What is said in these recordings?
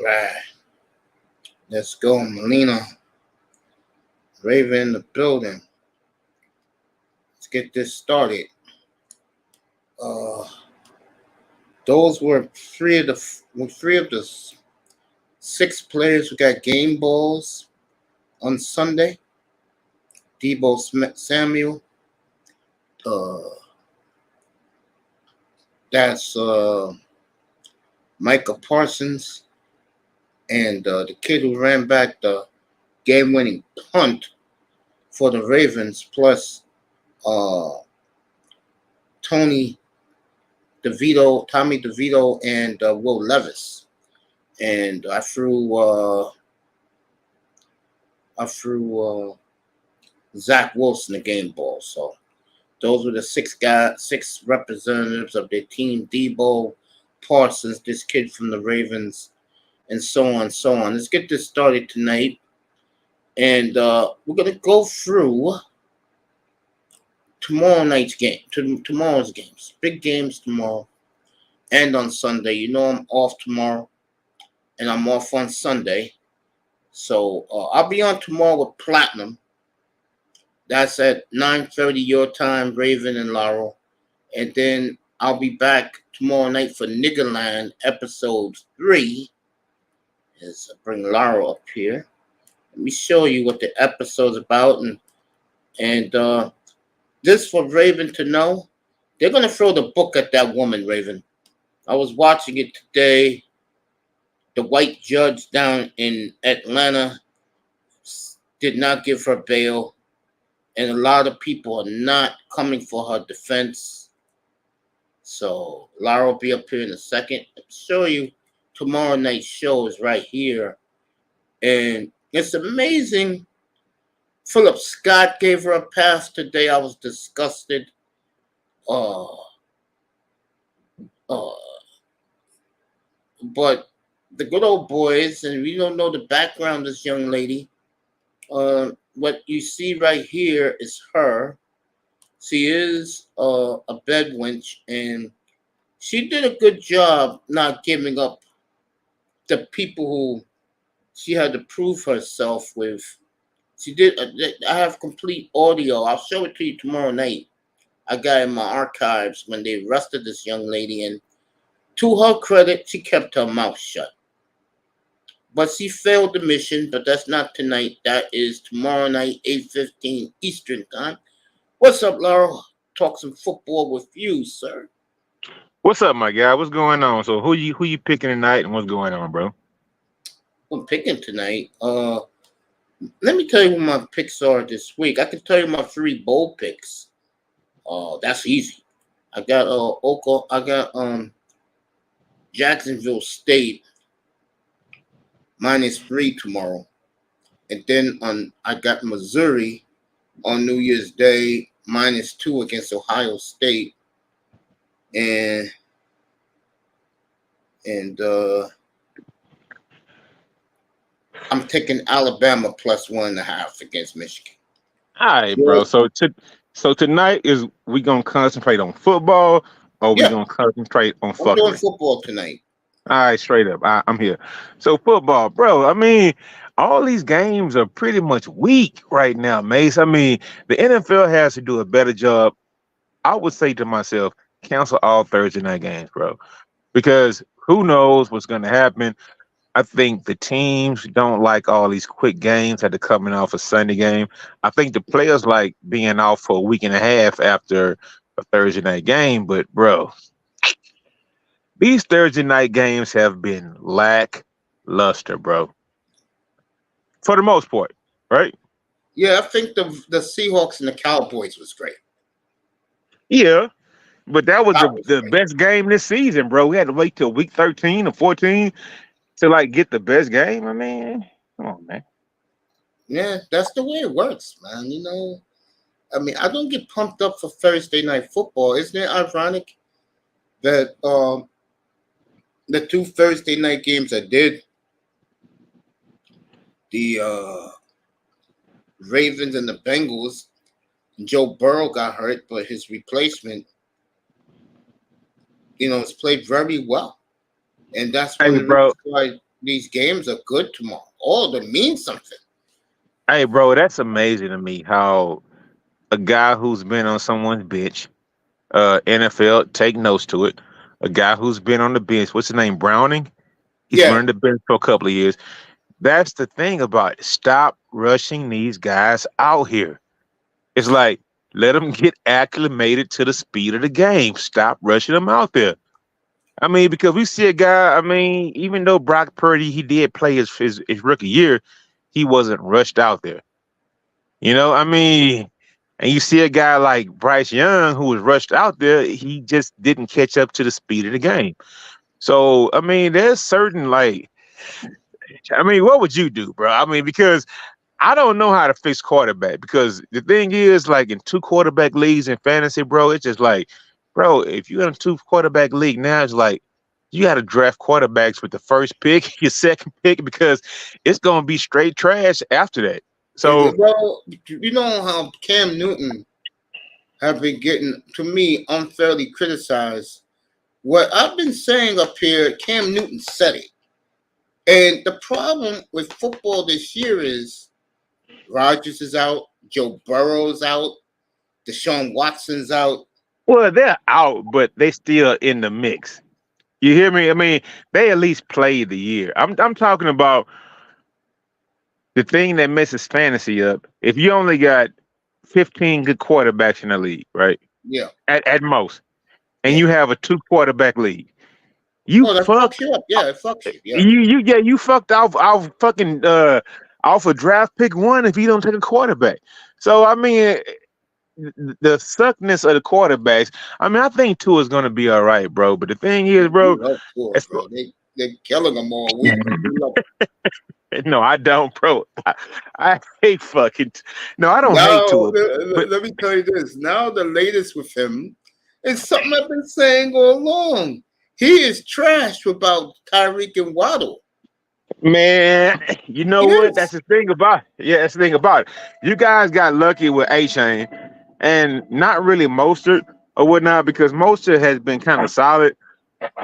Right. Let's go, Melina. Raven in the building. Let's get this started. Uh, those were three of the six players who got game balls on Sunday. Debo Samuel. Uh, that's Micah Parsons, and the kid who ran back the game-winning punt for the Ravens, plus uh, Tommy DeVito, and Will Levis. And I threw Zach Wilson the game ball. So those were the six representatives of their team: Debo, Parsons, this kid from the Ravens, and so on, so on. Let's get this started tonight. And we're going to go through tomorrow's games. Big games tomorrow and on Sunday. You know I'm off tomorrow, and I'm off on Sunday. So I'll be on tomorrow with Platinum. That's at 9:30 your time, Raven and Laurel. And then I'll be back tomorrow night for Niggerland Episode-3. Let's bring Laurel up here. Let me show you what the episode's about. And this for Raven to know. They're going to throw the book at that woman, Raven. I was watching it today. The white judge down in Atlanta did not give her bail. And a lot of people are not coming for her defense. So Lara will be up here in a second. I'll show you tomorrow night's show is right here. And it's amazing. Philip Scott gave her a pass today. I was disgusted. But the good old boys, and we don't know the background of this young lady. What you see right here is her. She is a bed wench, and she did a good job not giving up the people who she had to prove herself with. She did. I have complete audio. I'll show it to you tomorrow night. I got in my archives when they arrested this young lady, and to her credit, she kept her mouth shut. But she failed the mission, but that's not tonight. That is tomorrow night, 8:15 Eastern Time. What's up, Laurel? Talk some football with you, sir. What's up, my guy? What's going on? So who you picking tonight and what's going on, bro? I'm picking tonight. Let me tell you who my picks are this week. I can tell you my three bowl picks. That's easy. I got Jacksonville State -3 tomorrow. And then I got Missouri on New Year's Day -2 against Ohio State. And I'm taking Alabama +1.5 against Michigan. All right, bro. Well, So tonight is we gonna concentrate on football or we yeah, gonna concentrate on I'm doing fuckery? football tonight. All right, straight up. I'm here. So football, bro. I mean, all these games are pretty much weak right now, Mace. I mean, the NFL has to do a better job. I would say to myself, cancel all Thursday night games, bro, because who knows what's gonna happen. I think the teams don't like all these quick games after coming off a Sunday game. I think the players like being off for a week and a half after a Thursday night game. But bro, these Thursday night games have been lackluster, bro, for the most part, right? Yeah, I think the Seahawks and the Cowboys was great. Yeah, but that was That the, was the great. best game this season, bro. We had to wait till week 13 or 14 to like get the best game. I mean, come on, man. Yeah, that's the way it works, man. I mean, I don't get pumped up for Thursday night football. Isn't it ironic that the two Thursday night games I did, the Ravens and the Bengals, Joe Burrow got hurt, but his replacement, has played very well. And that's one Hey, of the bro. reasons why. these games are good tomorrow. All of them mean something. Hey, bro, that's amazing to me how a guy who's been on someone's bench, NFL, take notes to it. A guy who's been on the bench, what's his name, Browning? He's been Yeah, on the bench for a couple of years. That's the thing about it. Stop rushing these guys out here. It's like, let them get acclimated to the speed of the game. Stop rushing them out there. I mean, because we see a guy, I mean, even though Brock Purdy, he did play his rookie year, he wasn't rushed out there. You know, I mean, and you see a guy like Bryce Young who was rushed out there, he just didn't catch up to the speed of the game. So, I mean, there's certain like, I mean, what would you do, bro? I mean, because I don't know how to fix quarterback because the thing is, like in two quarterback leagues in fantasy, bro, it's just like, bro, if you're in a two quarterback league now, it's like you got to draft quarterbacks with the first pick, your second pick, because it's gonna be straight trash after that. So, well, you know how Cam Newton have been getting, to me, unfairly criticized. What I've been saying up here, Cam Newton said it. And the problem with football this year is Rodgers is out, Joe Burrow's out, Deshaun Watson's out. well, they're out, but they still in the mix. You hear me? I mean, they at least played the year. I'm talking about the thing that messes fantasy up. If you only got 15 good quarterbacks in the league, right? Yeah, At most, and yeah. you have a two quarterback league, you Oh, that fucks fucked you up. Yeah, it fucks you. Yeah. you fucked off fucking off a draft pick one if you don't take a quarterback. So I mean, the suckness of the quarterbacks. I mean, I think Tua is gonna be all right, bro. But the thing is, We bro, love Tua, it's, bro. They're killing them all week, but we love no, I don't, bro. I hate fucking. No, I don't hate Now, Tua, but let me tell you this. Now, the latest with him is something I've been saying all along. He is trash without Tyreek and Waddle. man, you know He what? That's is. the thing about it. Yeah, that's the thing about it. You guys got lucky with A Chain and not really Mostert or whatnot because Mostert has been kind of solid,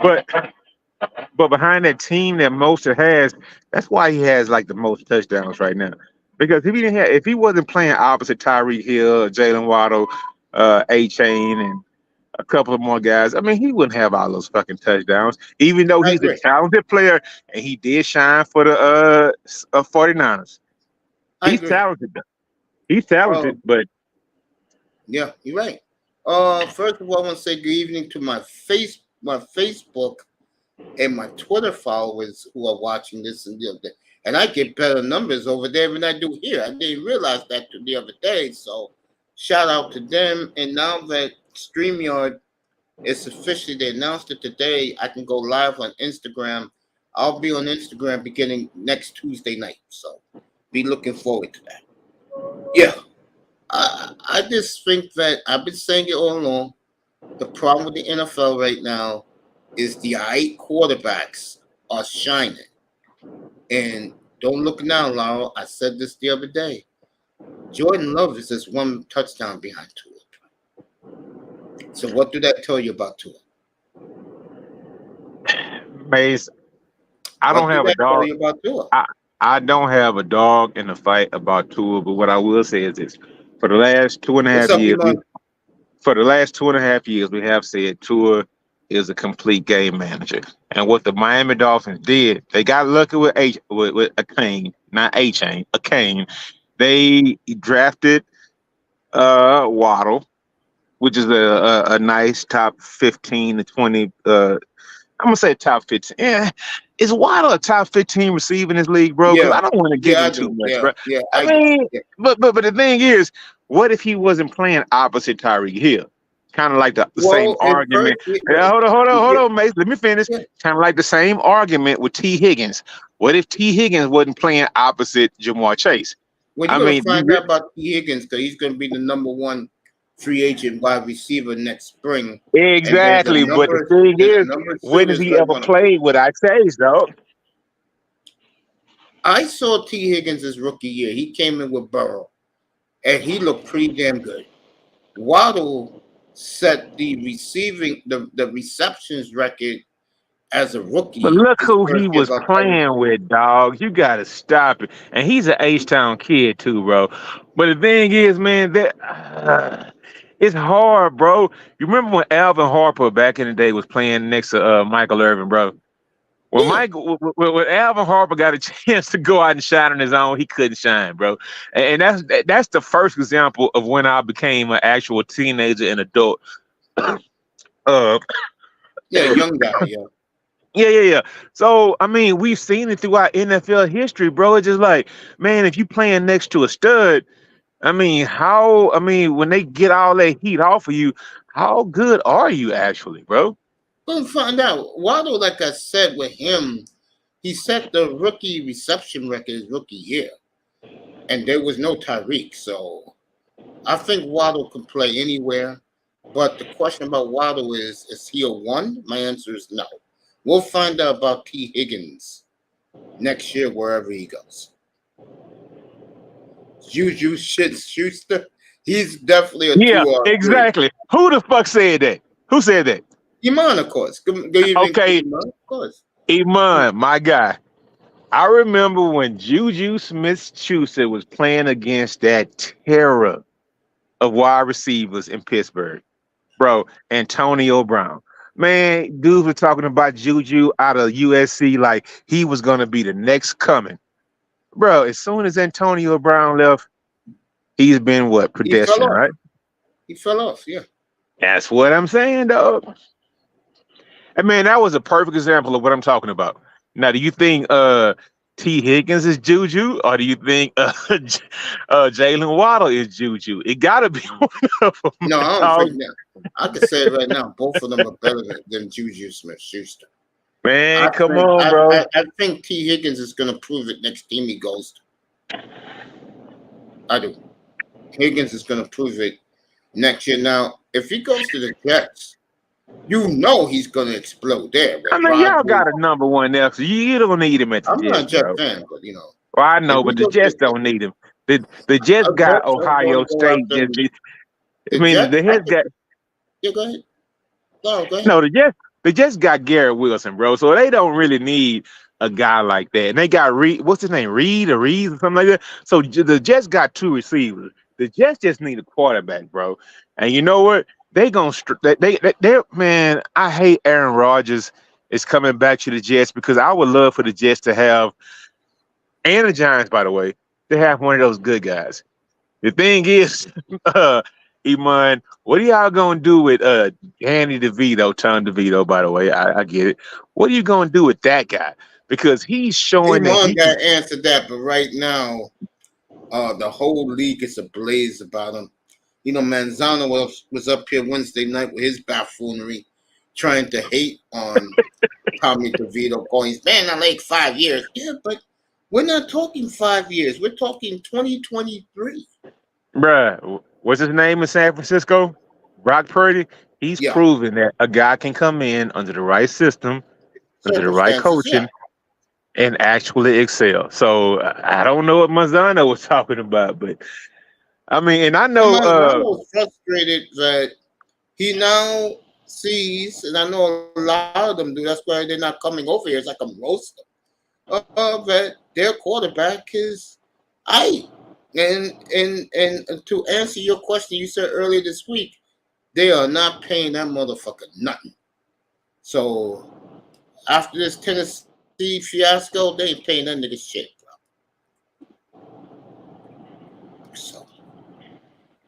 but behind that team that Mostert has, that's why he has like the most touchdowns right now. Because if he wasn't playing opposite Tyreek Hill, Jalen Waddle, A Chain, and a couple of more guys, I mean, he wouldn't have all those fucking touchdowns, even though I he's a agree. talented player and he did shine for the 49ers. I He's agree. talented, though. He's talented, Um, but yeah, you're right. First of all, I want to say good evening to my Facebook and my Twitter followers who are watching this and the other day. And I get better numbers over there than I do here. I didn't realize that the other day. So shout out to them. And now that StreamYard is officially, they announced it today, I can go live on Instagram. I'll be on Instagram beginning next Tuesday night. So be looking forward to that. Yeah. I just think that I've been saying it all along. The problem with the NFL right now is the eight quarterbacks are shining. And don't look now, Laura. I said this the other day. Jordan Love is just one touchdown behind Tua. So what do that tell you about Tua? Mace, I What don't do have a that tell dog. you about Tua? I I don't have a dog in the fight about Tua, but what I will say is this: for the last two and a What's half up, years, Iman? we have said Tua is a complete game manager. And what the Miami Dolphins did, they got lucky with a Kane, not A Chain, a Kane. They drafted Waddle, which is a nice top 15 to 20. I'm gonna say top 15. Yeah, is Waddle a top 15 receiver in this league, bro? Because Yeah, I don't want to give yeah, I him too do. much, Yeah, bro. yeah, I I do. mean, Yeah, but the thing is, what if he wasn't playing opposite Tyreek Hill? Kind of like the same well, in first, argument. Hold on, Mace. Let me finish. yeah. Kind of like the same argument with T. Higgins. What if T. Higgins wasn't playing opposite Jamar Chase? Well, I you're gonna mean, find out about T. Higgins because he's gonna be the number one free agent wide receiver next spring, and exactly. But the thing there's a is, number of when has suitors he that ever want him. played without Chase, though? I saw T. Higgins' rookie year. He came in with Burrow, and he looked pretty damn good. Waddle set the receptions record as a But rookie look his who first he year was about Tyreek. playing with, dog. You gotta stop it. And he's an H-Town kid too, bro. But the thing is, man, that it's hard, bro. You remember when Alvin Harper back in the day was playing next to Michael Irvin, bro? When Yeah. when Alvin Harper got a chance to go out and shine on his own, he couldn't shine, bro. And that's the first example of when I became an actual teenager and adult. Uh, Yeah, young guy, yeah. yeah. So I mean, we've seen it throughout NFL history, bro. It's just like, man, if you playing next to a stud, I mean, when they get all that heat off of you, how good are you actually, bro? We'll find out. Waddle, like I said with him, he set the rookie reception record his rookie year. And there was no Tyreek. So I think Waddle can play anywhere. But the question about Waddle is he a one? My answer is no. We'll find out about T. Higgins next year, wherever he goes. Juju Schuster, he's definitely a Yeah, 2 or a 3. exactly. Who the fuck said that? Who said that? Iman, of course. Good evening, Okay, Iman, of course. Iman, my guy. I remember when Juju Smith-Schuster was playing against that terror of wide receivers in Pittsburgh, bro. Antonio Brown. Man, dudes were talking about Juju out of USC like he was gonna be the next coming. Bro, as soon as Antonio Brown left, he's been what? He fell Pedestrian, off. right? He fell off, yeah. That's what I'm saying, dog. And man, that was a perfect example of what I'm talking about. Now, do you think T. Higgins is Juju, or do you think Jalen Waddle is Juju? It gotta be one of them, No, I don't dog. think that. I can say it right now. Both of them are better than Juju Smith-Schuster. Man, I come think on, bro. I think T. Higgins is going to prove it next team he goes to. I do. Higgins is going to prove it next year. Now, if he goes to the Jets, you know he's going to explode there. I With mean, y'all Rodgers. got a number one there, so you don't need him at the I'm not Jets, a Jet bro. fan, but Well, I if know, he but the goes Jets to don't need him. The Jets got I'm going Ohio to go State. after the I mean, Jets. the Jets got Yeah, go ahead. No, go ahead. no, the Jets got Garrett Wilson, bro. So they don't really need a guy like that. And they got Reed, what's his name, Reed or something like that. So the Jets got two receivers. The Jets just need a quarterback, bro. And you know what? They gonna they man. I hate Aaron Rodgers is coming back to the Jets because I would love for the Jets to have, and the Giants, by the way, to have one of those good guys. The thing is, Iman, what are y'all gonna do with Danny DeVito, Tom DeVito, by the way? I get it. What are you gonna do with that guy? Because he's showing that Iman he can. got answered that, but right now, the whole league is ablaze about him. Manzano was up here Wednesday night with his buffoonery, trying to hate on Tommy DeVito, going, he's been in the league 5 years. Yeah, but we're not talking 5 years. We're talking 2023. Bruh, what's his name in San Francisco? Brock Purdy. He's Yeah, proven that a guy can come in under the right system, under the right circumstances. Yeah. coaching, and actually excel. So I don't know what Manzano was talking about, but I mean, and I And know Manzano's frustrated that he now sees, and I know a lot of them do. That's why they're not coming over here. It's like a roast. That their quarterback is I. And to answer your question, you said earlier this week, they are not paying that motherfucker nothing. So after this Tennessee fiasco, they ain't paying that nigga shit, bro. So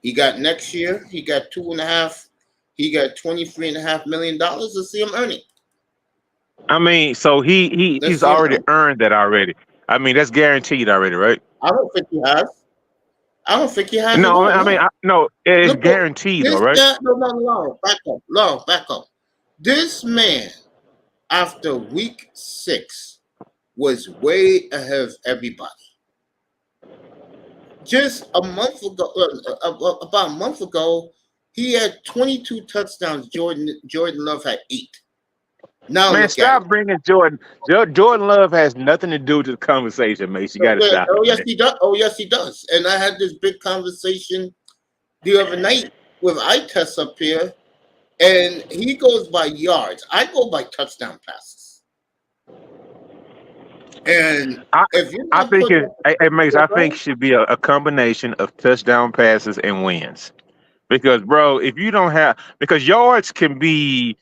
he got next year, he got 2.5, he got $23.5 million. Let's see him earn it. I mean, so Let's he's see him already earn it. earned that already. I mean, that's guaranteed already, right? I don't think he has. I don't think he has at No, all. I mean, No. no, it's Look at guaranteed, though, this right? guy. No. Back up. This man, after week 6, was way ahead of everybody. Just a month ago, about a month ago, he had 22 touchdowns. Jordan Love had 8. Now Man, look at it. stop bringing Jordan. Jordan Love has nothing to do with the conversation, Mace. You got to stop Oh it, yes, man. he does. Oh yes, he does. And I had this big conversation the other night with iTest up here, and he goes by yards. I go by touchdown passes. And I if you're I gonna think put it makes. yeah, I think bro, should be a combination of touchdown passes and wins. Because bro, if you don't have because yards can be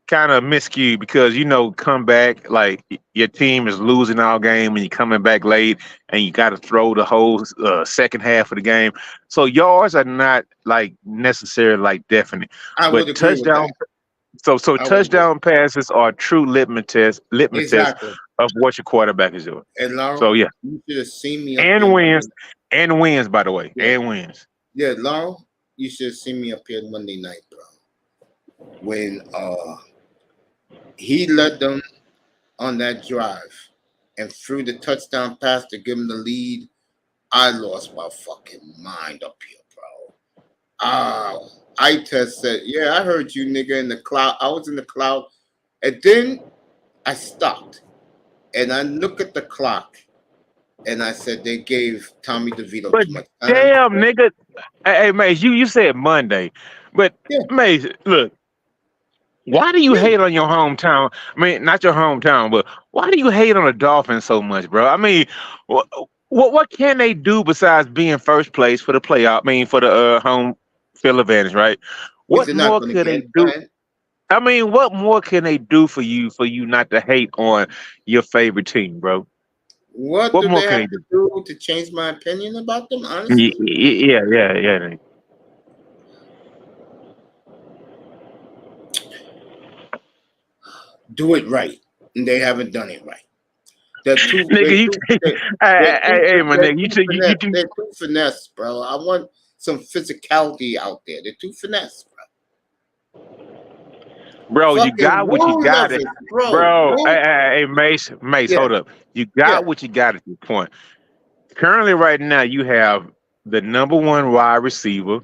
kind of miscued because come back like your team is losing all game and you're coming back late and you got to throw the whole second half of the game. So yards are not like necessarily like definite, I would but agree with touchdown. that. So I would agree. touchdown passes are a true litmus test Exactly. of what your quarterback is doing. And So Laurel, yeah, you should have seen me up here and wins Monday. and wins by the way Yeah, and wins. yeah, Laurel, you should have seen me up here Monday night, bro. When he led them on that drive and threw the touchdown pass to give him the lead, I lost my fucking mind up here, bro. I just said, yeah, I heard you, nigga, in the cloud. I was in the cloud. And then I stopped and I look at the clock and I said they gave Tommy DeVito But too much time. damn, nigga, hey, Mace, you said Monday, but Yeah, Mace, look, why do you yeah. hate on your hometown? I mean, not your hometown, but why do you hate on the Dolphins so much, bro? I mean, what can they do besides being first place for the playoff? I mean, for the home field advantage, right? Because What they're not more going to could they get do? that. I mean, what more can they do for you not to hate on your favorite team, bro? What What do more they can have they to do? do to change my opinion about them, honestly? Yeah, yeah, yeah. Do it right. And they haven't done it right. They're too, Nigga, they're you too, hey, they're too, hey, my they're nigga, too you finesse. They're too finesse, bro. I want some physicality out there. They're too finesse, bro. bro, you Fucking got what you Will got it, Levis, bro. bro. Will, Hey, Mace, yeah, hold up. You yeah. got what you got at this point. Currently, right now, you have the number one wide receiver.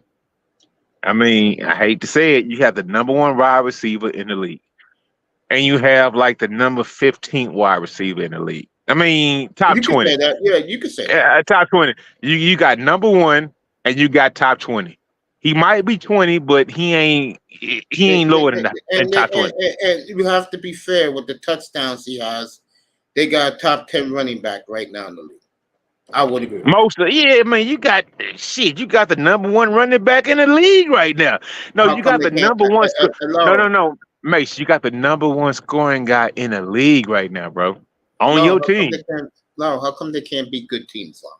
I mean, I hate to say it, you have the number one wide receiver in the league, and you have like the number 15th wide receiver in the league. I mean, top You can say 20. that. Yeah, you can say that. Top 20. You got number one and you got top 20. He might be 20, but he They, ain't they, lower they, than and, they, top 20. and you have to be fair with the touchdowns he has. They got a top 10 running back right now in the league. I would agree with that. Most of yeah, man, you got shit. You got the number one running back in the league right now. No, How you come got they the can't? number one. Laurel, No, Mace. You got the number one scoring guy in the league right now, bro. On Laurel, your how come team. they can't? Laurel, how come they can't beat good teams, Laurel?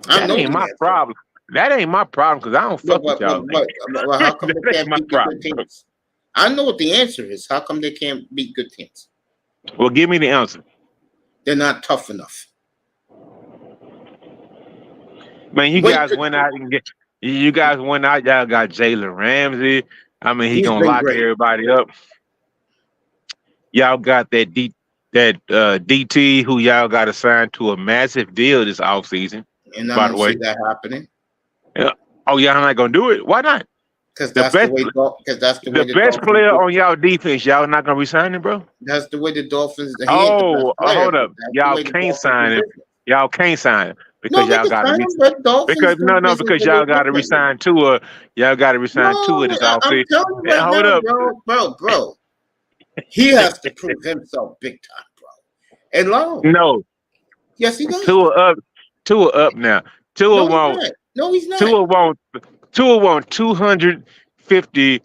I That know ain't the my answer. problem. That ain't my problem because I don't But, fuck with but, y'all. but, but, but how come they That ain't can't my beat the good problem, bro. teams? I know what the answer is. How come they can't beat good teams? Well, give me the answer. They're not tough enough. Man, you Wait, guys went out and get. You guys went out. Y'all got Jalen Ramsey. I mean, he he's gonna been lock great. everybody up. Y'all got DT who y'all got assigned to a massive deal this offseason, And I by the don't way. see that happening Yeah. Oh, y'all not gonna do it? Why not? because The that's the best way. Because that's the the way the best Dolphins player do. on y'all defense, y'all not gonna resign him, bro? That's the way the Dolphins. He ain't the best Oh, player, hold but up. that's the Y'all way the can't Dolphins do sign him. business. Y'all can't sign him because No, they y'all can gotta sign resign. him, but Dolphins Because do business because the way y'all gotta business. resign Tua. Y'all gotta resign Tua No, this I'm offseason. telling you right Hold now, up. bro. He has to prove himself big time, bro. And long. No. Yes, he does. Tua up. Tua up now. Tua No, he's won't not. No, he's not. Tua won't Tua won't 250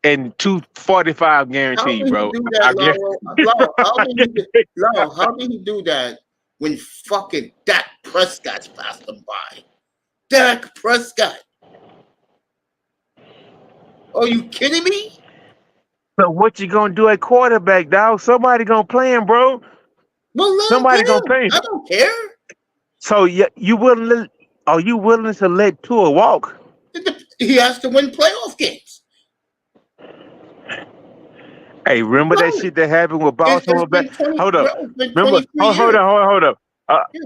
and 245 How guaranteed, did he bro. do I that, guess. How did he do that when fucking Dak Prescott passed him by? Dak Prescott. Are you kidding me? So what you gonna do at quarterback, dog? Somebody gonna play him, bro. Well, let him Somebody play gonna him. play him. I don't care. So are you willing to let Tua walk? He has to win playoff games. Hey, remember that Right. shit that happened with It's Baltimore back? been 20, Hold up. bro, it's been Remember? 23 Hold years. up. Hold up. Yeah.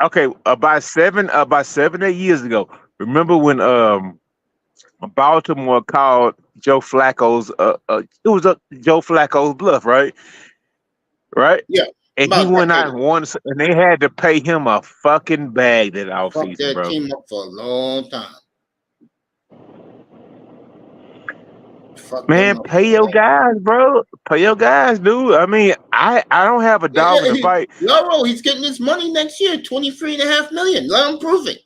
Okay, about 7 8 years ago. Remember when Baltimore called Joe Flacco's it was Joe Flacco's bluff, right? Right? Yeah. And he About a went decade out and ago. won, and they had to pay him a fucking bag that Fucked offseason, their bro. team up for a long time. Fuck them Man, up, pay your man. guys, bro. Pay your guys, dude. I mean, I don't have a dog in the fight. Laro, he's getting his money next year, 23.5 million. Let him prove it.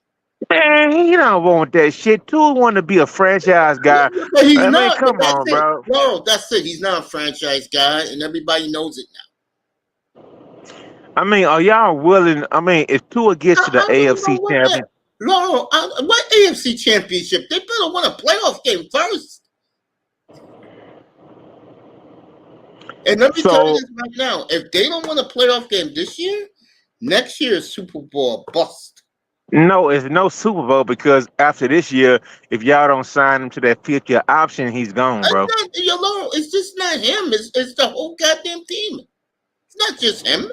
Man, he don't want that shit. Tua want to be a franchise guy. But he's I mean, not. But come that's on, it. bro. Laro, that's it. He's not a franchise guy, and everybody knows it now. I mean, are y'all willing? I mean, if Tua gets to the I don't know AFC what that. champion, Laro, what AFC championship? They better win a playoff game first. And let me tell you so this right now: if they don't win a playoff game this year, next year is Super Bowl bust. no, it's no Super Bowl because after this year, if y'all don't sign him to that 5th-year option, he's gone, It's bro. not Laro. It's just not him. It's the whole goddamn team. It's not just him.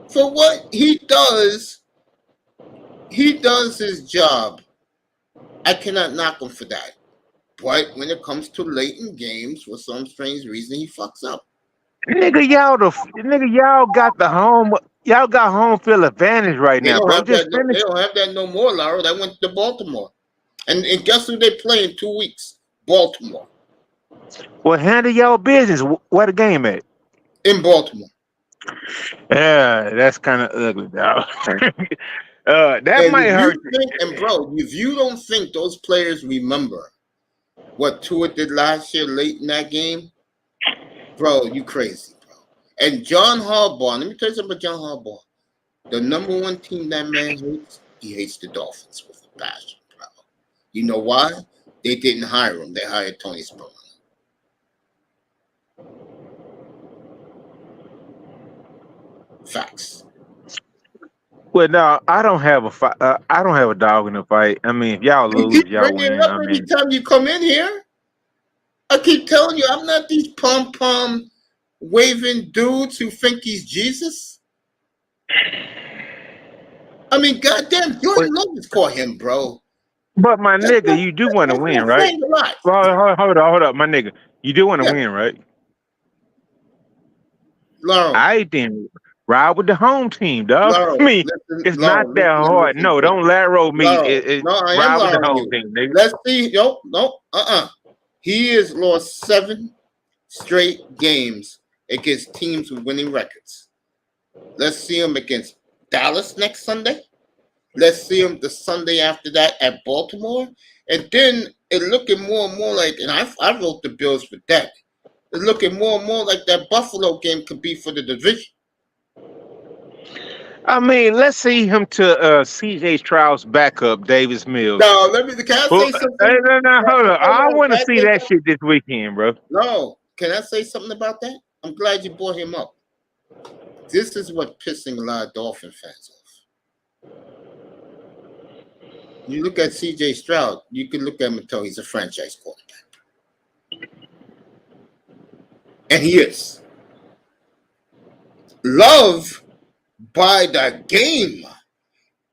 For what he does his job. I cannot knock him for that. But when it comes to late in games, for some strange reason, he fucks up. Nigga, y'all got the home. Y'all got home field advantage right They now, don't bro. have that. Just They finish. don't have that no more, Laura. That went to Baltimore, and guess who they play in 2 weeks? Baltimore. Well, handle y'all business. Where the game at? In Baltimore. Yeah, that's kind of ugly, dog. That And might if hurt. you think, and bro, if you don't think those players remember what Tua did last year late in that game, bro, you crazy, bro. And John Harbaugh, let me tell you something about John Harbaugh. The number one team that man hates, he hates the Dolphins with a passion, bro. You know why? They didn't hire him. They hired Tony Sperano. Facts. Well, no, I don't have a fight. I don't have a dog in the fight. I mean, if y'all You lose, keep y'all bringing it win. up I every mean, time you come in here. I keep telling you, I'm not these pom-pom waving dudes who think he's Jesus. I mean, goddamn, but, Jordan Love is for him, bro. but my That's nigga, not, you do want to that's win, not right? saying a lot. Well, hold up, my nigga. You do want to Yeah, win, right? Laurel, I then ride with the home team, dog. I Laurel, mean, listen, it's not Laurel, that listen and hard. listen No, to me. don't Laro me. Laurel, no, I am Ride with the Laurel home you. team, nigga. Let's see, no, He has lost 7 straight games against teams with winning records. Let's see him against Dallas next Sunday. Let's see him the Sunday after that at Baltimore. And then it's looking more and more like, and I wrote the Bills for that. It's looking more and more like that Buffalo game could be for the division. I mean, let's see him to C.J. Stroud's backup, Davis Mills. Now, can I Well, say hey, something? no, hold up. Hold I on, want can to I see say that something? shit this weekend, bro. No, can I say something about that? I'm glad you brought him up. This is what pissing a lot of Dolphin fans off. You look at C.J. Stroud, you can look at him and tell he's a franchise quarterback. And he is. Love by the game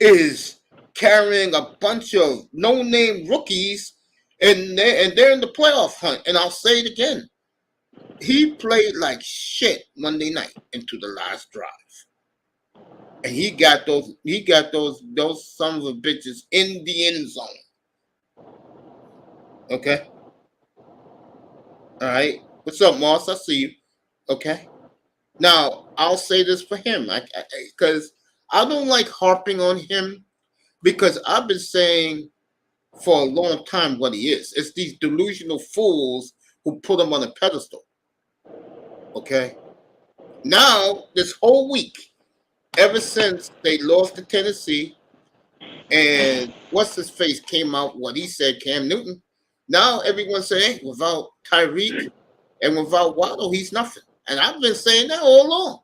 is carrying a bunch of no-name rookies, and they're in the playoff hunt. And I'll say it again. He played like shit Monday night into the last drive. And he got those sons of bitches in the end zone. Okay? All right. What's up, Moss? I see you. Okay. Now, I'll say this for him. Because I don't like harping on him, because I've been saying for a long time what he is. It's these delusional fools who put him on a pedestal. Okay? Now, this whole week, ever since they lost to Tennessee, and what's his face came out, what he said, Cam Newton. Now everyone's saying, without Tyreek and without Waddle, he's nothing. And I've been saying that all along.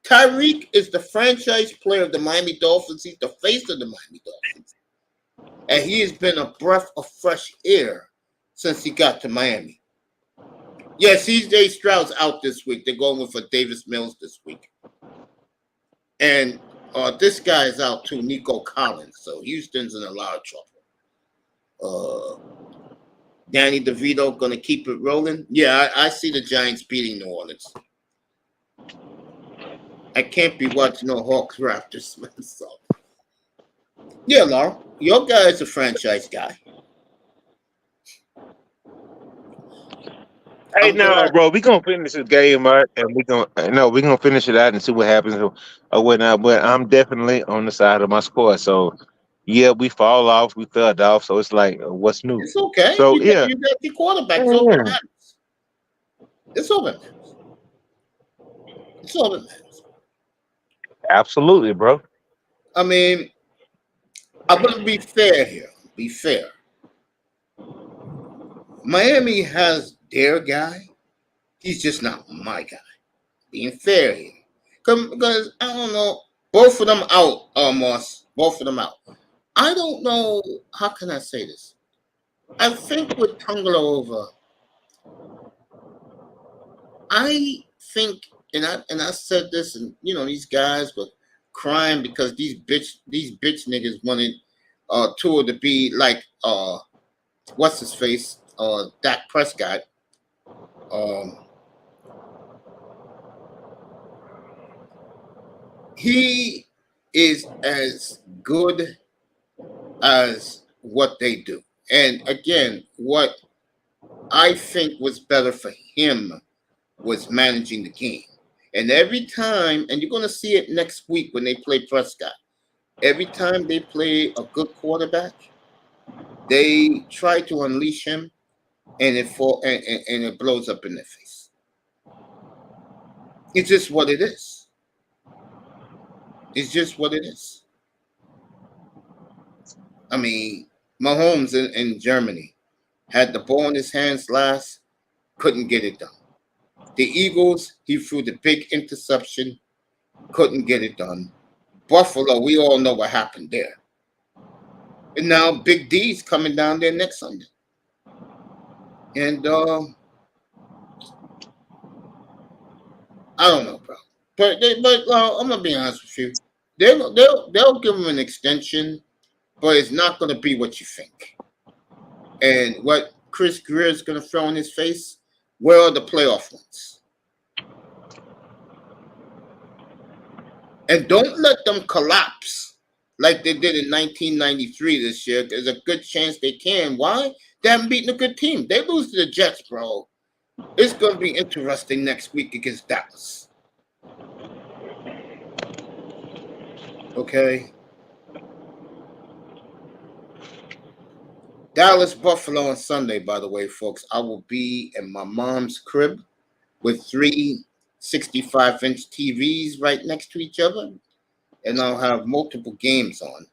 Tyreek is the franchise player of the Miami Dolphins. He's the face of the Miami Dolphins. And he has been a breath of fresh air since he got to Miami. Yeah, C.J. Stroud's out this week. They're going with Davis Mills this week. And this guy is out too, Nico Collins. So Houston's in a lot of trouble. Danny DeVito going to keep it rolling. Yeah, I see the Giants beating New Orleans. I can't be watching no Hawks Raptors. So. Yeah, Laura. Your guy is a franchise guy. Hey, I'm no, glad. bro, we gonna finish this game out, and we gonna finish it out and see what happens or whatnot. But I'm definitely on the side of my squad. So yeah, we fall off, we fell off. So it's like, what's new? It's okay. So yeah, You got your quarterback. It's all that yeah, matters. It's all that matters. It's all that matters. absolutely, bro. I mean, I'm gonna be fair here. Be fair. Miami has their guy. He's just not my guy. Being fair here. Because I don't know. Both of them out, Moss. Both of them out. I don't know. How can I say this? I think with Tungalover, I think, and I said this, and these guys were crying because these bitch niggas wanted Tua to be like what's his face Dak Prescott. Um, he is as good as what they do, and again, what I think was better for him was managing the game. And every time, and you're going to see it next week when they play Prescott, every time they play a good quarterback, they try to unleash him, and it blows up in their face. It's just what it is. It's just what it is. I mean, Mahomes in Germany had the ball in his hands last, couldn't get it done. The Eagles, he threw the big interception, couldn't get it done. Buffalo, we all know what happened there. And now Big D's coming down there next Sunday. And I don't know, bro. But I'm gonna be honest with you. They'll give him an extension, but it's not gonna be what you think. And what Chris Greer is gonna throw in his face, where are the playoff ones? And don't let them collapse like they did in 1993 this year. There's a good chance they can. Why? They haven't beaten a good team. They lose to the Jets, bro. It's going to be interesting next week against Dallas. Okay? Dallas, Buffalo on Sunday, by the way, folks. I will be in my mom's crib with three 65-inch TVs right next to each other, and I'll have multiple games on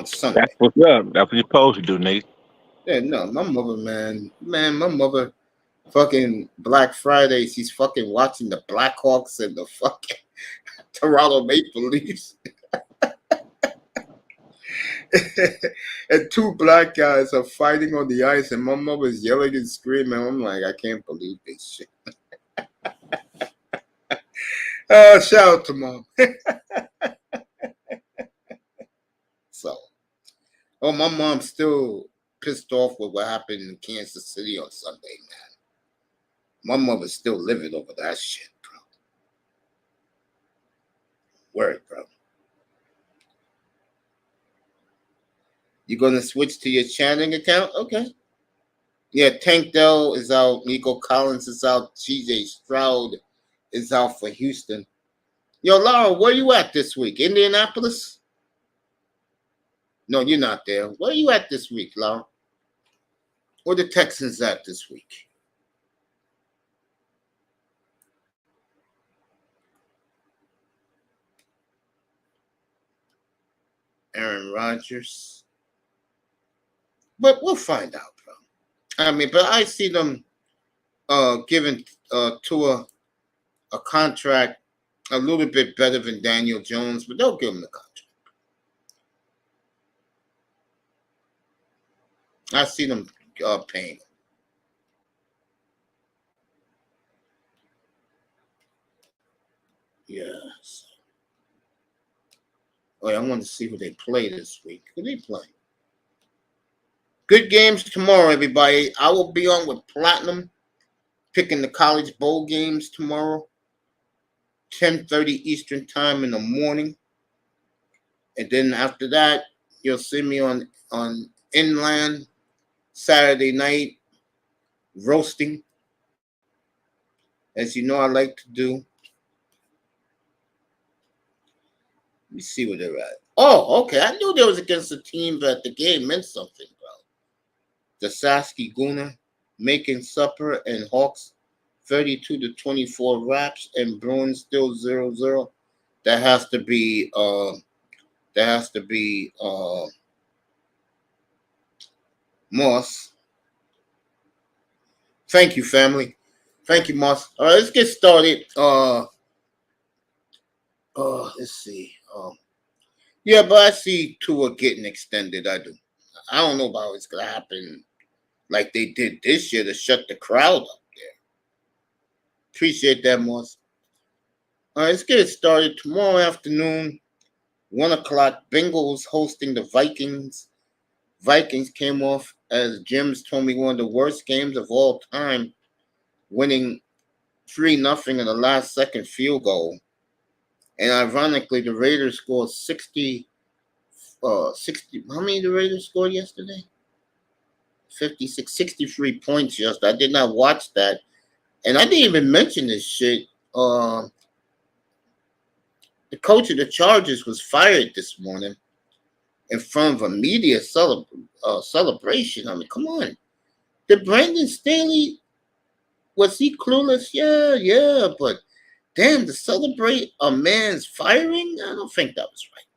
Sunday. That's what's up. That's what you're supposed to do, Nate. Yeah, no, my mother, my mother, fucking Black Friday, she's fucking watching the Blackhawks and the fucking Toronto Maple Leafs. And two black guys are fighting on the ice, and my mother's yelling and screaming. I'm like, I can't believe this shit. Shout out to mom. So, my mom's still pissed off with what happened in Kansas City on Sunday, man. My mother's still living over that shit, bro. Word, bro. You gonna switch to your Channing account? Okay. Yeah, Tank Dell is out. Nico Collins is out. CJ Stroud is out for Houston. Yo, Laura, where you at this week? Indianapolis? No, you're not there. Where you at this week, Laura? Where the Texans at this week? Aaron Rodgers. But we'll find out, bro. I mean, but I see them giving Tua a contract a little bit better than Daniel Jones, but they'll give him the contract. I see them paying. Yes. Oh, yeah, I want to see who they play this week. Who they play? Good games tomorrow, everybody. I will be on with Platinum, picking the college bowl games tomorrow, 10:30 Eastern time in the morning. And then after that, You'll see me on Inland Saturday night roasting, as you know I like to do. Let me see where they're at. Oh, okay. I knew they was against a team that the game meant something, bro. The Sasky Guna making supper and Hawks 32-24 wraps and Bruins still 0-0. That has to be Moss. Thank you, family. Thank you, Moss. All right, let's get started. Let's see. Yeah, but I see Tua getting extended. I do. I don't know about it's gonna happen like they did this year to shut the crowd up there. Appreciate that, Moss. All right, let's get it started. Tomorrow afternoon, 1 o'clock, Bengals hosting the Vikings. Vikings came off, as Jim's told me, one of the worst games of all time, winning 3-0 in the last second field goal. And ironically, the Raiders scored 60. How many the Raiders scored yesterday? 56, 63 points yesterday. I did not watch that. And I didn't even mention this shit. The coach of the Chargers was fired this morning in front of a media celebration. I mean, come on. Did Brandon Staley, was he clueless? Yeah. But damn, to celebrate a man's firing? I don't think that was right.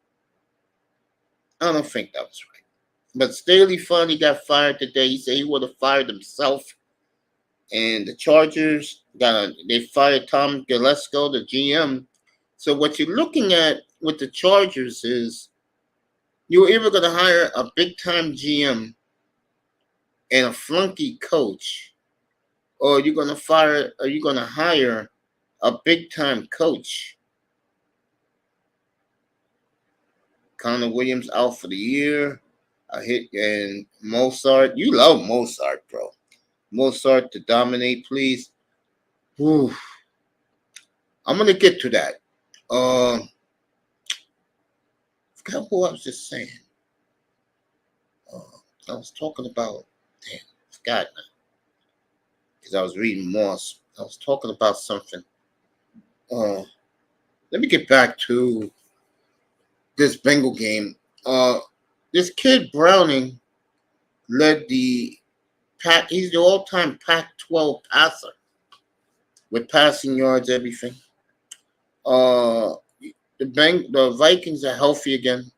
But Staley finally got fired today. He said he would have fired himself. And the Chargers they fired Tom Gillespie, the GM. So what you're looking at with the Chargers is you're either going to hire a big time GM and a flunky coach, or you're going to hire a big time coach. Connor Williams out for the year. And Mozart. You love Mozart, bro. Mozart to dominate, please. Whew. I'm gonna get to that. Forgot who I was just saying. I was talking about. Damn, forgot now. Because I was reading Moss. I was talking about something. Let me get back to this Bengal game. This kid Browning led the Pac. He's the all-time Pac-12 passer with passing yards, everything. The Vikings are healthy again,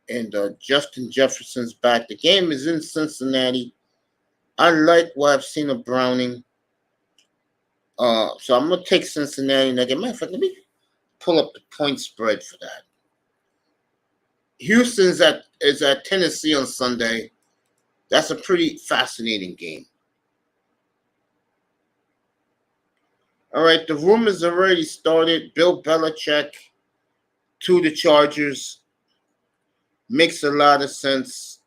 and Justin Jefferson's back. The game is in Cincinnati. I like what I've seen of Browning. So I'm gonna take Cincinnati in that game. Matter of fact, let me pull up the point spread for that. Houston's is at Tennessee on Sunday. That's a pretty fascinating game. All right, the rumors already started. Bill Belichick to the Chargers makes a lot of sense.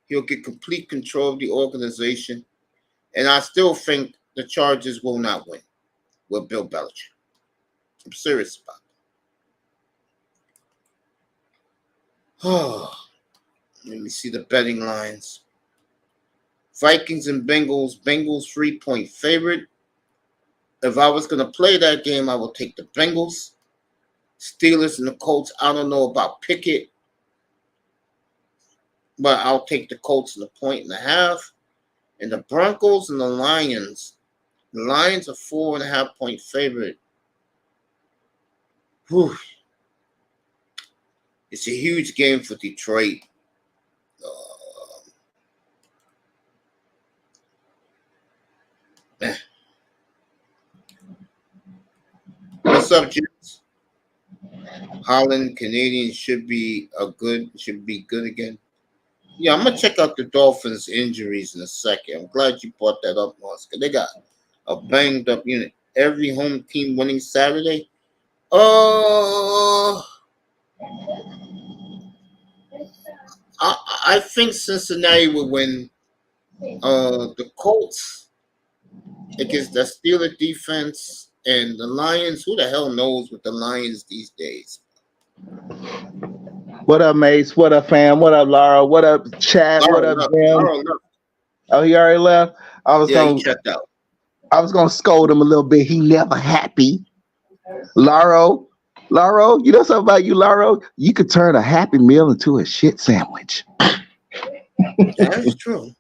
He'll get complete control of the organization. And I still think the Chargers will not win with Bill Belichick. I'm serious about it. Let me see the betting lines. Vikings and Bengals. Bengals 3-point favorite. If I was going to play that game, I would take the Bengals. Steelers and the Colts. I don't know about Pickett, but I'll take the Colts in 1.5. And the Broncos and the Lions. The Lions are 4.5-point favorite. Whew. It's a huge game for Detroit. What's up, James? Holland Canadians should be good again. Yeah, I'm gonna check out the Dolphins' injuries in a second. I'm glad you brought that up, Moss, because they got a banged up unit. Every home team winning Saturday. I think Cincinnati will win. The Colts against the Steelers defense and the Lions. Who the hell knows with the Lions these days? What up, Mace? What up, fam? What up, Laura? What up, Chad? What Laura up, left. Jim? Laura left. Oh, he already left. I was Yeah, he gonna, checked out. I was gonna scold him a little bit. He never happy. Laro, Laro, you know something about you, Laro? You could turn a happy meal into a shit sandwich. That is true.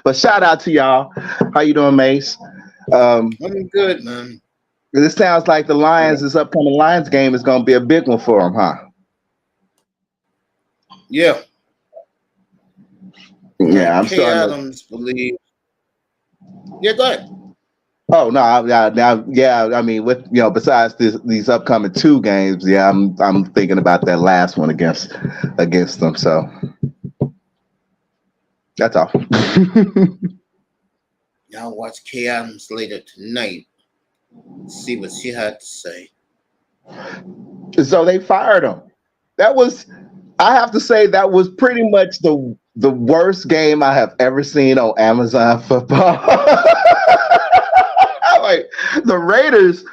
But shout out to y'all. How you doing, Mace? Um, I'm good, man. this sounds like the Lions, this upcoming Lions game is gonna be a big one for them, huh? Yeah. Yeah, I'm K. starting to. Adams believes. Yeah, go ahead. Oh no, yeah. I mean, with besides these upcoming two games, yeah, I'm thinking about that last one against them. So that's all. Now watch K. Adams later tonight. See what she had to say. So they fired him. That was, I have to say, that was pretty much the worst game I have ever seen on Amazon Football. Like the Raiders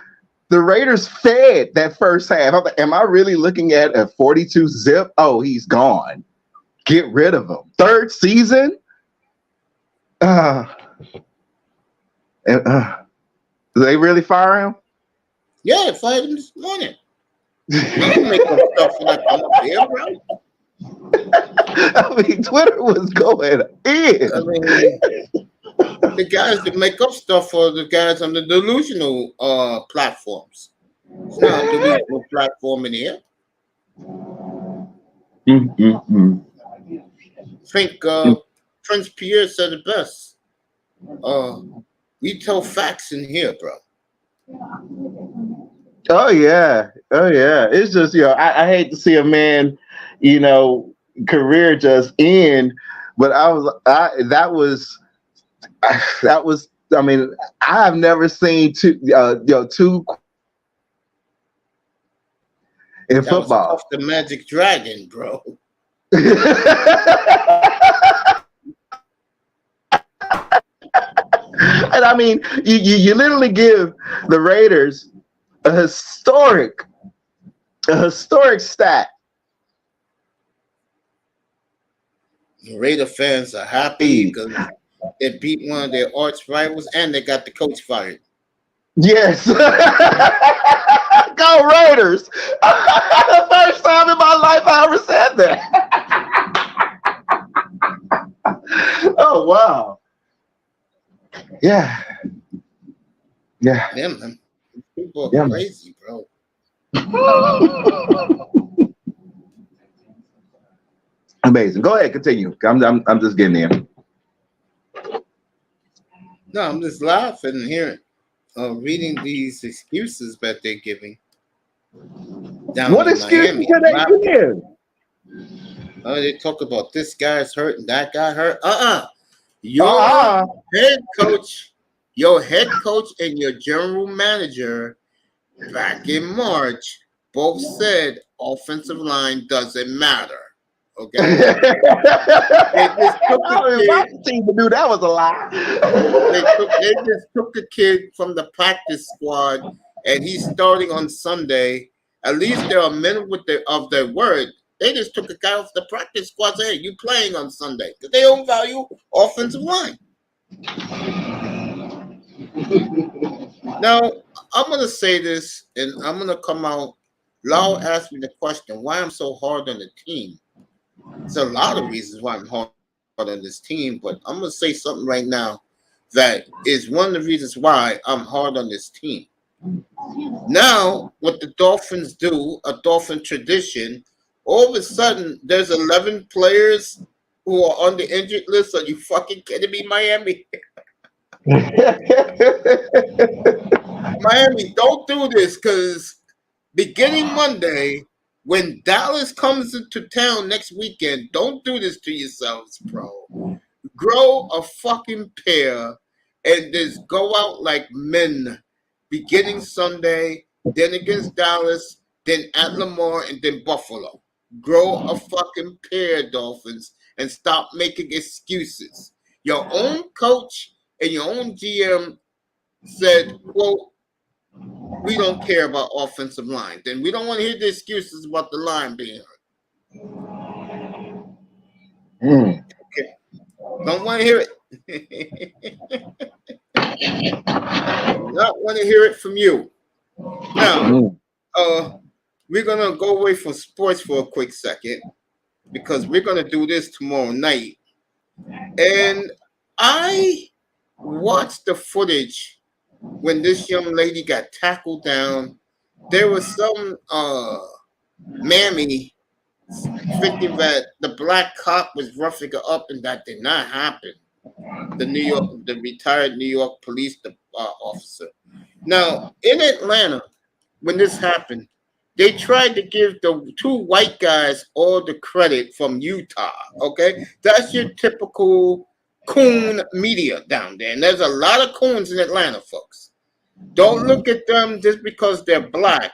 fed that first half. I'm like, am I really looking at a 42 zip? Oh, he's gone. Get rid of him. Third season? Uh, Did they really fire him? Yeah, they fired him this morning. You didn't make up stuff like I'm up here, bro. I mean, Twitter was going in. I mean, the guys that make up stuff are the guys on the delusional platforms. It's not a delusional platform in here. I think Prince Pierre said it best. We tell facts in here, bro. Oh yeah. It's just I hate to see a man, career just end. But that was. I mean, I have never seen two in That was football. off the Magic Dragon, bro. And I mean, you literally give the Raiders a historic stat. The Raider fans are happy because they beat one of their arch rivals and they got the coach fired. Yes. Go Raiders. The first time in my life I ever said that. Oh wow. Yeah. Yeah, man. People are crazy, bro. Amazing. Go ahead, continue. I'm just getting in. No, I'm just laughing here, reading these excuses that they're giving. What excuses can they give? They talk about this guy's hurt and that guy hurt. Your head coach and your general manager back in March both said offensive line doesn't matter. Okay. They just took the team to do that was a lie. They just took the kid from the practice squad and he's starting on Sunday. At least they're a minute of their word. They just took a guy off the practice squad and said, hey, you playing on Sunday. Because they don't value offensive line. Now, I'm going to say this, and I'm going to come out. Lau asked me the question, why I'm so hard on the team. There's a lot of reasons why I'm hard on this team, but I'm going to say something right now that is one of the reasons why I'm hard on this team. Now, what the Dolphins do, a Dolphin tradition, all of a sudden, there's 11 players who are on the injured list. Are you fucking kidding me, Miami? Miami, don't do this because beginning Monday, when Dallas comes into town next weekend, don't do this to yourselves, bro. Grow a fucking pair and just go out like men. Beginning Sunday, then against Dallas, then at Lamar, and then Buffalo. Grow a fucking pair, Dolphins, and stop making excuses. Your own coach and your own GM said, quote, we don't care about offensive line. Then we don't want to hear the excuses about the line being hurt. Okay. Don't want to hear it. Not want to hear it from you. Now, we're gonna go away from sports for a quick second because we're gonna do this tomorrow night. And I watched the footage when this young lady got tackled down. There was some mammy thinking that the black cop was roughing her up, and that did not happen. The retired New York police officer. Now, in Atlanta, when this happened, they tried to give the two white guys all the credit from Utah. Okay, that's your typical coon media down there, and there's a lot of coons in Atlanta, folks. Don't look at them just because they're black.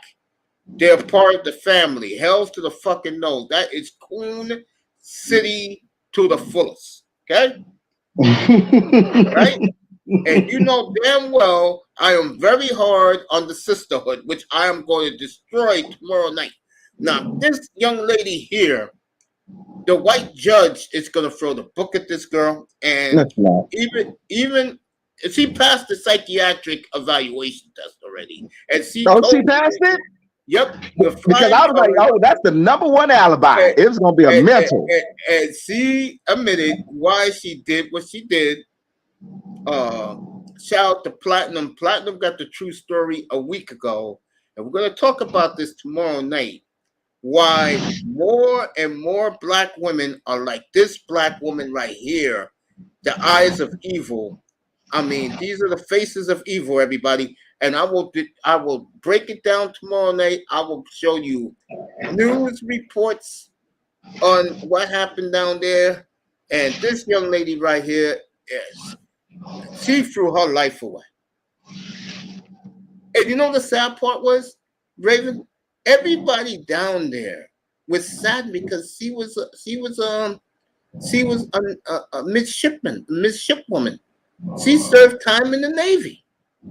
They're part of the family. Hells to the fucking nose. That is coon city to the fullest. Okay, right? And you know damn well I am very hard on the sisterhood, which I am going to destroy tomorrow night. Now, this young lady here, the white judge is going to throw the book at this girl, and even she passed the psychiatric evaluation test already, and she she passed it. Yep. Because I was like, oh, that's the number one alibi. It was going to be a mental. And she admitted why she did what she did. Shout out to Platinum. Platinum got the true story a week ago, and we're going to talk about this tomorrow night. Why more and more black women are like this black woman right here, the eyes of evil. I mean, these are the faces of evil, everybody. And I will break it down tomorrow night. I will show you news reports on what happened down there. And this young lady right here, she threw her life away. And you know the sad part was, Raven, everybody down there was sad because she was a midshipwoman. She served time in the Navy.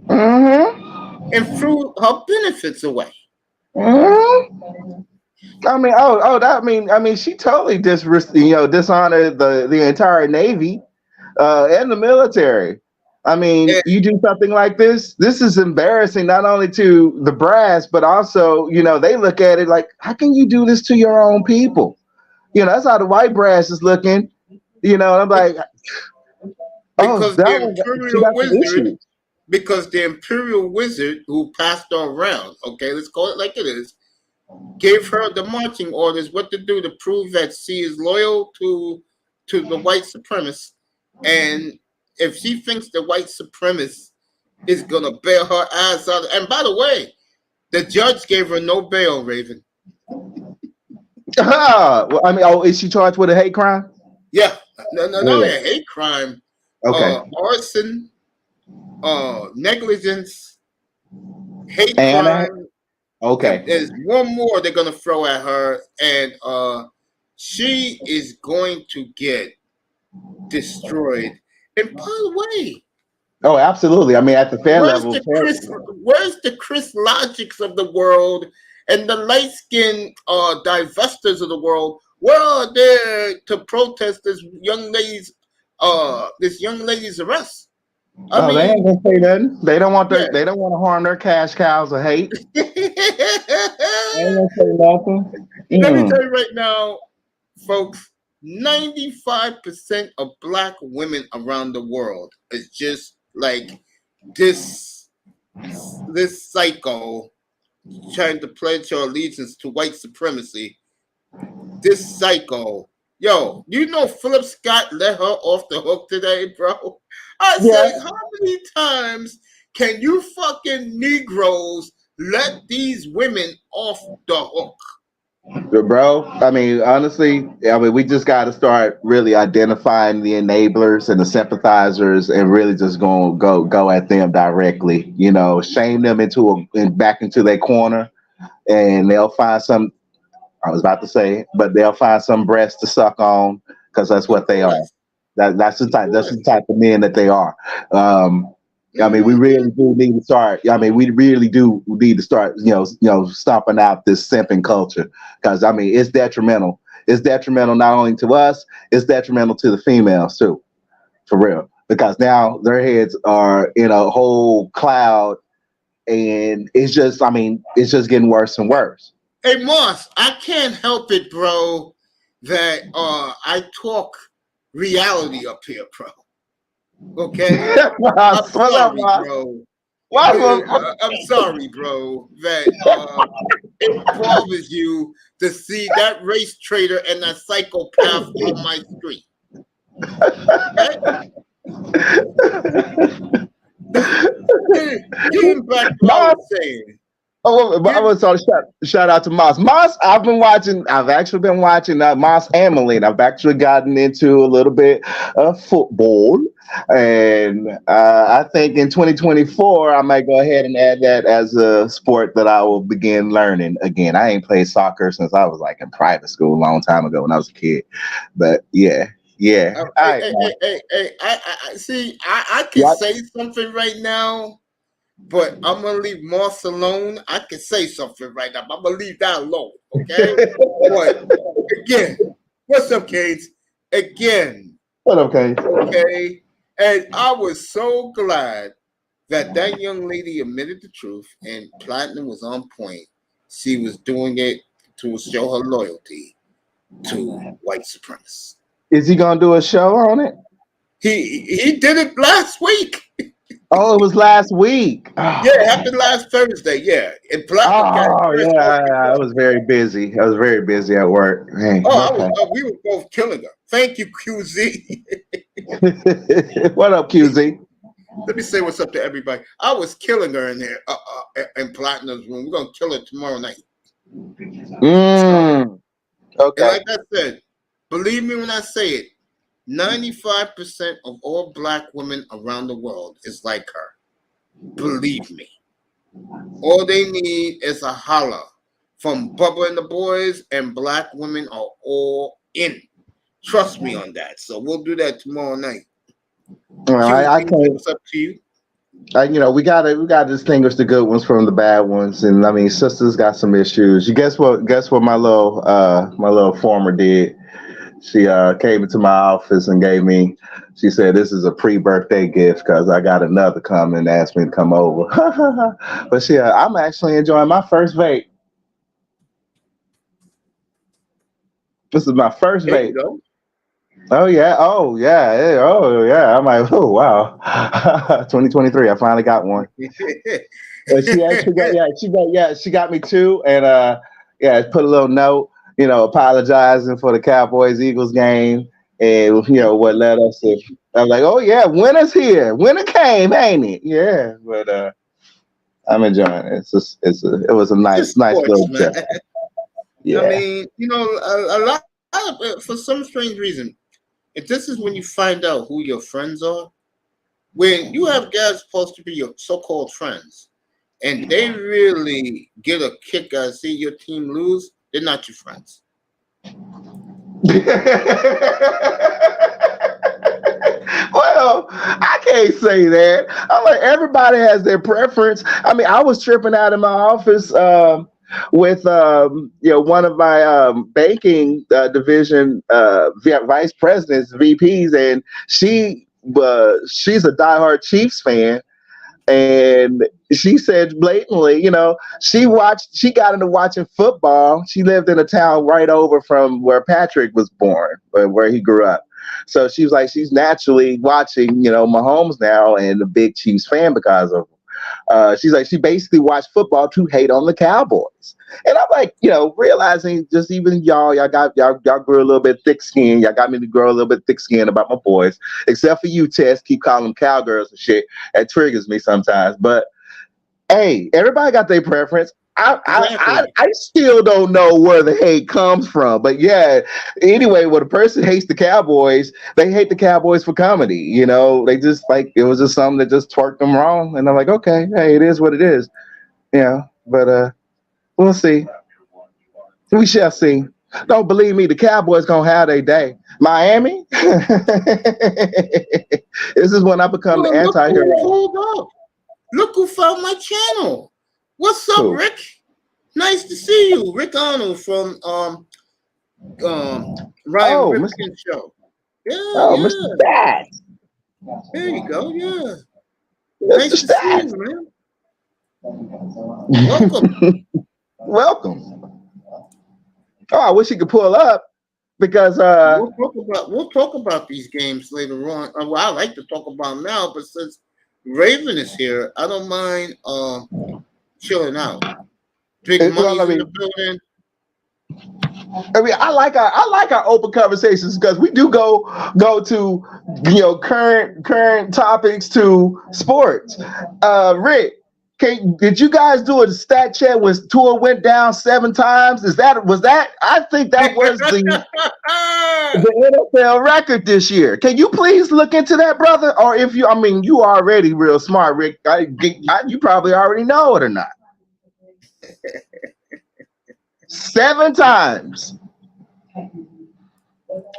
And threw her benefits away. I mean, she totally dishonored the entire Navy and the military. I mean, you do something like this. This is embarrassing not only to the brass, but also, they look at it like, how can you do this to your own people? That's how the white brass is looking. And I'm like, because the imperial wizard who passed her around, okay, let's call it like it is, gave her the marching orders what to do to prove that she is loyal to the white supremacists. And if she thinks the white supremacist is gonna bail her ass out, and by the way, the judge gave her no bail, Raven. Well, I mean, is she charged with a hate crime? Yeah, no, a hate crime. Okay. Arson, negligence, hate crime. Okay. There's one more they're gonna throw at her, and she is going to get destroyed. And by the way, oh, absolutely. I mean, at the fan level, where's the Chris Logics of the world and the light-skinned divestors of the world? Where are they to protest this young lady's arrest? I mean, they ain't gonna say nothing. They don't want they don't want to harm their cash cows of hate. They ain't gonna say nothing. Let me tell you right now, folks, 95% of black women around the world is just like this psycho trying to pledge her allegiance to white supremacy. This psycho. Yo, you know Philip Scott let her off the hook today, bro? I said, how many times can you fucking Negroes let these women off the hook? Bro, I mean, honestly, we just got to start really identifying the enablers and the sympathizers, and really just go at them directly. Shame them back into their corner, and they'll find some. I was about to say, but they'll find some breast to suck on, because that's what they are. That's the type of men that they are. I mean, we really do need to start. I mean, we really do need to start. Stomping out this simping culture because I mean, it's detrimental. It's detrimental not only to us, it's detrimental to the females too, for real. Because now their heads are in a whole cloud, and it's just, I mean, it's just getting worse and worse. Hey Moss, I can't help it, bro, that I talk reality up here, bro. Okay? I'm sorry, bro. I'm sorry, bro, that it bothers you to see that race traitor and that psychopath on my street. Okay? Getting back to what I was saying. Oh, I was on shout out to Moss. Moss, I've actually been watching Moss and Melina. I've actually gotten into a little bit of football. And I think in 2024, I might go ahead and add that as a sport that I will begin learning again. I ain't played soccer since I was like in private school a long time ago when I was a kid. But yeah. I see. I can say something right now, but I'm gonna leave Moss alone. I can say something right now, but I'm gonna leave that alone. Okay. But again, what's up, Canes? Again. What up, Canes? Okay. And I was so glad that young lady admitted the truth, and Platinum was on point. She was doing it to show her loyalty to white supremacists. Is he gonna do a show on it? He did it last week. Oh, it was last week. Yeah, it happened last Thursday. Yeah. And I was very busy. I was very busy at work. Man, we were both killing her. Thank you, QZ. What up, QZ? Let me say what's up to everybody. I was killing her in there in Platinum's room. We're gonna kill her tomorrow night. Okay. And like I said, believe me when I say it, 95% of all black women around the world is like her. Believe me. All they need is a holler from Bubba and the boys, and black women are all in. Trust me on that. So we'll do that tomorrow night. I can't. What's up to you? We gotta distinguish the good ones from the bad ones, and I mean, sisters got some issues. You guess what? Guess what? My little former did. She came into my office and gave me. She said, "This is a pre-birthday gift because I got another coming and asked me to come over." But I'm actually enjoying my first vape. This is my first vape. Oh yeah. I'm like, oh wow. 2023. I finally got one. But she got me two, and put a little note, apologizing for the Cowboys Eagles game, and what led us to. I was like, oh yeah, winter's here. Winter came, ain't it? Yeah, but I'm enjoying it. It was a nice little trip. Yeah. I mean, a lot of, for some strange reason. If this is when you find out who your friends are, when you have guys supposed to be your so-called friends, and they really get a kick out of seeing your team lose, they're not your friends. Well, I can't say that. I'm like, everybody has their preference. I mean, I was tripping out in my office with one of my banking division vice presidents, VPs, and she's a diehard Chiefs fan, and she said blatantly, she got into watching football. She lived in a town right over from where Patrick was born, where he grew up. So she was like, she's naturally watching, Mahomes now, and a big Chiefs fan because of him. She's like, she basically watched football to hate on the Cowboys. And I'm like, realizing just even y'all grew a little bit thick skinned. Y'all got me to grow a little bit thick skinned about my boys, except for you, Tess. Keep calling them cowgirls and shit. That triggers me sometimes. But hey, everybody got their preference. I still don't know where the hate comes from, but yeah. Anyway, when a person hates the Cowboys, they hate the Cowboys for comedy. They just like it was just something that just twerked them wrong, and I'm like, okay, hey, it is what it is. But we'll see. We shall see. Don't believe me. The Cowboys gonna have their day. Miami. This is when I become the Well, look who anti-hero. pulled up. Look who found my channel. What's up, Cool. Rick? Nice to see you, Rick Arnold from Ryan Ripken's show. Yeah, Mr. Stat. There you go. Yeah. Mr. Nice to see Stat. you, man. Welcome. Welcome. Oh, I wish he could pull up because we'll talk about these games later on. Well, I like to talk about them now, but since Raven is here, I don't mind chilling out. Big Money's in the building. I mean, I like our open conversations because we do go to current topics to sports. Rick, did you guys do a stat check when Tua went down 7 times? Was that? I think that was the NFL record this year. Can you please look into that, brother? Or if you are already real smart, Rick. You probably already know it or not. 7 times.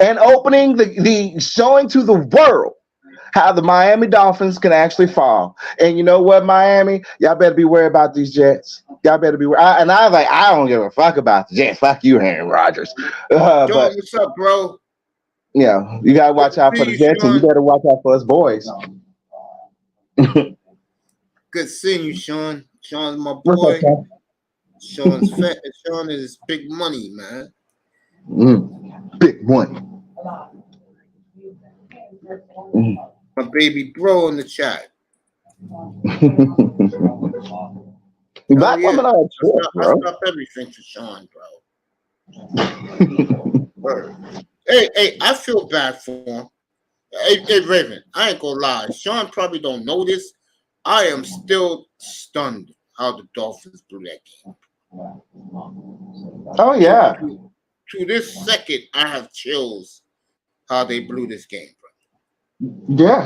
And opening the showing to the world how the Miami Dolphins can actually fall. And you know what, Miami? Y'all better be worried about these Jets. Y'all better be worried. And I was like, I don't give a fuck about the Jets. Fuck you, Aaron Rodgers. John, what's up, bro? Yeah, you gotta watch out for the Jets, and you better watch out for us boys. Good seeing you, Sean. Sean's my boy. Sean's fat. Sean is big money, man. Big money. My baby bro in the chat. Black women are a trip, bro. I stop everything for Sean, bro. Hey, I feel bad for him. Hey, Raven, I ain't gonna lie. Sean probably don't know this. I am still stunned how the Dolphins blew that game. Oh yeah. To this second, I have chills how they blew this game, bro. Yeah.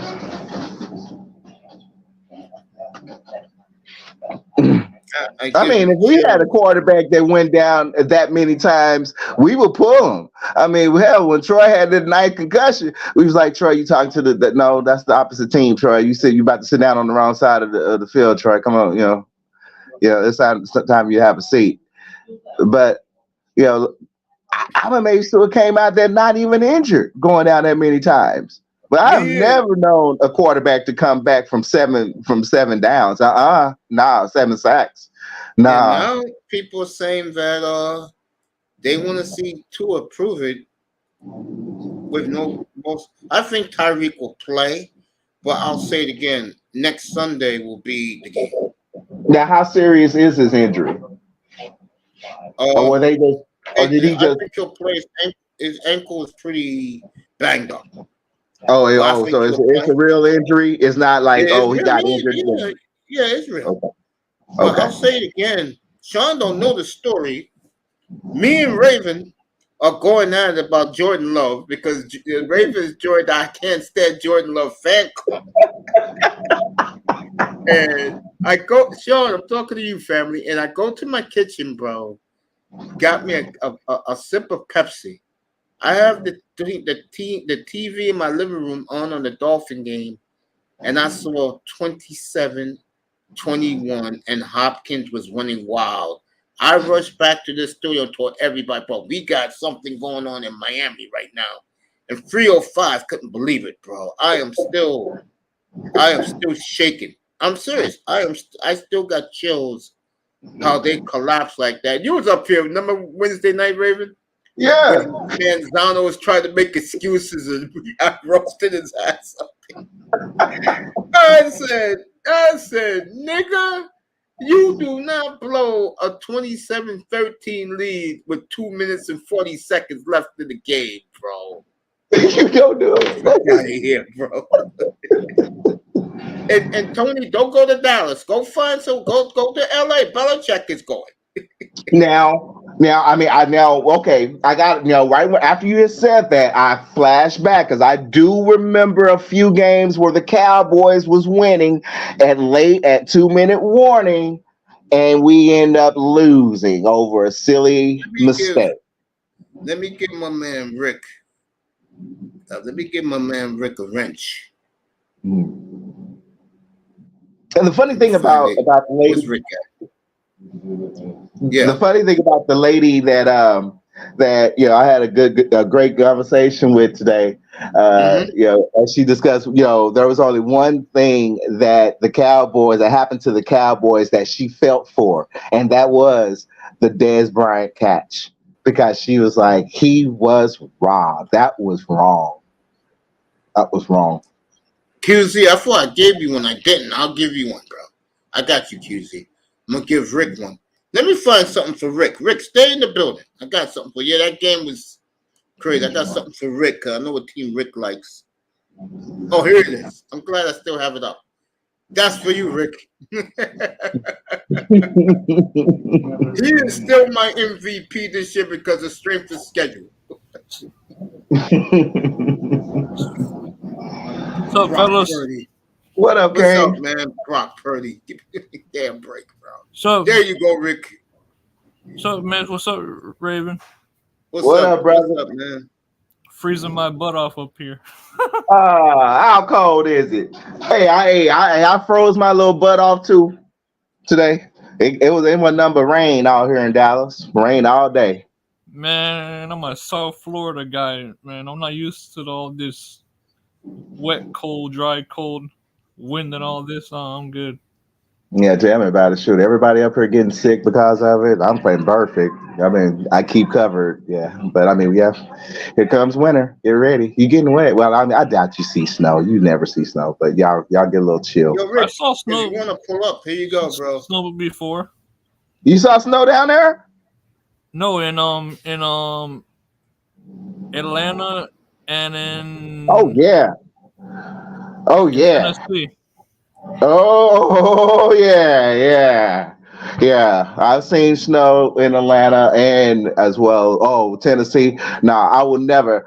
I mean, if we had a quarterback that went down that many times, we would pull him. I mean, hell, when Troy had the 9th concussion, we was like, Troy, you talking to no, that's the opposite team, Troy. You said you about to sit down on the wrong side of the field, Troy. Come on, it's time you have a seat. But, I'm amazed Tua came out there not even injured going down that many times. But I've never known a quarterback to come back from seven downs. 7 sacks. Nah. And now people are saying that they want to see Tua prove it with I think Tyreek will play, but I'll say it again. Next Sunday will be the game. Now, how serious is his injury? Or were they just? Or did he just? I think he'll play. His ankle is pretty banged up. So it's a real injury. It's not like he got injured. Yeah, it's real. Okay. I'll say it again. Sean don't know the story. Me and Raven are going at it about Jordan Love because Raven's Jordan. I can't stand Jordan Love fan club. And I go, Sean. I'm talking to you, family, and I go to my kitchen, bro. Got me a sip of Pepsi. I have the TV in my living room on the Dolphin game, and I saw 27-21, and Hopkins was running wild. I rushed back to the studio and told everybody, bro, we got something going on in Miami right now. And 305 couldn't believe it, bro. I am still shaking. I'm serious. I still got chills how they collapsed like that. You was up here, remember Wednesday night, Raven? Yeah. Manzano was trying to make excuses and I roasted his ass up. I said, nigga, you do not blow a 27-13 lead with 2 minutes and 40 seconds left in the game, bro. You don't do it. Get out of here, bro. And Tony, don't go to Dallas. Go to LA. Belichick is going. I got right after you had said that, I flashed back because I do remember a few games where the Cowboys was winning at 2-minute warning, and we end up losing over a silly mistake. Let me give my man Rick. Let me give my man Rick a wrench. And the funny Let me thing find about it. the Where's lady, Rick at? the Yeah. funny thing about the lady that I had a great conversation with today. Mm-hmm. As she discussed, there was only one thing that happened to the Cowboys that she felt for, and that was the Dez Bryant catch, because she was like, he was robbed. That was wrong. That was wrong. QZ, I thought I gave you one. I didn't. I'll give you one, bro. I got you, QZ. I'm gonna give Rick one. Let me find something for Rick. Rick, stay in the building. I got something for you. That game was crazy. I got something for Rick. I know what team Rick likes. Oh, here it is. I'm glad I still have it up. That's for you, Rick. He is still my MVP this year because of strength of schedule. What's up, Brock fellas? Purdy. What up, What's gang? up, man? Brock Purdy. Give me a damn break, bro. So, There you go, Rick. man? What's up, Raven? What up, brother? What's up, man? Freezing my butt off up here. How cold is it? Hey, I froze my little butt off too today. It wasn't nothing but rain out here in Dallas. Rain all day. Man, I'm a South Florida guy, man. I'm not used to all this wet, cold, dry, cold wind and all this. I'm good. Yeah, tell me about it. Shoot, everybody up here getting sick because of it. I'm playing perfect. I mean, I keep covered. Yeah, but I mean, yeah, here comes winter. Get ready. You getting wet? Well, I mean, I doubt you see snow. You never see snow, but y'all get a little chill. Yo, Rick, I saw if snow. you want to pull up, here you go, bro. Snow before. You saw snow down there? No, in Atlanta and in Oh yeah. Oh yeah. Tennessee. Oh yeah. I've seen snow in Atlanta and as well. Oh, Tennessee. Now I will never,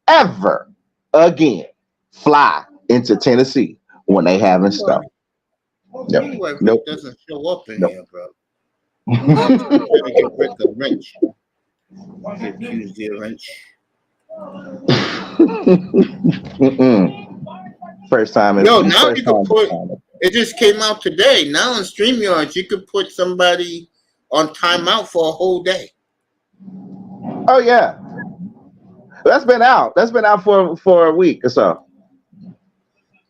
ever again fly into Tennessee when they having snow. Nope. Anyway, Rick Nope. doesn't show up in Nope. here, bro. I'm trying to give Rick a wrench. Give Tuesday a wrench. First time. Yo, now first you can time. put. It just came out today. Now in StreamYard, you could put somebody on timeout for a whole day. Oh yeah. That's been out. That's been out for a week or so.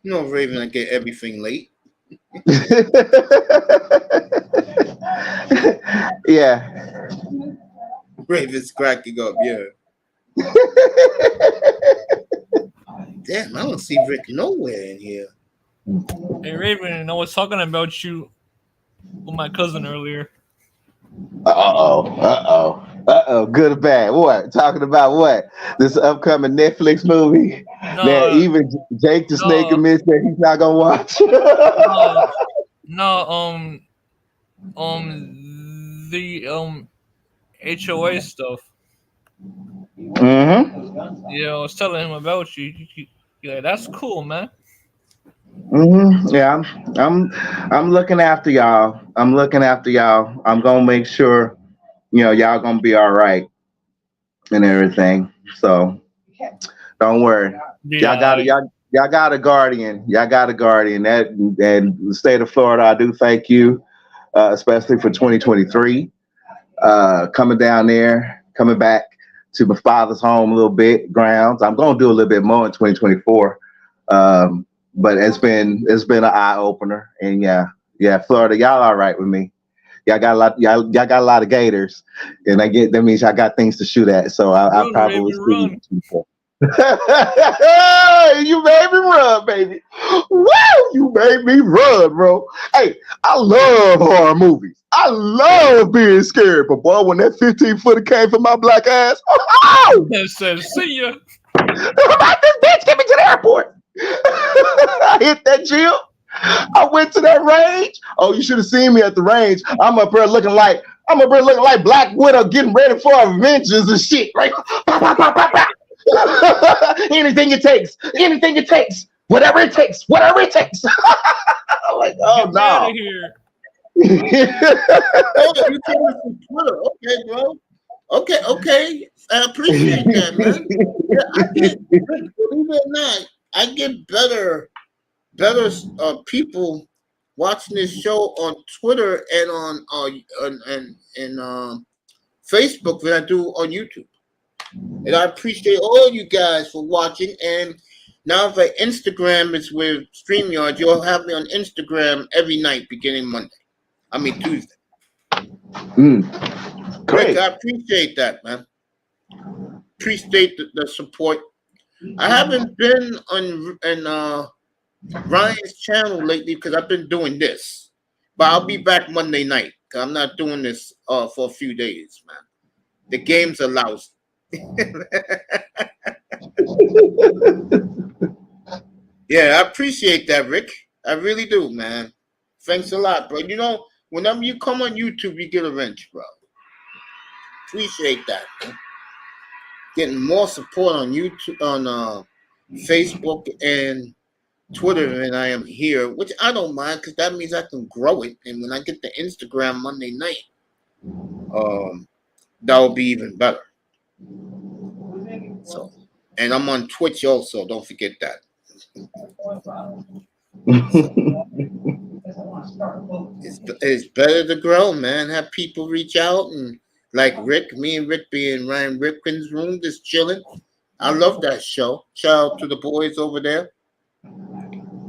You know, Raven, I get everything late. Yeah. Raven's cracking up, yeah. Damn, I don't see Rick nowhere in here. Hey, Raven, I was talking about you with my cousin earlier. Uh-oh. Good or bad? What? Talking about what? This upcoming Netflix movie that even Jake the Snake admits that he's not gonna watch. The HOA stuff. Mm-hmm. Yeah, I was telling him about you. Yeah, that's cool, man. Mm-hmm. Yeah, I'm looking after y'all. I'm gonna make sure y'all gonna be all right and everything. So don't worry. Y'all got a guardian. Y'all got a guardian. That and the state of Florida, I do thank you, especially for 2023. Coming down there, coming back to my father's home a little bit, grounds. I'm gonna do a little bit more in 2024. But it's been an eye opener, and yeah, Florida, y'all all right with me. Y'all got a lot of gators, and that means I got things to shoot at. So I probably was people. You made me run, baby. Woo! You made me run, bro. Hey, I love horror movies. I love being scared, but boy, when that 15-footer came for my black ass, That says, see ya. About this bitch, get me to the airport. I hit that gym. I went to that range. Oh, you should have seen me at the range. I'm up there looking like Black Widow getting ready for Avengers and shit. Right? Anything it takes. Whatever it takes. I'm like, oh Get out no. of here. Oh, you told me from Twitter. Okay, bro. Okay. I appreciate that, man. Yeah, I get, believe it or not, I get better people watching this show on Twitter and on Facebook than I do on YouTube. And I appreciate all you guys for watching. And now for Instagram is with StreamYard, you'll have me on Instagram every night beginning Tuesday. Great. Rick, I appreciate that, man. Appreciate the support. I haven't been on Ryan's channel lately because I've been doing this. But I'll be back Monday night because I'm not doing this for a few days, man. The games are lousy. Yeah, I appreciate that, Rick. I really do, man. Thanks a lot, bro. You know, whenever you come on YouTube, you get a wrench, bro. Appreciate that, man. Getting more support on YouTube, on Facebook and Twitter than I am here, which I don't mind because that means I can grow it. And when I get to Instagram Monday night, that will be even better. So, and I'm on Twitch also. Don't forget that. It's better to grow, man. Have people reach out and like Rick, me and Rick be in Ryan Ripken's room, just chilling. I love that show. Shout out to the boys over there.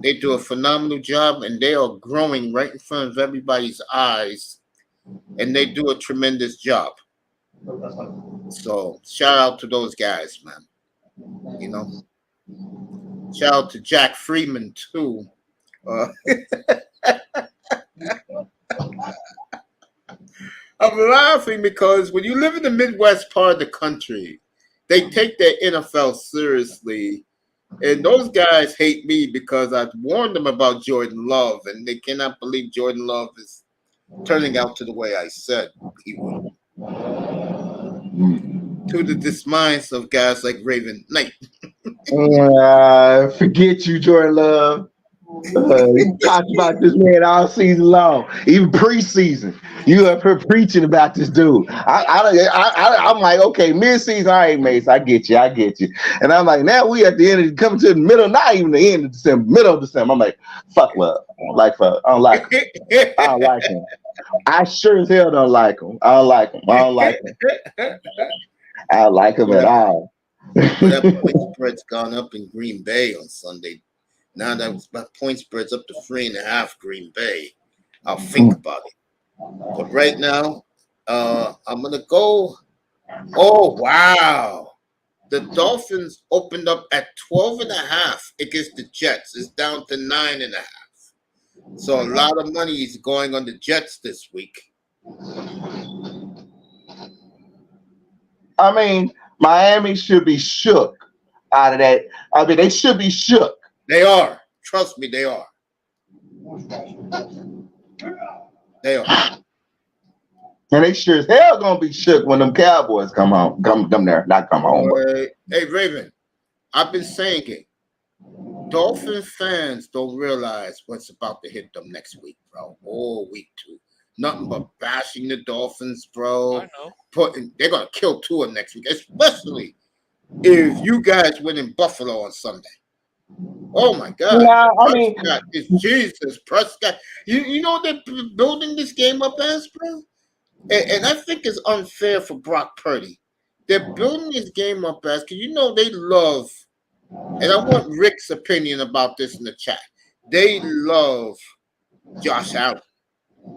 They do a phenomenal job, and they are growing right in front of everybody's eyes, and they do a tremendous job. So shout out to those guys, man. You know, shout out to Jack Freeman too. I'm laughing because when you live in the Midwest part of the country, they take their NFL seriously. And those guys hate me because I warned them about Jordan Love, and they cannot believe Jordan Love is turning out to the way I said he would. To the dismay of guys like Raven Knight. Forget you, Jordan Love. You talked about this man all season long, even preseason. You up here preaching about this dude. I'm like, okay, mid-season, all right, Mace, I get you. And I'm like, now we at the end of coming to the middle, not even the end of December, middle of December. I'm like, fuck Love. I don't like him. I don't like him. I sure as hell don't like him. I don't like him. I don't like him at all. That point spread's gone up in Green Bay on Sunday. Now that my point spread's up to 3.5 Green Bay, I'll think about it. But right now, I'm gonna go. Oh wow! The Dolphins opened up at 12.5 against the Jets. It's down to 9.5. So a lot of money is going on the Jets this week. I mean, Miami should be shook out of that. I mean, they should be shook. They are. Trust me, they are. They are. And they sure as hell gonna be shook when them Cowboys come home. Come there, not come home. Hey, Raven, I've been saying it. Dolphin fans don't realize what's about to hit them next week, bro. Oh, week 2. Nothing but bashing the Dolphins, bro. I know. They're gonna kill Tua next week, especially if you guys win in Buffalo on Sunday. Oh my God! Yeah, Prescott is Jesus. Prescott, you know they're building this game up as, bro, and I think it's unfair for Brock Purdy. They're building this game up as because you know they love, and I want Rick's opinion about this in the chat. They love Josh Allen.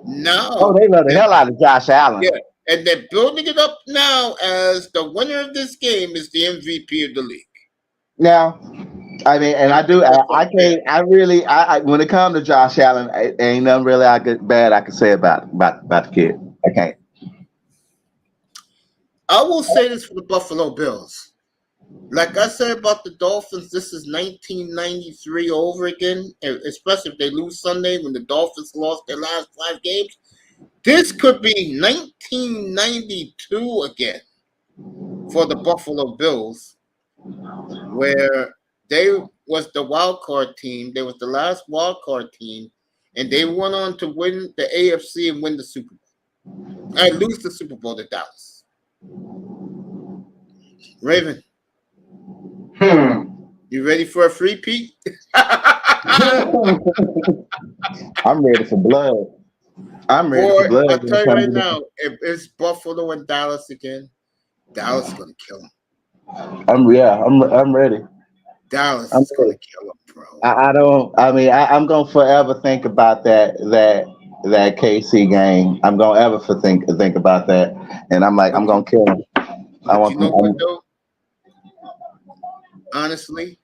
Now, they love the hell out of Josh Allen. Yeah, and they're building it up now as the winner of this game is the MVP of the league. Now, I mean, and I when it comes to Josh Allen, ain't nothing really bad I can say about the kid. I can't. I will say this for the Buffalo Bills. Like I said about the Dolphins, this is 1993 over again, especially if they lose Sunday when the Dolphins lost their last 5 games. This could be 1992 again for the Buffalo Bills, where they was the wild card team. They was the last wild card team, and they went on to win the AFC and win the Super Bowl. And lose the Super Bowl to Dallas. Raven, you ready for a free Pete? I'm ready for blood. I'm ready Boy, for blood. I'll When it tell you comes right to now, if it's Buffalo and Dallas again, Dallas is gonna kill him. I'm ready. Dallas I'm is gonna ready. kill him, bro. I don't. I mean, I'm gonna forever think about that KC game. I'm gonna ever think about that, and I'm like, But I'm gonna kill him. I but you want. know what though? Honestly,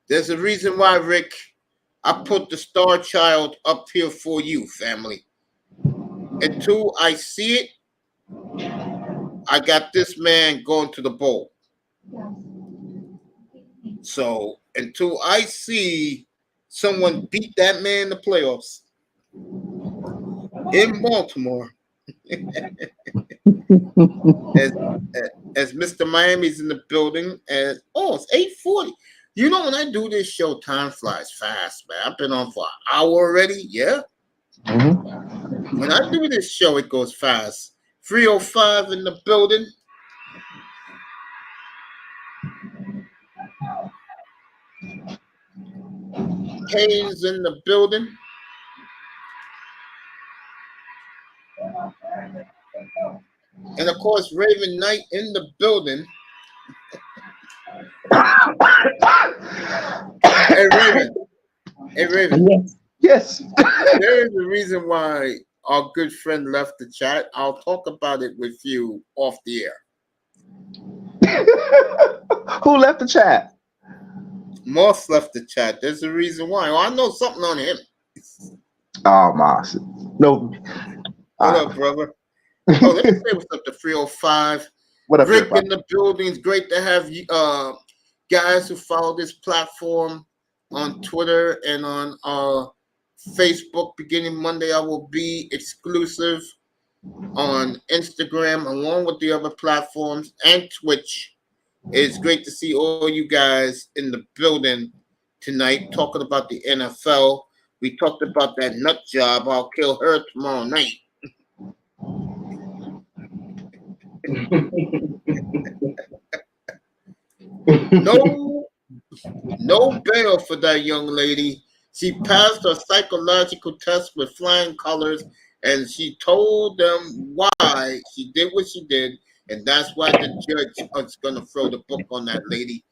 there's a reason why, Rick. I put the star child up here for you, family. Until I see it, I got this man going to the bowl. So until I see someone beat that man in the playoffs in Baltimore, as as Mr. Miami's in the building, and it's 8:40. You know when I do this show, time flies fast, man. I've been on for an hour already. Yeah. Mhm. When I do this show, it goes fast. 3:05 in the building. Kane's in the building. And of course, Raven Knight in the building. Hey Raven. Hey Raven. Yes. Yes. There is a reason why our good friend left the chat. I'll talk about it with you off the air. Who left the chat? Moss left the chat. There's a reason why. Oh, I know something on him. Oh, Moss. No. What up, brother? Oh, let me say what's up to 305. What up, Rick everybody? in the building. It's great to have you guys who follow this platform on Twitter and on Facebook. Beginning Monday, I will be exclusive on Instagram along with the other platforms and Twitch. It's great to see all you guys in the building tonight talking about the NFL. We talked about that nut job. I'll kill her tomorrow night. No bail for that young lady. She passed her psychological test with flying colors, and she told them why she did what she did, and that's why the judge is going to throw the book on that lady.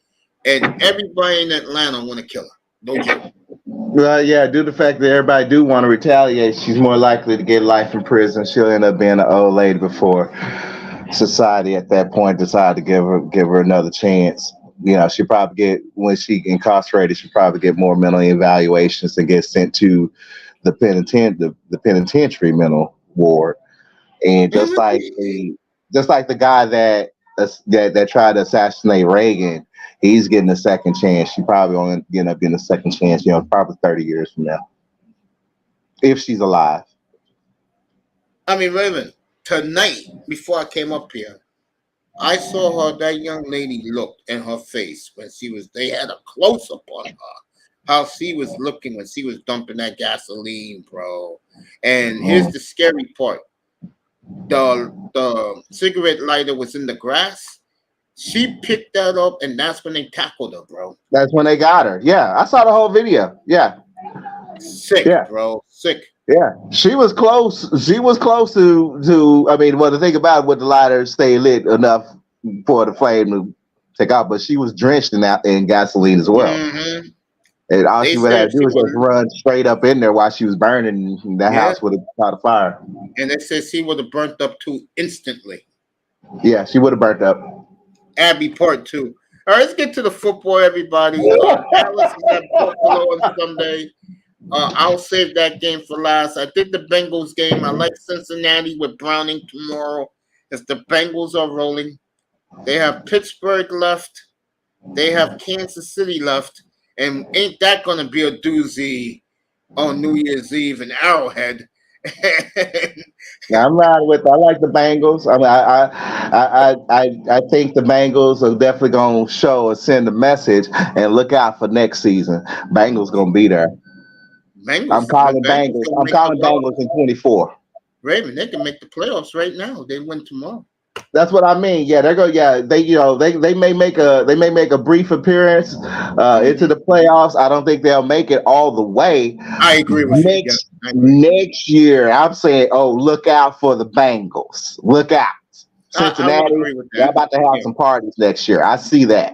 And everybody in Atlanta want to kill her. No joke. Well, yeah, due to the fact that everybody do want to retaliate, she's more likely to get life in prison. She'll end up being an old lady before society at that point decide to give her another chance. She probably get when she incarcerated, she probably get more mental evaluations and get sent to the penitentiary mental ward. And just like the guy that tried to assassinate Reagan, he's getting a second chance. She probably only end up getting a second chance, probably 30 years from now. If she's alive. I mean, wait a minute. Tonight, before I came up here, I saw her, that young lady looked in her face when they had a close up on her. How she was looking when she was dumping that gasoline, bro. And here's the scary part. The cigarette lighter was in the grass. She picked that up, and that's when they tackled her, bro. That's when they got her. Yeah, I saw the whole video. Yeah. Sick, Yeah. bro. Sick. Yeah, she was close. She was close to. I mean, well, the thing about it, with the lighter stay lit enough for the flame to take out, but she was drenched in gasoline as well. Mm-hmm. And all They she would have said to do was just run straight up in there while she was burning. And the house would have caught a fire. And they said she would have burnt up too instantly. Yeah, she would have burnt up. Abby part 2. All right, let's get to the football, everybody. Dallas is at Buffalo on Sunday. I'll save that game for last. I did the Bengals game. I like Cincinnati with Browning tomorrow as the Bengals are rolling. They have Pittsburgh left. They have Kansas City left. And ain't that going to be a doozy on New Year's Eve in Arrowhead? I'm riding with. I like the Bengals. I mean, I think the Bengals are definitely going to show or send a message and look out for next season. Bengals going to be there. I'm calling Bengals. I'm calling Bengals in 24. Raven, they can make the playoffs right now. They win tomorrow. That's what I mean. Yeah, they're going. Yeah, they may make a brief appearance into the playoffs. I don't think they'll make it all the way. I agree with you. Yeah, I agree. Next year, I'm saying, oh, look out for the Bengals. Look out, I would Cincinnati. agree with They're that. about to have some parties next year. I see that.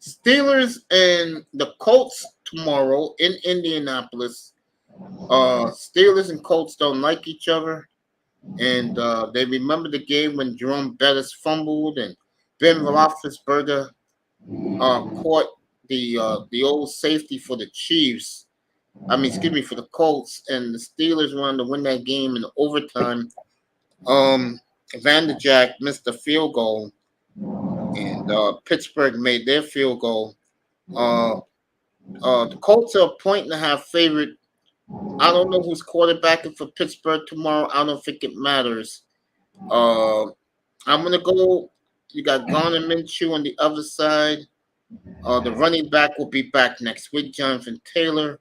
Steelers and the Colts tomorrow in Indianapolis. Steelers and Colts don't like each other, and they remember the game when Jerome Bettis fumbled and Ben Roethlisberger caught the old safety for the Chiefs. For the Colts, and the Steelers wanted to win that game in overtime. Vanderjack missed a field goal, and Pittsburgh made their field goal. The Colts are a 1.5 favorite. I don't know who's quarterbacking for Pittsburgh tomorrow. I don't think it matters. I'm gonna go. You got Garner Minshew on the other side. The running back will be back next week, Jonathan Taylor.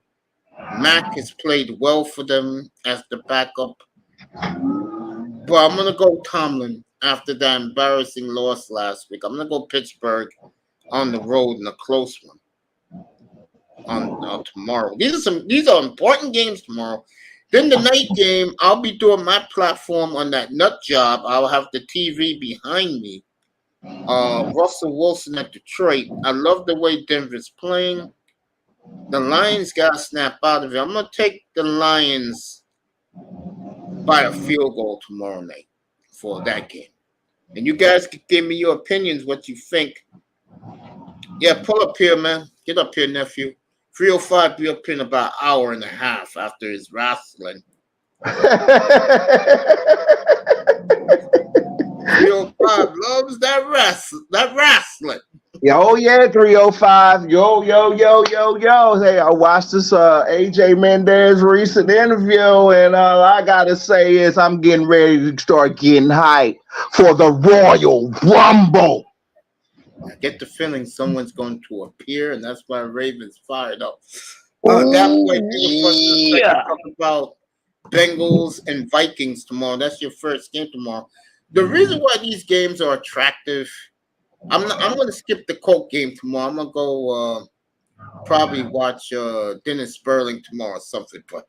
Mack has played well for them as the backup. But I'm gonna go Tomlin after that embarrassing loss last week. I'm gonna go Pittsburgh on the road in a close one on tomorrow. These are important games tomorrow. Then the night game, I'll be doing my platform on that nut job. I'll have the TV behind me. Russell Wilson at Detroit. I love the way Denver's playing. The Lions gotta snap out of it. I'm gonna take the Lions by a field goal tomorrow night for that game. And you guys can give me your opinions, what you think. Yeah, pull up here, man. Get up here, nephew. 305 be up here in about an hour and a half after his wrestling. 305 loves that wrestling. Oh yeah, 305. Yo. Hey, I watched this AJ Mendez recent interview, and all I gotta say is I'm getting ready to start getting hyped for the Royal Rumble. I get the feeling someone's going to appear, and that's why Ravens fired up. That way, people talk about Bengals and Vikings tomorrow. That's your first game tomorrow. The reason why these games are attractive, I'm going to skip the Colt game tomorrow. I'm going to go probably watch Dennis Sperling tomorrow or something. But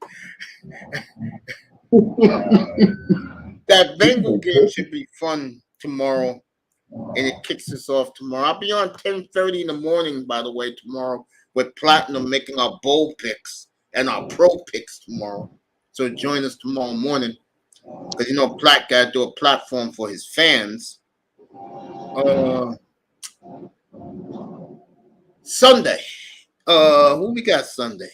that Bengal game should be fun tomorrow, and it kicks us off tomorrow. I'll be on 10:30 in the morning, by the way, tomorrow with Platinum making our bowl picks and our pro picks tomorrow. So join us tomorrow morning because Platt got to do a platform for his fans. Sunday. Who we got Sunday?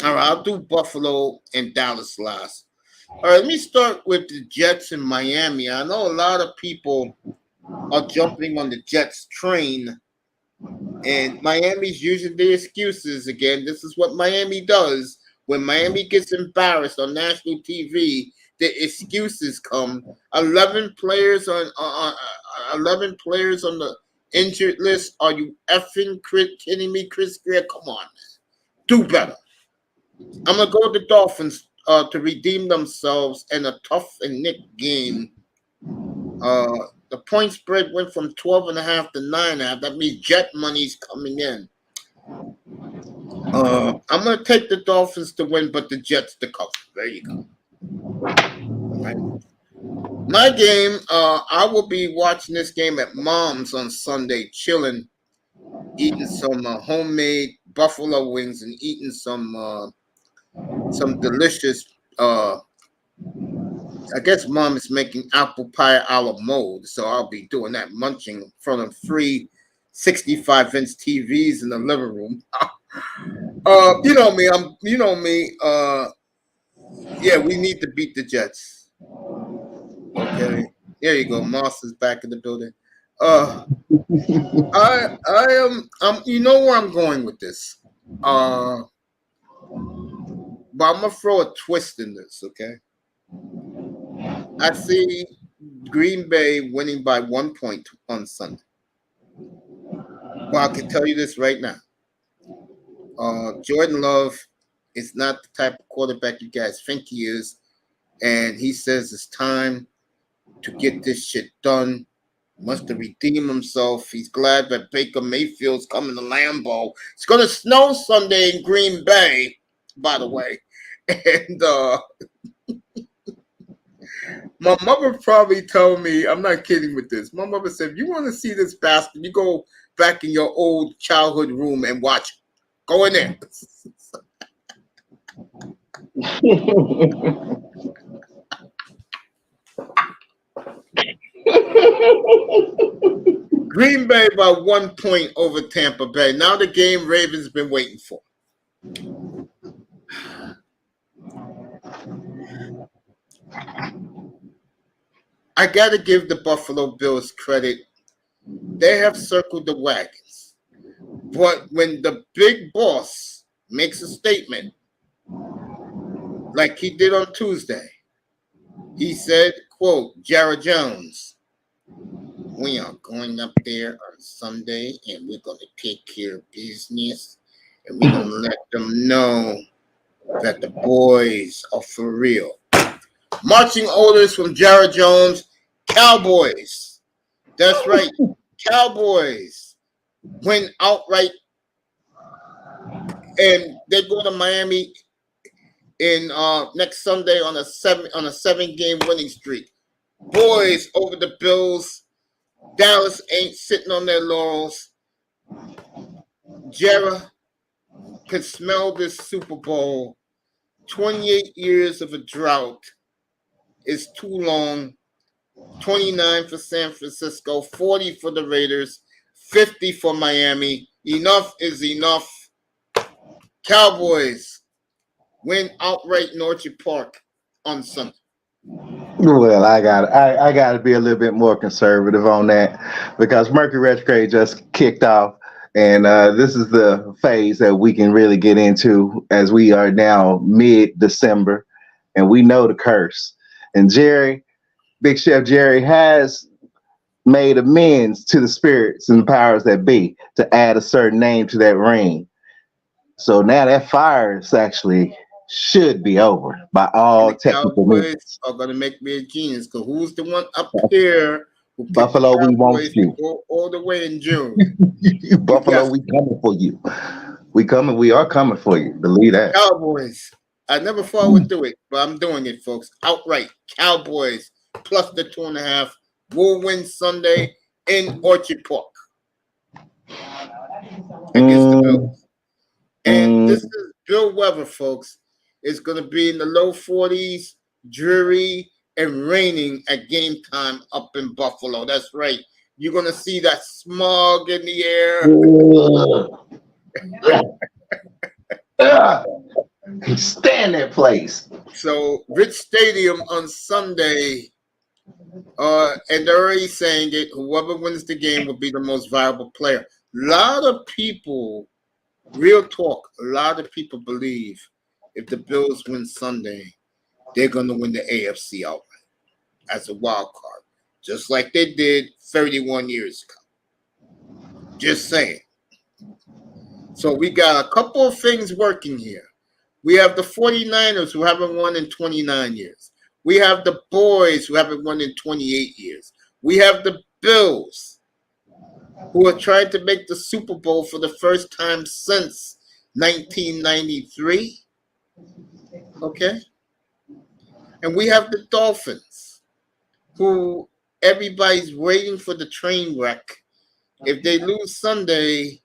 All right, I'll do Buffalo and Dallas last. All right, let me start with the Jets in Miami. I know a lot of people are jumping on the Jets train, and Miami's using the excuses again. This is what Miami does. When Miami gets embarrassed on national TV, the excuses come. 11 players on the injured list. Are you effing kidding me, Chris Greer? Come on, man. Do better. I'm gonna go with the Dolphins to redeem themselves in a tough and nick game. The point spread went from 12.5 to 9.5. That means Jet money's coming in. I'm gonna take the Dolphins to win, but the Jets to cover. There you go. All right. My game, I will be watching this game at Mom's on Sunday, chilling, eating some homemade buffalo wings and eating some delicious. I guess Mom is making apple pie a la mode, so I'll be doing that, munching in front of 3 65-inch TVs in the living room. You know me. Yeah, we need to beat the Jets. Okay, there you go. Moss is back in the building. I am. You know where I'm going with this. But I'm gonna throw a twist in this. Okay. I see Green Bay winning by 1 point on Sunday. Well, I can tell you this right now. Jordan Love is not the type of quarterback you guys think he is. And he says it's time to get this shit done. Wants to redeem himself. He's glad that Baker Mayfield's coming to Lambeau. It's gonna snow Sunday in Green Bay, by the way. And my mother probably told me, I'm not kidding with this. My mother said, if you want to see this bastard, you go back in your old childhood room and watch it. Go in there. Green Bay by 1 point over Tampa Bay. Now the game Ravens been waiting for. I got to give the Buffalo Bills credit. They have circled the wagons. But when the big boss makes a statement, like he did on Tuesday, he said, quote, Jared Jones, we are going up there on Sunday and we're going to take care of business and we're going to let them know that the boys are for real. Marching orders from Jared Jones, Cowboys. That's right. Cowboys win outright and they go to Miami in next Sunday on a 7-game winning streak. Boys over the Bills. Dallas ain't sitting on their laurels. Jared could smell this Super Bowl. 28 years of a drought is too long. 29 for San Francisco, 40 for the Raiders, 50 for Miami. Enough is enough. Cowboys win outright in Orchard Park on Sunday. Well, I got to be a little bit more conservative on that because Mercury retrograde just kicked off, and this is the phase that we can really get into as we are now mid-December, and we know the curse. And Jerry, Big Chef Jerry, has made amends to the spirits and the powers that be to add a certain name to that ring. So now that fire is actually should be over by all technical means. Are going to make me a genius because who's the one up here who picked Buffalo, the we want Cowboys you. to go all the way in June? Buffalo, Yes. we coming for you. We are coming for you. Believe that. Cowboys. I never thought I would do it, but I'm doing it, folks. Outright. Cowboys plus the 2.5 will win Sunday in Orchard Park against the Bills. And this is Bill Weather, folks. It's going to be in the low 40s, dreary, and raining at game time up in Buffalo. That's right. You're going to see that smog in the air. Stand that place. So, Rich Stadium on Sunday, and they're already saying it, whoever wins the game will be the most valuable player. A lot of people, real talk, a lot of people believe if the Bills win Sunday, they're going to win the AFC outright as a wild card, just like they did 31 years ago. Just saying. So we got a couple of things working here. We have the 49ers who haven't won in 29 years. We have the boys who haven't won in 28 years. We have the Bills who are trying to make the Super Bowl for the first time since 1993. Okay? And we have the Dolphins who everybody's waiting for the train wreck. If they lose Sunday,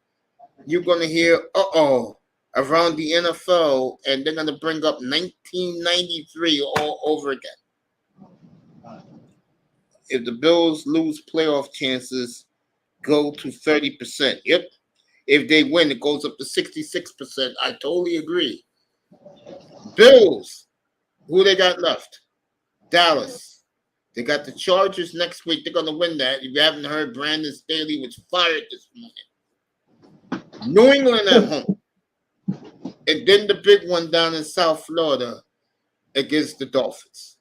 you're going to hear, around the NFL, and they're going to bring up 1993 all over again. If the Bills lose, playoff chances go to 30%. Yep. If they win, it goes up to 66%. I totally agree. Bills, who they got left? Dallas. They got the Chargers next week. They're going to win that. If you haven't heard, Brandon Staley was fired this morning. New England at home. And then the big one down in South Florida against the Dolphins.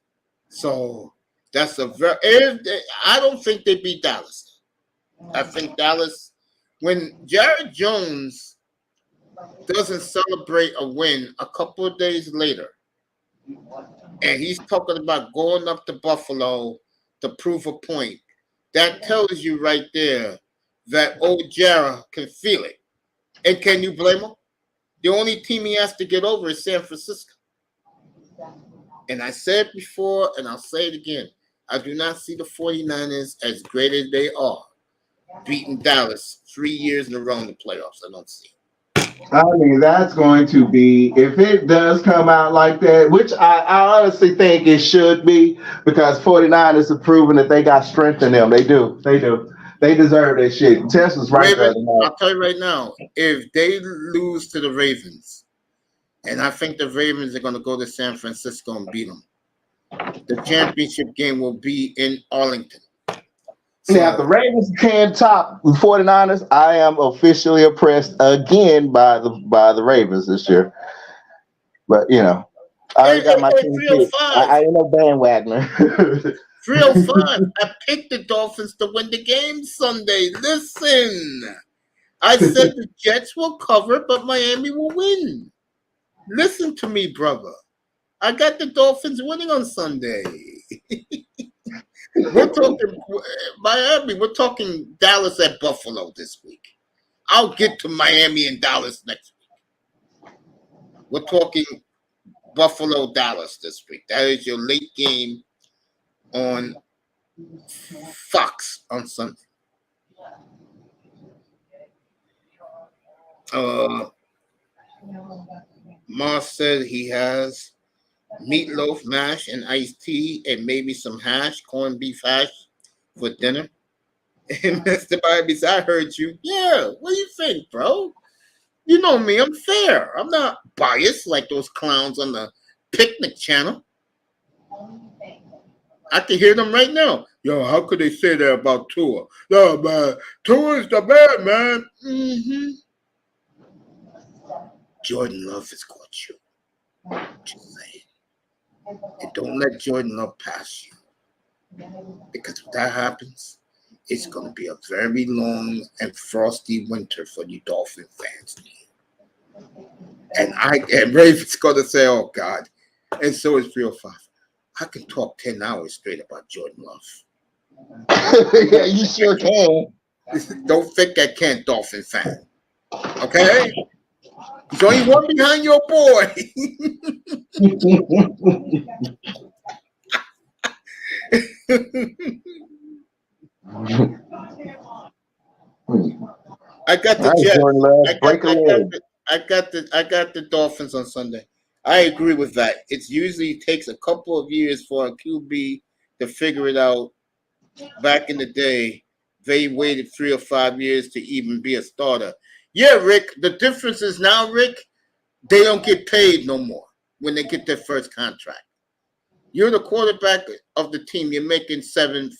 So that's a very. I don't think they beat Dallas. I think Dallas, when Jared Jones doesn't celebrate a win a couple of days later, and he's talking about going up to Buffalo to prove a point. That tells you right there that old Jara can feel it. And can you blame him? The only team he has to get over is San Francisco. And I said before, and I'll say it again, I do not see the 49ers as great as they are beating Dallas 3 years in a row in the playoffs. I don't see it. I mean, that's going to be, if it does come out like that, which I honestly think it should be, because 49ers have proven that they got strength in them. They do. They deserve that shit. Tesla's right there Ravens, tonight. I'll tell you right now, if they lose to the Ravens, and I think the Ravens are going to go to San Francisco and beat them, the championship game will be in Arlington. So, Now, if the Ravens can top the 49ers, I am officially oppressed again by the Ravens this year. But, you know, I already got my team picked. 305. I ain't no bandwagoner. 305. I picked the Dolphins to win the game Sunday. Listen, I said the Jets will cover, but Miami will win. Listen to me, brother. I got the Dolphins winning on Sunday. We're talking Miami. We're talking Dallas at Buffalo this week. I'll get to Miami and Dallas next week. We're talking Buffalo, Dallas this week. That is your late game on Fox on Sunday. Mars said he has meatloaf, mash, and iced tea, and maybe some hash, corned beef hash for dinner. And Mr. Bobby said, I heard you. Yeah, what do you think, bro? You know me, I'm fair. I'm not biased like those clowns on the picnic channel. I can hear them right now. Yo, how could they say that about Tua? No, man, Tua's the man, man. Mm-hmm. Jordan Love has caught you. Just saying. And don't let Jordan Love pass you. Because if that happens, it's going to be a very long and frosty winter for you Dolphin fans. And Raven's going to say, oh, God. And so is 305. I can talk 10 hours straight about Jordan Love. Yeah, you sure can. Don't think I can't, Dolphin fan. Okay? There's only one behind your boy. I got the Jets. I got the Dolphins on Sunday. I agree with that. It usually takes a couple of years for a QB to figure it out. Back in the day, they waited 3 or 5 years to even be a starter. Yeah, Rick, the difference is now, Rick, they don't get paid no more when they get their first contract. You're the quarterback of the team. You're making $7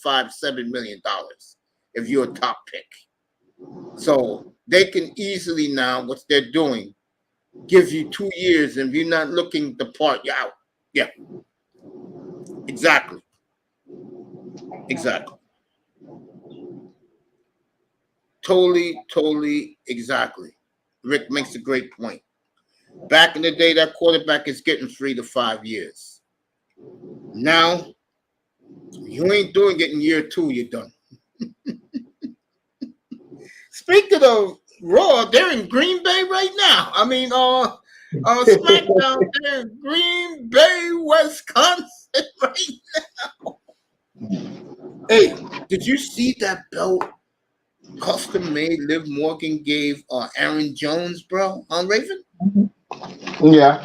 million if you're a top pick. So they can easily now, what they're doing, give you 2 years, and if you're not looking the part, you're out. Yeah. Exactly. Totally, exactly. Rick makes a great point. Back in the day, that quarterback is getting 3 to 5 years. Now, you ain't doing it in year 2, you're done. Speaking of Raw, they're in Green Bay right now. I mean, SmackDown, they're in Green Bay, Wisconsin right now. Hey, did you see that belt custom made Liv Morgan gave Aaron Jones, bro, on Raven? Yeah.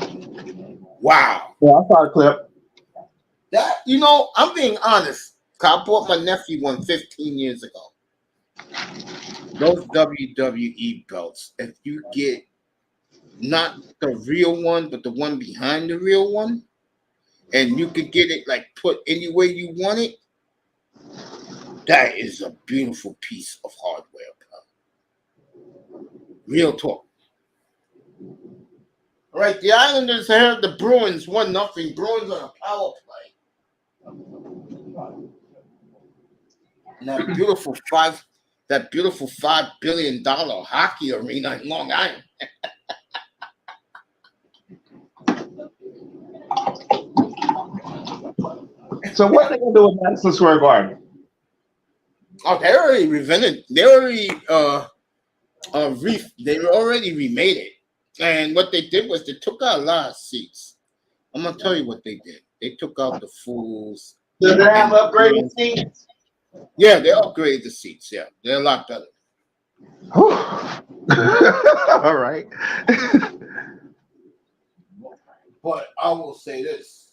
Wow. Yeah, I saw the clip. That, I'm being honest. I bought my nephew one 15 years ago. Those WWE belts, if you get not the real one, but the one behind the real one, and you could get it like put any way you want it, that is a beautiful piece of hardware, bro. Real talk. All right, the Islanders have the Bruins 1-0. Bruins on a power play. And that beautiful $5 billion hockey arena in Long Island. So what are they gonna do with Madison Square Garden? Oh, they already revented. They already they already remade it. And what they did was they took out a lot of seats. I'm gonna tell you what they did. They took out the fools. Do they have and upgraded seats? Yeah, they upgraded the seats. Yeah, they're a lot better. All right. But I will say this: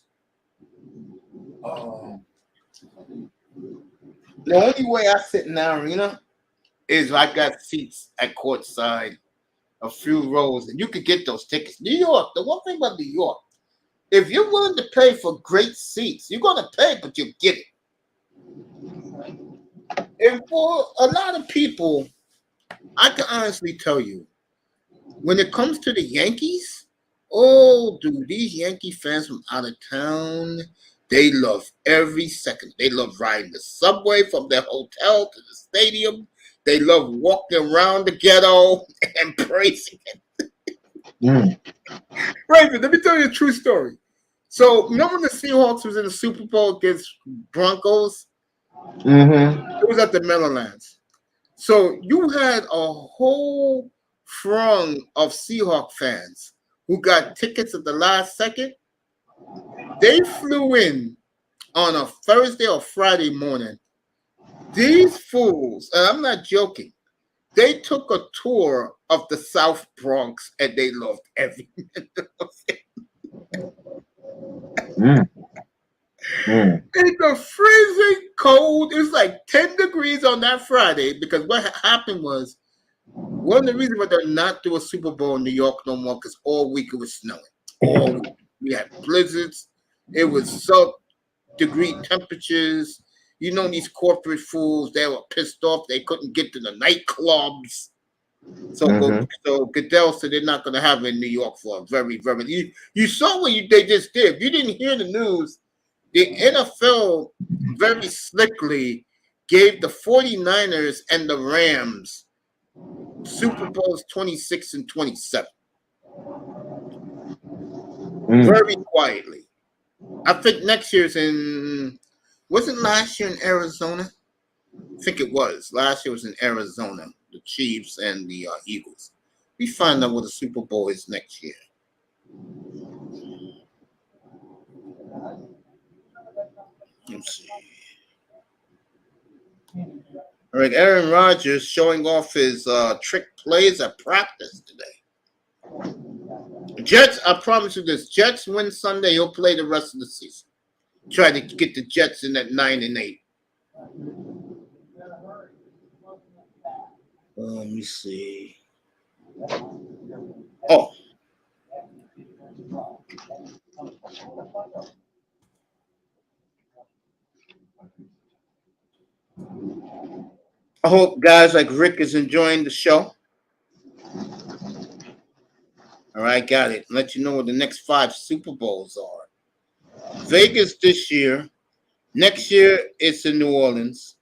the only way I sit in that arena is I got seats at courtside, a few rows, and you could get those tickets. New York. The one thing about New York, if you're willing to pay for great seats, you're gonna pay, but you get it. And for a lot of people, I can honestly tell you, when it comes to the Yankees, oh, dude, these Yankee fans from out of town, they love every second. They love riding the subway from their hotel to the stadium. They love walking around the ghetto and praising it. Raven, let me tell you a true story. So, you know when the Seahawks was in the Super Bowl against Broncos? It was at the Meadowlands. So you had a whole throng of Seahawk fans who got tickets at the last second. They flew in on a Thursday or Friday morning. These fools, and I'm not joking, they took a tour of the South Bronx and they loved every minute of it. In the freezing cold, it was like 10 degrees on that Friday because what happened was one of the reasons why they're not doing a Super Bowl in New York no more because all week it was snowing. All week. We had blizzards. It was sub-degree temperatures. You know these corporate fools, they were pissed off. They couldn't get to the nightclubs. So Goodell said they're not going to have it in New York for a very, very... You saw what they just did. If you didn't hear the news, the NFL very slickly gave the 49ers and the Rams Super Bowls 26 and 27. Very quietly. I think next year's wasn't last year in Arizona? I think it was. Last year was in Arizona, the Chiefs and the Eagles. We find out what the Super Bowl is next year. Let's see. All right, Aaron Rodgers showing off his trick plays at practice today. Jets, I promise you this. Jets win Sunday, he'll play the rest of the season. Try to get the Jets in at 9-8. Let me see. Oh. I hope guys like Rick is enjoying the show. All right, got it. Let you know what the next 5 Super Bowls are. Vegas this year. Next year, it's in New Orleans.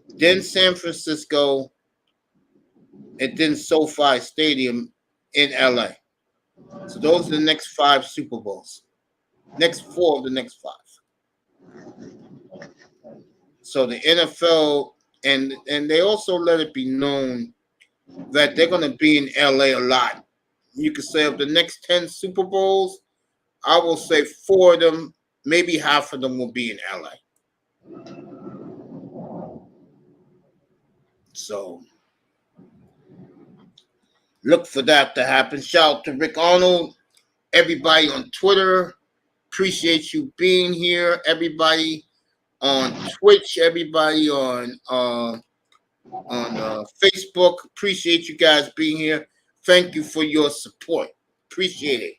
Then San Francisco. And then SoFi Stadium in LA. So those are the next 5 Super Bowls. Next 4 of the next 5. So the NFL, and they also let it be known that they're going to be in LA a lot. You could say of the next 10 Super Bowls, I will say 4 of them, maybe half of them will be in LA. So look for that to happen. Shout out to Rick Arnold, everybody on Twitter. Appreciate you being here. Everybody on Twitch, everybody on Facebook. Appreciate you guys being here. Thank you for your support. Appreciate it.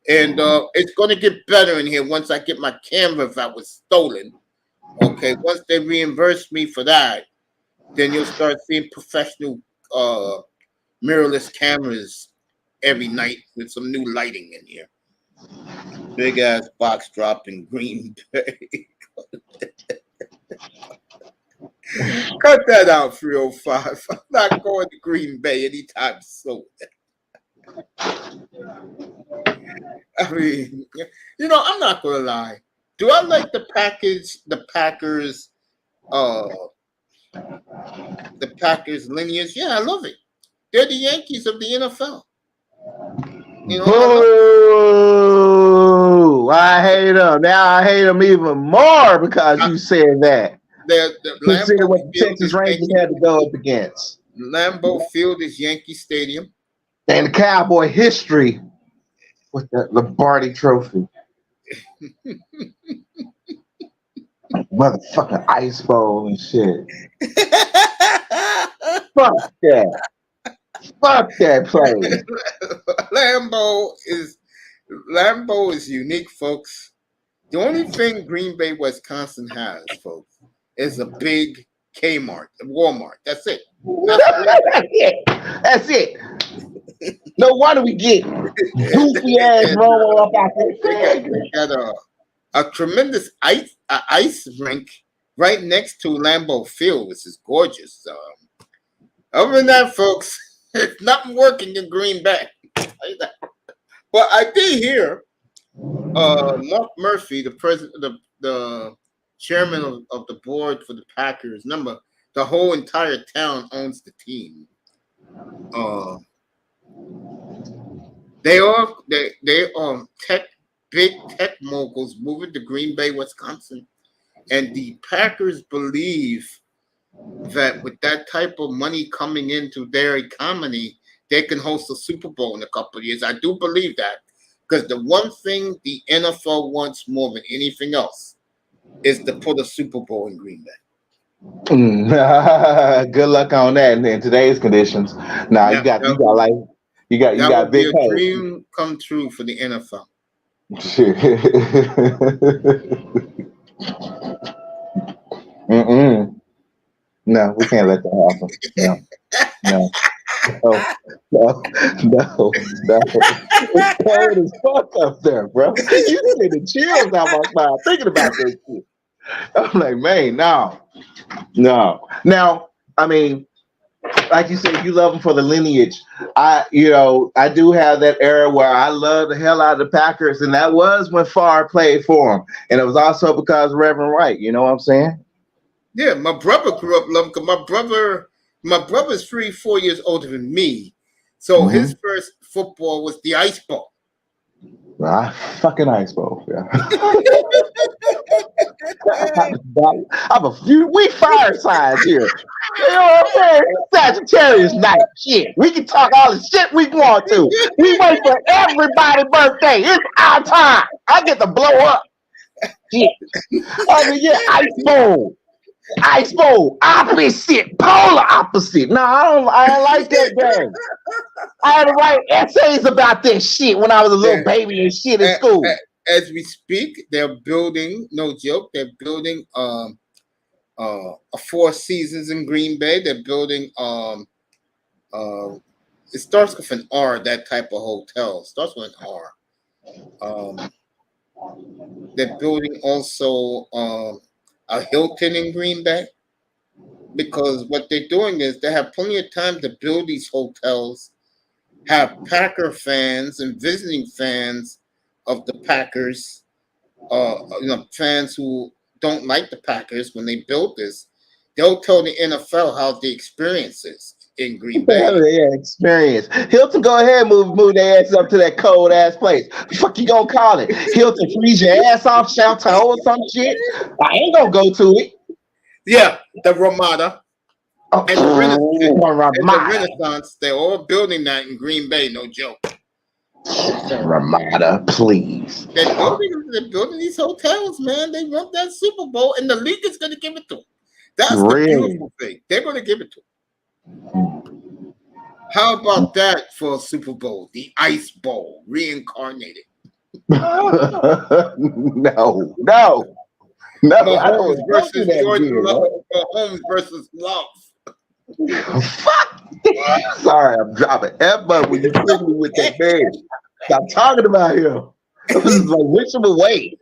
And it's going to get better in here once I get my camera that was stolen. Okay, once they reimburse me for that, then you'll start seeing professional mirrorless cameras every night with some new lighting in here. Big ass box drop in Green Bay. Cut that out, 305. I'm not going to Green Bay anytime soon. I mean, I'm not going to lie. Do I like the Packers? Uh, the Packers lineage? Yeah, I love it. They're the Yankees of the NFL. You know, I love Boo! I hate them. Now I hate them even more because you said that. the Consider Lambeau what the Field Texas is Rangers Yankee. had to go up against. Lambeau Field is Yankee Stadium. And the Cowboy history with that Lombardi trophy. Motherfucking ice bowl and shit. Fuck that. Fuck that place. Lambeau is unique, folks. The only thing Green Bay, Wisconsin has, folks, is a big Kmart, Walmart. That's it. That's it. No wonder we get goofy ass roll up out there. They got a tremendous ice rink right next to Lambeau Field, which is gorgeous. Other than that, folks, it's nothing working in Green Bay. But I did hear Mark Murphy, the president, the chairman of the board for the Packers. Remember, the whole entire town owns the team. They are big tech moguls moving to Green Bay, Wisconsin, and the Packers believe that with that type of money coming into their economy, they can host a Super Bowl in a couple of years. I do believe that, because the one thing the NFL wants more than anything else is to put a Super Bowl in Green Bay. Good luck on that in today's conditions. Nah, you got big a dream come true for the NFL. No, we can't let that happen. No. It's cold as fuck up there, bro. You get the chills out my spine thinking about this shit. I'm like, man, no. Now, I mean, like you said, you love them for the lineage. I do have that era where I love the hell out of the Packers, and that was when Favre played for them, and it was also because of Reverend Wright. You know what I'm saying? Yeah, my brother grew up loving. Cause my brother's 3-4 years older than me, so his first football was the ice ball. Fucking ice ball, yeah. I have a few fire signs here. You know what I'm saying? Sagittarius night. Shit. We can talk all the shit we want to. We wait for everybody's birthday. It's our time. I get to blow up. Shit. I mean, yeah, ice bowl, opposite, polar opposite. No, I don't like that game. I had to write essays about that shit when I was a little baby and shit in school. As we speak, they're building, no joke, they're building a Four Seasons in Green Bay. They're building it starts with an R, that type of hotel. It starts with an R. They're building also a Hilton in Green Bay, because what they're doing is they have plenty of time to build these hotels, have Packer fans and visiting fans of the Packers, fans who don't like the Packers. When they build this, they'll tell the NFL how the experience is in Green Bay. Yeah, experience. Hilton, go ahead, move their ass up to that cold ass place. The fuck you gonna call it? Hilton, freeze your ass off, Chateau or some shit. I ain't gonna go to it. Yeah, the Ramada. And the Renaissance, they're all building that in Green Bay, no joke. Ramada, please. They're building these hotels, man. They want that Super Bowl, and the league is going to give it to them. That's the beautiful thing. They're going to give it to them. How about that for a Super Bowl? The Ice Bowl, reincarnated. No. Mahomes versus Jordan Love. Mahomes versus Love. Fuck. Sorry, I'm dropping F-up when you put me with that man. Stop talking about him. This is like wish him away.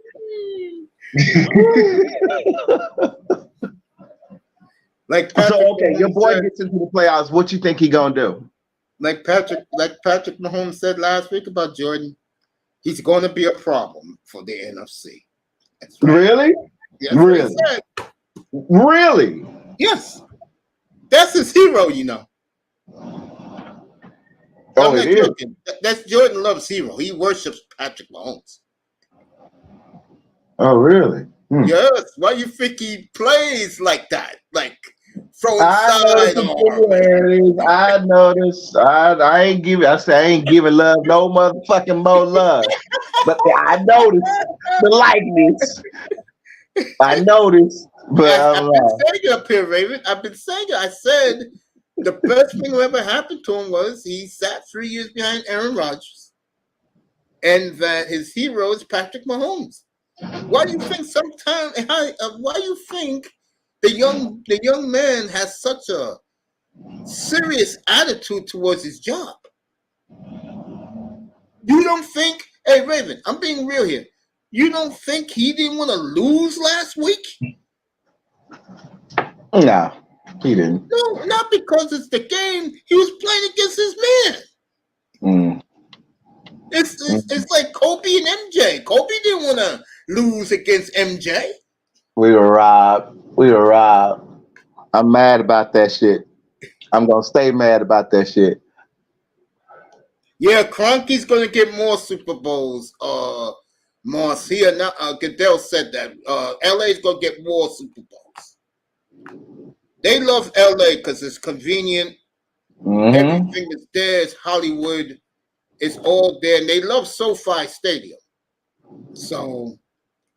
Your boy gets into the playoffs. What you think he gonna do? Like Patrick Mahomes said last week about Jordan, he's going to be a problem for the NFC. That's right. Really? Yeah, that's what he Really? said. Really? Yes. That's his hero, you know. Oh, I'm it not is. joking. That's Jordan Love's hero. He worships Patrick Mahomes. Oh, really? Yes. Why you think he plays like that? Like throwing I noticed the sidearm. similarities. I noticed. I ain't giving. I say I ain't giving love no motherfucking more love. But I noticed the likeness. I noticed. But I've been saying it up here, Raven. I've been saying it. I said the best thing that ever happened to him was he sat 3 years behind Aaron Rodgers, and that his hero is Patrick Mahomes. Why do you think sometimes? Why do you think the young man has such a serious attitude towards his job? You don't think? Hey, Raven, I'm being real here. You don't think he didn't want to lose last week? no, he didn't. No, not because it's the game. He was playing against his man. Mm. It's like Kobe and MJ. Kobe didn't want to lose against MJ. We were robbed. We were robbed. I'm mad about that shit. I'm gonna stay mad about that shit. Yeah, Kroenke's gonna get more Super Bowls. Marcia, Goodell said that. LA's gonna get more Super Bowls. They love LA because it's convenient. Mm-hmm. Everything is there. It's Hollywood. It's all there, and they love SoFi Stadium. So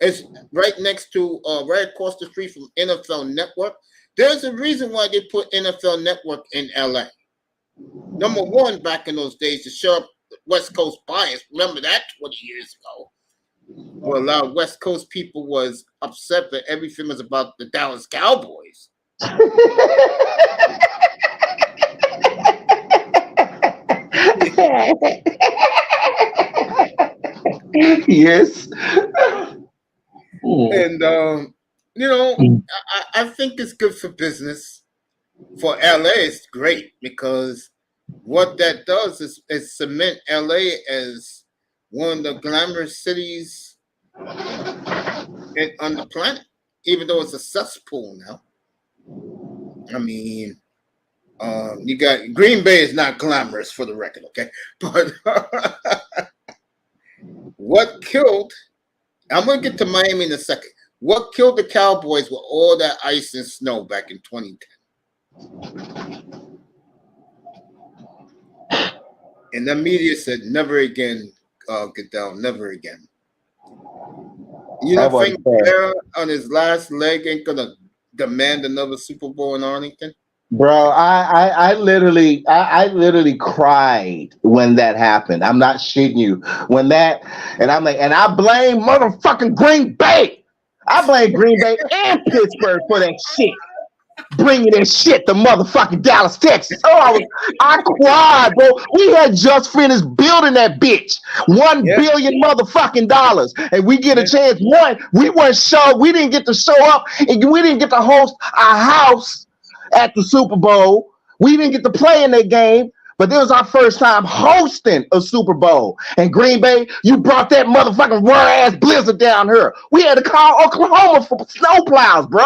it's right next to, right across the street from NFL Network. There's a reason why they put NFL Network in LA. Number one, back in those days, to show up West Coast bias. Remember that 20 years ago? Where a lot of West Coast people was upset that everything was about the Dallas Cowboys. Yes. And I think it's good for business. For LA, it's great because what that does is cement LA as one of the glamorous cities on the planet, even though it's a cesspool now. I mean, you got Green Bay is not glamorous for the record, okay? But what killed? I'm gonna get to Miami in a second. What killed the Cowboys with all that ice and snow back in 2010? And the media said, never again, Goodell, never again. You don't think Bear on his last leg ain't going to demand another Super Bowl in Arlington? Bro, I literally cried when that happened. I'm not shitting you. When that, and I'm like, and I blame motherfucking Green Bay. I blame Green Bay and Pittsburgh for that shit. Bringing that shit to motherfucking Dallas, Texas. Oh, I cried, bro. We had just finished building that bitch. $1 billion motherfucking dollars. And we get a chance. We weren't sure. We didn't get to show up. And we didn't get to host our house at the Super Bowl. We didn't get to play in that game. But this was our first time hosting a Super Bowl. And Green Bay, you brought that motherfucking rare-ass blizzard down here. We had to call Oklahoma for snowplows, bro.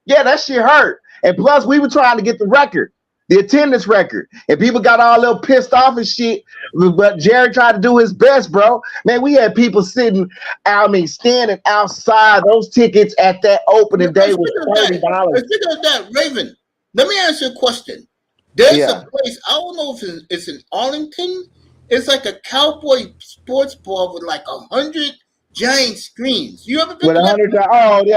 Yeah, that shit hurt. And plus, we were trying to get the record, the attendance record. And people got all a little pissed off and shit. But Jerry tried to do his best, bro. Man, we had people standing outside those tickets at that opening day with $30. Speaking of that, Raven, let me ask you a question. There's a place, I don't know if it's in Arlington. It's like a cowboy sports bar with like 100 giant screens. You ever been with to that? 100?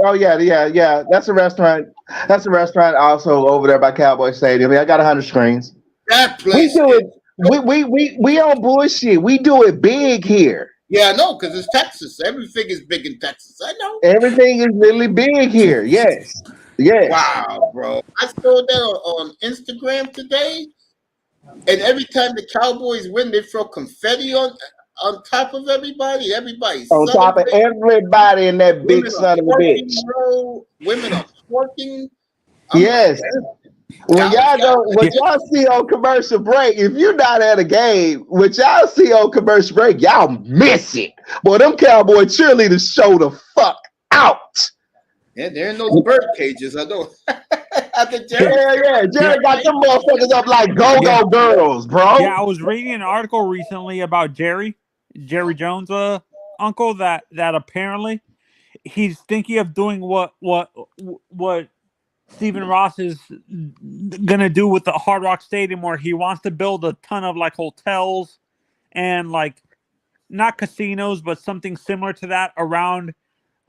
Oh yeah. That's a restaurant. That's a restaurant also over there by Cowboy Stadium. I got 100 screens. That place. We do it. We on bullshit. We do it big here. Yeah, I know, because it's Texas. Everything is big in Texas. I know. Everything is really big here. Yes. Wow, bro. I saw that on Instagram today. And every time the Cowboys win, they throw confetti on top of everybody. Everybody's on top of everybody in that big son of a bitch. Women are twerking. Yes. When Dallas y'all got go, what y'all see on commercial break, if you're not at a game, what y'all see on commercial break, y'all miss it. Boy, them Cowboy cheerleaders show the fuck out. Yeah, they're in those bird cages. I know. I think Jerry. Yeah. Jerry got them motherfuckers up like Yeah. go-go girls, bro. Yeah, I was reading an article recently about Jerry Jones' uncle that apparently he's thinking of doing what Stephen Ross is gonna do with the Hard Rock Stadium, where he wants to build a ton of like hotels and like not casinos, but something similar to that around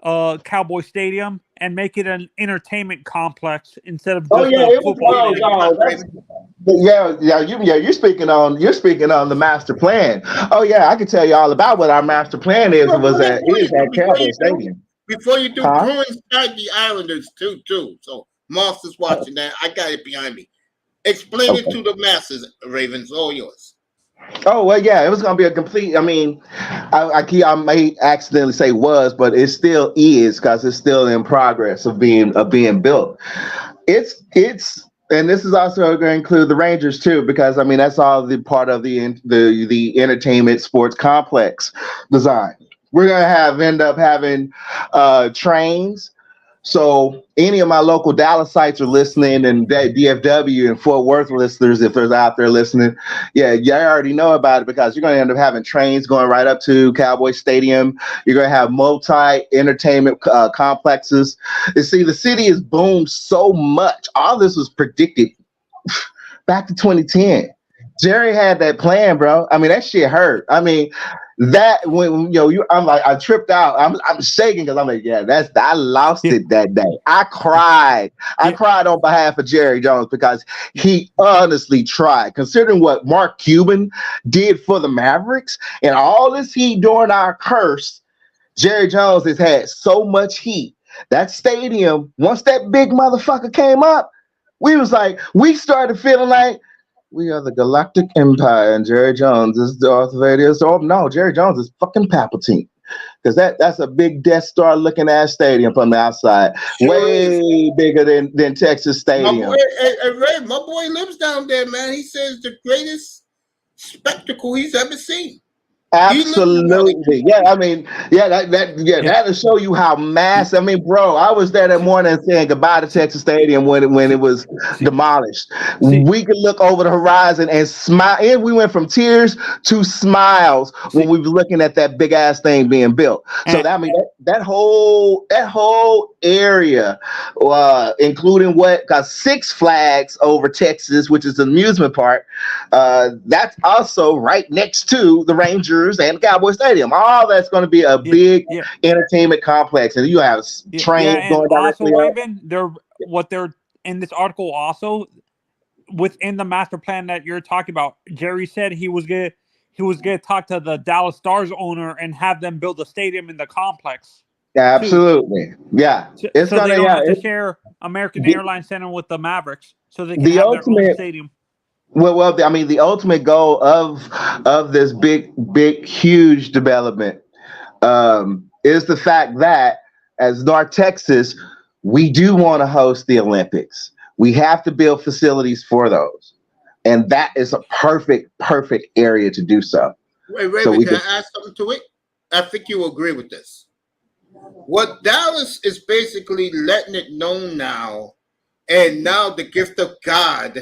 Cowboy Stadium and make it an entertainment complex instead of Oh just yeah, a it was. football Oh stadium. no, that's you're speaking on the master plan. Oh yeah, I can tell you all about what our master plan is. Is at Cowboy Stadium. Before you do, Huh? Bruins tied the Islanders 2-2. So Moss is watching that. I got it behind me. Explain it Okay. to the masses, Ravens. All yours. Oh well, yeah, it was gonna be a complete. I mean, I may accidentally say was, but it still is because it's still in progress of being built. It's and this is also going to include the Rangers too, because I mean that's all the part of the entertainment sports complex design. We're gonna end up having trains. So any of my local Dallas sites are listening, and DFW and Fort Worth listeners, if there's out there listening, yeah, you already know about it because you're going to end up having trains going right up to Cowboy Stadium. You're going to have multi-entertainment complexes. You see, the city has boomed so much. All this was predicted back to 2010. Jerry had that plan, bro. I mean, that shit hurt. I mean, that when I'm like, I tripped out. I'm shaking because I'm like, yeah, I lost it that day. I cried. I cried on behalf of Jerry Jones because he honestly tried. Considering what Mark Cuban did for the Mavericks and all this heat during our curse, Jerry Jones has had so much heat. That stadium, once that big motherfucker came up, we started feeling like we are the Galactic Empire, and Jerry Jones is Darth Vader. So no, Jerry Jones is fucking Palpatine, because that's a big Death Star looking ass stadium from the outside, Sure way is. bigger than Texas Stadium. My boy lives down there, man. He says the greatest spectacle he's ever seen. Absolutely, yeah. I mean, that'll show you how massive. I mean, bro, I was there that morning saying goodbye to Texas Stadium when it was demolished. We could look over the horizon and smile, and we went from tears to smiles when we were looking at that big ass thing being built. So that whole area, including what got Six Flags over Texas, which is the amusement park, that's also right next to the Rangers and Cowboy Stadium. All that's going to be a big entertainment complex, and you have trains going directly also, up. Raven, they're in this article also within the master plan that you're talking about. Jerry said he was gonna talk to the Dallas Stars owner and have them build a stadium in the complex. Absolutely, yeah. It's so gonna they don't have to share American Airlines Center with the Mavericks, so they can have their own stadium. Well, I mean, the ultimate goal of this big, huge development is the fact that as North Texas, we do want to host the Olympics. We have to build facilities for those, and that is a perfect area to do so. Wait, Raven, can I add something to it? I think you agree with this. What Dallas is basically letting it known now, and now the gift of God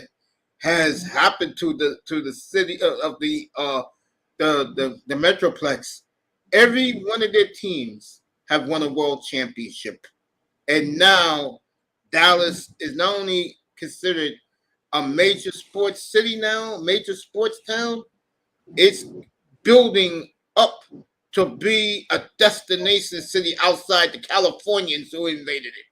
has happened to the city of the Metroplex. Every one of their teams have won a world championship, and now Dallas is not only considered a major sports city now, major sports town, it's building up to be a destination city outside the Californians who invaded it.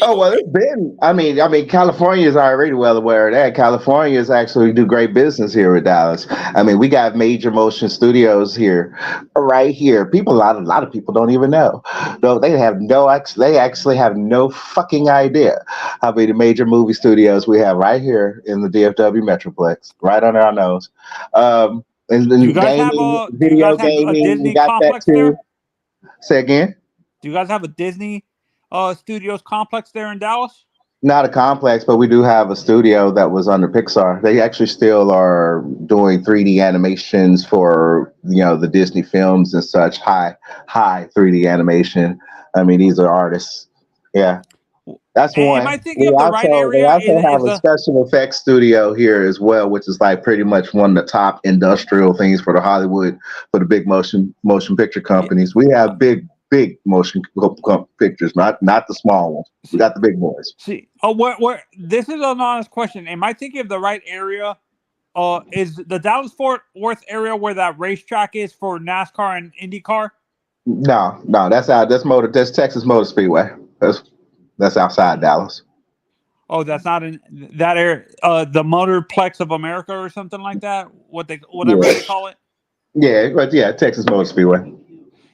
Oh well, it's been. I mean, California is already well aware of that. California is actually do great business here with Dallas. I mean, we got major motion studios here, right here. A lot of people don't even know. No, they actually have no fucking idea how many major movie studios we have right here in the DFW Metroplex, right under our nose. And you guys have video gaming, Disney we got complex that too. there? Say again. Do you guys have a Disney Studios complex there in Dallas? Not a complex, but we do have a studio that was under Pixar. They actually still are doing 3D animations for the Disney films and such. High 3D animation. I mean, these are artists. Yeah, that's Am I one. thinking of the right They area? also have Is a the special effects studio here as well, which is like pretty much one of the top industrial things for the Hollywood, for the big motion picture companies. We have big motion pictures, not the small ones. We got the big boys. see? Oh, what? This is an honest question. Am I thinking of the right area? Is the Dallas Fort Worth area where that racetrack is for NASCAR and IndyCar? No, that's out. That's Texas Motor Speedway. That's outside Dallas. Oh, that's not in that area. The Motorplex of America or something like that. Whatever Yeah, they call it. but Texas Motor Speedway.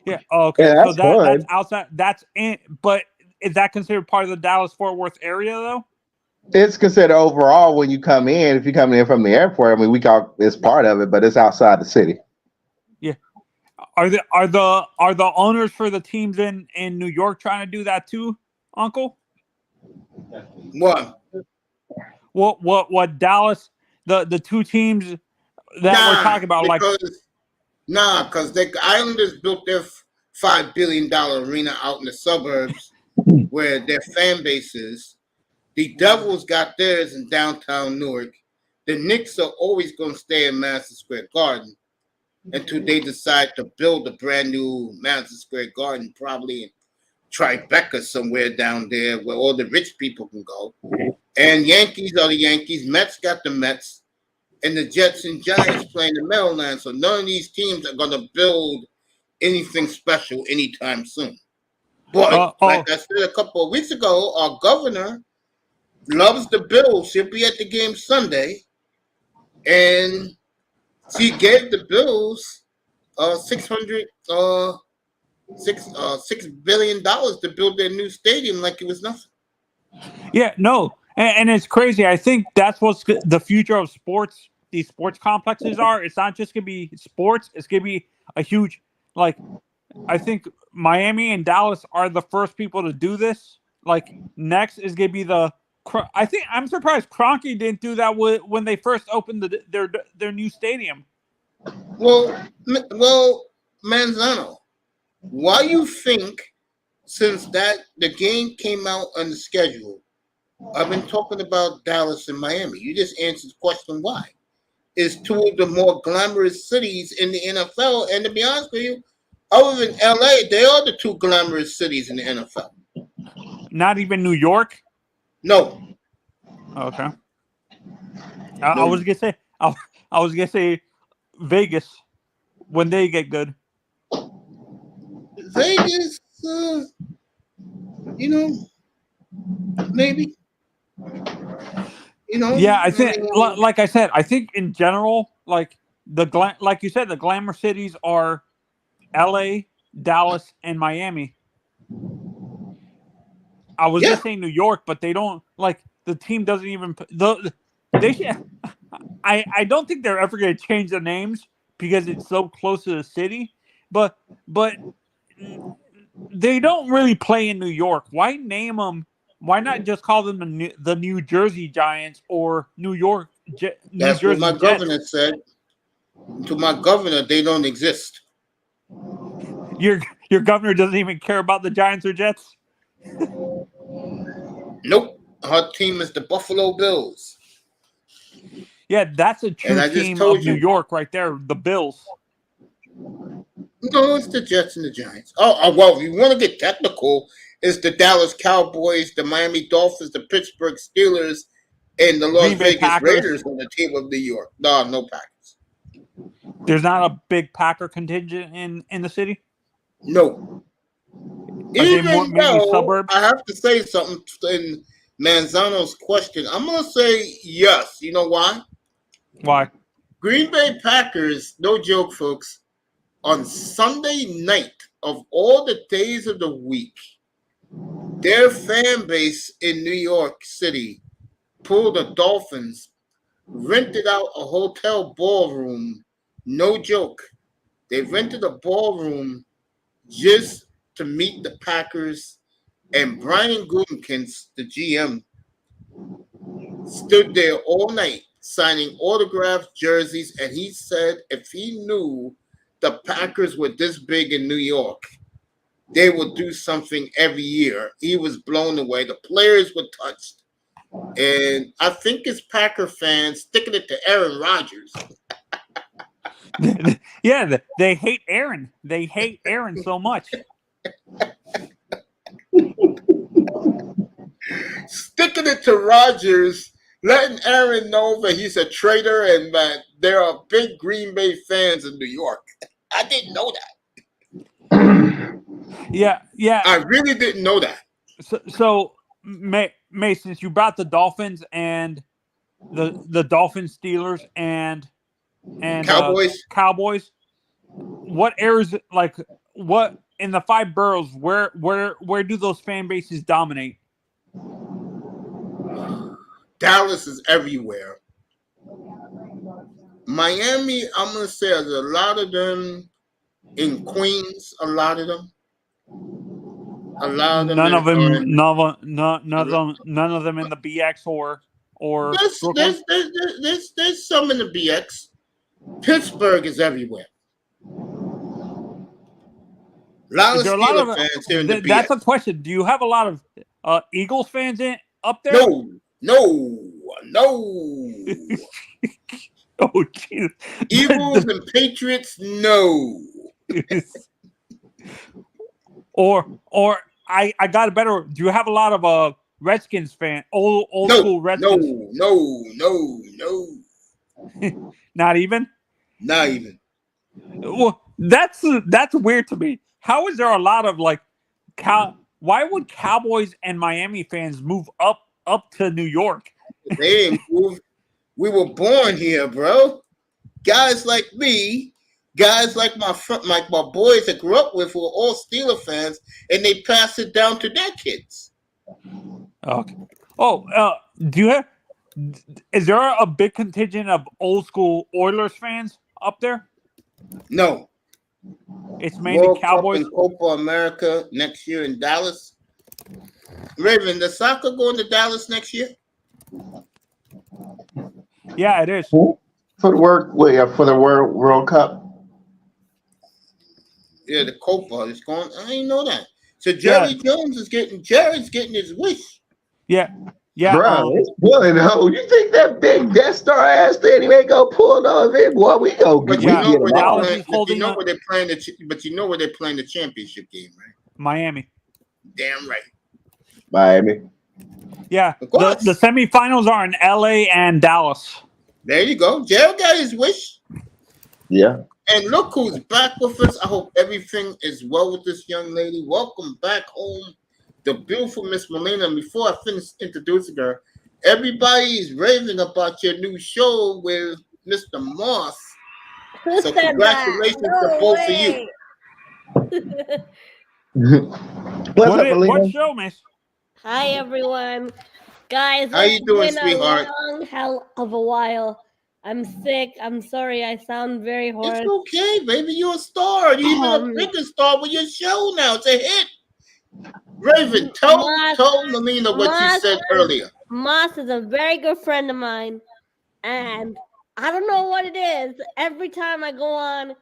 Yeah. Okay. Yeah, So that's that's fun. outside. That's in. But is that considered part of the Dallas Fort Worth area though? It's considered overall when you come in. If you're coming in from the airport, I mean, it's part of it, but it's outside the city. Yeah. Are the owners for the teams in New York trying to do that too, Uncle? What? What Dallas the two teams that we're talking about because the Islanders built their $5 billion arena out in the suburbs where their fan base is. The Devils got theirs in downtown Newark. The Knicks are always going to stay in Madison Square Garden until they decide to build a brand new Madison Square Garden, probably in Tribeca somewhere down there where all the rich people can go. And Yankees are the Yankees. Mets got the Mets. And the Jets and Giants playing the Meadowlands. So none of these teams are going to build anything special anytime soon. But like I said a couple of weeks ago, our governor loves the Bills. She'll be at the game Sunday. And she gave the Bills $6 billion to build their new stadium like it was nothing. Yeah, no. And it's crazy. I think that's what's the future of sports. These sports complexes are. It's not just going to be sports. It's going to be a huge, I think Miami and Dallas are the first people to do this. Next is going to be I'm surprised Kroenke didn't do that when they first opened their new stadium. Well, Manzano, why you think since the game came out on the schedule, I've been talking about Dallas and Miami. You just answered the question why. It's two of the more glamorous cities in the NFL. And to be honest with you, other than LA, they are the two glamorous cities in the NFL. Not even New York? No. Okay. I was gonna say Vegas when they get good. Vegas, maybe. Yeah, I think, like I said, I think in general, like you said, the glamour cities are LA, Dallas, and Miami. I was just saying New York, but they don't the team doesn't even they should. I don't think they're ever going to change the names because it's so close to the city, but they don't really play in New York. Why name them? Why not just call them the New Jersey Giants or New York? That's what my governor said. To my governor, they don't exist. Your governor doesn't even care about the Giants or Jets? Nope. Her team is the Buffalo Bills. Yeah, that's a true team of New York right there, the Bills. No, it's the Jets and the Giants. Oh well, if you want to get technical, it's the Dallas Cowboys, the Miami Dolphins, the Pittsburgh Steelers, and the Las Vegas Raiders on the team of New York. No Packers. There's not a big Packer contingent in the city? No. Even though I have to say something in Manzano's question, I'm going to say yes. You know why? Why? Green Bay Packers, no joke, folks, on Sunday night of all the days of the week, their fan base in New York City pulled the Dolphins, rented out a hotel ballroom. No joke. They rented a ballroom just to meet the Packers, and Brian Gutekunst, the GM, stood there all night signing autographed jerseys, and he said if he knew the Packers were this big in New York, they would do something every year. He was blown away. The players were touched. And I think it's Packer fans sticking it to Aaron Rodgers. Yeah, they hate Aaron. They hate Aaron so much. Sticking it to Rodgers, letting Aaron know that he's a traitor and that there are big Green Bay fans in New York. I didn't know that. Yeah. I really didn't know that. So May, since you brought the Dolphins and the Dolphins, Steelers, and Cowboys, what areas, like, what in the 5 boroughs, where do those fan bases dominate? Dallas is everywhere. Miami, I'm gonna say there's a lot of them in Queens. A lot of them. None of them in the BX or there's some in the BX. Pittsburgh is everywhere. A lot of Steelers fans here in the BX. That's a question. Do you have a lot of Eagles fans up there? No. Oh, geez. Eagles and Patriots, no. Or I got a better. Do you have a lot of Redskins fan? Old school Redskins? No. Not even. Not even. Well, that's weird to me. How is there a lot of why would Cowboys and Miami fans move up to New York? They didn't move. We were born here, bro. Guys like me, guys like my boys I grew up with who are all Steeler fans, and they pass it down to their kids. Okay. Is there a big contingent of old school Oilers fans up there? No. It's mainly World Cowboys. Cup and Copa America next year in Dallas. Raven, the soccer going to Dallas next year? Yeah, it is. For the World Cup. Yeah, the Copa is going. I didn't know that. So Jerry's getting his wish. Yeah. Bro, it's boiling hole. You think that big Death Star ass thing ain't gonna pull off it? Boy, we go get You know where they're playing the championship game, right? Miami. Damn right. Miami. Yeah. The semifinals are in LA and Dallas. There you go. Jerry got his wish. Yeah. And look who's back with us. I hope everything is well with this young lady. Welcome back home, the beautiful Miss Melina. And before I finish introducing her, everybody is raving about your new show with Mr. Moss. So congratulations to both of you. What show, miss? Hi, everyone. Guys, how you doing, sweetheart? A long hell of a while. I'm sick. I'm sorry. I sound very hoarse. It's okay, baby. You're a star. You're even a bigger star with your show now. It's a hit. Raven, tell Melina what you said earlier. Moss is a very good friend of mine. And I don't know what it is. Every time I go on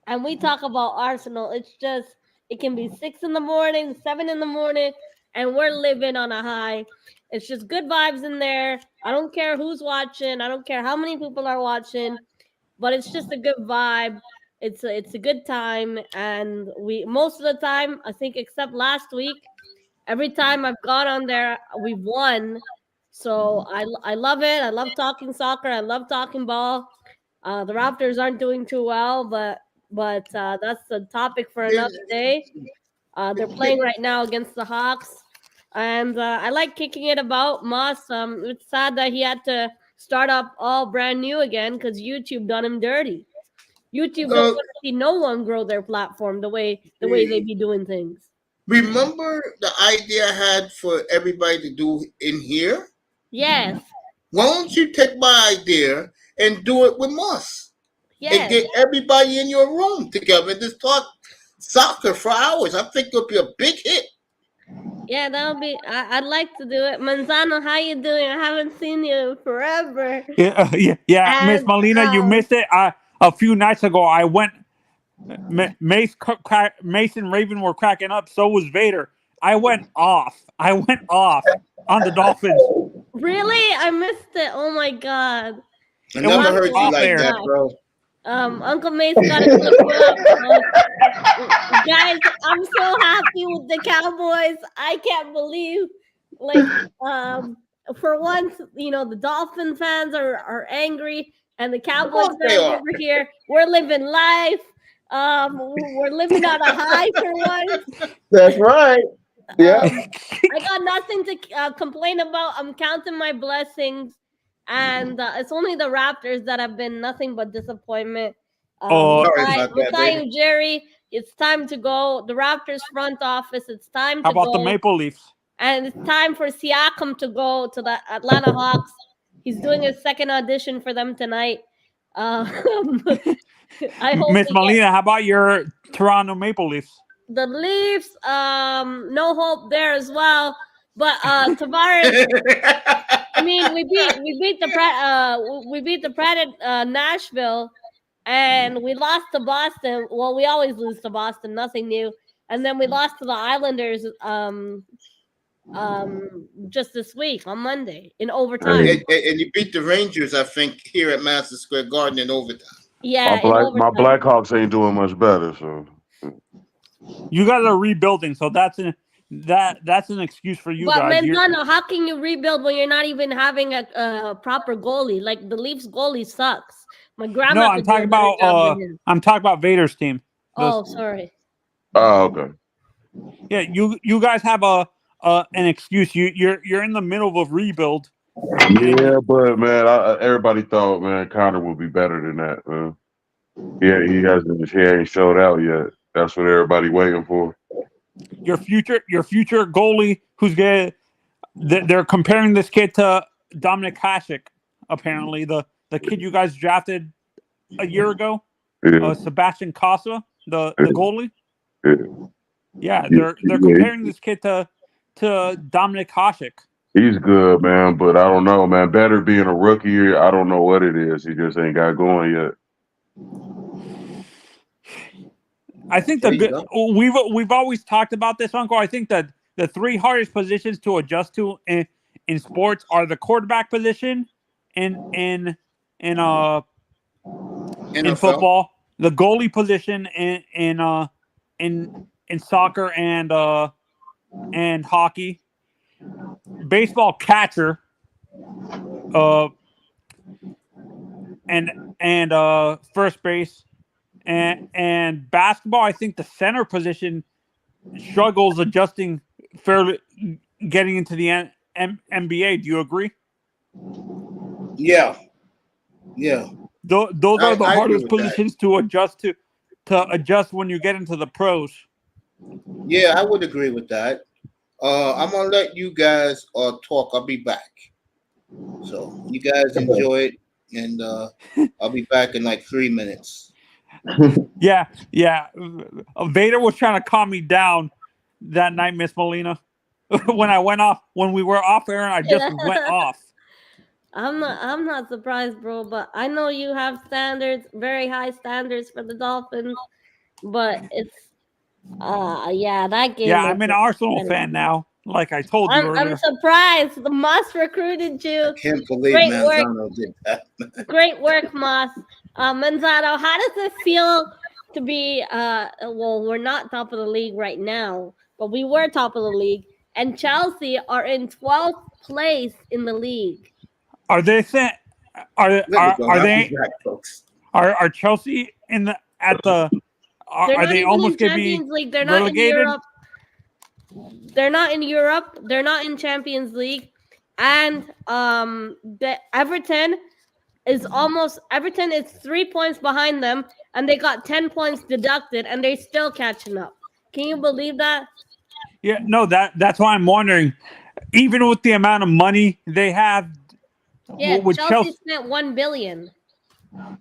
and we talk about Arsenal, it can be 6 in the morning, 7 in the morning, and we're living on a high. It's just good vibes in there. I don't care who's watching. I don't care how many people are watching, but it's just a good vibe. It's a good time, and most of the time, I think, except last week, every time I've gone on there, we've won. So I love it. I love talking soccer. I love talking ball. The Raptors aren't doing too well, but that's a topic for another day. They're playing right now against the Hawks. And I like kicking it about Moss. It's sad that he had to start up all brand new again because YouTube done him dirty. YouTube doesn't want to see no one grow their platform the way they be doing things. Remember the idea I had for everybody to do in here? Yes. Why don't you take my idea and do it with Moss? Yes. And get everybody in your room together and just talk soccer for hours. I think it'll be a big hit. Yeah, that would be. I'd like to do it. Manzano, how you doing? I haven't seen you in forever. Yeah. Miss And Molina, you missed it. A few nights ago, I went. Mace and Raven were cracking up. So was Vader. I went off. On the Dolphins. really, I missed it. Oh my god. I It never was heard you off like air. that, bro. Uncle Mace gotta look you up. Guys, I'm so happy with the Cowboys. I can't believe, like, for once, the Dolphin fans are angry, and the Cowboys course they fans are. over here, we're living life. We're living on a high for once. That's right. Yeah. I got nothing to complain about. I'm counting my blessings, and it's only the Raptors that have been nothing but disappointment. Oh, Sorry about that, Matthew, baby. Jerry, it's time to go. The Raptors front office, it's time how to about go. the Maple Leafs? And it's time for Siakam to go to the Atlanta Hawks. He's doing his second audition for them tonight. I hope Miss we get Molina, how about your Toronto Maple Leafs? the Leafs. No hope there as well. But Tavares, I mean, we beat the Pred Nashville, and we lost to Boston. Well, we always lose to Boston, nothing new. And then we lost to the Islanders just this week on Monday in overtime. And you beat the Rangers, I think, here at Madison Square Garden in overtime. Yeah, My Blackhawks ain't doing much better. So You guys are rebuilding, so that's an excuse for you but guys. Manzano, how can you rebuild when you're not even having a proper goalie? Like the Leafs goalie sucks. My grandma. No, I'm talking about Vader's team. Oh, sorry. oh, okay. Yeah, you guys have an excuse. You're in the middle of a rebuild. Yeah, but man, everybody thought man Connor would be better than that. Man. Yeah, he ain't showed out yet. That's what everybody waiting for. Your future goalie, they're comparing this kid to Dominic Hasek. Apparently, the kid you guys drafted a year ago, Yeah. Sebastian Casa, the goalie. Yeah. They're comparing this kid to Dominic Hasek. He's good, man, but I don't know, man. Better being a rookie, I don't know what it is. He just ain't got going yet. I think we've always talked about this, Uncle. I think that the three hardest positions to adjust to in sports are the quarterback position in football, the goalie position in soccer and hockey, baseball catcher, and first base. And basketball, I think the center position struggles adjusting fairly, getting into the NBA. Do you agree? Yeah. Those are the I hardest agree with positions to adjust when you get into the pros. Yeah, I would agree with that. I'm gonna let you guys talk. I'll be back. So you guys enjoy it, and I'll be back in like 3 minutes. Yeah. Vader was trying to calm me down that night, Miss Molina. when we were off air, and I just went off. I'm not surprised, bro, but I know you have standards, very high standards for the Dolphins, but it's that game. Yeah, I'm an Arsenal fan now, like I told you earlier. I'm surprised. The Moss recruited you. I can't believe Great Manzano did that. Great work, Moss. Manzano, how does it feel to be well, we're not top of the league right now, but we were top of the league, and Chelsea are in 12th place in the league. Are they are Chelsea are they almost going to be League? They're relegated? Not in Europe. They're not in Europe. They're not in Champions League. And the Everton is 3 points behind them, and they got 10 points deducted, and they're still catching up. Can you believe that? Yeah, no, that's why I'm wondering. Even with the amount of money they have, Chelsea spent $1 billion.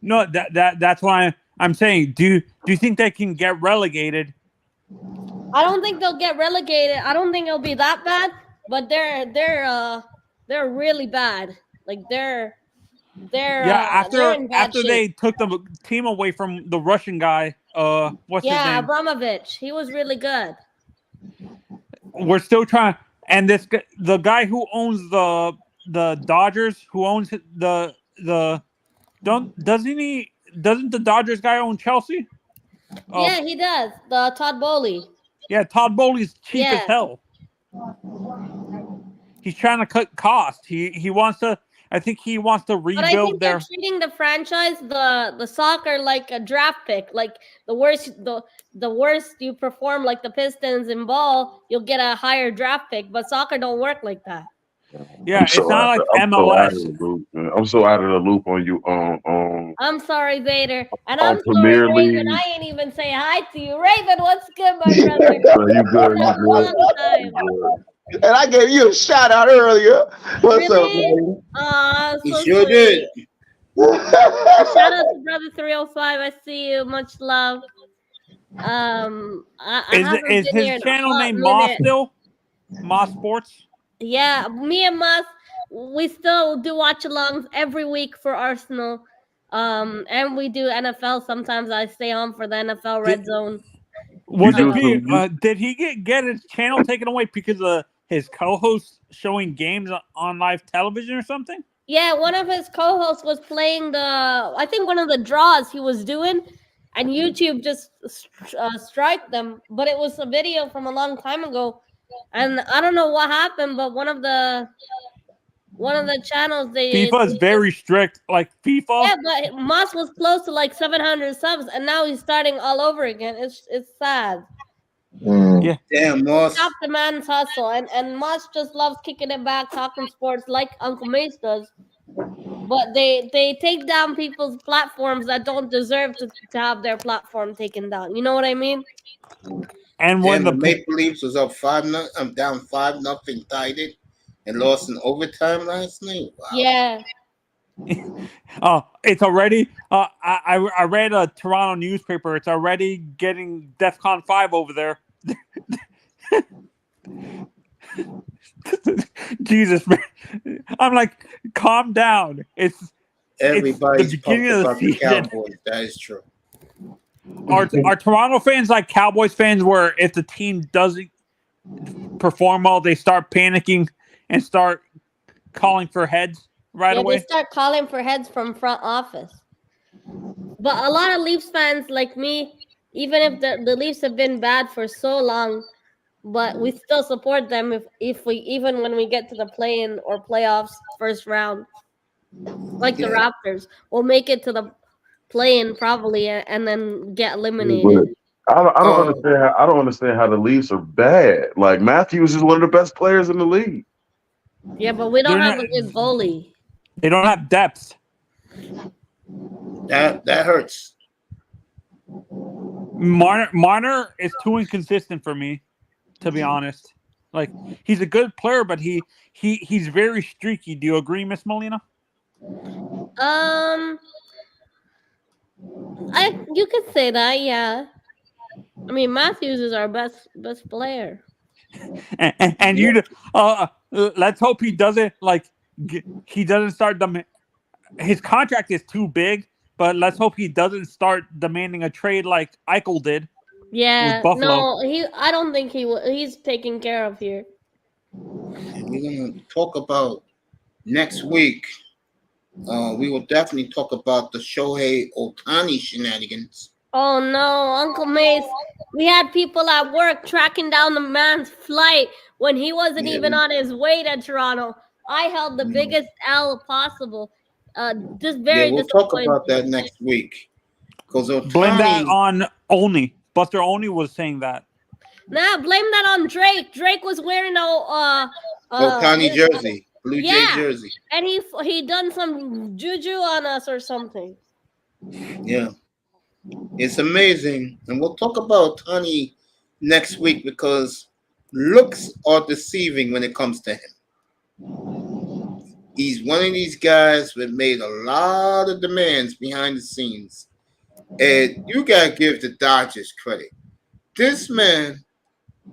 No, that's why I'm saying. Do you think they can get relegated? I don't think they'll get relegated. I don't think it'll be that bad, but they're really bad. Like they're after in bad shape. they took the team away from the Russian guy, what's his name? Abramovich. He was really good. We're still trying, and the guy who owns the Dodgers, who owns the doesn't the Dodgers guy own Chelsea? Yeah, he does. The Todd Bowley. Yeah, Todd Bowley's cheap as hell. He's trying to cut costs. He wants to. I think he wants to rebuild But I think they're treating the franchise, the soccer, like a draft pick. Like the worse you perform, like the Pistons in ball, you'll get a higher draft pick. But soccer don't work like that. Yeah, it's not like MLS. I'm so out of the loop on you. I'm sorry, Vader, and I'm sorry, Premier League. Raven. I ain't even say hi to you, Raven. What's good, my brother? You good? You good? And I gave you a shout out earlier. What's Really? up, He So sure sweet. did. Shout out to brother 305. I see you. Much love. I haven't Is been here his in a channel hot named Moss minute. still? Moss Sports. Yeah, me and Mus, we still do watch-alongs every week for Arsenal. And we do NFL. Sometimes I stay on for the NFL Red Zone. Was You it do be, some- did he get his channel taken away because of his co-host showing games on live television or something? Yeah, one of his co-hosts was playing I think one of the draws he was doing, and YouTube just striked them. But it was a video from a long time ago, and I don't know what happened. But one of the channels FIFA is very strict, like FIFA. Yeah, but Moss was close to like 700 subs, and now he's starting all over again. It's sad. Yeah. Damn, Moss. Stop the man's hustle, and Moss just loves kicking it back, talking sports like Uncle Mace does. But they take down people's platforms that don't deserve to have their platform taken down. You know what I mean? And when Damn, the the Maple Leafs was up 5-0. I'm down 5-0, tied it, and lost in overtime last night. Wow. Yeah. it's already. I read a Toronto newspaper. It's already getting DEFCON 5 over there. Jesus, man. I'm like, calm down. Everybody's the beginning pumped of the about the season. Cowboys. That is true. Are Toronto fans like Cowboys fans, where if the team doesn't perform well, they start panicking and start calling for heads right away? They start calling for heads from front office. But a lot of Leafs fans like me, even if the Leafs have been bad for so long, but we still support them even when we get to the play-in or playoffs first round. Like the Raptors, we'll make it to the play-in probably and then get eliminated. I don't understand. I don't understand how the Leafs are bad. Like Matthews is one of the best players in the league. Yeah, but we don't They're have a good goalie. They don't have depth. That hurts. Marner is too inconsistent for me, to be honest. Like, he's a good player, but he's very streaky. Do you agree, Miss Molina? You could say that, yeah. I mean, Matthews is our best player. And you, let's hope he doesn't he doesn't start his contract is too big, but let's hope he doesn't start demanding a trade like Eichel did. Yeah, with Buffalo. no, I don't think he's taken care of here. And we're gonna talk about next week. We will definitely talk about the Shohei Ohtani shenanigans. Oh no, Uncle Mace. We had people at work tracking down the man's flight when he wasn't even on his way to Toronto. I held the biggest L possible. We'll talk about that next week. Because blame that on Oni. Buster Oni was saying that. Nah, blame that on Drake. Drake was wearing Ohtani jersey, Blue Jay jersey, and he done some juju on us or something. Yeah. It's amazing. And we'll talk about Ohtani next week because looks are deceiving when it comes to him. He's one of these guys that made a lot of demands behind the scenes. And you got to give the Dodgers credit. This man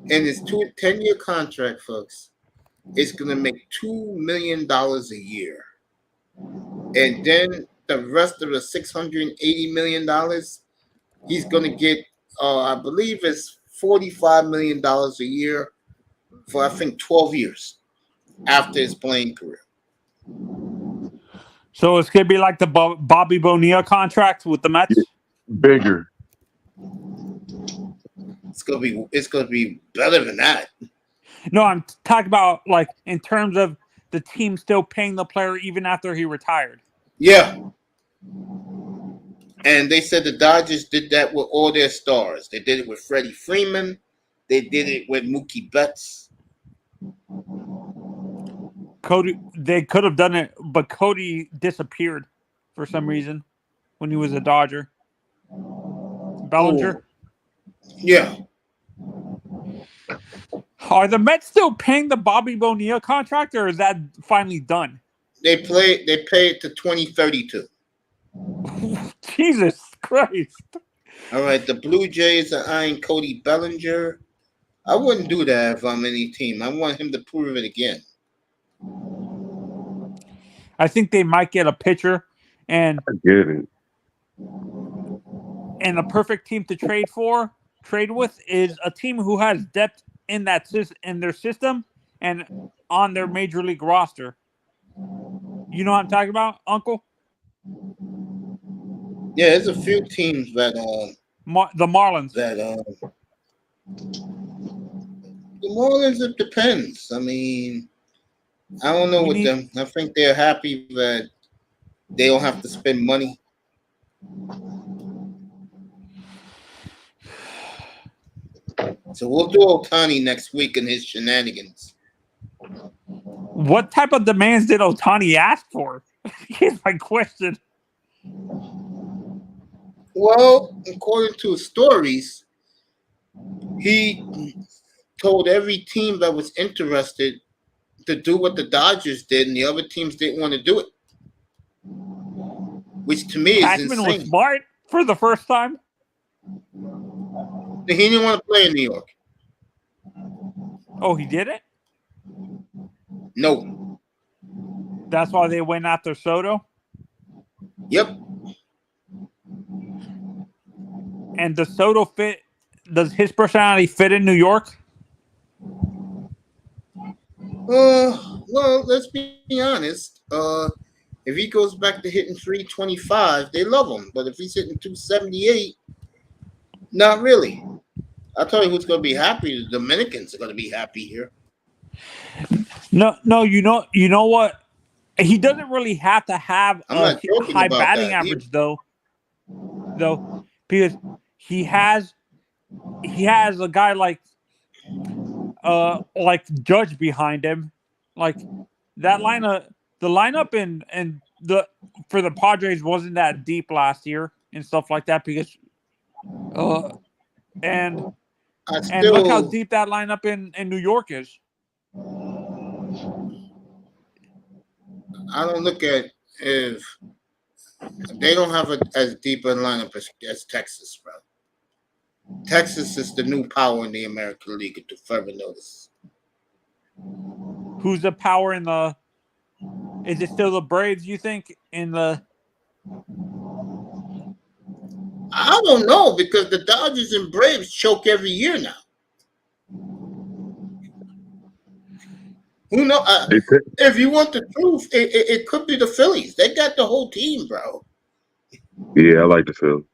in his 10-year contract, folks, is going to make $2 million a year. And then the rest of the $680 million, he's going to get, I believe it's $45 million a year for, I think, 12 years after his playing career. So it's gonna be like the Bobby Bonilla contract with the Mets. Bigger. It's gonna be better than that. No, I'm talking about like in terms of the team still paying the player even after he retired. Yeah. And they said the Dodgers did that with all their stars. They did it with Freddie Freeman. They did it with Mookie Betts. Cody, they could have done it, but Cody disappeared for some reason when he was a Dodger. Bellinger. Yeah. Are the Mets still paying the Bobby Bonilla contract, or is that finally done? They pay it to 2032. Jesus Christ. All right, the Blue Jays are eyeing Cody Bellinger. I wouldn't do that if I'm any team. I want him to prove it again. I think they might get a pitcher, and I get it. And a perfect team to trade with is a team who has depth in their system and on their major league roster. You know what I'm talking about, Uncle? Yeah, there's a few teams that the Marlins. The Marlins, it depends. I mean, I don't know with them. I think they're happy that they don't have to spend money. So we'll do Ohtani next week and his shenanigans. What type of demands did Ohtani ask for? Here's my question. Well, according to his stories, he told every team that was interested to do what the Dodgers did, and the other teams didn't want to do it. Which to me is insane. Was smart for the first time. He didn't want to play in New York. Oh, he didn't? No. That's why they went after Soto? Yep. And does Soto fit? Does his personality fit in New York? Well, let's be honest. If he goes back to hitting 325, they love him. But if he's hitting 278, not really. I'll tell you who's going to be happy. The Dominicans are going to be happy here. No, you know what? He doesn't really have to have a high batting average, though, because he has a guy like Judge behind him. Like that lineup, the lineup for the Padres wasn't that deep last year and stuff like that because and look how deep that lineup in New York is. I don't look at if they don't have as deep a lineup as Texas, bro. Texas is the new power in the American League, to further notice. Who's the power in the? Is it still the Braves? You think in the? I don't know because the Dodgers and Braves choke every year now. Who knows? If you want the truth, it could be the Phillies. They got the whole team, bro. Yeah, I like the Phillies.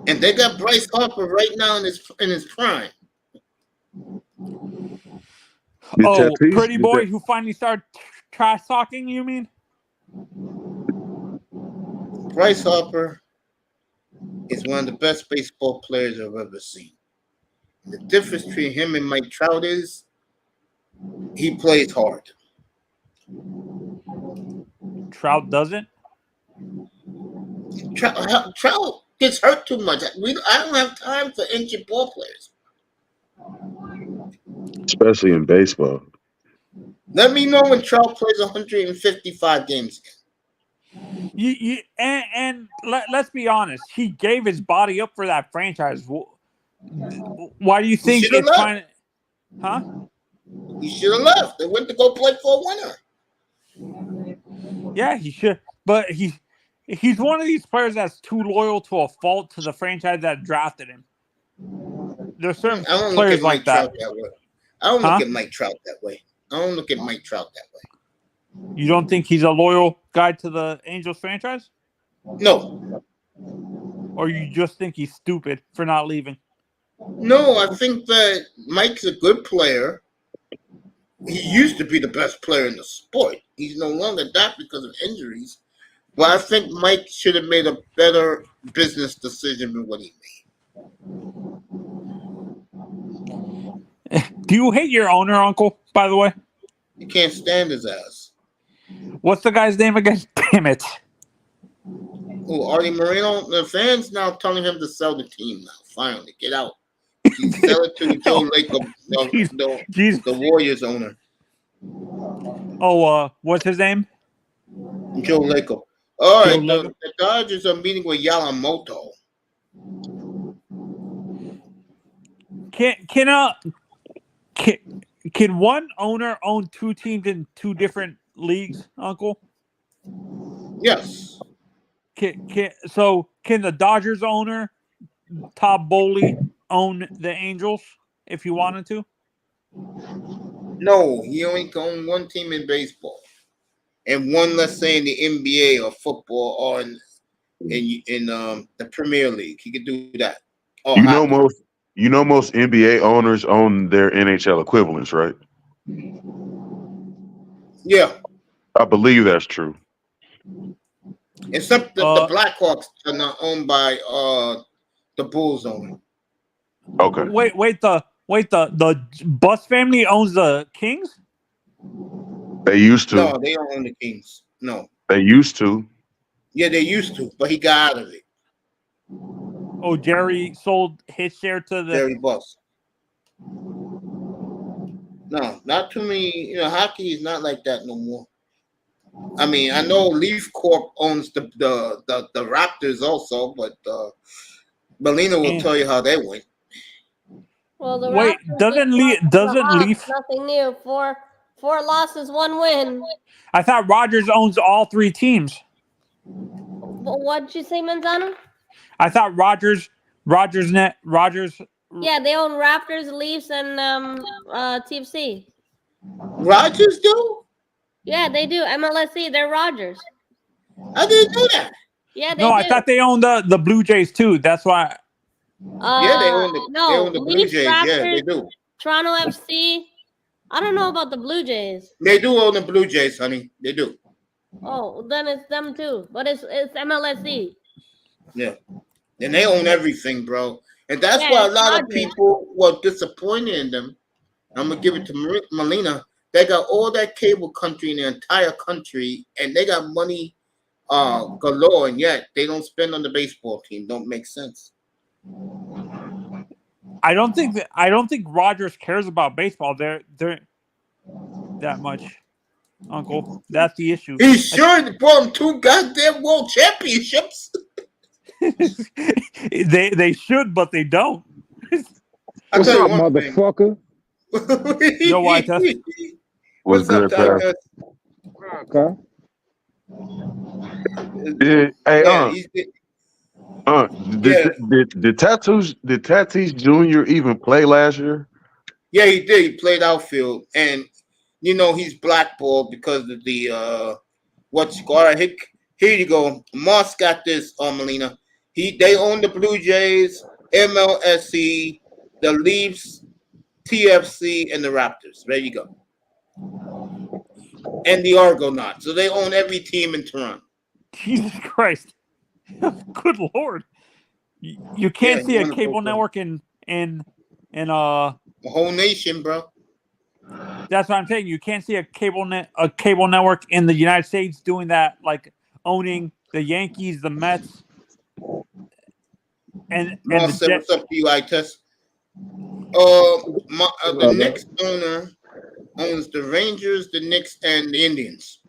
And they got Bryce Harper right now in his prime. Oh, pretty boy who finally started trash talking, you mean? Bryce Harper is one of the best baseball players I've ever seen. The difference between him and Mike Trout is he plays hard. Trout doesn't? Trout gets hurt too much. I don't have time for injured ball players. Especially in baseball. Let me know when Trout plays 155 games again. And let's be honest. He gave his body up for that franchise. Why do you think should've it's left. trying? Huh? He should have left. They went to go play for a winner. Yeah, he should. But he's one of these players that's too loyal to a fault to the franchise that drafted him. There's certain I don't look players at like Mike that. Trout that way. I don't Huh? look at Mike Trout that way. I don't look at Mike Trout that way. You don't think he's a loyal guy to the Angels franchise? No. Or you just think he's stupid for not leaving? No, I think that Mike's a good player. He used to be the best player in the sport. He's no longer that because of injuries. But I think Mike should have made a better business decision than what he made. Do you hate your owner, Uncle, by the way? You can't stand his ass. What's the guy's name again? Damn it. Oh, Artie Moreno. The fans now telling him to sell the team now. Finally, get out. You sell it to Joe Lacob, the Warriors owner. Oh, what's his name? Joe Lacob. All right, the Dodgers are meeting with Yamamoto. Can one owner own two teams in two different leagues, Uncle? Yes. So can the Dodgers owner, Todd Bowley, own the Angels if he wanted to? No, he only can own one team in baseball, and one, let's say, in the NBA or football or in the Premier League. He could do that. Oh, You know most NBA owners own their NHL equivalents, right? Yeah. I believe that's true. Except the Blackhawks are not owned by the Bulls owner. Okay. Wait. The Bus family owns the Kings? They used to. No, they don't own the Kings. No. They used to. Yeah, they used to, but he got out of it. Oh, Jerry sold his share to the Jerry Buss. No, not too many. Hockey is not like that no more. I mean, I know Leaf Corp owns the Raptors also, but Melina will tell you how they went. Well, the Wait, Raptors doesn't Leaf? Nothing new. Four losses, 1 win. I thought Rogers owns all three teams. What'd you say, Manzano? I thought Rogers. Yeah, they own Raptors, Leafs, and TFC. Rogers do? Yeah, they do. MLSC, they're Rogers. How did they do that? Yeah, they do. I thought they owned the Blue Jays too. That's why. Yeah, they own the Blue Leafs, Jays. Raptors, Yeah, they do. Toronto FC. I don't know about the Blue Jays. They do own the Blue Jays, honey. They do. Oh, then it's them too. But it's MLSC. Yeah. And they own everything, bro. And that's why a lot of people were disappointed in them. I'm going to give it to Melina. They got all that cable country in the entire country, and they got money galore, and yet they don't spend on the baseball team. Don't make sense. I don't think Rogers cares about baseball. They're that much, Uncle. That's the issue. He should brought him 2 goddamn world championships. they should, but they don't. What's up, motherfucker? Yo, White. What's good, Pat? Okay. Did Tatis Jr. even play last year? Yeah, he did. He played outfield, and he's blackballed because of the what's it called? All right, here you go. Moss got this, Melina. They own the Blue Jays, MLSC, the Leafs, TFC, and the Raptors. There you go. And the Argonauts. So they own every team in Toronto. Jesus Christ. Good Lord. You can't see a cable network in the whole nation, bro. That's what I'm saying. You can't see a cable network in the United States doing that, like owning the Yankees, the Mets, and the Jets. What's up to you, Ites? The Knicks owner owns the Rangers, the Knicks, and the Indians.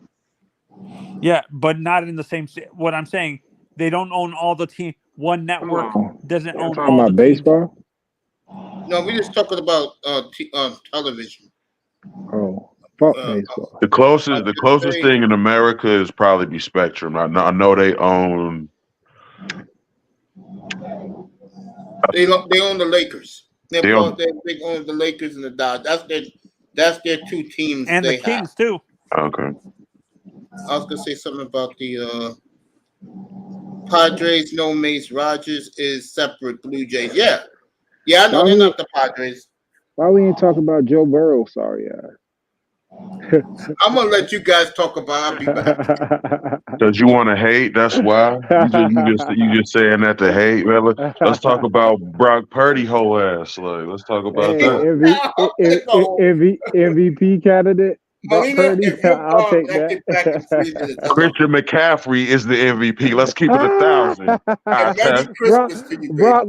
Yeah, but not in the same. What I'm saying, they don't own all the team. One network doesn't own all my the baseball. No, we're just talking about television. Oh, fuck Uh, baseball. The closest say- thing in America is probably be Spectrum. I know they own. They own the Lakers. They They own. own the Lakers and the Dodgers. That's their two teams And they the Kings too. Okay. I was gonna say something about the Padres. No, Mace Rogers is separate. Blue Jays. Yeah, I know they're not the Padres. Why we ain't talk about Joe Burrow? Sorry, I'm gonna let you guys talk about. I'll be back. Because you want to hate, that's why. You just saying that to hate, man. Let's talk about Brock Purdy whole ass. Like, let's talk about that. MVP candidate. Melina, if you're I'll take I'll get back in 3 minutes. Christian McCaffrey is the MVP. Let's keep it 1,000. Merry Christmas to you, Brock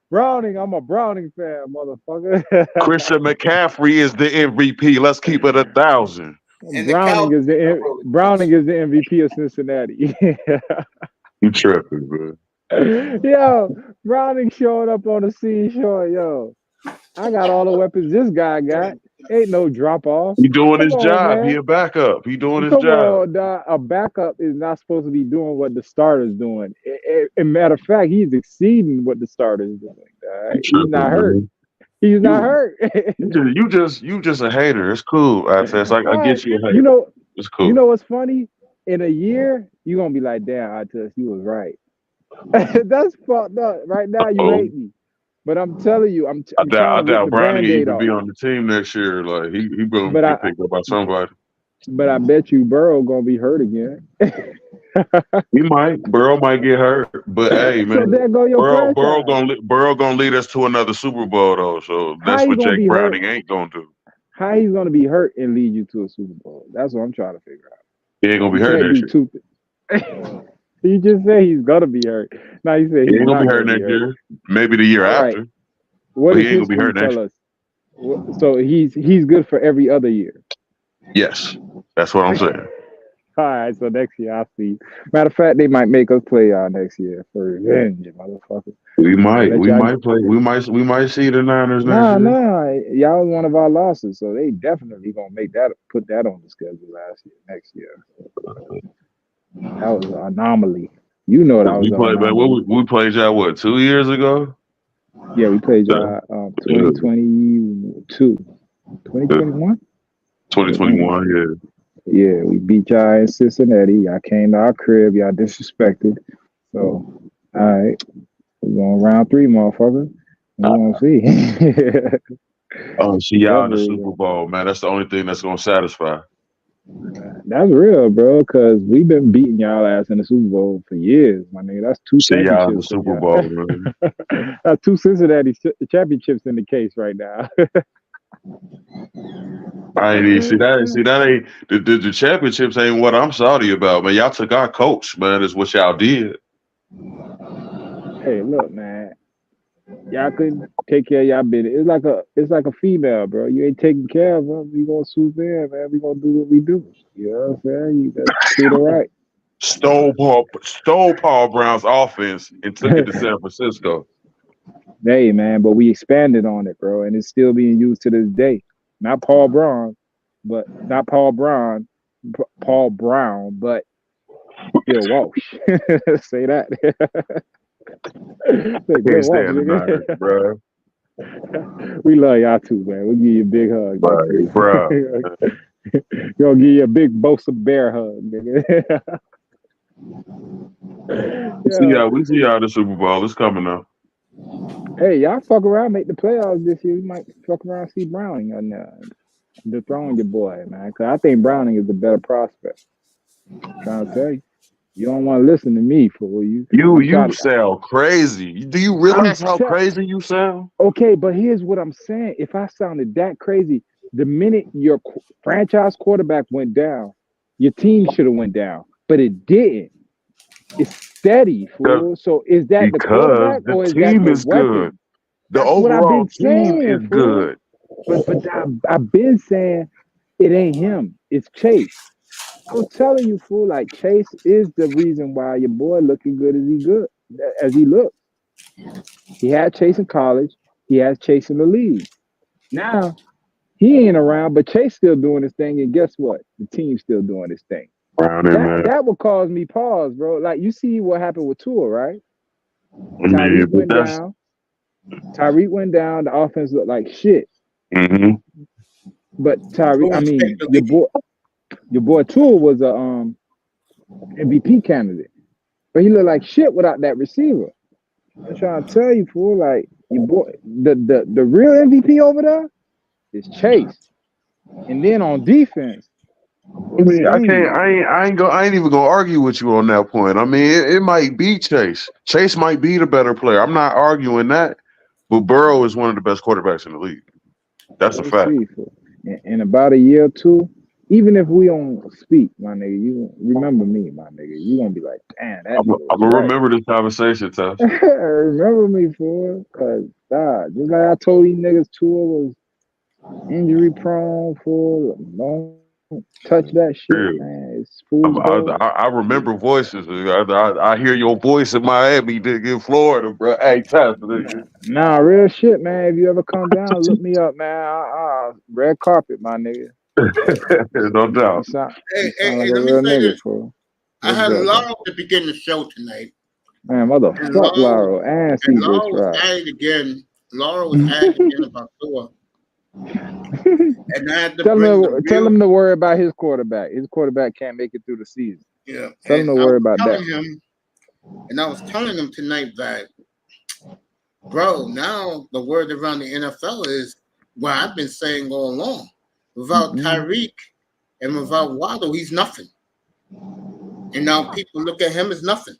Browning, I'm a Browning fan, motherfucker. Christian McCaffrey is the MVP. Let's keep it 1,000. Browning is the MVP of Cincinnati. You tripping, bro. Yo, Browning showing up on the scene showing, yo, I got all the weapons this guy got. Ain't no drop off. He doing his job. He a backup. He doing his job. A backup is not supposed to be doing what the starter's doing. As a matter of fact, he's exceeding what the starter's doing. Right? He's not hurt. He's not hurt. You just a hater. It's cool. I get you a hater. You know, it's cool. You know what's funny? In a year, you're gonna be like, damn, Artest, you was right. That's fucked up. Right now, you hate me. But I'm telling you, I'm I doubt Browning even be on the team next year. Like he gonna get picked up by somebody. But I bet you Burrow gonna be hurt again. He might. Burrow might get hurt. But hey, man, so there go your Burrow gonna lead us to another Super Bowl though. So that's what Jake Browning ain't gonna do. How he's gonna be hurt and lead you to a Super Bowl? That's what I'm trying to figure out. He ain't gonna be hurt next year. You just said he's gonna be hurt. Now you say he ain't gonna be hurt next year. Maybe the year after. Right. What he ain't gonna be hurt next year. So he's good for every other year. Yes, that's what I'm saying. All right, so next year I'll see. Matter of fact, they might make us play y'all next year for revenge, motherfucker. We might play. We might see the Niners next year. Nah, y'all was one of our losses, so they definitely gonna put that on the schedule next year. That was an anomaly. You know what I was. We played y'all what 2 years ago? Yeah, we played y'all 2021. 2021, yeah. Yeah, we beat y'all in Cincinnati. Y'all came to our crib. Y'all disrespected. So, all right, we're going round 3, motherfucker. We're gonna see. See y'all in the Super Bowl, man. That's the only thing that's gonna satisfy. That's real, bro, because we've been beating y'all ass in the Super Bowl for years, my nigga. That's 2 See y'all in the Super Bowl, man. That's 2 Cincinnati championships in the case right now. I ain't even see that ain't the championships ain't what I'm salty about, man. Y'all took our coach, man. Is what y'all did. Hey, look, man. Y'all couldn't take care of y'all business. It's like a female, bro. You ain't taking care of her. We gonna swoop in, man. We gonna do what we do. You know what I'm saying? You gotta treat her right. Stole Paul Brown's offense and took it to San Francisco. Hey, man, but we expanded on it, bro, and it's still being used to this day. Not Paul Brown, but Bill Walsh. Say that. Can't stand the Niners, bro. We love y'all too, man. We'll give you a big hug, bro. Gonna give you a big Bosa Bear hug, nigga. We see y'all at the Super Bowl. It's coming up. Hey, y'all fuck around, make the playoffs this year. We might fuck around and see Browning on dethrone your boy, man. Because I think Browning is a better prospect. I'm trying to tell you. You don't want to listen to me, fool. You sound crazy. Do you realize how crazy you sound? Okay, but here's what I'm saying. If I sounded that crazy, the minute your franchise quarterback went down, your team should have went down. But it didn't. It's steady, fool. So is that the quarterback or is that the weapon? Good. The overall team is good. But I've been saying it ain't him. It's Chase. I'm telling you, fool, like Chase is the reason why your boy looking good as he looks. He had Chase in college. he has Chase in the lead. Now he ain't around, but Chase still doing his thing, and guess what? The team's still doing his thing. Around there, man. That would cause me pause, bro. Like you see what happened with Tua, right? I mean, Tyreek but went that's down. Tyreek went down. The offense looked like shit. But Tyreek, I mean, your boy Tua was a MVP candidate, but he looked like shit without that receiver. I'm trying to tell you, fool. Like your boy, the real MVP over there is Chase, and then on defense. I mean, I ain't even gonna argue with you on that point. I mean, it might be Chase. Chase might be the better player. I'm not arguing that, but Burrow is one of the best quarterbacks in the league. That's a fact. In about a year or two, even if we don't speak, my nigga, you remember me, my nigga. You gonna be like, damn, that I'm gonna remember this conversation, Tess. remember me, fool. Cause just like I told you niggas, Tua was injury prone, fool. Don't touch that shit, man. It's fool's gold. I remember voices. I hear your voice in Miami, nigga, in Florida, bro. Hey, Tess, nah, real shit, man. If you ever come down, look me up, man. Red carpet, my nigga. No doubt. You sound Hey, like a let me real say nigga, this. fool. I had Laurel to begin the show tonight. Man, motherfuck Laurel and CJ Laurel was Stroud. at it again. Laurel was at it again about Tua. And I had to tell him to worry about his quarterback. His quarterback can't make it through the season. Yeah. Tell him to worry about that. And I was telling him tonight that, bro, now the word around the NFL is what I've been saying all along. Without Tyreek and without Waddle, he's nothing. And now people look at him as nothing.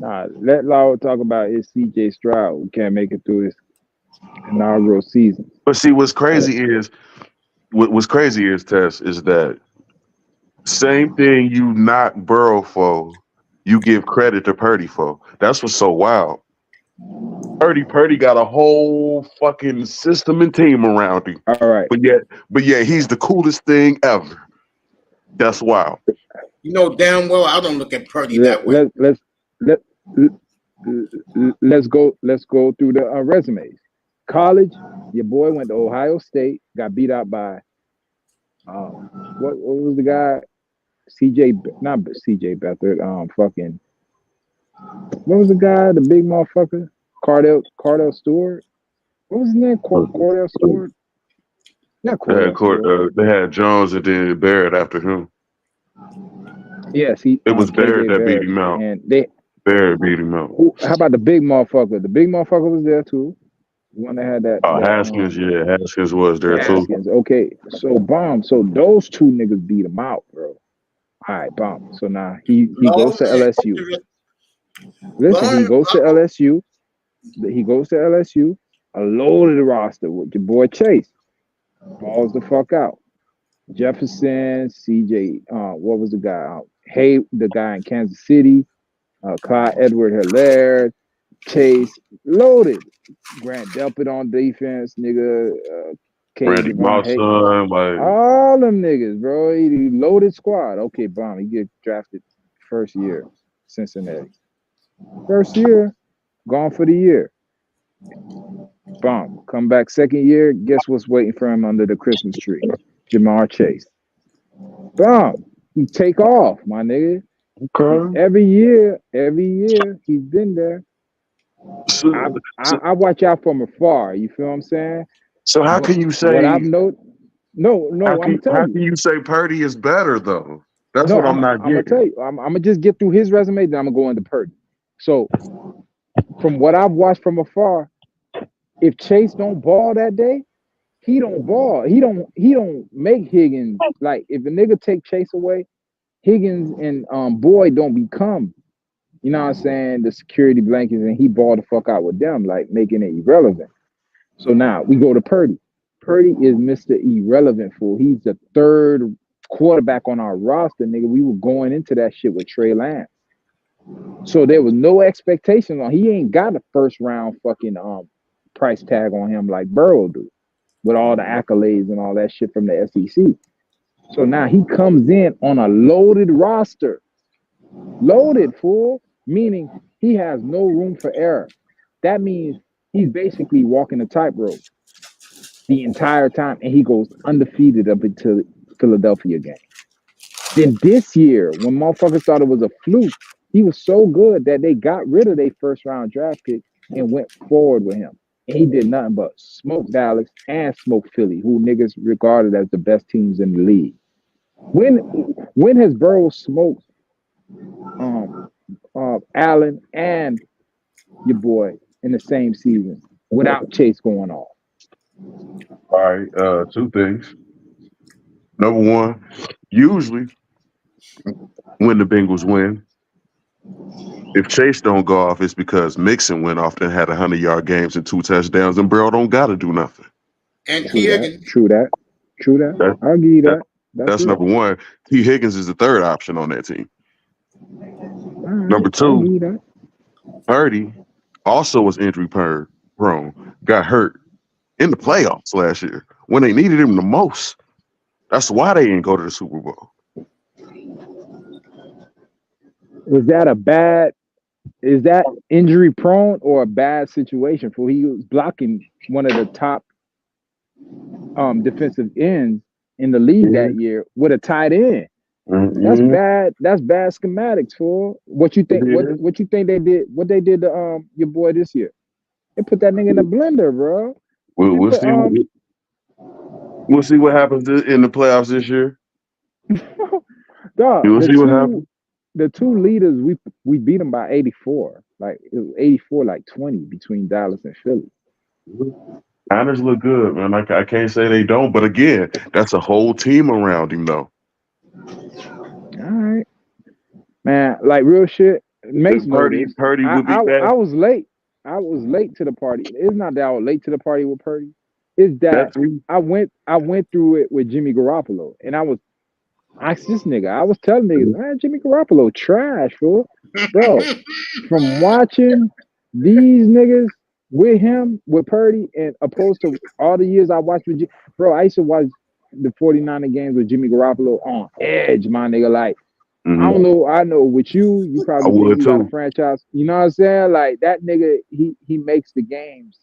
Nah, let Laurel talk about his CJ Stroud who can't make it through his inaugural season. But see, what's crazy is Tess, is that same thing you knock Burrow for, you give credit to Purdy for. That's what's so wild. Purdy got a whole fucking system and team around him. All right. But yet he's the coolest thing ever. That's wild. You know damn well I don't look at Purdy that way. Let's go through the resumes. College, your boy went to Ohio State, got beat out by what was the guy? Not CJ Beathard. Fucking what was the guy? The big motherfucker? Cardell Stewart. What was his name? Cordell Stewart. Not Cordell. They had Jones and then Barrett after him. Yes, it was Barrett that beat him out. And Barrett beat him out. How about the big motherfucker? The big motherfucker was there too. The one that had that. Haskins, Haskins was there too. Okay, so So those two niggas beat him out, bro. All right, bomb. So now he goes to LSU. Listen, he goes to LSU. A loaded roster with your boy Chase. Balls the fuck out. Jefferson, CJ. What was the guy? The guy in Kansas City. Clyde Edward-Helaire. Chase, loaded. Grant Delpit on defense, nigga. Randy Moss, all them niggas, bro. He loaded squad. Okay, bomb. He get drafted first year, Cincinnati. First year, gone for the year. Bomb. Come back second year. Guess what's waiting for him under the Christmas tree? Jamar Chase. Bomb. He take off, my nigga. Okay. Every year, he's been there. I watch out from afar. You feel what I'm saying? So how can you say? What I've noticed? No. How can you say Purdy is better though? That's what I'm not getting. I'm gonna tell you. I'm gonna just get through his resume, then I'm gonna go into Purdy. So, from what I've watched from afar, if Chase don't ball that day, he don't ball. He don't make Higgins like if a nigga take Chase away, Higgins and Boyd don't become. You know what I'm saying? The security blankets, and he balled the fuck out with them, like making it irrelevant. So now we go to Purdy. Purdy is Mr. Irrelevant fool. He's the third quarterback on our roster, nigga. We were going into that shit with Trey Lance. So there was no expectations on. He ain't got a first round fucking price tag on him like Burrow do, with all the accolades and all that shit from the SEC. So now he comes in on a loaded roster. Loaded, fool. Meaning he has no room for error. That means he's basically walking a tightrope the entire time, and he goes undefeated up until Philadelphia game. Then this year, when motherfuckers thought it was a fluke, he was so good that they got rid of their first round draft pick and went forward with him. And he did nothing but smoke Dallas and smoke Philly, who niggas regarded as the best teams in the league. When has Burrow smoked Allen and your boy in the same season without Chase going off? All right, two things. Number one, usually when the Bengals win, if Chase don't go off, it's because Mixon went off and had 100-yard games and 2 touchdowns, and Burrow don't got to do nothing. And True T. that. Higgins. True that. True that. That- I'll give you that. That's it. number one. T. Higgins is the third option on that team. All right, Number I'll two, give you that. Purdy also was injury prone, got hurt in the playoffs last year when they needed him the most. That's why they didn't go to the Super Bowl. Was that is that injury prone or a bad situation for he was blocking one of the top defensive ends in the league that year with a tight end? That's bad. That's bad schematics for what you think. What you think they did? What they did to your boy this year? They put that nigga in the blender, bro. We'll see. We'll see what happens in the playoffs this year. Dog, We'll see what happens. The two leaders we beat them by 84. Like it was 84, like 20 between Dallas and Philly. Niners look good, man. I can't say they don't, but again, that's a whole team around him, though. All right, man. Like real shit. Makes Purdy would be back. I was late. I was late to the party. It's not that I was late to the party with Purdy. It's that I went through it with Jimmy Garoppolo, and I asked this nigga. I was telling niggas, man, Jimmy Garoppolo trash, fool. Bro. From watching these niggas with him, with Purdy, and opposed to all the years I watched with bro, I used to watch the 49er games with Jimmy Garoppolo on edge, my nigga. Like, I don't know. I know with you probably think you got a franchise. You know what I'm saying? Like that nigga, he makes the games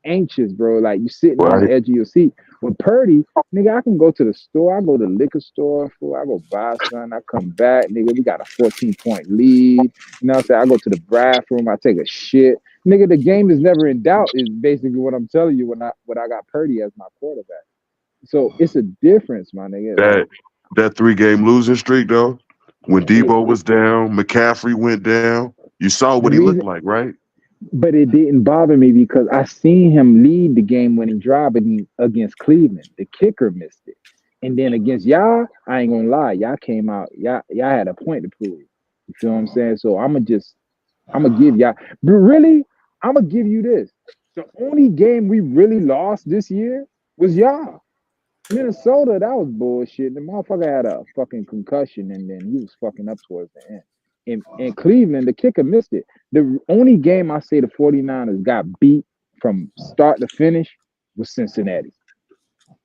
anxious, bro. Like you sitting on the edge of your seat. With Purdy, nigga, I can go to the store. I go to the liquor store. Fool. I go buy something. I come back, nigga. We got a 14-point lead. You know what I'm saying? I go to the bathroom. I take a shit. Nigga, the game is never in doubt is basically what I'm telling you when I got Purdy as my quarterback. So it's a difference, my nigga. That 3-game losing streak, though, when Debo was down, McCaffrey went down, you saw what he looked like, right? But it didn't bother me because I seen him lead the game-winning drive against Cleveland. The kicker missed it. And then against y'all, I ain't gonna lie, y'all came out, y'all had a point to prove. You feel what I'm saying? So I'm gonna give y'all, but really, I'm gonna give you this. The only game we really lost this year was y'all. Minnesota, that was bullshit. The motherfucker had a fucking concussion and then he was fucking up towards the end. In Cleveland, the kicker missed it. The only game I say the 49ers got beat from start to finish was Cincinnati.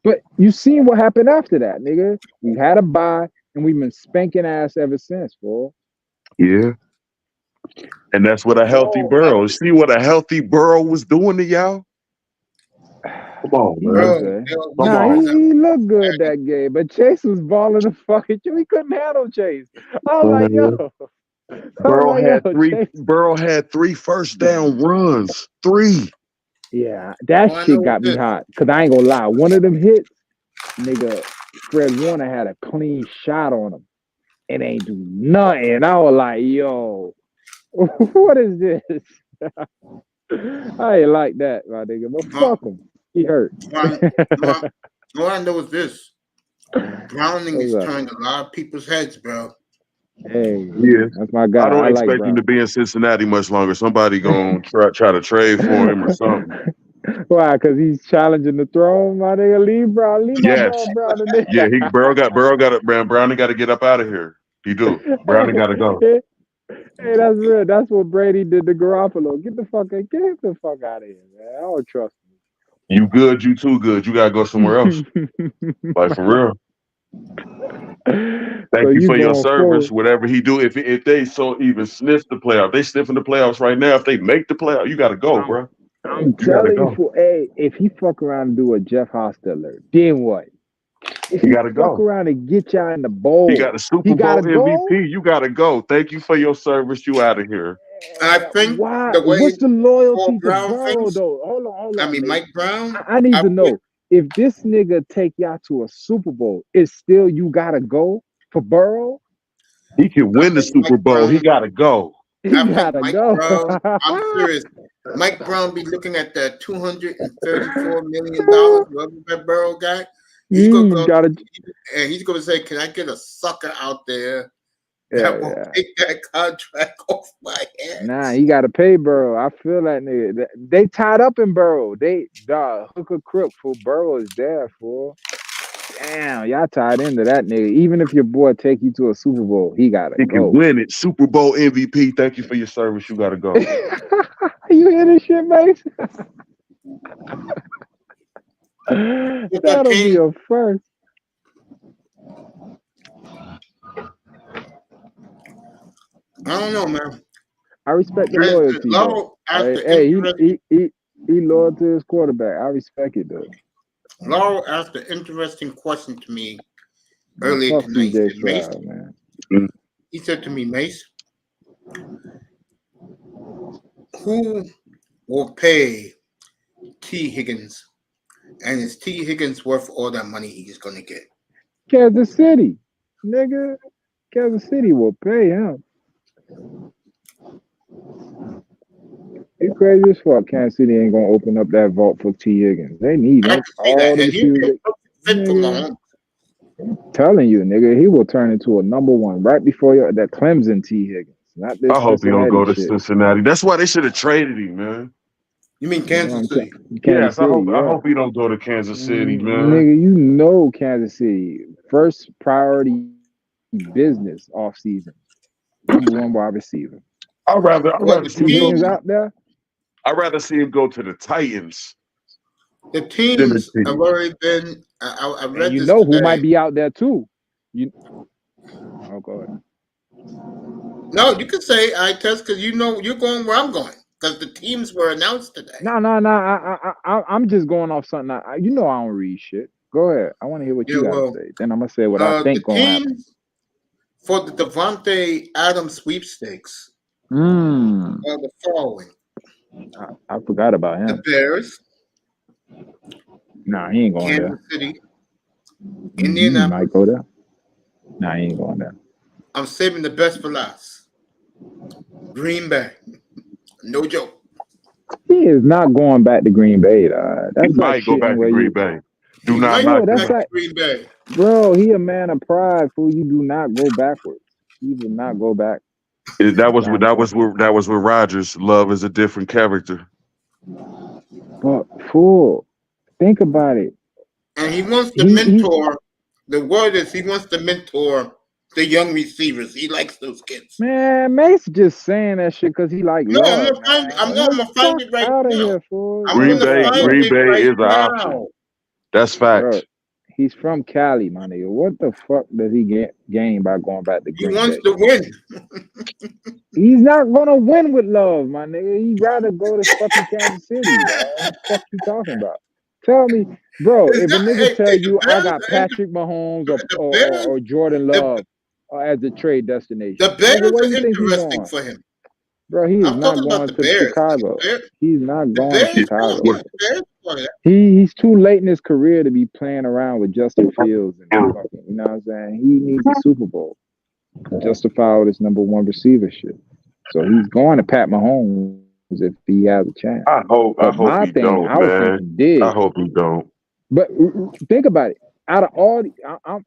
But you seen what happened after that, nigga. We had a bye and we've been spanking ass ever since, bro. Yeah. And that's what a healthy Burrow. See what a healthy Burrow was doing to y'all? Come on, man. He looked good that game, but Chase was balling the fucking. He couldn't handle Chase. I was like, yo. Burrow had 3 first down runs. 3. Yeah, that shit got me hot. Cause I ain't gonna lie. One of them hits, nigga, Fred Warner had a clean shot on him. It ain't do nothing. I was like, yo, what is this? I ain't like that, my nigga. But fuck him. He hurt. All I know is this. Browning has turned a lot of people's heads, bro. Hey, yeah, that's my guy. I don't expect him to be in Cincinnati much longer. Somebody gonna try to trade for him or something. Why? Because he's challenging the throne, my nigga. Leave Brown. Leave my ball, Brown. Yeah, Burrow got it, man. Browning got to get up out of here. He do. Browning got to go. Hey, that's real. That's what Brady did to Garoppolo. Get the fuck out of here, man. I don't trust him. You good? You too good. You gotta go somewhere else. Like for real. Thank So you you for your going service. full? Whatever he do, if they so even sniff the playoff, they sniffing the playoffs right now. If they make the playoff, you got to go, bro. I'm You got to telling you, go. for hey, if he fuck around and do a Jeff Hostetler, then what? If You he got to fuck go. around and get y'all in the He bowl, got a Super he Bowl gotta go. MVP. You got to go. Thank you for your service. You out of here. I think Why? the way What's the Paul loyalty to Brown Burrow thinks, though? Hold I on, mean mate. Mike Brown, I need I to would. know if this nigga take y'all to a Super Bowl, it's still you gotta go for Burrow. He can I win the think Super Mike Bowl. He Brown. got to go. He I think gotta Mike go. Brown. I'm serious. Mike Brown be looking at that $234 million, whatever that Burrow guy. He's gonna go Gotta. and he's gonna say, "Can I get a sucker out there Yeah, that will yeah. take that contract off my head?" Nah, he gotta pay Burrow. I feel that nigga. They tied up in Burrow. They hook or crook for Burrow is there for. Damn, y'all tied into that nigga. Even if your boy take you to a Super Bowl, he gotta He can go. win it. Super Bowl MVP. Thank you for your service. You got to go. You hear this shit, mate? That'll be a first. I don't know, man. I respect the loyalty though. Laurel asked the Hey, interesting. he loyal to his quarterback. I respect it though. Laurel asked an interesting question to me earlier Fuck tonight. CJ He said, Mace, Stroud, man. he said to me, Mace, who will pay T. Higgins? And is T. Higgins worth all that money he's going to get? Kansas City, nigga. Kansas City will pay him. You crazy as fuck. Kansas City ain't gonna open up that vault for T. Higgins. They need I him. can see that. All the And he'll be a receivers. perfect fit for Nigga, Mahomes. telling you, nigga, he will turn into a number one right before that Clemson T. Higgins, not this I hope he don't Cincinnati go to shit. Cincinnati. That's why they should have traded him, man. You mean You know what I'm Kansas City? saying? Kansas Yes, I City, yeah. hope he don't go to Kansas City, man. Nigga, you know Kansas City. First priority business off season. Number one wide receiver. I'd rather Well, the see him go. Higgins out there. I'd rather see him go to the Titans. The than the teams have Chiefs. already been. I read And you this know who today. might be out there too. Oh, go ahead. No, you can say I test because you know you're going where I'm going because the teams were announced today. No. I'm just going off something. You know I don't read shit. Go ahead. I want to hear what you gotta say. Then I'm gonna say what I think the gonna happen. teams for the Devontae Adams sweepstakes are the following: I forgot about the him. Bears, Nah, he ain't going Kansas there. City, He Indianapolis. might go there. Nah, he ain't going there. I'm saving the best for last. Green Bay, no joke. He is not going back to Green Bay. He That's like might go back shitting to where Green you. Bay. He Do not might knock go that's back that. like, to Green Bay. bro, he a man of pride, fool. You do not go backwards. He will not go back. That was with Rodgers. Love is a different character. But fool, think about it. And he wants to mentor. The word is he wants to mentor the young receivers. He likes those kids. Man, Mace just saying that shit because he like No, love. I'm gonna find it right out of now. here, fool. Green Bay right is an now. option. That's facts. Bro, he's from Cali, my nigga. What the fuck does he gain by going back to He Green wants Bay? to win. He's not gonna win with love, my nigga. He'd rather go to fucking Kansas City. What the fuck you talking about? Tell me, bro, if a nigga tell you I got Patrick Mahomes or Jordan Love as a trade destination, the Bears nigga, where are you think he's interesting going? for him. Bro, he is I'm not talking about going the to Bears. Chicago. He's not going to Chicago. He's too late in his career to be playing around with Justin Fields and fucking, you know what I'm saying? He needs a Super Bowl to justify all this number one receiver shit. So he's going to Pat Mahomes if he has a chance. I hope he don't, man. I hope he don't. But think about it. Out of all,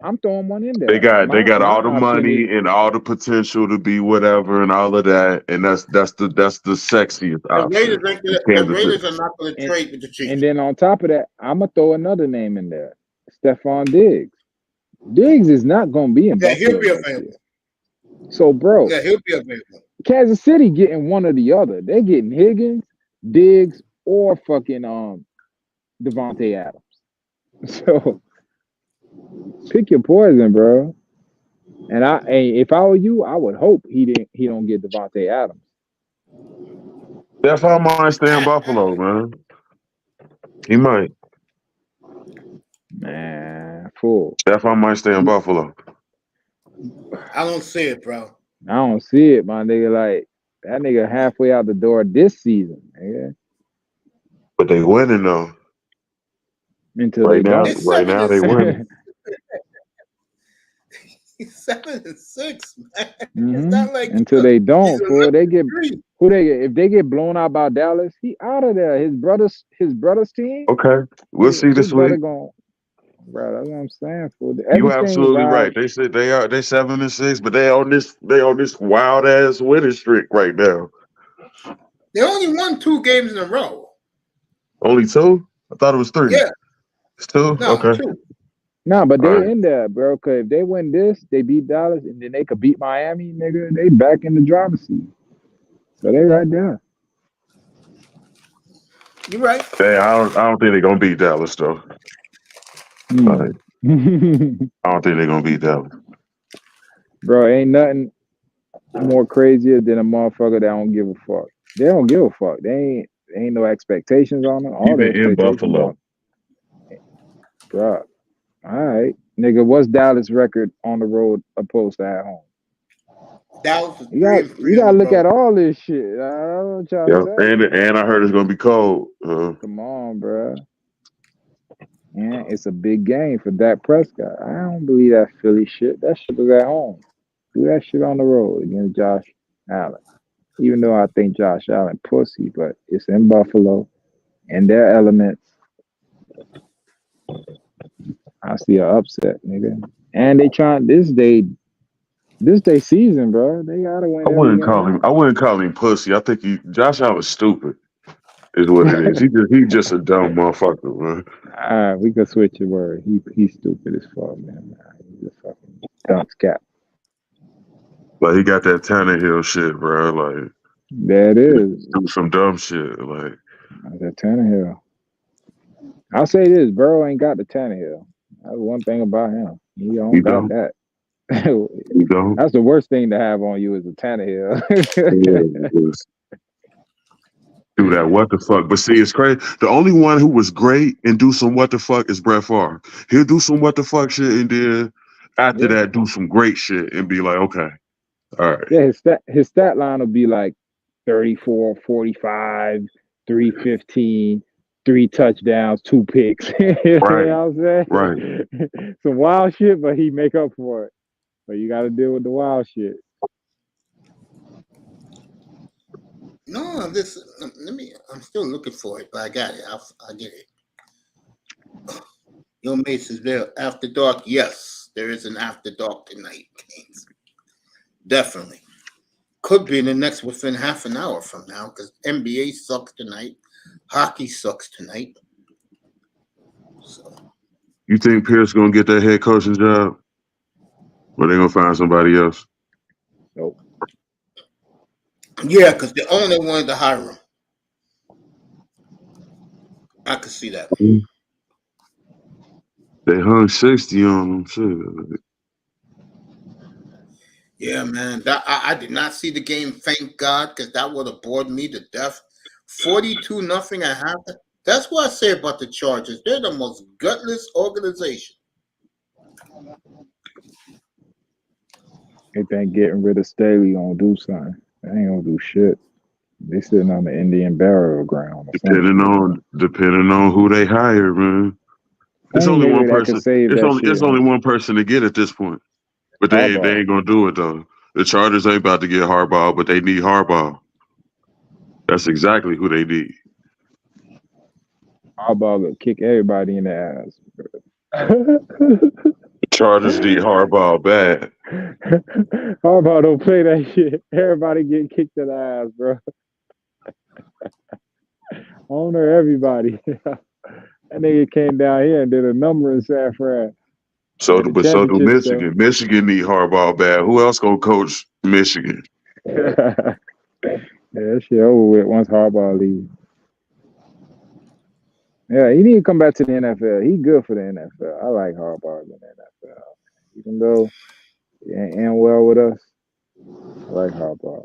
I'm throwing one in there. They got all the money and all the potential to be whatever and all of that, and that's the sexiest option. The Raiders are not going to trade with the Chiefs. And then on top of that, I'm gonna throw another name in there, Stephon Diggs. Diggs is not gonna be in Buffalo. He'll be available. So, bro, he'll be available. Kansas City getting one or the other. They're getting Higgins, Diggs, or fucking Devontae Adams. So pick your poison, bro. And if I were you, I would hope he don't get Devontae Adams. That's how I might stay in Buffalo, man. He might. Man, fool. That's why I might stay in Buffalo. I don't see it, bro. I don't see it, my nigga. Like that nigga halfway out the door this season, nigga. But they winning though. Until Right they now, don't. It's right 7 now and they 6. winning. He's 7 and 6, man. It's Mm-hmm. not like Until they don't, he's fool. They get 11-3. who they get. If they get blown out by Dallas, he out of there. His brother's team. Okay, we'll see His this brother week. going. Bro, that's what I'm saying. Fool. You Everything absolutely right. rides. They said they 7 and 6, but they on this wild ass winning streak right now. They only won 2 games in a row. Only 2? I thought it was 3. Yeah, It's 2. no, Okay. 2. Nah, but All they right. in there, bro. Cause if they win this, they beat Dallas, and then they could beat Miami, nigga. They back in the driver's seat. So they right there. You're right. Hey, I don't think they're gonna beat Dallas though. Like, I don't think they're gonna beat Dallas. Bro, ain't nothing more crazier than a motherfucker that don't give a fuck. They don't give a fuck. They ain't no expectations on them. All the Even in expectations Buffalo. on, bro. All right, nigga. What's Dallas' record on the road opposed to at home? Dallas is You 3 got and 3 you on got the to look road. at all this shit. I don't know what y'all Yeah, say. and I heard it's gonna be cold. Come on, bro. Yeah, it's a big game for Dak Prescott. I don't believe that Philly shit. That shit was at home. Do that shit on the road against Josh Allen. Even though I think Josh Allen pussy, but it's in Buffalo and their elements. I see an upset, nigga. And they trying this day season, bro. They gotta win I every wouldn't call him pussy. I think Josh Allen was stupid. Is what it is. He's just a dumb motherfucker, man. We could switch your word. He's stupid as fuck, man. He's a fucking dunce cap. Like he got that Tannehill shit, bro. Like There it is. do some dumb shit. Like That Tannehill. I'll say this, Burrow ain't got the Tannehill. That's one thing about him. He don't got that. You don't. That's the worst thing to have on you is a Tannehill. Yeah, do that what the fuck. But see, it's crazy. The only one who was great and do some what the fuck is Brett Favre. He'll do some what the fuck shit and then after that do some great shit and be like, okay, all right. Yeah, his stat line will be like 34, 45, 315, 3 touchdowns, 2 picks. You know what I'm saying? Right. Some wild shit, but he make up for it. But you got to deal with the wild shit. No, I'm still looking for it, but I got it. I'll get it. Your Mace is there. After dark, yes, there is an after dark tonight. Games. Definitely. Could be in the next within half an hour from now because NBA sucks tonight. Hockey sucks tonight. So You think Pierce gonna get that head coaching job? Or they gonna find somebody else? Nope. yeah, because the owner wanted to hire him. I could see that. They hung 60 on him. Shit. Yeah, man. I did not see the game, thank God, because that would have bored me to death. 42-0 at half. That's what I say about the Chargers. They're the most gutless organization. They think getting rid of Staley gonna do something. They ain't gonna do shit. They sitting on the Indian burial ground. Depending on who they hire, man. It's only one person. It's only one person to get at this point. But they ain't gonna do it though. The Chargers ain't about to get Harbaugh, but they need Harbaugh. That's exactly who they need. Harbaugh will kick everybody in the ass. The Chargers need Harbaugh bad. Harbaugh don't play that shit. Everybody getting kicked in the ass, bro. Owner everybody. That nigga came down here and did a number in San Fran. So do Michigan. Michigan need Harbaugh bad. Who else gonna coach Michigan? Yeah, that shit over with once Harbaugh leaves. Yeah, he need to come back to the NFL. He good for the NFL. I like Harbaugh in the NFL. Even though and well with us. I like Harbaugh.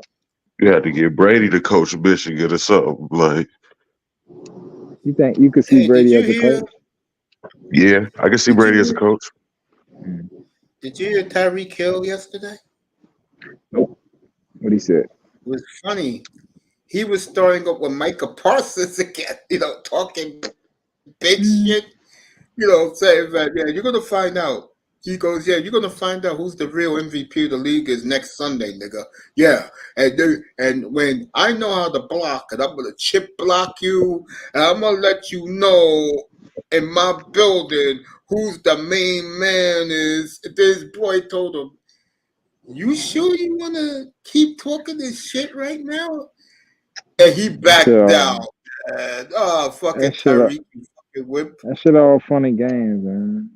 You had to get Brady to coach Michigan or something. Like, You think you could see Hey, did Brady you as a hear? coach? yeah, I can see Did Brady as a you coach. did you hear Tyreek Hill yesterday? Nope. What he said. It was funny. He was starting up with Micah Parsons again. Talking big shit. Saying that, yeah, you're gonna find out. He goes, yeah, you're gonna find out who's the real MVP of the league is next Sunday, nigga. Yeah, and when I know how to block, and I'm gonna chip block you, and I'm gonna let you know in my building who's the main man is. This boy told him, "You sure you wanna keep talking this shit right now?" And he backed down. Fucking That shit, Tyreek, you fucking whip. that shit all funny games, man.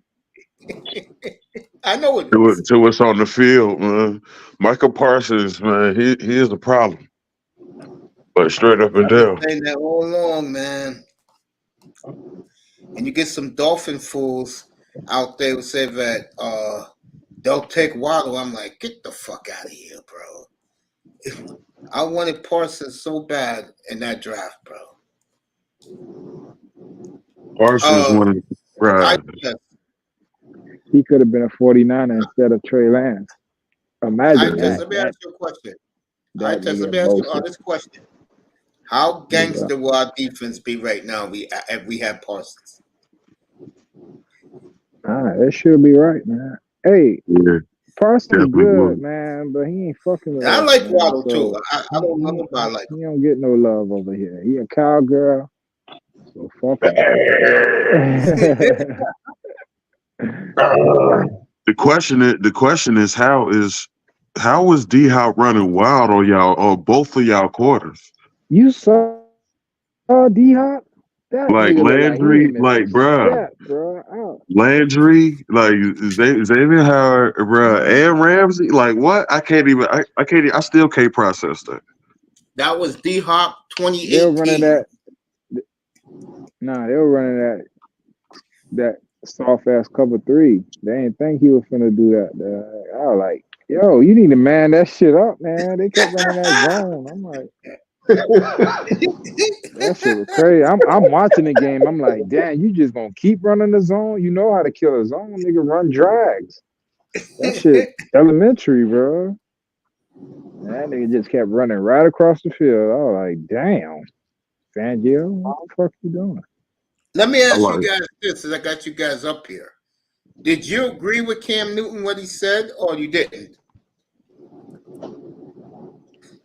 I know it To is. what's on the field, man. Michael Parsons, man, he is a problem. But straight up and I've been down. saying that all along, man. And you get some Dolphin fools out there who say that they'll take Waddle. I'm like, get the fuck out of here, bro. I wanted Parsons so bad in that draft, bro. Parsons wanted to I ride. test, He could have been a 49er instead of Trey Lance. Imagine let that. me ask you a question. That Let nigga me ask you Bosa. this question. How Yeah. gangster will our defense be right now if we had Parsons? That should be right, man. Hey, Yeah, Parsons definitely good, would. man, but he ain't fucking with And I us, like man. Waddle So too. I don't know nobody like he don't get no love over here. He a cowgirl, so fuck him. The question is how is D Hop running wild on y'all or both of y'all quarters? You saw D Hop? That Like nigga look like he Landry, ain't missed like a bruh. step, bro. Landry, like Xavier Howard, bruh, and Ramsey, like what? I still can't process that. That was D Hop They were running 2018. that. Nah, they were running that soft ass cover 3. They didn't think he was finna do that. I was like, yo, you need to man that shit up, man. They kept running that zone. I'm like, that shit was crazy. I'm watching the game. I'm like, damn, you just gonna keep running the zone? You know how to kill a zone, nigga. Run drags. That shit elementary, bro. And that nigga just kept running right across the field. I was like, damn, Fangio, what the fuck you doing? Let me ask like you guys this, as I got you guys up here. Did you agree with Cam Newton what he said, or you didn't?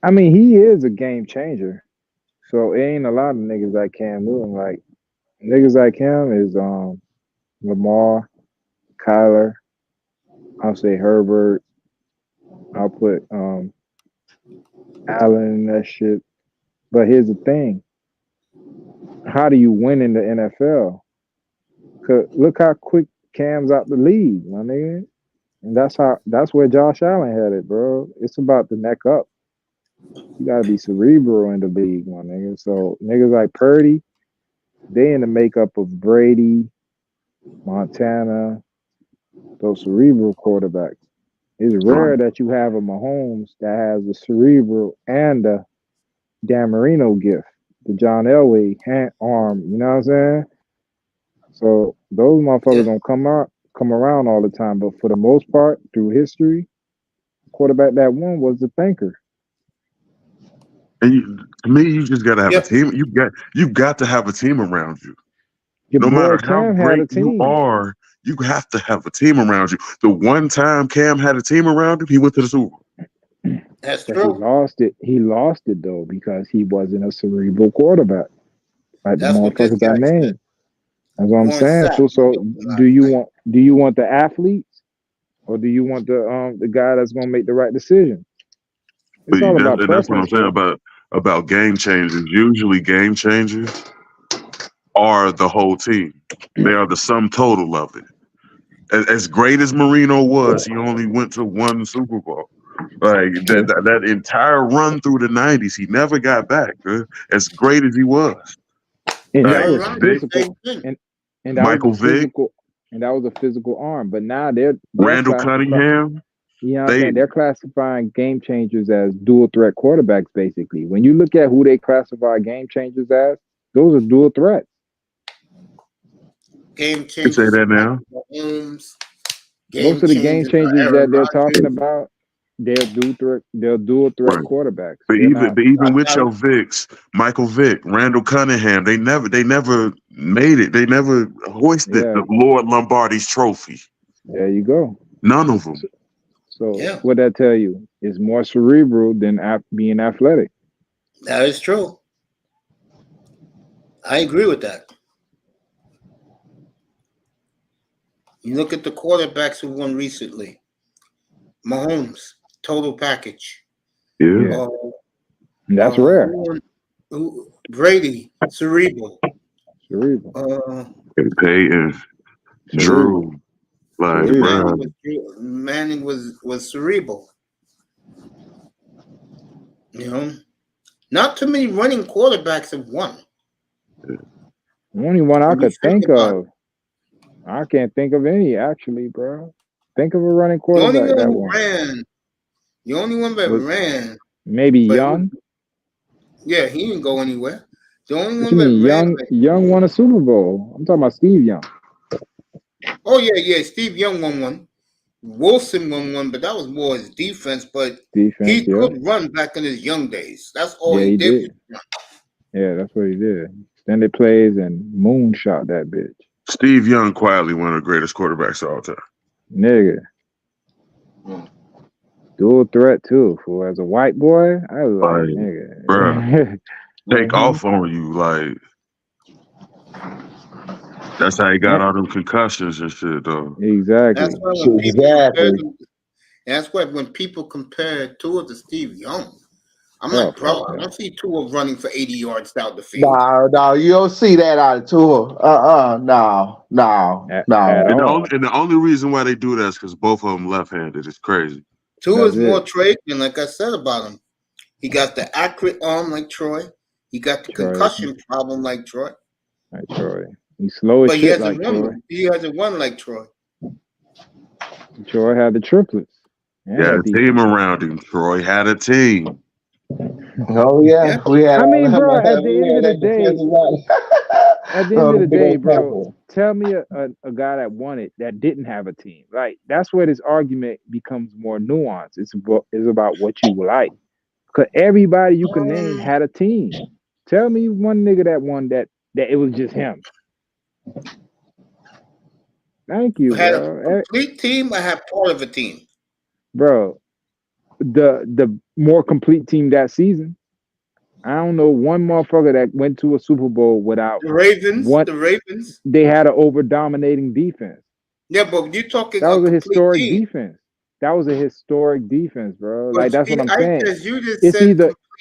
I mean, he is a game changer. So it ain't a lot of niggas like Cam Newton. Like niggas like him is Lamar, Kyler. I'll say Herbert. I'll put Allen in that shit. But here's the thing: how do you win in the NFL? 'Cause look how quick Cam's out the league, my nigga. And that's where Josh Allen had it, bro. It's about the neck up. You gotta be cerebral in the league, my nigga. So niggas like Purdy, they in the makeup of Brady, Montana, those cerebral quarterbacks. It's rare that you have a Mahomes that has the cerebral and the Dan Marino gift, the John Elway hand arm. You know what I'm saying? So those motherfuckers don't come around all the time. But for the most part, through history, quarterback that won was the thinker. and to me, you just gotta have Yeah. a team. You got to have a team around you. Your No boy matter how Cam had great a team. you are, you have to have a team around you. The one time Cam had a team around him, he went to the Super Bowl. That's But he true. lost it. He lost it though because he wasn't a cerebral quarterback. Like the That's what this motherfuckers I guy said. named. That's what I'm More saying. sacks. So do you want the athletes or do you want the guy that's gonna make the right decision? It's all about That's what I'm preference, saying bro. about game changers. Usually, game changers are the whole team. They are the sum total of it. As great as Marino was, he only went to one Super Bowl. Like that entire run through the '90s, he never got back. As great as he was, And that like was Ronnie, physical. same thing. And that was Michael a Vick, physical and that was a physical arm. But now they're Randall classed across. Cunningham. You know what I'm saying? They're classifying game changers as dual threat quarterbacks, basically. When you look at who they classify game changers as, those are dual threats. Game You changers. say that now. Mahomes, Most of the game changers that Aaron they're Rodgers. talking about, they're dual threat Right. quarterbacks. But They're not. even with your Vicks, Michael Vick, Randall Cunningham, they never made it. They never hoisted the Lord Lombardi's trophy. There you go. None of them. So what that tell you is more cerebral than being athletic. That is true. I agree with that. You look at the quarterbacks who won recently. Mahomes, total package. Yeah. That's rare. Brady, cerebral. Peyton, Drew, like Manning was cerebral. You know, not too many running quarterbacks have won. The only one I could think of. I can't think of any actually, bro. Think of a running quarterback that won. The only one that ran. Maybe Young. Yeah, he didn't go anywhere. The only What one you that mean? Young won a Super Bowl. I'm talking about Steve Young. Oh yeah. Steve Young won one. Wilson won one, but that was more his defense. But he could run back in his young days. That's all he did. Yeah, that's what he did. Extended plays and moonshot that bitch. Steve Young quietly one of the greatest quarterbacks of all time. Nigga. Dual threat too. Fool. As a white boy, I was like, nigga. Bro, take off on you. Like, that's how he got all them concussions and shit, though. Exactly. That's why when people compare Tua to Steve Young, I'm like, bro, I don't see Tua running for 80 yards down the field. No, you don't see that out of Tua. No. And the only reason why they do that is because both of them left-handed. It's crazy. Tua is more Troy, and like I said about him, he got the accurate arm like Troy. He got the concussion problem like Troy. Like Troy. He's slow as shit like Troy. He hasn't won like Troy. Troy had the triplets. Yeah, a team around him. Troy had a team. Oh yeah, we had. I mean, bro, at the end of the day, bro, tell me a guy that won it that didn't have a team. Like that's where this argument becomes more nuanced. It's about what you like. Cause everybody you can name had a team. Tell me one nigga that won that it was just him. Thank you, had bro. A complete team. I have part of a team, bro. The more complete team that season. I don't know one motherfucker that went to a Super Bowl without the Ravens. The Ravens. They had an over dominating defense. Yeah, but you're talking. That was a historic defense. That was a historic defense, bro. Like that's what I'm saying.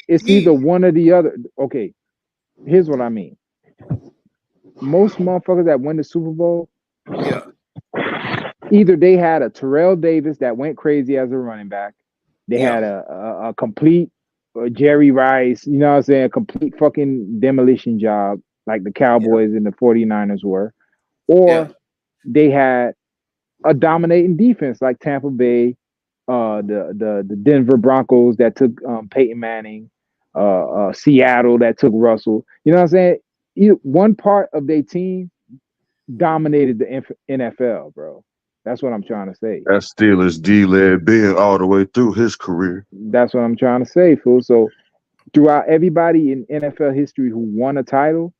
It's either one or the other. Okay, here's what I mean. Most motherfuckers that win the Super Bowl, either they had a Terrell Davis that went crazy as a running back. They had a complete Jerry Rice, you know what I'm saying, a complete fucking demolition job like the Cowboys and the 49ers were. Or they had a dominating defense like Tampa Bay, the Denver Broncos that took Peyton Manning, Seattle that took Russell. You know what I'm saying? One part of their team dominated the NFL, bro. That's what I'm trying to say. That's Steelers D-led Ben all the way through his career. That's what I'm trying to say, fool. So throughout everybody in NFL history who won a title,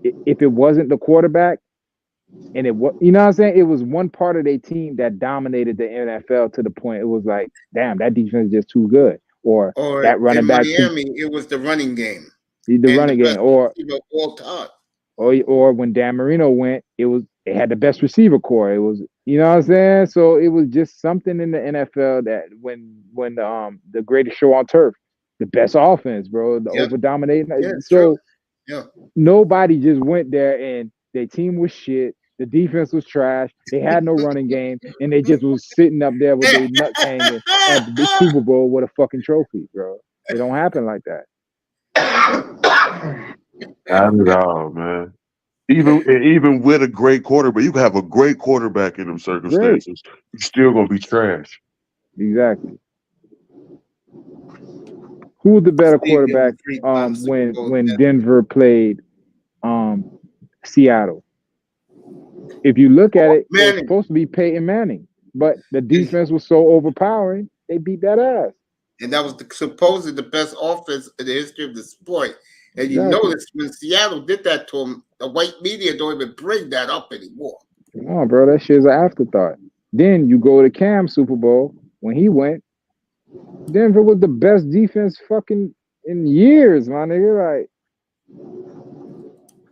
if it wasn't the quarterback, and it was, you know what I'm saying, it was one part of their team that dominated the NFL to the point it was like, damn, that defense is just too good. Or that running back. In Miami, it was the running game. The running game, or all time. Or when Dan Marino went, they had the best receiver core. It was, you know what I'm saying? So it was just something in the NFL that when the greatest show on turf, the best offense, bro, the over dominating. So nobody just went there and their team was shit. The defense was trash. They had no running game, and they just was sitting up there with their nuts hanging at the Super Bowl with a fucking trophy, bro. It don't happen like that. Not at all, man. Even with a great quarterback, you can have a great quarterback in them circumstances. You're still gonna be trash. Exactly. Who was the better Steve, you're quarterback a three-time Super Bowl when champ. Denver played Seattle? If you look at it, it was Manning. supposed to be Peyton Manning, but the defense was so overpowering, they beat that ass. And that was supposedly the best offense in the history of the sport. And you Exactly. notice when Seattle did that to him, the white media don't even bring that up anymore. Come on, bro. That shit's an afterthought. Then you go to Cam's Super Bowl when he went. Denver was the best defense fucking in years, my nigga. Like,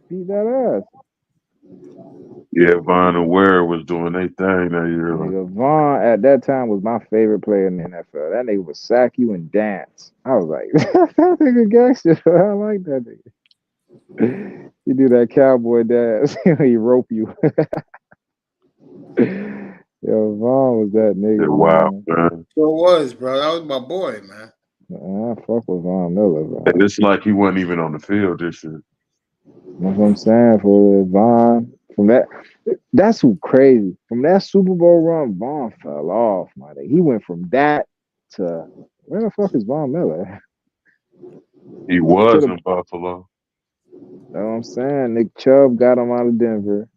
beat that ass. Yeah, Von and Ware was doing their thing that year. Like, Nigga, Vaughn at that time was my favorite player in the NFL. That nigga would sack you and dance. I was like, that nigga gangster. I like that nigga. You do that cowboy dance, he rope you. Yo, Vaughn was that nigga. they're wild, Man. man. So it was, bro. That was my boy, man. I fuck with Von Miller, bro. And it's like he wasn't even on the field this year. That's what I'm saying for Vaughn. From that's who crazy. From that Super Bowl run, Vaughn fell off, my nigga. He went from that to where the fuck is Von Miller? He was in Buffalo. That's what I'm saying. Nick Chubb got him out of Denver.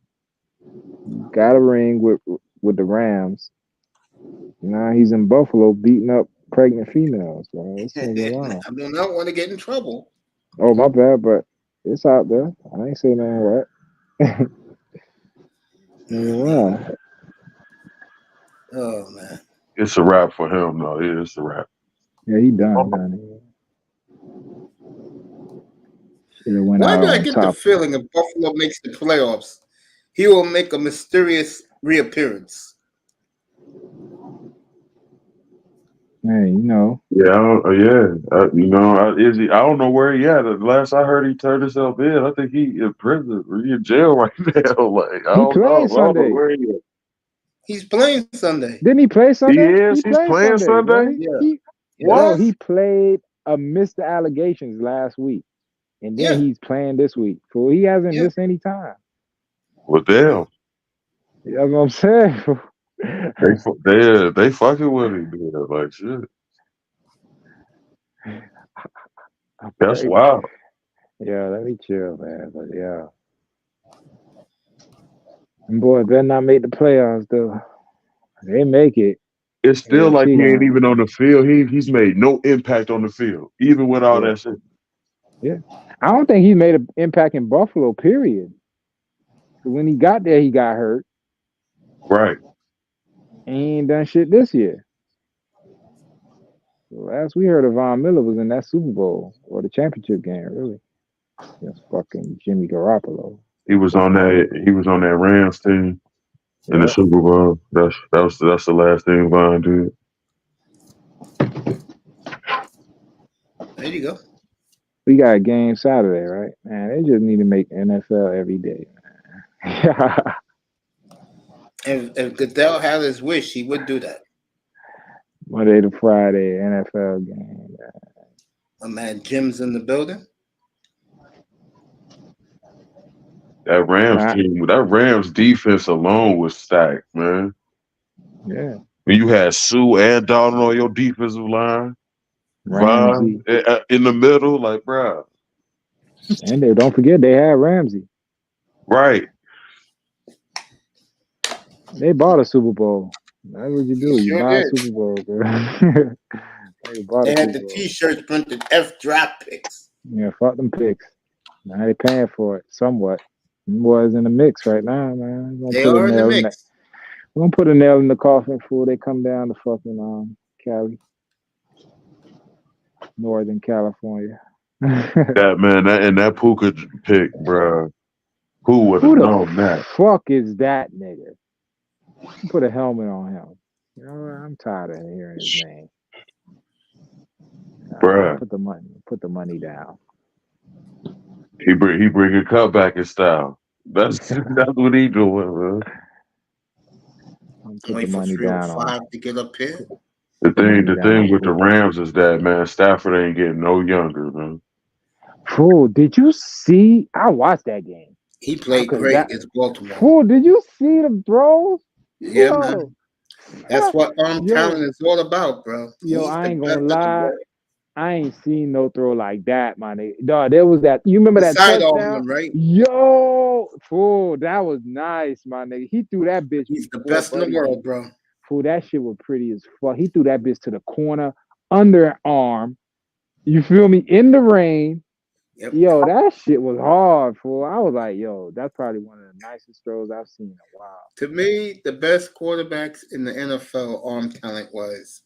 Got a ring with the Rams. Now he's in Buffalo beating up pregnant females, bro. This nigga wild. I do not want to get in trouble. Oh, my bad, but it's out there. I ain't saying nothing right. Wow. Oh man. It's a wrap for him, though. Yeah, it's a wrap. Yeah, he done. Why do I get the feeling if Buffalo makes the playoffs, he will make a mysterious reappearance? Hey, you know. Yeah, Izzy. I don't know where he at. The last I heard, he turned himself in. I think he in prison or he in jail right now. Like I don't know. I don't know where he at. He's playing Sunday. Didn't he play Sunday? He is. He's playing Sunday. Yeah. He played amidst the allegations last week, and then he's playing this week. So he hasn't missed any time. Well, damn. That's what I'm saying. They fucking with him, man. Like shit. That's wild. Yeah, let me chill, man. But yeah, and boy, better not make the playoffs though. They make it. It's still like he ain't even on the field. He's made no impact on the field, even with all that shit. Yeah, I don't think he made an impact in Buffalo. Period. When he got there, he got hurt. Right. And he ain't done shit this year. So last we heard of Von Miller was in that Super Bowl or the championship game, really. That's fucking Jimmy Garoppolo. He was on that Rams team in the Super Bowl. That's the last thing Von did. There you go. We got a game Saturday, right? Man, they just need to make NFL every day, man. If Goodell had his wish, he would do that. Monday to Friday NFL game. Oh man, Jim's in the building. That Rams team, that Rams defense alone was stacked, man. Yeah. When you had Sue and Dalton on your defensive line, Von in the middle, like, bro. And they don't forget they had Ramsey. Right. They bought a Super Bowl. That's what you do. You buy a Super Bowl, bro. They had the T-shirts printed F draft picks. Yeah, fuck them picks. Now they paying for it somewhat. Them boys in the mix right now, man. They are in the mix. We're gonna put a nail in the coffin before they come down to fucking Cali, Northern California. That man, that Puka pick, bro. Who would have known that? Fuck is that nigga? Put a helmet on him. You know what? I'm tired of hearing his name. Bruh. Put the money down. He bring a comeback in style. That's what he doing, bro. Put the money down on him. to get up here. The thing with the Rams is that, man, Stafford ain't getting no younger, man. Fool, did you see? I watched that game. He played great against Baltimore. Fool, did you see the throws? Yeah, man. That's what Yo, talent is all about, bro. yo, He's I the ain't best gonna of the lie. world. I ain't seen no throw like that, my nigga. Dog, there was that. You remember The that sidearm touchdown? him, right? Yo, fool, that was nice, my nigga. He threw that bitch He's the before best in the Buddy. world, bro. Fool, that shit was pretty as fuck. He threw that bitch to the corner, underarm. You feel me? In the rain. Yep. Yo, that shit was hard, fool. I was like, yo, that's probably one of the nicest throws I've seen in a while. To me, the best quarterbacks in the NFL arm talent was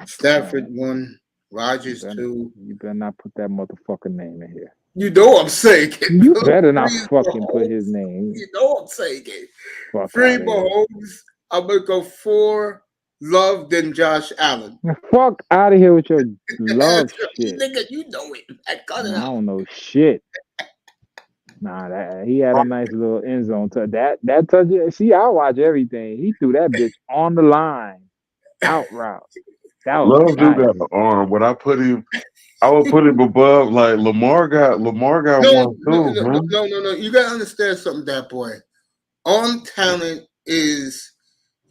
Stafford 1, Rodgers 2. You better not put that motherfucker name in here. You know what I'm saying it. You better not Free fucking put Mahomes. his name. You know what I'm saying it. Fuck Free outta here. Mahomes. I'm gonna go 4 Love than Josh Allen. Fuck out of here with your love shit. Nigga, you know it. I cut it I out. don't know shit. Nah, he had a nice little end zone touch. That touch. See, I watch everything. He threw that bitch on the line, out route. That was Love do nice. got an arm, but I would put him above like Lamar got No, one too, no. man. You gotta understand something, that boy. Arm talent is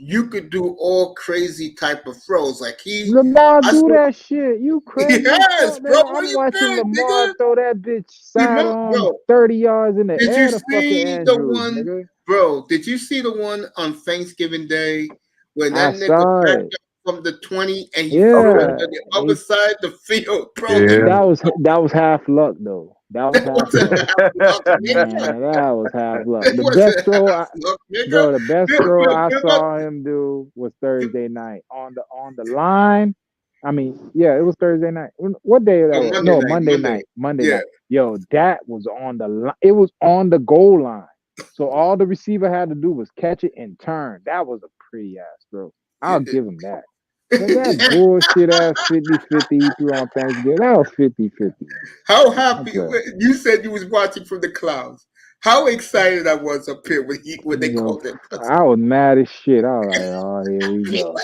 you could do all crazy type of throws. Like Lamar I do saw- that shit. You crazy? Yes, Fuck, bro. man. What I'm you watching think, Lamar nigga? throw that bitch You side know, on bro. 30 yards in the Did air you to fucking see the Andrews, one, nigga. bro? Did you see the one on Thanksgiving Day when I that nigga saw backed it. up from the 20 and he Yeah, threw it to the he- other side of the field, bro? Yeah. that was half luck though. That was That half wasn't luck. half luck, nigga. Man, that was half luck. That The wasn't best throw, half luck, nigga. bro. The best This throw was I good. saw him do was Thursday night on the line. I mean, yeah, it was Thursday night. What day that Oh, was? Monday No, night, Monday Monday. night. Monday Yeah. night. Yo, that was on the line. It was on the goal line. So all the receiver had to do was catch it and turn. That was a pretty ass throw. I'll give him that. But that bullshit ass 50-50 he threw on Thanksgiving, that was 50-50. How happy Okay. you said you was watching from the clouds? How excited I was up here when they called it. I was mad as shit. I was like, oh, here we go.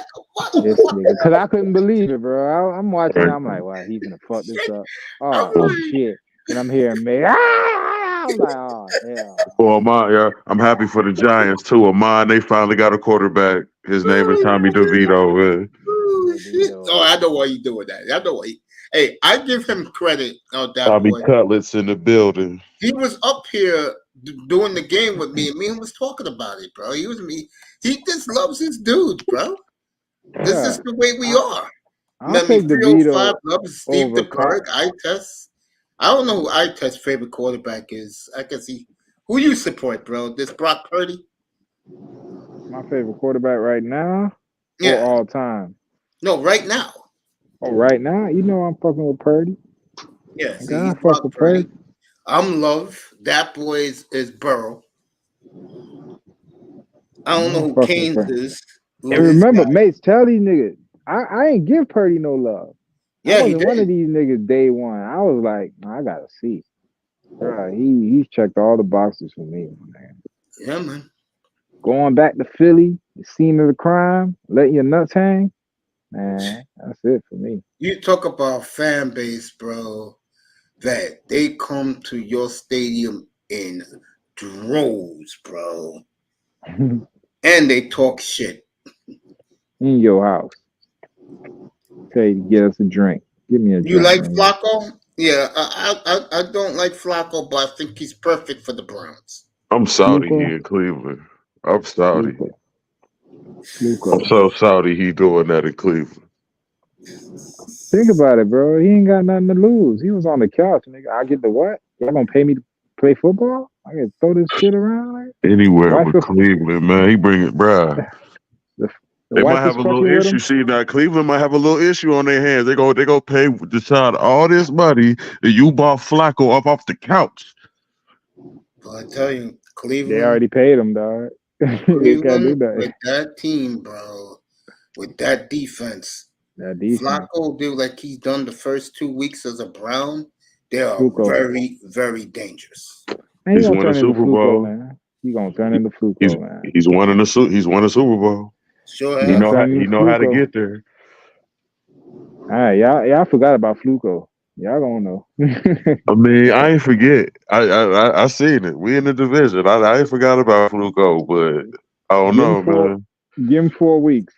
This nigga. Because I couldn't believe it, bro. I'm watching. I'm like, wow, he's going to fuck this up. Oh, shit. And I'm hearing me. I'm like, oh, hell. Well, I'm happy for the Giants too. Mine, they finally got a quarterback. His name is Tommy DeVito. Man. Oh, shit. Oh, I know why you doing that. I know why. Hey, I give him credit on that Tommy boy. Cutlets in the building. He was up here doing the game with me, and me and was talking about it, bro. He just loves his dude, bro. This is the way we are. I'll take DeVito 305 loves Steve over DeBerg, I-Test. I don't know who I-Test's favorite quarterback is. I can see who you support, bro. This Brock Purdy? My favorite quarterback right now Yeah. or all time? No, right now. Oh, right now? You know I'm fucking with Purdy. Yeah, see, I he's fuck Brock with Purdy. Purdy. I'm Love. That boy is Burrow. I don't know who fucking Canes Purdy. is. And remember, mates, tell these niggas, I ain't give Purdy no love. Yeah, I he wasn't one of did. these niggas day one. I was like, I gotta see. Bro, he's checked all the boxes for me, man. Yeah, man. Going back to Philly, the scene of the crime, letting your nuts hang, man, that's it for me. You talk about fan base, bro, that they come to your stadium in droves, bro. And they talk shit. In your house. Tell you to get us a drink. Give me a drink. You like man. Flacco? Yeah, I don't like Flacco, but I think he's perfect for the Browns. I'm Saudi Luka? here in Cleveland. I'm Saudi. Luka. I'm so Saudi he doing that in Cleveland. Think about it, bro. He ain't got nothing to lose. He was on the couch, nigga. I get the what? Y'all gonna pay me to play football? I can throw this shit around? Like, Anywhere but Cleveland, man. He bring it, bruh. They might have a little issue. See, now Cleveland might have a little issue on their hands. They go pay the child all this money that you bought Flacco up off the couch. But I tell you, Cleveland. They already paid him, dog. They can't do that. With that team, bro, with that defense, Flacco do like he's done the first 2 weeks as a Brown. They are very, very dangerous. Man, he's won a Super Bowl. Man. He's gonna turn into Fluco, man. He's won a Super Bowl. Sure, he know how to get there. All right, y'all forgot about Fluco. Y'all gonna know. I mean, I ain't forget. I seen it. We in the division. I ain't forgot about Fluco, but I don't know, man. Give him 4 weeks.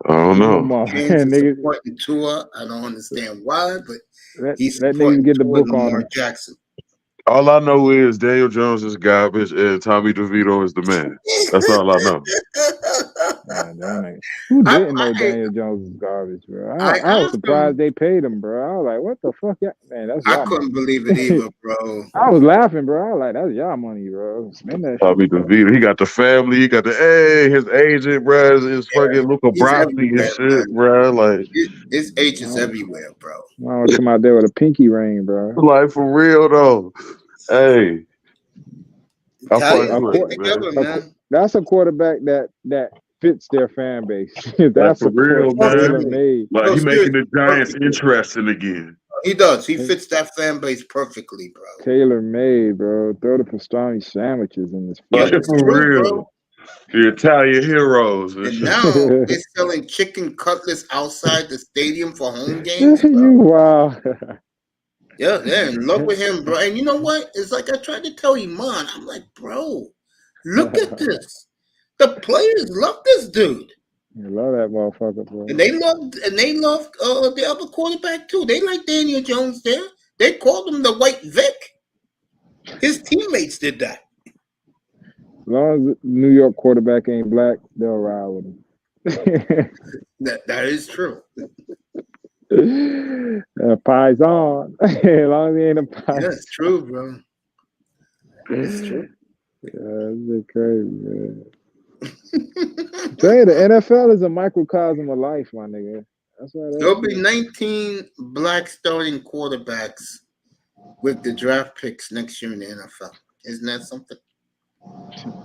I don't Come know. on, James man, is nigga. supporting Tua. I don't understand why, but Let he's niggas supporting get the Tua book on Lamar him. Jackson. All I know is Daniel Jones is garbage and Tommy DeVito is the man. That's all I know. Man, that nigga. Who didn't know I Daniel Jones was garbage, bro? I was asked surprised him. they paid him, bro. I was like, what the fuck? Man, that's I y'all couldn't money. believe it either, bro. I was laughing, bro. I was like, that's y'all money, bro. Spend that Tommy shit, bro. DeVito, he got the family, he got the his agent, bro, is fucking Luca He's Brasi and everywhere, shit, man. bro. Like, His agent's everywhere, bro. I want to come out there with a pinky ring, bro. for real though. Hey, I fuck Italians A with get quar- it, man. together, man. That's a quarterback that fits their fan base. Like That's for a real, quarterback man. tailor Perfectly. made. Like No, he making seriously, the Giants perfectly. interesting again. He does. He fits that fan base perfectly, bro. Tailor made, bro. Throw the pastrami sandwiches in this Yeah, Like place. it's for true, real. bro. The Italian heroes and And shit. now they're selling chicken cutlets outside the stadium for home games, bro. You wow. Yeah, they're in love with him, bro. And you know what? It's like I tried to tell Iman. I'm like, bro, look at this. The players love this dude. You love that motherfucker, bro. And they love the other quarterback too. They like Daniel Jones there. They called him the White Vic. His teammates did that. As long as the New York quarterback ain't black, they'll ride with him. That is true. Paisan. As long as he ain't a paisan. Yeah, it's true, bro. It's true. That's crazy, man. Tell you, the NFL is a microcosm of life, my nigga. That's why There'll be 19 black starting quarterbacks with the draft picks next year in the NFL. Isn't that something?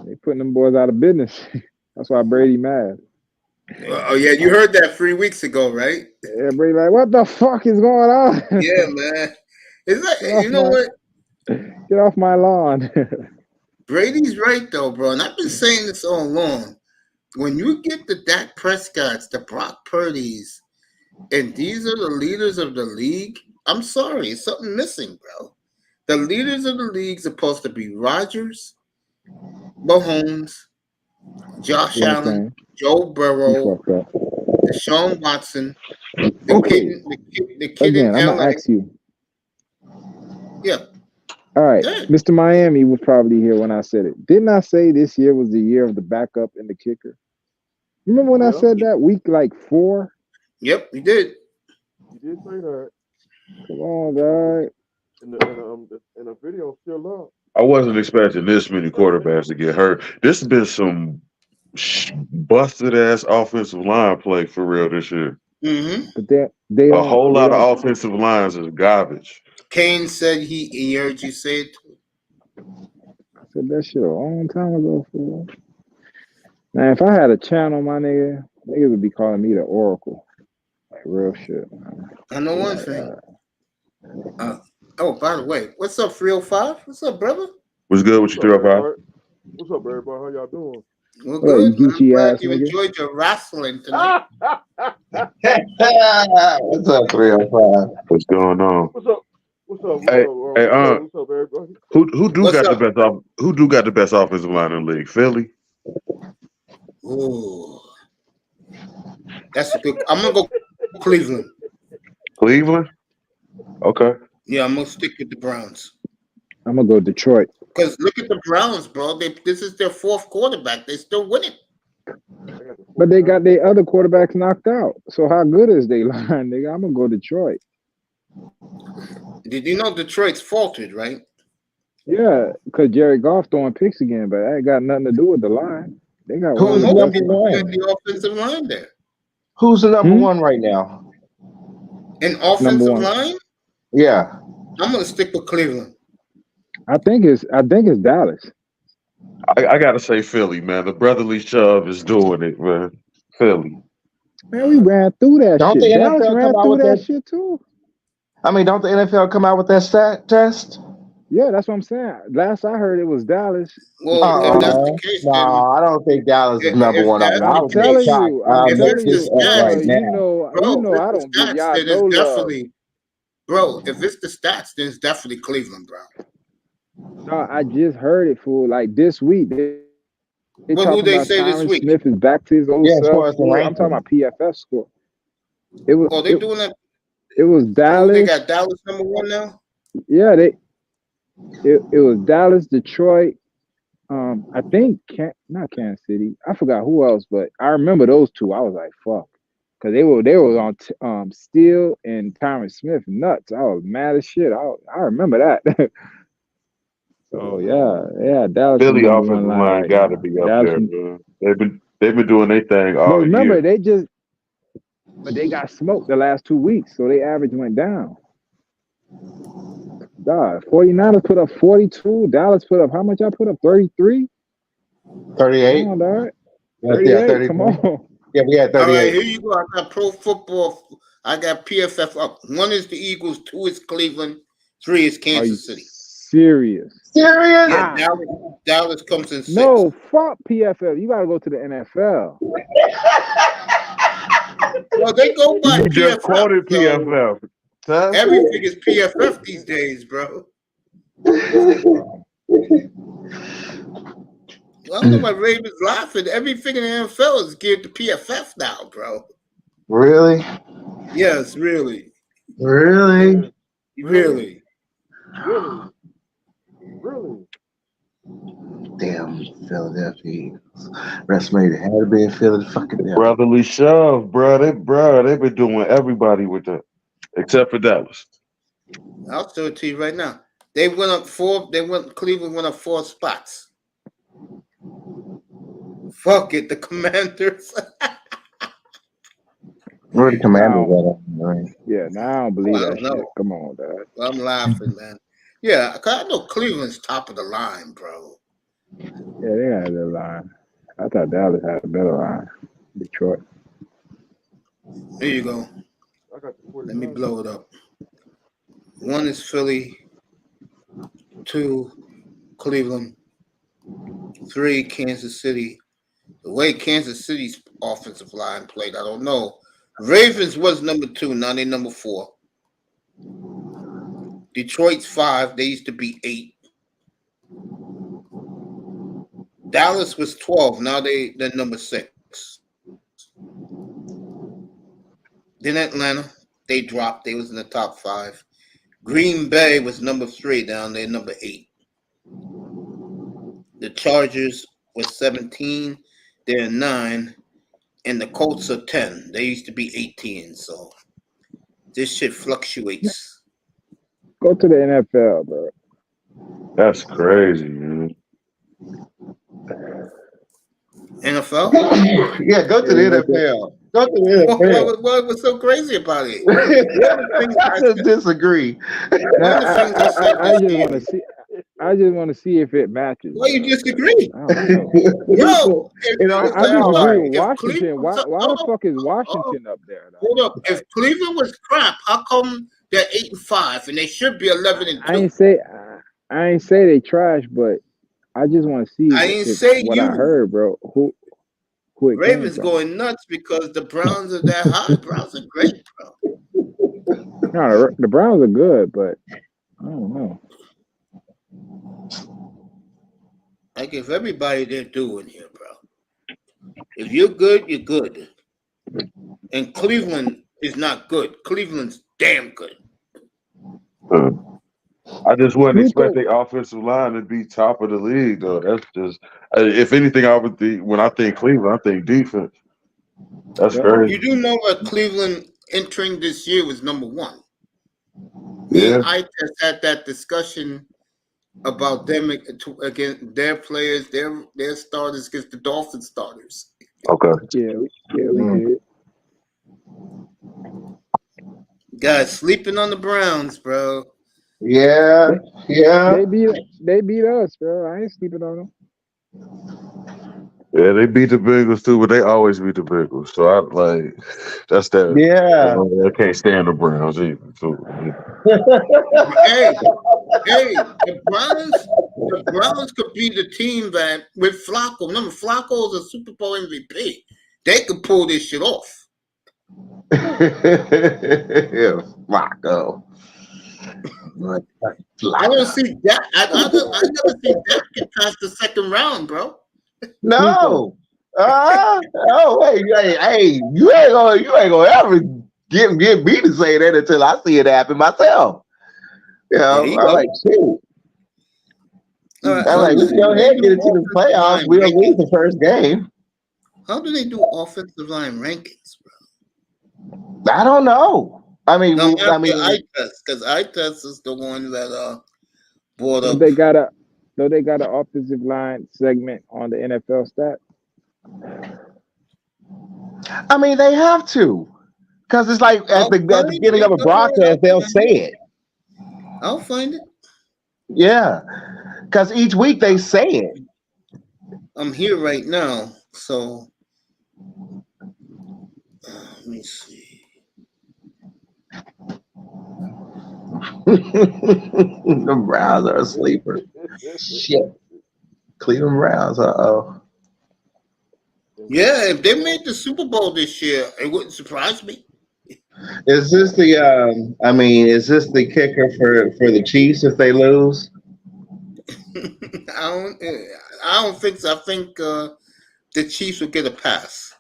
they putting them boys out of business. That's why Brady mad. Oh yeah, you heard that 3 weeks ago, right? Yeah, Brady like, what the fuck is going on? Yeah, man. It's like, you know what? Get off my lawn. Brady's right though, bro. And I've been saying this all along. When you get the Dak Prescotts, the Brock Purdy's, and these are the leaders of the league, I'm sorry, it's something missing, bro. The leaders of the league supposed to be Rodgers, Mahomes, Josh Allen, Joe Burrow, Deshaun Watson, the kid Again, in I'm LA. gonna ask you. Yeah. All right, Mr. Miami was probably here when I said it. Didn't I say this year was the year of the backup and the kicker? Remember when I said that week like 4? Yep, you did. You did say that. Come on, guy. And the video still up. I wasn't expecting this many quarterbacks to get hurt. This has been some busted ass offensive line play for real this year. Mm-hmm. But they a whole lot of offensive lines is garbage. Kane said he heard you say it. I said that shit a long time ago, fool. Man, if I had a channel, my niggas would be calling me the Oracle. Like real shit, man. I know one thing. Oh, by the way, what's up, 305? What's up, brother? What's good with you, 305? What's up, everybody? How y'all doing? We're good. You I'm glad you nigga. enjoyed your wrestling tonight. What's up, 305? What's going on? What's up? What's up? Hey, What's up, everybody? Who do got the best offensive line in the league? Philly. Ooh, that's a good. I'm gonna go Cleveland. Cleveland. Okay. Yeah, I'm gonna stick with the Browns. I'm gonna go Detroit. Because look at the Browns, bro. This is their 4th quarterback. They're still winning. But they got their other quarterbacks knocked out. So how good is they line, nigga? I'm gonna go Detroit. Did you know Detroit's faltered, right? Yeah, because Jared Goff throwing picks again, but that ain't got nothing to do with the line. They got Who's one the of the number best. one? The offensive line there. Who's the number one right now? An offensive line? Yeah. I'm gonna stick with Cleveland. I think it's Dallas. I gotta say Philly, man. The brotherly shove is doing it, man. Philly. Man, we ran through that Don't shit. the Dallas NFL ran come out through with that that shit too. I mean, don't the NFL come out with that stat test? Yeah, that's what I'm saying. Last I heard, it was Dallas. Well, if that's the case, no, I don't think Dallas is number one. I'm telling you, right you now. know, I don't give y'all then no it's love. definitely, bro. If it's the stats, then it's definitely Cleveland, bro. No, I just heard it for like this week. They Who talking they about say this Tyron week? Smith is back to his old Yeah, as self. far as the I'm talking ranking. about PFF score. It was Oh, they doing that. it was Who they Dallas. got Dallas #1 now? Yeah, it was Dallas, Detroit. I think not Kansas City. I forgot who else, but I remember those two. I was like, fuck, because they were on Steele and Tyron Smith nuts. I was mad as shit. I remember that. So yeah, Dallas is Philly number offensive one line line right got to now. be up Dallas, there, man. They've been doing their thing but all remember year. but they got smoked the last 2 weeks, so their average went down. God, 49ers put up 42. Dallas put up how much? I put up 33. 38. Come on, dog. Yeah, 38. 33. Come on. Yeah, we had All right, 38. here you go. I got Pro Football. I got PFF up. 1 is the Eagles, 2 is Cleveland, 3 is Are you Kansas City. serious? Serious? Yeah, Dallas comes in 6. No, fuck PFL. You gotta go to the NFL. Well, they go by You just PFF. quoted So PFF. Huh? everything is PFF these days, bro. I don't know why Ravens laughing. Everything in the NFL is geared to PFF now, bro. Really? Yes, really. Really? Really. Really? Damn, Philadelphia Eagles. WrestleMania had to be in Philadelphia. Brotherly shove, bro. They've been doing everybody with that, except for Dallas. I'll show it to you right now. They went up 4. Cleveland went up 4 spots. Fuck it, the Commanders. Where the Commanders Now, at? Right? yeah, now I don't believe I that don't know. shit. Come on, dog. I'm laughing, man. Yeah, 'cause I know Cleveland's top of the line, bro. Yeah, they had a good line. I thought Dallas had a better line. Detroit. Here you go. I got the 49ers. Let me blow it up. 1 is Philly, 2 Cleveland, 3 Kansas City. The way Kansas City's offensive line played, I don't know. Ravens was number 2, now they number 4. Detroit's 5, they used to be 8. Dallas was 12, now they're number 6. Then Atlanta, they dropped, they was in the top 5. Green Bay was number 3, down there number 8. The Chargers was 17, they're 9, and the Colts are 10. They used to be 18, so this shit fluctuates. Go to the NFL, bro. That's crazy, man. NFL? Yeah, go to the NFL. Go to the NFL. What was so crazy about it? I just disagree. I just want to see if it matches. Why you disagree? I don't know. Yo, I disagree with Washington. Cleveland, Why the fuck is Washington up there? Though? Hold up. If Cleveland was crap, how come they're 8-5 and they should be 11-2? I ain't say they trash, but I just want to see what I heard, bro. Who Ravens going nuts because the Browns are that high. The Browns are great, bro. No, the Browns are good, but I don't know. I give everybody their due in here, bro. If you're good, you're good. And Cleveland is not good. Cleveland's damn good. I just wouldn't expect the offensive line to be top of the league, though. That's just, if anything, when I think Cleveland, I think defense. That's crazy. You do know that Cleveland entering this year was number 1. Yeah. I just had that discussion about them against their players, their starters against the Dolphin starters. Okay. Yeah, we did. Guys, sleeping on the Browns, bro. Yeah. They beat us, bro. I ain't sleeping on them. Yeah, they beat the Bengals too, but they always beat the Bengals. So that's that. Yeah. I can't stand the Browns either. So, Hey, the Browns could be the team that with Flacco. Remember, Flacco is a Super Bowl MVP. They could pull this shit off. Yeah, Flacco. I don't see that. I never see that get past the second round, bro. No. Oh wait, hey, you ain't gonna ever get me to say that until I see it happen myself. You There know, you I'm go. like, shit. All right, I'm how like, do we go they ahead and do get into the offensive playoffs. line We'll lose rankings? the first game. How do they do offensive line rankings, bro? I don't know. I mean, No, I'm I asking mean, eye test because eye test is the one that brought So up. they got an offensive line segment on the NFL stat. I mean, they have to, because it's like I'll at the find beginning of it. a Don't worry, broadcast, they'll say it. I'll find it. Yeah, because each week they say it. I'm here right now, so let me see. The Browns are a sleeper. Shit, Cleveland Browns. Yeah, if they made the Super Bowl this year, it wouldn't surprise me. Is this the? I mean, is this the kicker for the Chiefs if they lose? I don't think so. I think the Chiefs will get a pass.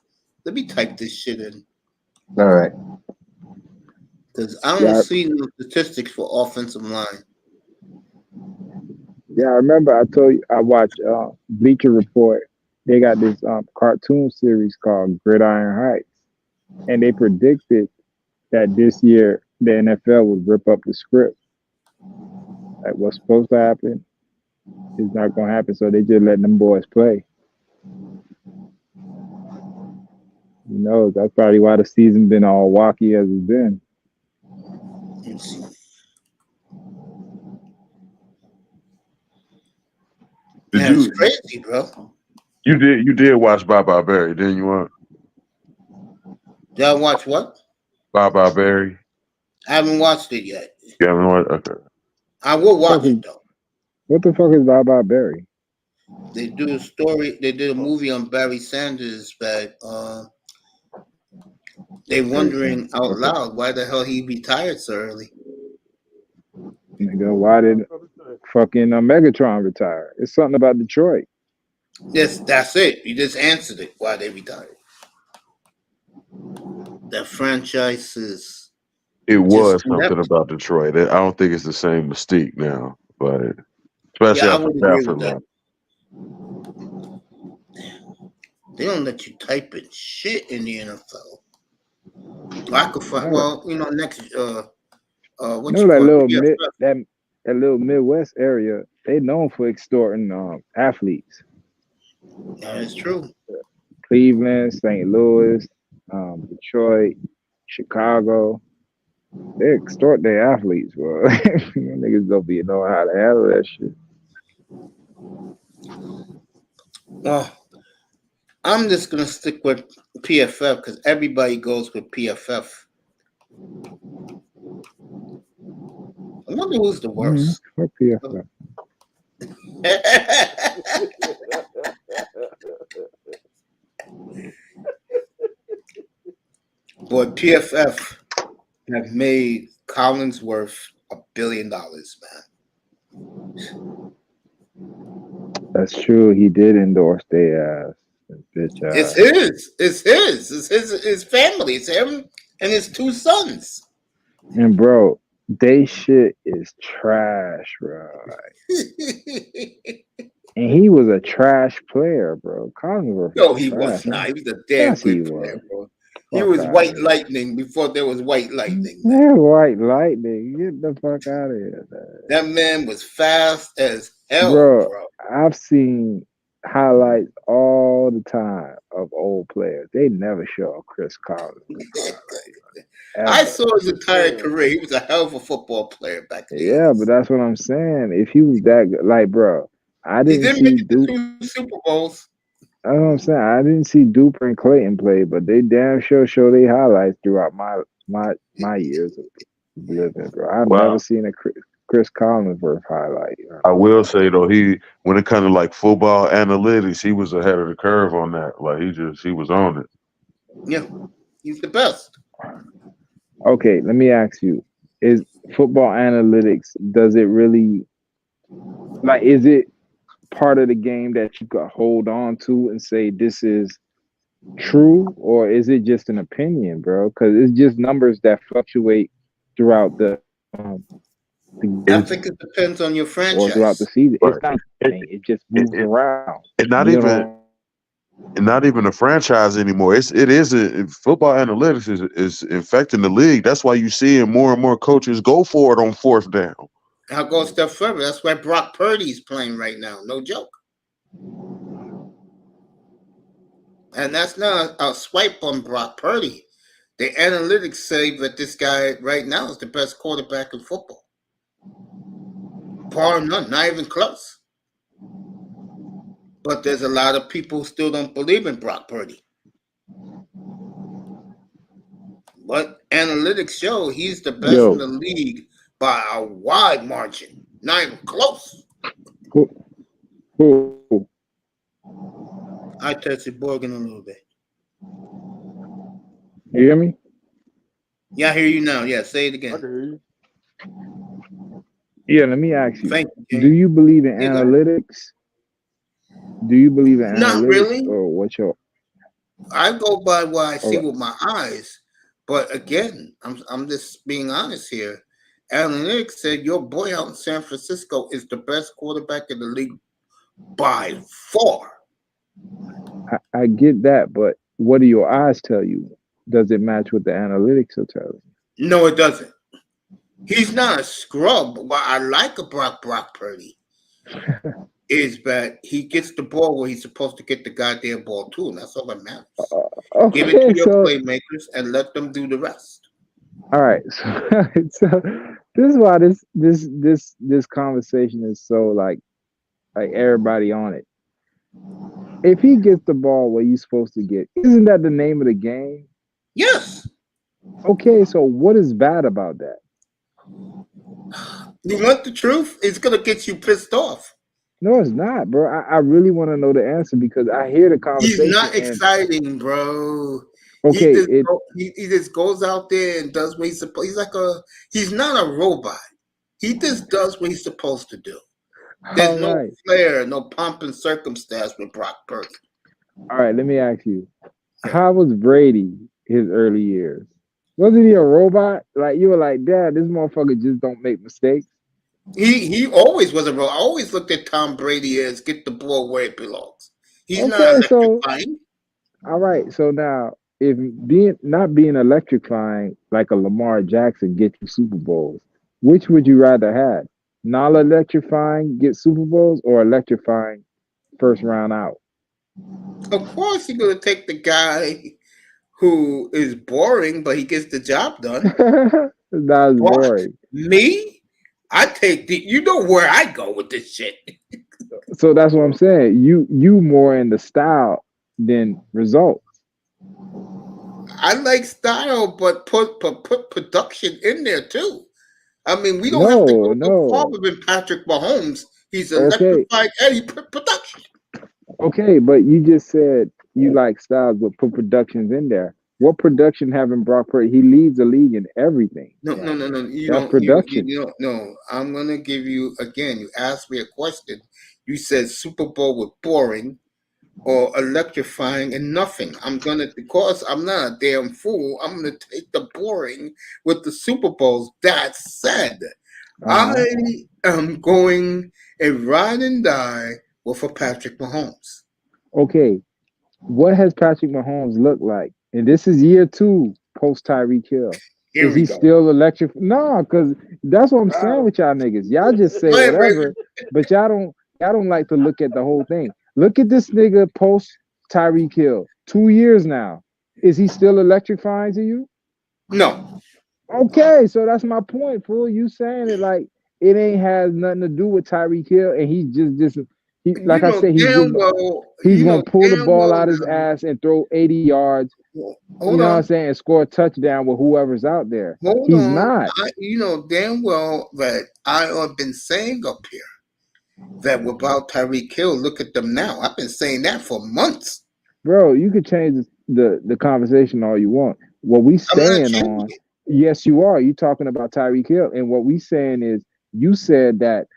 Let me type this shit in All right. because I don't Yeah, see no statistics for offensive line. yeah. I remember I told you I watched Bleacher Report. They got this cartoon series called Gridiron Heights, and they predicted that this year the NFL would rip up the script. Like what's supposed to happen is not going to happen, so they just letting them boys play. You know, that's probably why the season been all wacky as it's been. Let me see. Did Yeah, it's you crazy, bro. you did watch Bye Bye Barry, didn't you want Did I watch what? Bye Bye Barry? I haven't watched it yet. You haven't watched? Okay. I will watch Fucking, it though. what the fuck is Bye Bye Barry? They do a story. They did a movie on Barry Sanders that they Barry wondering Sanders. out Okay. loud why the hell he retired so early. Nigga, why did fucking Megatron retire? It's something about Detroit. Yes, that's it. You just answered it. Why they retired? That franchise is It just was something inept. about Detroit. I don't think it's the same mystique now, but Yeah, especially I after would agree Stafford with that. left. They don't let you type in shit in the NFL. I could find. No, Well, next. What no, you that call it? little Yeah, that little Midwest area, they known for extorting athletes. that is true. Cleveland, St. Louis, Detroit, Chicago. They extort their athletes, bro. Niggas don't be knowing how to handle that shit. Well, I'm just gonna stick with PFF because everybody goes with PFF. I wonder who's the worst. Fuck PFF. Boy, PFF have made Collinsworth $1 billion, man. That's true. He did endorse their ass. Bitch It's ass. his. It's his. It's his family. It's him and his 2 sons. And bro, they shit is trash, bro. And he was a trash player, bro. Collinsworth No, was he was trash. not. He was a damn Yes, he good was. player, bro. He Fuck was out of white here. lightning before there was white lightning, man. Man, white lightning. Get the fuck out of here, man. That man was fast as hell, Bro, bro. I've seen highlights all the time of old players. They never show Chris Collins. I Ever. saw his entire career. He was a hell of a football player back in the Yeah, 80s. but that's what I'm saying. If he was that good, like, bro, I He didn't didn't see make it to Duke. 2 Super Bowls. That's what I'm saying. I didn't see Duper and Clayton play, but they damn sure show their highlights throughout my years of living, bro. I've never Wow. seen a Chris Collinsworth highlight. I will say though, when it comes to like football analytics, he was ahead of the curve on that. Like he was on it. Yeah, he's the best. Okay, let me ask you: is football analytics? Does it really is it part of the game that you could hold on to and say this is true, or is it just an opinion, bro? Because it's just numbers that fluctuate throughout the I game think it depends on your or throughout the franchise. season. It's Right. not anything. It just It, moves it, around. it not You even know, not even a franchise anymore. It is football analytics is infecting the league. That's why you seeing more and more coaches go for it on fourth down. I'll go a step further. That's why Brock Purdy's playing right now. No joke. And that's not a swipe on Brock Purdy. The analytics say that this guy right now is the best quarterback in football. Bar none, not even close. But there's a lot of people who still don't believe in Brock Purdy. But analytics show he's the best in yo, the league by a wide margin. Not even close. who? I tested Morgan a little bit. You hear me? Yeah, I hear you now. Yeah, say it I again. can hear you. Yeah, let me ask you. Thank you, Do Jay. you believe in Yeah, go ahead. analytics? Do you believe in Not analytics, really. or what's your? I go by what I see Okay. with my eyes. But again, I'm just being honest here. Analytics said your boy out in San Francisco is the best quarterback in the league by far. I get that, but what do your eyes tell you? Does it match what the analytics will tell you? No, it doesn't. He's not a scrub. What I like about Brock Purdy is that he gets the ball where he's supposed to get the goddamn ball too, and that's all that matters. Give it Okay, to your so playmakers and let them do the rest. all right, so this is why this conversation is so like everybody on it. If he gets the ball where he's supposed to get, isn't that the name of the game? Yes. Okay, so what is bad about that? You want the truth? It's gonna get you pissed off. No, it's not, bro. I really want to know the answer because I hear the He's conversation not and exciting, bro. okay, He just goes out there and does what he's supposed. He's not a robot. He just does what he's supposed to do. There's all no right, flair, no pomp and circumstance with Brock Purdy. all right. Let me ask you, how was Brady his early years? Wasn't he a robot? Like you were like, Dad, this motherfucker just don't make mistakes. He always was a robot. I always looked at Tom Brady as get the ball where it belongs. He's not Okay, so electrifying. all right, so now if not being electrifying like a Lamar Jackson get you Super Bowls, which would you rather have? Not electrifying get Super Bowls or electrifying first round out? Of course, you're gonna take the guy who is boring, but he gets the job done. That's But boring. me, I take the. You know where I go with this shit. So that's what I'm saying. You more in the style than results. I like style, but put production in there too. I mean, we don't have to go so far No. with Patrick Mahomes. He's Okay. electrified and he put production. Okay, but you just said you like styles, but put productions in there. What production having Brock Purdy? He leads the league in everything. No. You That's don't. production. You don't. No, I'm gonna give you again. You asked me a question. You said Super Bowl was boring or electrifying and nothing. Because I'm not a damn fool. I'm gonna take the boring with the Super Bowls. That said, I am going a ride and die with a Patrick Mahomes. Okay, what has Patrick Mahomes looked like? And this is year 2 post Tyreek Hill. Here Is we he go. still electric? No, because that's what I'm saying with y'all niggas. Y'all just say Go ahead, whatever, but y'all don't like to look at the whole thing. Look at this nigga post Tyreek Hill. 2 years now. Is he still electrifying to you? No. Okay, so that's my point, fool. You saying it like it ain't has nothing to do with Tyreek Hill, and he like I said, he's gonna pull the ball out his ass and throw 80 yards. You know what I'm saying, and score a touchdown with whoever's out there. He's not. You know damn well that I have been saying up here that without Tyreek Hill, look at them now. I've been saying that for months. Bro, you could change the conversation all you want. What we saying on, yes, you are. You talking about Tyreek Hill, and what we saying is, you said that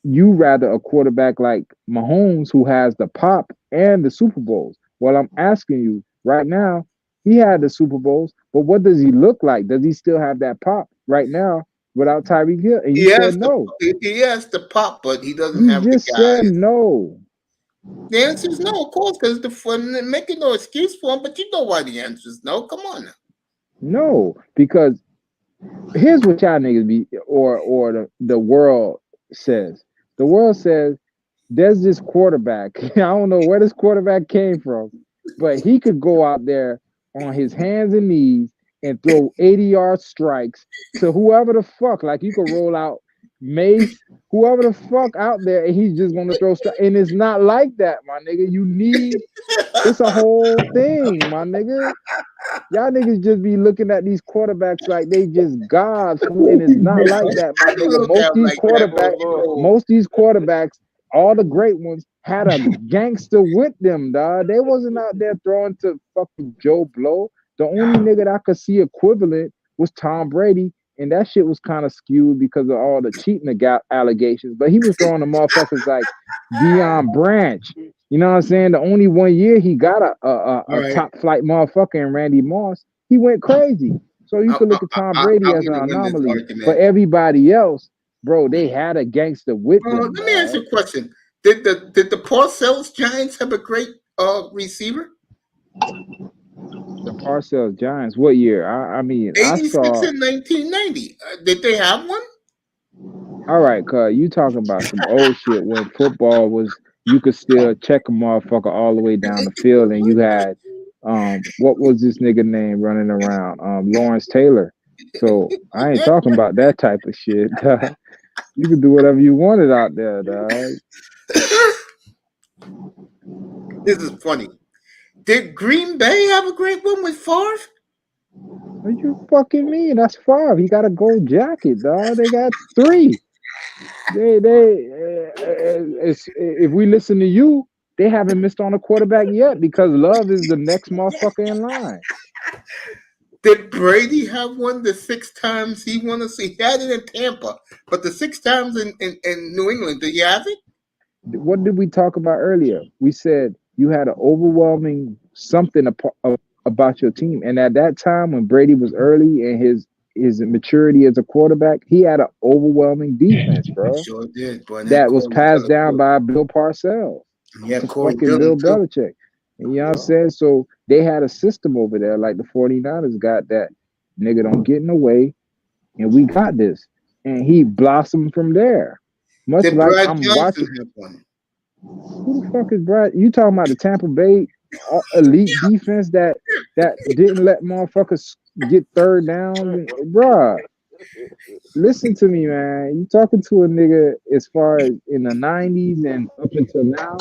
you rather a quarterback like Mahomes who has the pop and the Super Bowls. Well, I'm asking you right now, he had the Super Bowls, but what does he look like? Does he still have that pop right now without Tyreek Hill? And you said no. He has the pop, but he doesn't You have the just said guys. no. The answer is no, of course, because making no excuse for him. But you know why the answer is no. Come on now. No, because here's what y'all niggas be or the world says. The world says there's this quarterback. I don't know where this quarterback came from, but he could go out there on his hands and knees and throw 80-yard strikes to whoever the fuck. Like you could roll out Mace, whoever the fuck out there, and he's just gonna throw strikes. And it's not like that, my nigga. It's a whole thing, my nigga. Y'all niggas just be looking at these quarterbacks like they just gods, and it's not like that, my nigga. Most these quarterbacks, all the great ones, had a gangster with them, dog. They wasn't out there throwing to fucking Joe Blow. The only nigga that I could see equivalent was Tom Brady, and that shit was kind of skewed because of all the cheating allegations. But he was throwing the motherfuckers like Deion Branch. You know what I'm saying? The only 1 year he got a top flight motherfucker in Randy Moss, he went crazy. So you could look at Tom Brady as an anomaly. But everybody else, bro, they had a gangster with them. Let me ask you a question. Did the Parcells Giants have a great receiver? The Parcells Giants, what year? I mean, 86 I saw and 1990. Did they have one? All right, cuz you talking about some old shit when football was you could still check a motherfucker all the way down the field, and you had what was this nigga name running around? Lawrence Taylor. So I ain't talking about that type of shit. You could do whatever you wanted out there, dog. This is funny. Did Green Bay have a great one with Favre? What you fucking mean? That's Favre. He got a gold jacket, dog. They got 3. If we listen to you, they haven't missed on a quarterback yet because Love is the next motherfucker in line. Did Brady have one the 6 times he won us? He had it in Tampa, but the 6 times in New England, did you have it? What did we talk about earlier? We said you had an overwhelming something about your team. And at that time, when Brady was early and his maturity as a quarterback, he had an overwhelming defense, bro. Sure did, but that was passed down by Bill Parcells. Yeah, fucking Bill Belichick. And you know what I'm saying? So they had a system over there, like the 49ers got that. Nigga, don't get in the way, and we got this. And he blossomed from there. Much did like Brad I'm Johnson watching. have one? Who the fuck is Brad? You talking about the Tampa Bay elite defense that didn't let motherfuckers get third down? Bruh, listen to me, man. You talking to a nigga as far as in the 90s and up until now?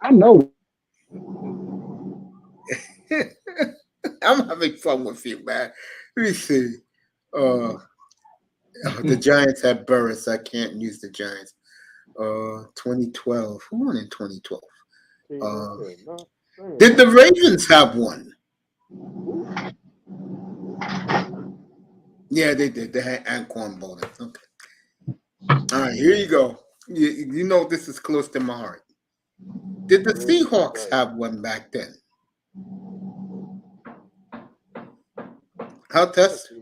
I know. I'm having fun with you, man. Let me see. The Giants had Burris. I can't use the Giants. 2012. Who won in 2012? Did the Ravens have one? Yeah, they did. They had Anquan Bolden. Okay. All right, here you go. You know this is close to my heart. Did the Seahawks have one back then? How test?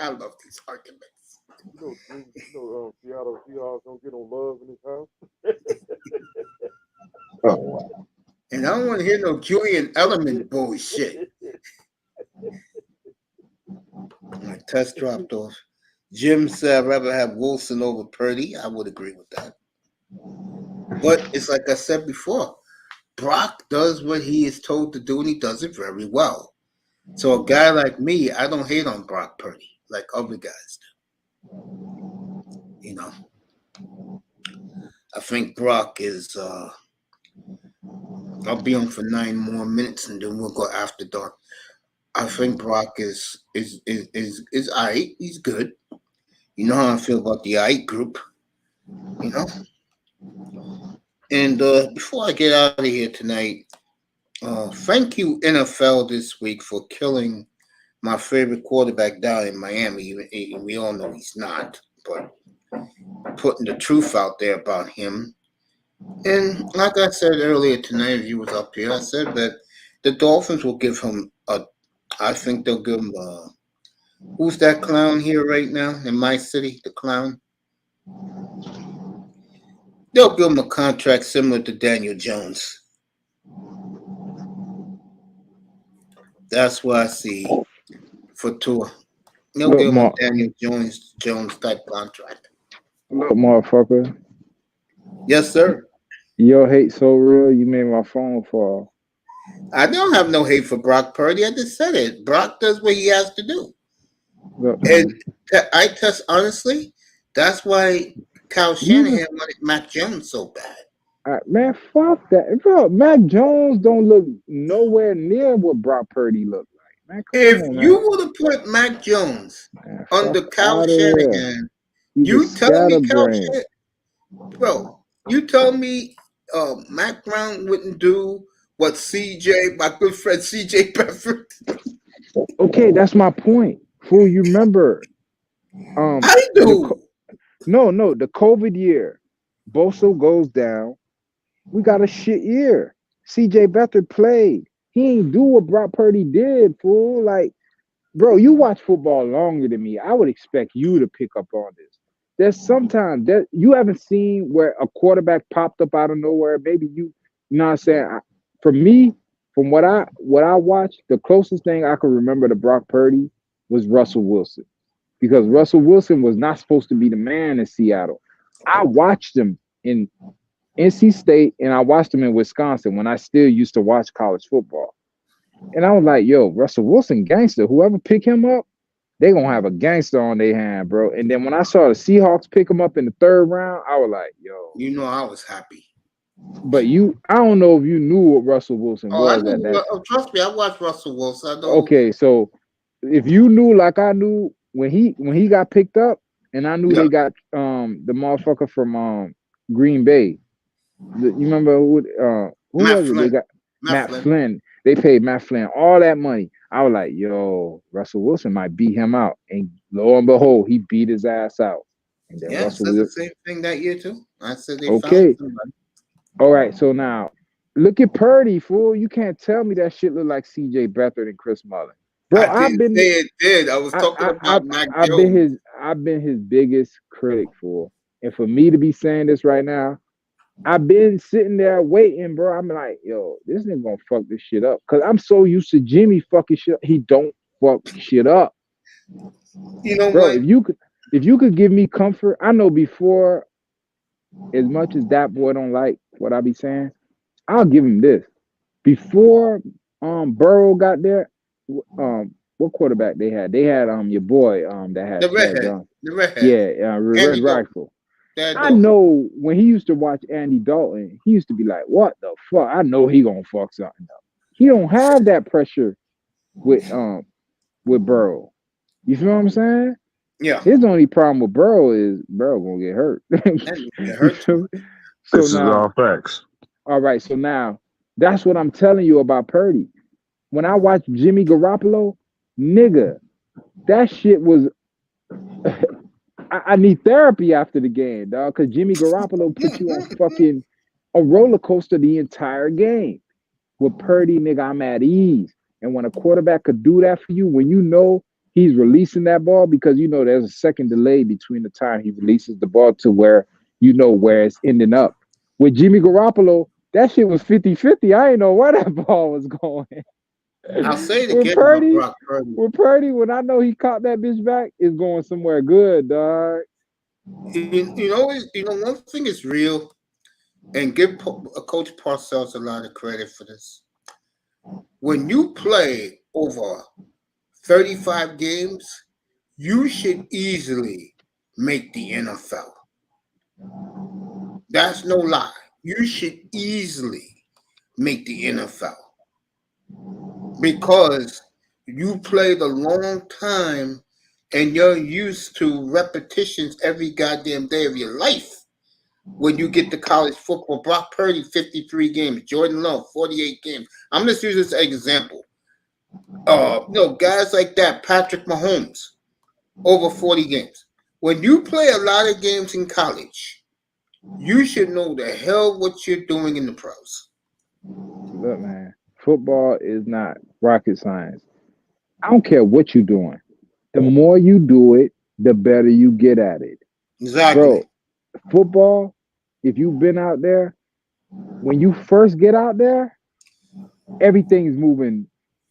I love these arguments. Seattle Seahawks don't get no love in this house. Oh. And I don't want to hear no Julian Element bullshit. My test dropped off. Jim said I'd rather have Wilson over Purdy. I would agree with that. But it's like I said before, Brock does what he is told to do, and he does it very well. So a guy like me, I don't hate on Brock Purdy like other guys do. You know, I think Brock is. I'll be on for 9 more minutes, and then we'll go after dark. I think Brock is aight. He's good. You know how I feel about the aight group. You know. And before I get out of here tonight, thank you NFL this week for killing my favorite quarterback down in Miami. We all know he's not, but putting the truth out there about him. And like I said earlier tonight, if you was up here, I said that the Dolphins will give him a. I think they'll give him a. Who's that clown here right now in my city? The clown. They'll give him a contract similar to Daniel Jones. That's what I see for Tua. They'll Look, give him a Daniel Jones type contract. look, motherfucker. Yes, sir. Your hate so real, you made my phone fall. I don't have no hate for Brock Purdy. I just said it. Brock does what he has to do. Look, And I test honestly, that's why Kyle Shanahan wanted Mac Jones so bad. Man, fuck that, bro. Mac Jones don't look nowhere near what Brock Purdy looked like. Man, come If on, you man. would have put Mac Jones Man, under fuck Kyle outta here. Shanahan, He's you a telling me Kyle scatterbrain. Shanahan, bro? You tell me Mac Brown wouldn't do what CJ, my good friend CJ Beathard. Okay, that's my point. Fool, you remember? I The do. the COVID year, Bosa goes down. We got a shit year. CJ Beathard played. He ain't do what Brock Purdy did, fool. Like, bro, you watch football longer than me. I would expect you to pick up on this. There's sometimes that you haven't seen where a quarterback popped up out of nowhere. Maybe you know what I'm saying? For me, from what I watched, the closest thing I could remember to Brock Purdy was Russell Wilson. Because Russell Wilson was not supposed to be the man in Seattle. I watched him in NC State and I watched him in Wisconsin when I still used to watch college football. And I was like, yo, Russell Wilson gangster. Whoever pick him up, they gonna have a gangster on their hand, bro. And then when I saw the Seahawks pick him up in the third round, I was like, yo. You know I was happy. But I don't know if you knew what Russell Wilson Oh, I was at knew. that. Trust me, I watched Russell Wilson. I know. Okay, so if you knew like I knew when he got picked up, and I knew they got the motherfucker from Green Bay. You remember who Matt was it? Flynn. They got Matt Flynn. They paid Matt Flynn all that money. I was like, yo, Russell Wilson might beat him out. And lo and behold, he beat his ass out. And then Yeah, Russell said the Wilson. same thing that year too. I said they Okay. found somebody. All right, so now look at Purdy, fool. You can't tell me that shit look like CJ Beathard and Chris Mullin. Bro, I didn't say it did. I was talking about Mac I've Jones. been his biggest critic, fool. And for me to be saying this right now, I've been sitting there waiting, bro. I'm like, yo, this nigga gonna fuck this shit up. Cause I'm so used to Jimmy fucking shit up. He don't fuck shit up. You know bro, what? if you could give me comfort, I know before, as much as that boy don't like what I be saying, I'll give him this. Before Burrow got there, what quarterback they had? They had your boy that had The Chad redhead. Johnson. The redhead. Yeah, Red Rifle. I know when he used to watch Andy Dalton, he used to be like, "What the fuck?" I know he gonna fuck something up. He don't have that pressure with Burrow. You feel what I'm saying? Yeah. His only problem with Burrow is Burrow gonna get hurt. So This is now, all facts. all right. So now that's what I'm telling you about Purdy. When I watched Jimmy Garoppolo, nigga, that shit was. I need therapy after the game, dog, because Jimmy Garoppolo put you on fucking a roller coaster the entire game. With Purdy, nigga, I'm at ease. And when a quarterback could do that for you, when you know he's releasing that ball, because you know there's a second delay between the time he releases the ball to where you know where it's ending up. With Jimmy Garoppolo, that shit was 50-50. I ain't know where that ball was going. I'll say it with again Purdy, about Brock Purdy. With Purdy, when I know he caught that bitch back, it's going somewhere good, dog. You know, one thing is real, and give Coach Parcells a lot of credit for this. When you play over 35 games, you should easily make the NFL. That's no lie. You should easily make the NFL because you played a long time and you're used to repetitions every goddamn day of your life. When you get to college football, Brock Purdy, 53 games. Jordan Love, 48 games. I'm just using this as an example. Guys like that, Patrick Mahomes, over 40 games. When you play a lot of games in college, you should know the hell what you're doing in the pros. Look, man, football is not rocket science. I don't care what you're doing. The more you do it, the better you get at it. Exactly. Bro, football, if you've been out there, when you first get out there, everything's moving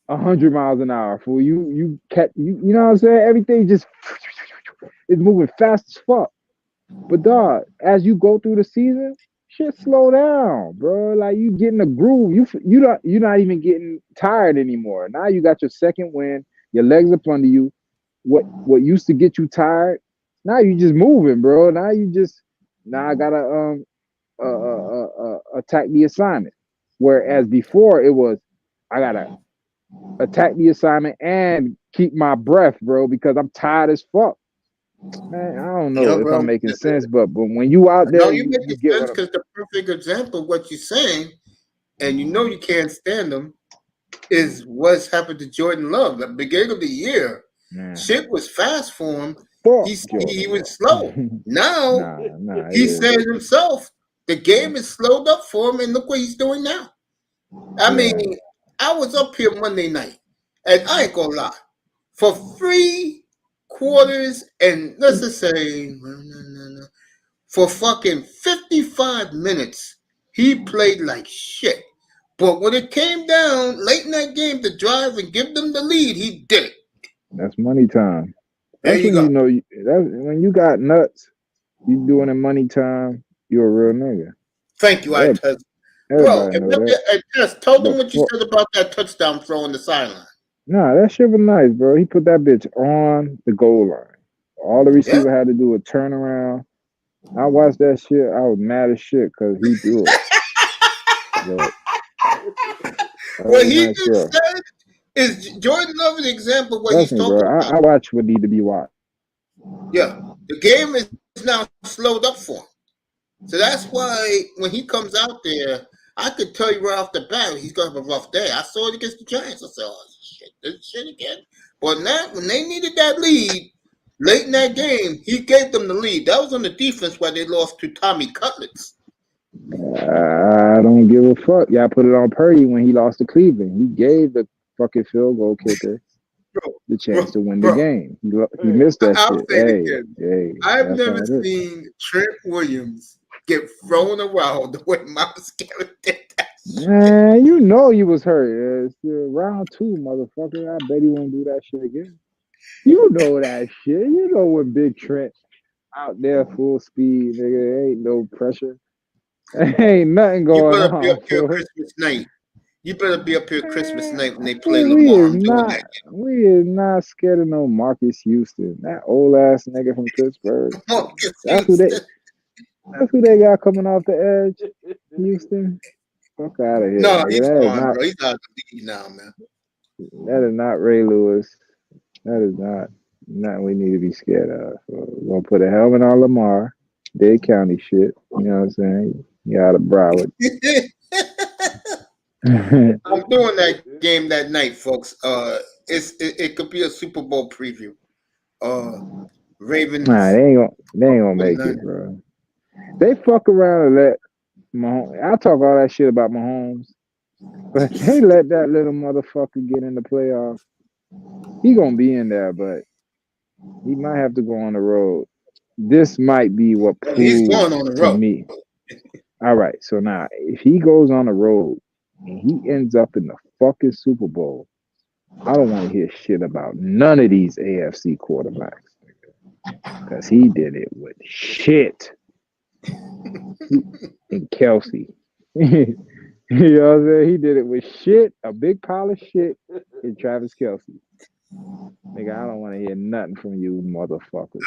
100 miles an hour. For you know what I'm saying? Everything just is moving fast as fuck. But dog, as you go through the season, shit slow down, bro. Like you get in the groove. You're not even getting tired anymore. Now you got your second wind. Your legs up under you. What used to get you tired, now you just moving, bro. Now I gotta attack the assignment. Whereas before it was I gotta attack the assignment and keep my breath, bro, because I'm tired as fuck. Man, I don't know if bro. I'm making sense, but when you out there, No, you you make get sense what because the perfect example of what you're saying, and you know you can't stand them, is what's happened to Jordan Love. At the beginning of the year, shit was fast for him. He was slow. Now he said himself, the game is slowed up for him, and look what he's doing now. I mean, I was up here Monday night, and I ain't gonna lie, for 3 quarters and let's just say for fucking 55 minutes, he played like shit. But when it came down late in that game to drive and give them the lead, he did it. That's money time. There you when go. you know when you got nuts, you doing it money time. You're a real nigga. Thank you, I test. Bro, tell them what you said about that touchdown throw on the sideline. Nah, that shit was nice, bro. He put that bitch on the goal line. All the receiver had to do was turn around. I watched that shit. I was mad as shit because he threw it. What he just said is Jordan Love an example of what he's talking about. I watch what need to be watched. Yeah, the game is now slowed up for him. So that's why when he comes out there, I could tell you right off the bat he's gonna have a rough day. I saw it against the Giants. I said, "Oh shit, this shit again." But now, when they needed that lead late in that game, he gave them the lead. That was on the defense where they lost to Tommy Cutlets. I don't give a fuck. Y'all put it on Purdy when he lost to Cleveland. He gave the fucking field goal kicker the chance to win the game. He missed that shit. Hey, I've never seen Trent Williams get thrown around the way Miles Garrett did that shit. Man, you know he was hurt. It's round 2, motherfucker. I bet he won't do that shit again. You know that shit. You know when Big Trent out there full speed, nigga, ain't no pressure. Ain't nothing going on. You better be up here Christmas night. You better be up here Christmas night when they play Lamar. We is not scared of no Marcus Houston. That old ass nigga from Pittsburgh. That's who they got coming off the edge. Houston. Fuck out of here. No, nigga. he's gone, bro. He's out of the league now, man. That is not Ray Lewis. That is not nothing we need to be scared of. So we're gonna put a helmet on Lamar. Dade County shit. You know what I'm saying? You out of Broward. I'm doing that game that night, folks. It could be a Super Bowl preview. Ravens. Nah, they ain't gonna make it, bro. They fuck around and let Mahomes. I talk all that shit about Mahomes, but they let that little motherfucker get in the playoffs. He gonna be in there, but he might have to go on the road. This might be what proves he's going on the road to me. All right, so now if he goes on the road and he ends up in the fucking Super Bowl, I don't want to hear shit about none of these AFC quarterbacks. Because he did it with shit. And Kelsey. You know what I'm saying? He did it with shit, a big pile of shit, and Travis Kelsey. Nigga, I don't want to hear nothing from you, motherfuckers.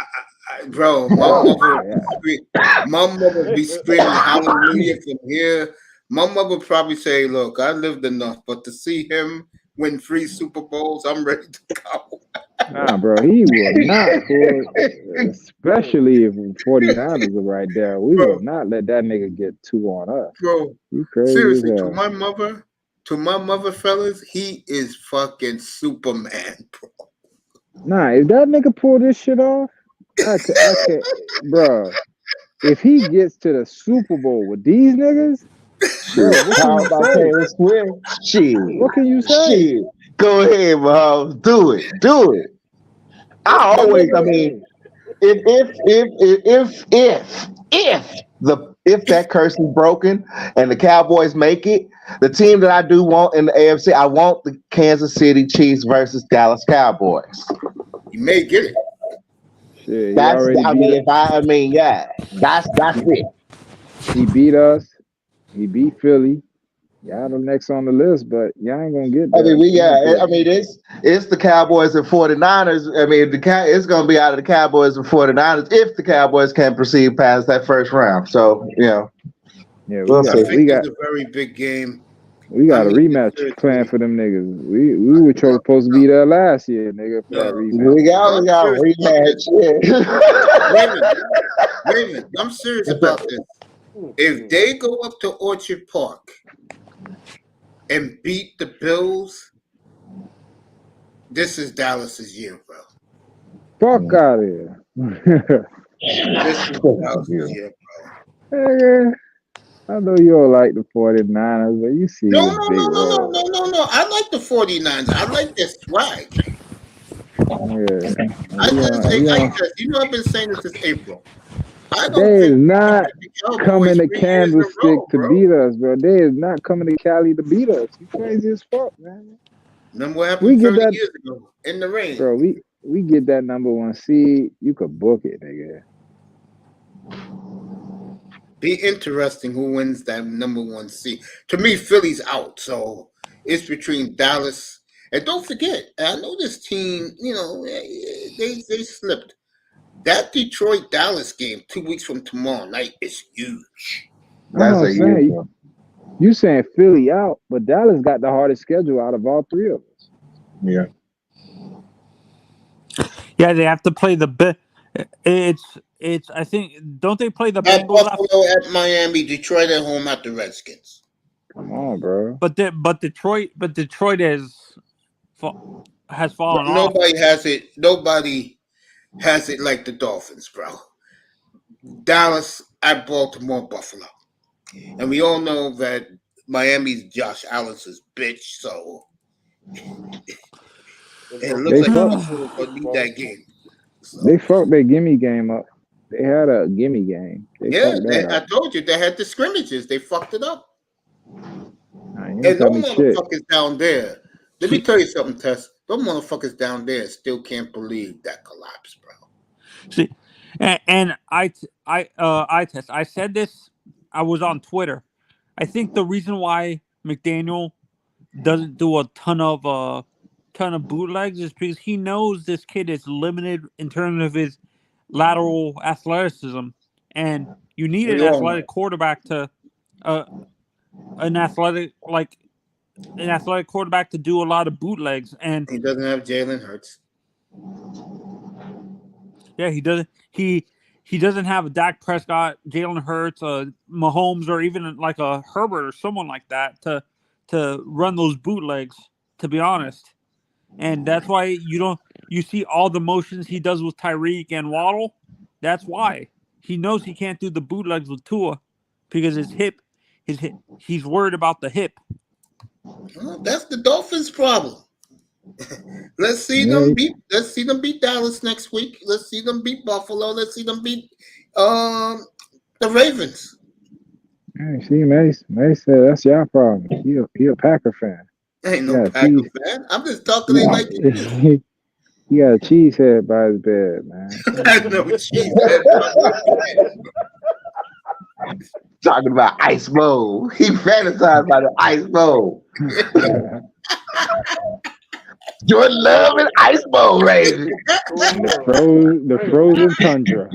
Bro, my mother be screaming hallelujah from here. My mother would probably say, look, I lived enough, but to see him win 3 Super Bowls, I'm ready to go. Nah, bro, he will not, especially if 49ers are right there. We will not let that nigga get 2 on us. Bro, you crazy seriously, as to hell. my mother, To my mother, fellas, he is fucking Superman, bro. Nah, if that nigga pull this shit off, I can't, bro. If he gets to the Super Bowl with these niggas, bro, Shit, what can how you about say? Taylor Swift? Shit, What can you say? shit. Go ahead, Mahomes. Do it. Do it. I My always, I mother, mean, if that curse is broken and the Cowboys make it, the team that I do want in the AFC, I want the Kansas City Chiefs versus Dallas Cowboys. you may get it. Shit, he That's, already I beat mean, us. yeah, that's it. He beat us. He beat Philly. Y'all the next on the list, but y'all ain't gonna get I mean, there. it's the Cowboys and 49ers. I mean, it's going to be out of the Cowboys and 49ers if the Cowboys can proceed past that first round. So, Yeah, we'll I see. think it's a very big game. we got I a mean, rematch plan seriously. for them niggas. We were supposed to be there last year, nigga, for that No, rematch. We got I'm a serious about this. rematch. Raymond, I'm serious about this. If they go up to Orchard Park and beat the Bills, this is Dallas's year, bro. Fuck out of here. This is Dallas's year, bro. Nigga, I know you don't like the 49ers, but you see No. this big role. I like the 49ers. I like their swag. Yeah. I didn't say You I know, said, I've been saying this since April. I they don't is think not the Cowboys coming to 3 years in a Candlestick row, to bro. beat us, bro. They is not coming to Cali to beat us. You crazy as fuck, man. Remember what We happened get 30 that, years ago in the rain. bro. We get that number 1 seed. You could book it, nigga. Be interesting who wins that number 1 seed. To me, Philly's out, so it's between Dallas and don't forget. I know this team. They slipped. That Detroit Dallas game 2 weeks from tomorrow night is huge. I know That's what I'm a huge saying. one. You saying Philly out, but Dallas got the hardest schedule out of all 3 of us. Yeah. Yeah, they have to play the. It's. I think don't they play the At Bengals after? Buffalo, at Miami, Detroit at home at the Redskins. Come on, bro. But Detroit has fallen off. Nobody has it. Nobody has it like the Dolphins, bro. Dallas at Baltimore, Buffalo, and we all know that Miami's Josh Allen's bitch. So it looks They like fuck. Buffalo's gonna need that game. They So fucked their gimme game up. They had a gimme game. They yeah, fucked that I up. told you they had the scrimmages. They fucked it up. Nah, you ain't And tell those me shit. motherfuckers down there. Let me tell you something, Tess. Those motherfuckers down there still can't believe that collapse, bro. See, and I test. I said this. I was on Twitter. I think the reason why McDaniel doesn't do a ton of bootlegs is because he knows this kid is limited in terms of his lateral athleticism, and you need We an all know. athletic quarterback to an athletic quarterback to do a lot of bootlegs. And He doesn't have Jalen Hurts. yeah, he doesn't. He doesn't have a Dak Prescott, Jalen Hurts, Mahomes, or even like a Herbert or someone like that to run those bootlegs. To be honest, and that's why you see all the motions he does with Tyreek and Waddle. That's why he knows he can't do the bootlegs with Tua because his hip, he's worried about the hip. Well, that's the Dolphins' problem. Let's see Yeah, them beat. Let's see them beat Dallas next week. Let's see them beat Buffalo. Let's see them beat the Ravens. hey, see, Mace said that's your problem. He a Packer fan. I ain't He no got a Packer cheese. fan. I'm just talking they like it is. He got a cheese head by his bed, man. I know cheese. Talking about ice bowl. He fantasized about the ice bowl. Jordan Love and ice bowl, Raven. The frozen tundra.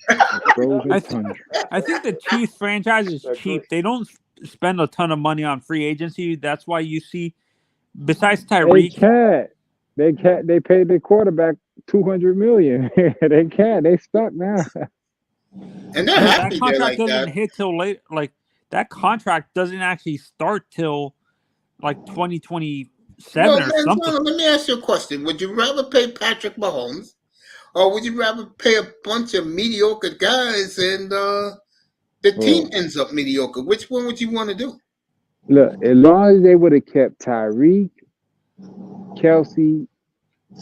The frozen tundra. I think the Chiefs franchise is cheap. They don't spend a ton of money on free agency. That's why you see, besides Tyreek, They paid their quarterback $200 million. They can't. They stuck now. And they're that happy there contract like doesn't that. hit till late. Like that contract doesn't actually start till like 2027 Well, or something. Manzano, let me ask you a question. Would you rather pay Patrick Mahomes, or would you rather pay a bunch of mediocre guys and the team Well, ends up mediocre? Which one would you want to do? look, as long as they would have kept Tyreek, Kelsey,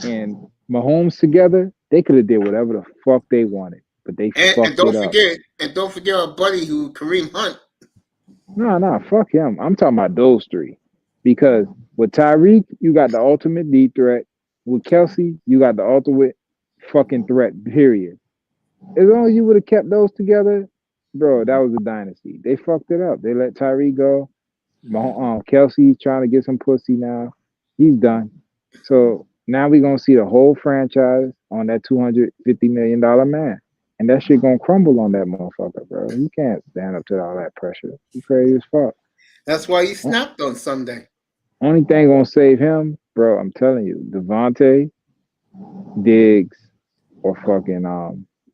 and Mahomes together, they could have did whatever the fuck they wanted. But they And fucked it up. don't forget our buddy who Kareem Hunt. No, fuck him. I'm talking about those three. Because with Tyreek, you got the ultimate deep threat. With Kelsey, you got the ultimate fucking threat, period. As long as you would have kept those together, bro, that was a dynasty. They fucked it up. They let Tyreek go. Kelsey's trying to get some pussy now. He's done. So now we're gonna see the whole franchise on that $250 million man. And that shit gonna crumble on that motherfucker, bro. You can't stand up to all that pressure. You crazy as fuck. That's why he snapped on Sunday. Only thing gonna save him, bro, I'm telling you, Devontae, Diggs, or fucking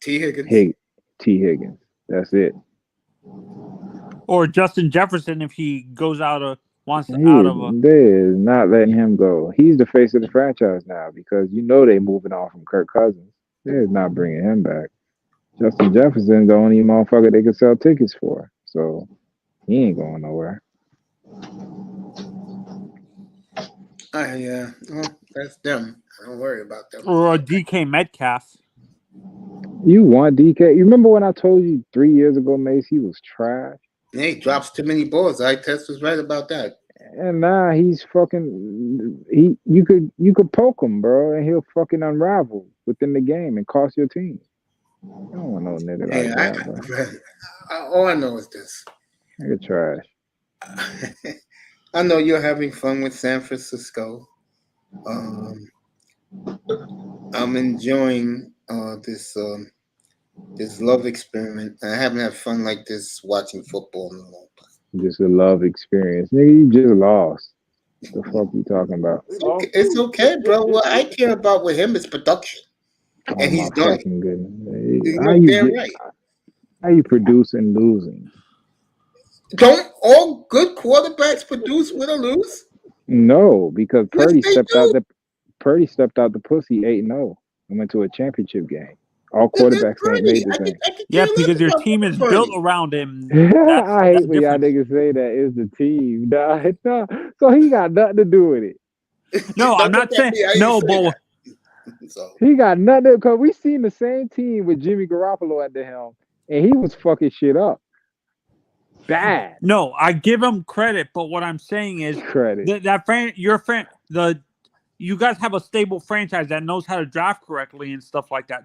T. Higgins. T. Higgins. That's it. Or Justin Jefferson if he goes out of wants They out of a. is not letting him go. He's the face of the franchise now because you know they moving on from Kirk Cousins. They're not bringing him back. Justin Jefferson's the only motherfucker they can sell tickets for. So he ain't going nowhere. Yeah, well, that's them. I don't worry about them. Or a DK Metcalf. You want DK? You remember when I told you 3 years ago, Mace, he was trash? He drops too many balls. Test was right about that. And now he's fucking. You could poke him, bro, and he'll fucking unravel within the game and cost your team. I don't want no nigga like that, bro. All I know is this. Nigga trash. I know you're having fun with San Francisco. I'm enjoying this love experiment. I haven't had fun like this watching football in a long time. Just a love experience. Nigga, you just lost. The fuck you talking about? It's okay, bro. What I care about with him is production. Oh, and he's done it. Goodness. How you producing losing? Don't all good quarterbacks produce win or lose? No, because Yes, Purdy they stepped do. out the pussy 8-0 and went to a championship game. All quarterbacks ain't made the same. Yeah, because your team is built around him. I hate when y'all niggas say that it's the team. No, so he got nothing to do with it. No, I'm not saying no, but he got nothing because we seen the same team with Jimmy Garoppolo at the helm, and he was fucking shit up. Bad. No, I give him credit, but what I'm saying is you guys have a stable franchise that knows how to draft correctly and stuff like that.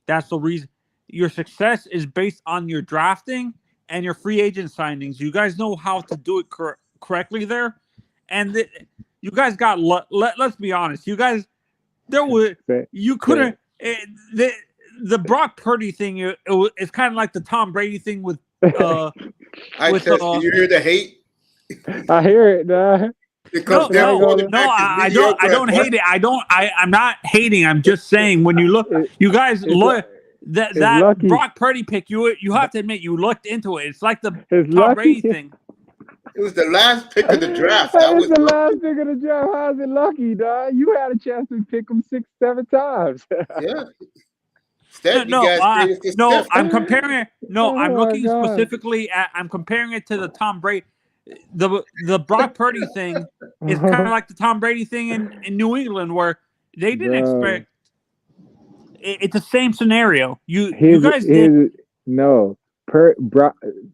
That's the reason your success is based on your drafting and your free agent signings. You guys know how to do it correctly there, and you guys got. Let's be honest, you guys. You couldn't. The Brock Purdy thing. It's kind of like the Tom Brady thing with. Did you hear the hate? I hear it. I don't hate it. I'm not hating. I'm just saying when you look, you guys look that Brock Purdy pick. You have to admit you looked into it. It's like the Tom Brady thing. It was the last pick of the draft. That was the last pick of the draft. How is it lucky, dog? You had a chance to pick him 6-7 times. Yeah. I'm comparing it. No, I'm looking specifically at. I'm comparing it to the Tom Brady. The Brock Purdy thing is kind of like the Tom Brady thing in New England, where they didn't expect. It's the same scenario. You guys did. No.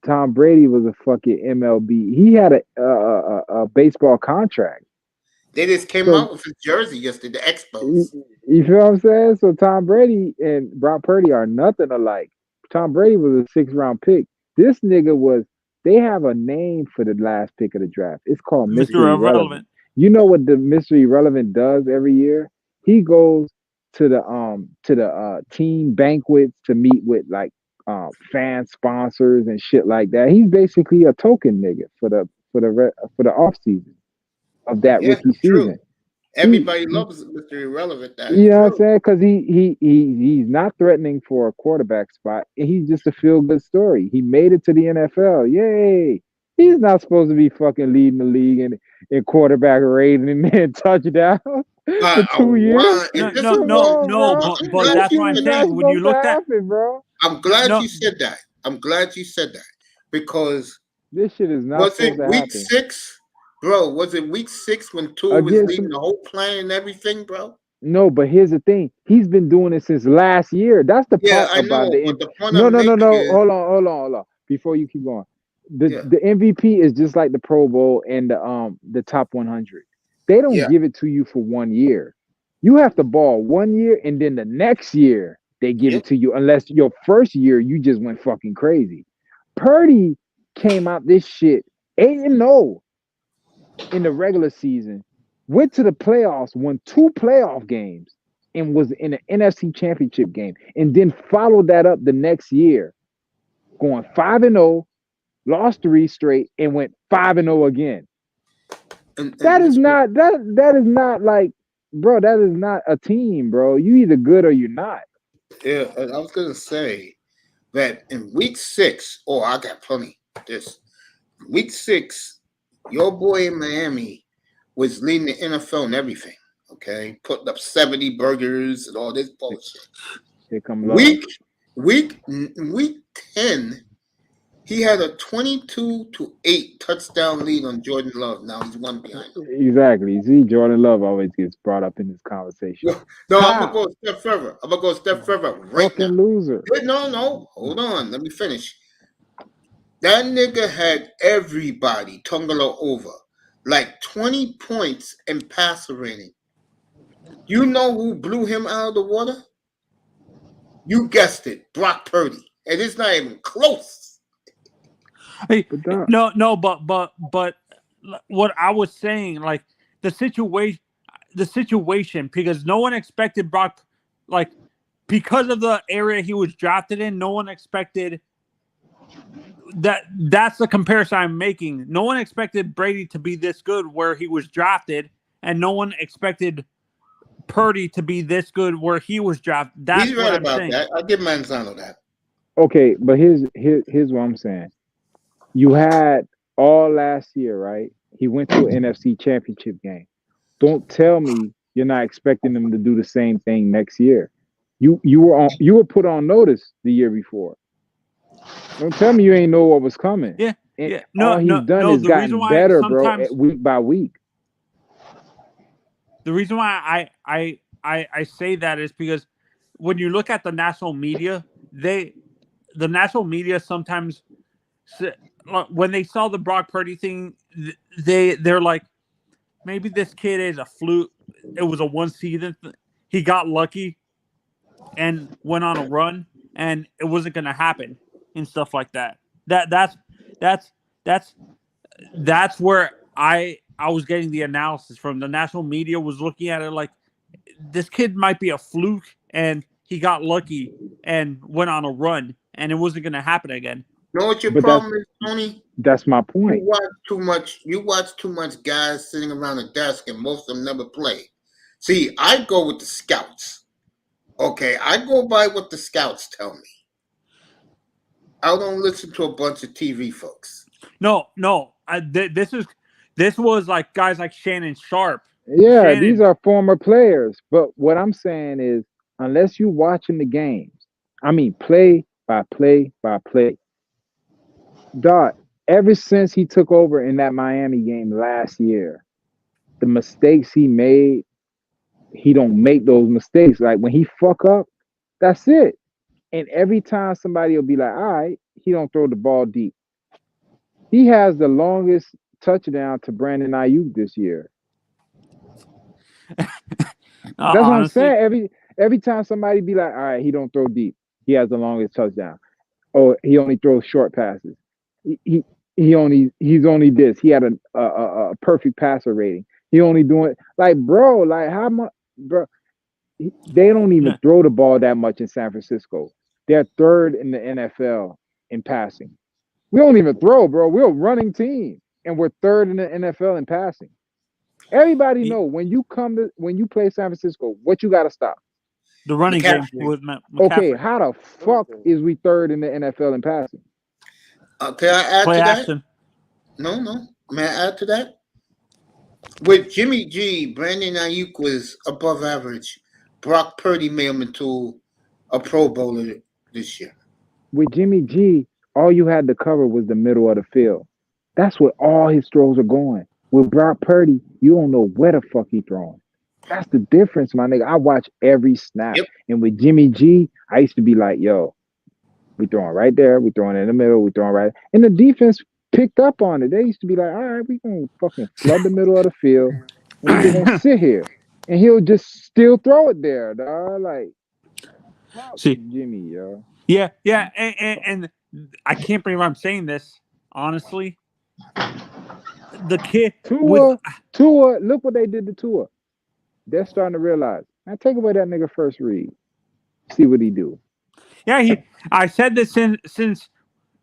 Tom Brady was a fucking MLB. He had a baseball contract. They just came out with his jersey yesterday, the Expos. You feel what I'm saying? So Tom Brady and Brock Purdy are nothing alike. Tom Brady was a 6th-round pick. This nigga they have a name for the last pick of the draft. It's called Mr. Irrelevant. You know what the Mr. Irrelevant does every year? He goes to the team banquets to meet with like fan sponsors and shit like that. He's basically a token nigga for the off season of that rookie season. Everybody loves Mr. Irrelevant. You know what I'm saying? Because he's not threatening for a quarterback spot. He's just a feel good story. He made it to the NFL. Yay! He's not supposed to be fucking leading the league in quarterback rating and touchdowns for 2 years. Why? No, And this no, is Come no, on, no. bro. I'm But glad That that's you shit what I'm is said not that. saying. When you supposed to looked at happen, bro. I'm glad no, you said that. I'm glad you said that because This shit is not was supposed it to week happen. 6, bro? Was it week 6 when Tua was Against leading the whole plan and everything, bro? No, but here's the thing. He's been doing it since last year. That's the Yeah, part I about know, the but the point no, I'm no, no, making no. is, Hold on. Before you keep going, the yeah, the MVP is just like the Pro Bowl and the top 100. They don't yeah, give it to you for 1 year. You have to ball 1 year, and then the next year they give yeah. it to you. Unless your first year you just went fucking crazy. Purdy came out this shit 8-0 in the regular season, went to the playoffs, won 2 playoff games, and was in an NFC championship game, and then followed that up the next year, going 5-0, lost 3 straight, and went 5-0 again. That And is this was, not that is not like, bro, that is not a team, bro. You either good or you're not. yeah, and I was gonna say that in week 6, oh, I got plenty. This week 6, your boy in Miami was leading the NFL and everything. Okay, putting up 70 burgers and all this bullshit. Here come love. Week 10, he had a 22-8 touchdown lead on Jordan Love. Now he's one behind him. Exactly. See, Jordan Love always gets brought up in this conversation. No, I'm gonna How? go a step further. I'm gonna go a step further right now. Fucking loser. No, hold on. Let me finish. That nigga had everybody tungalo over, like 20 points in passer rating. You know who blew him out of the water? You guessed it, Brock Purdy. And it's not even close. hey, But that, no, but what I was saying, like the situation, because no one expected Brock, like because of the area he was drafted in, no one expected that. That's the comparison I'm making. No one expected Brady to be this good where he was drafted, and no one expected Purdy to be this good where he was drafted. That's He's what right I'm about saying. that. I'll give Manzano that. okay, but here's what I'm saying. You had all last year, right? He went to an NFC championship game. Don't tell me you're not expecting them to do the same thing next year. You were put on notice the year before. Don't tell me you ain't know what was coming. Yeah, And yeah. all he's done is The reason gotten why better, bro, sometimes week by week. the reason why I say that is because when you look at the national media, the national media sometimes when they saw the Brock Purdy thing, they're like, maybe this kid is a fluke. It was a one season. He got lucky and went on a run, and it wasn't going to happen and stuff like that. That's that's that's where I was getting the analysis from. The national media was looking at it like this kid might be a fluke, and he got lucky and went on a run, and it wasn't going to happen again. You know what your But problem is, Tony? that's my You point. watch too much. You watch too much guys sitting around a desk, and most of them never play. See, I go with the scouts. Okay, I go by what the scouts tell me. I don't listen to a bunch of TV folks. No. This was like guys like Shannon Sharp. Yeah, these Shannon, are former players. But what I'm saying is, unless you watching the games, I mean, play by play by play. Dot. Ever since he took over in that Miami game last year, the mistakes he made, he don't make those mistakes. Like when he fuck up, that's it. And every time somebody will be like, all right, he don't throw the ball deep. He has the longest touchdown to Brandon Ayuk this year. That's what I'm honestly, saying. Every time somebody be like, all right, he don't throw deep. He has the longest touchdown. Or he only throws short passes. He's only this. He had a perfect passer rating. He only doing like, bro, like how much, bro? They don't even no, throw the ball that much in San Francisco. They're third in the NFL in passing. We don't even throw, bro. We're a running team, and we're third in the NFL in passing. Everybody know when you play San Francisco, what you got to stop. the running game McCaffrey. with Okay, McCaffrey. how the fuck is we third in the NFL in passing? Can I add Play to that? action. No. May I add to that? With Jimmy G, Brandon Ayuk was above average. Brock Purdy made him into a Pro Bowler this year. With Jimmy G, all you had to cover was the middle of the field. That's where all his throws are going. With Brock Purdy, you don't know where the fuck he throwing. That's the difference, my nigga. I watch every snap. Yep. And with Jimmy G, I used to be like, yo, we throwing right there, we throwing in the middle, we throwing right. And the defense picked up on it. They used to be like, all right, we gonna fucking flood the middle of the field and we just gonna sit here. And he'll just still throw it there, dog. Like, fuck See, Jimmy, yo. yeah, and I can't believe I'm saying this. Honestly, the kid with Tua, look what they did to Tua. They're starting to realize. Now take away that nigga first read. See what he do. yeah, I said this since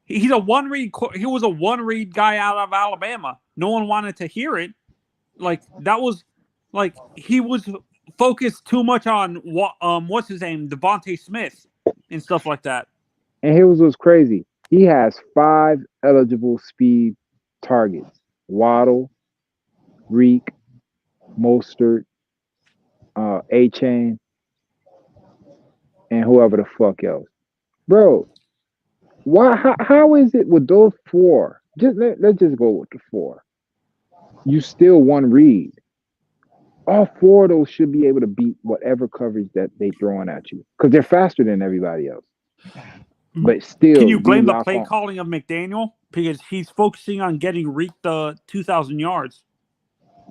he's a one read. He was a one read guy out of Alabama. No one wanted to hear it. Like that was like he was focused too much on what's his name, Devontae Smith and stuff like that. And here was what's crazy. He has 5 eligible speed targets: Waddle, Reek, Mostert, A-Chain, and whoever the fuck else. Bro, why? How is it with those 4? Let's just go with the 4. You still one read. All 4 of those should be able to beat whatever coverage that they throwing at you because they're faster than everybody else. But still, can you blame the play calling of McDaniel because he's focusing on getting Reek the 2,000 yards?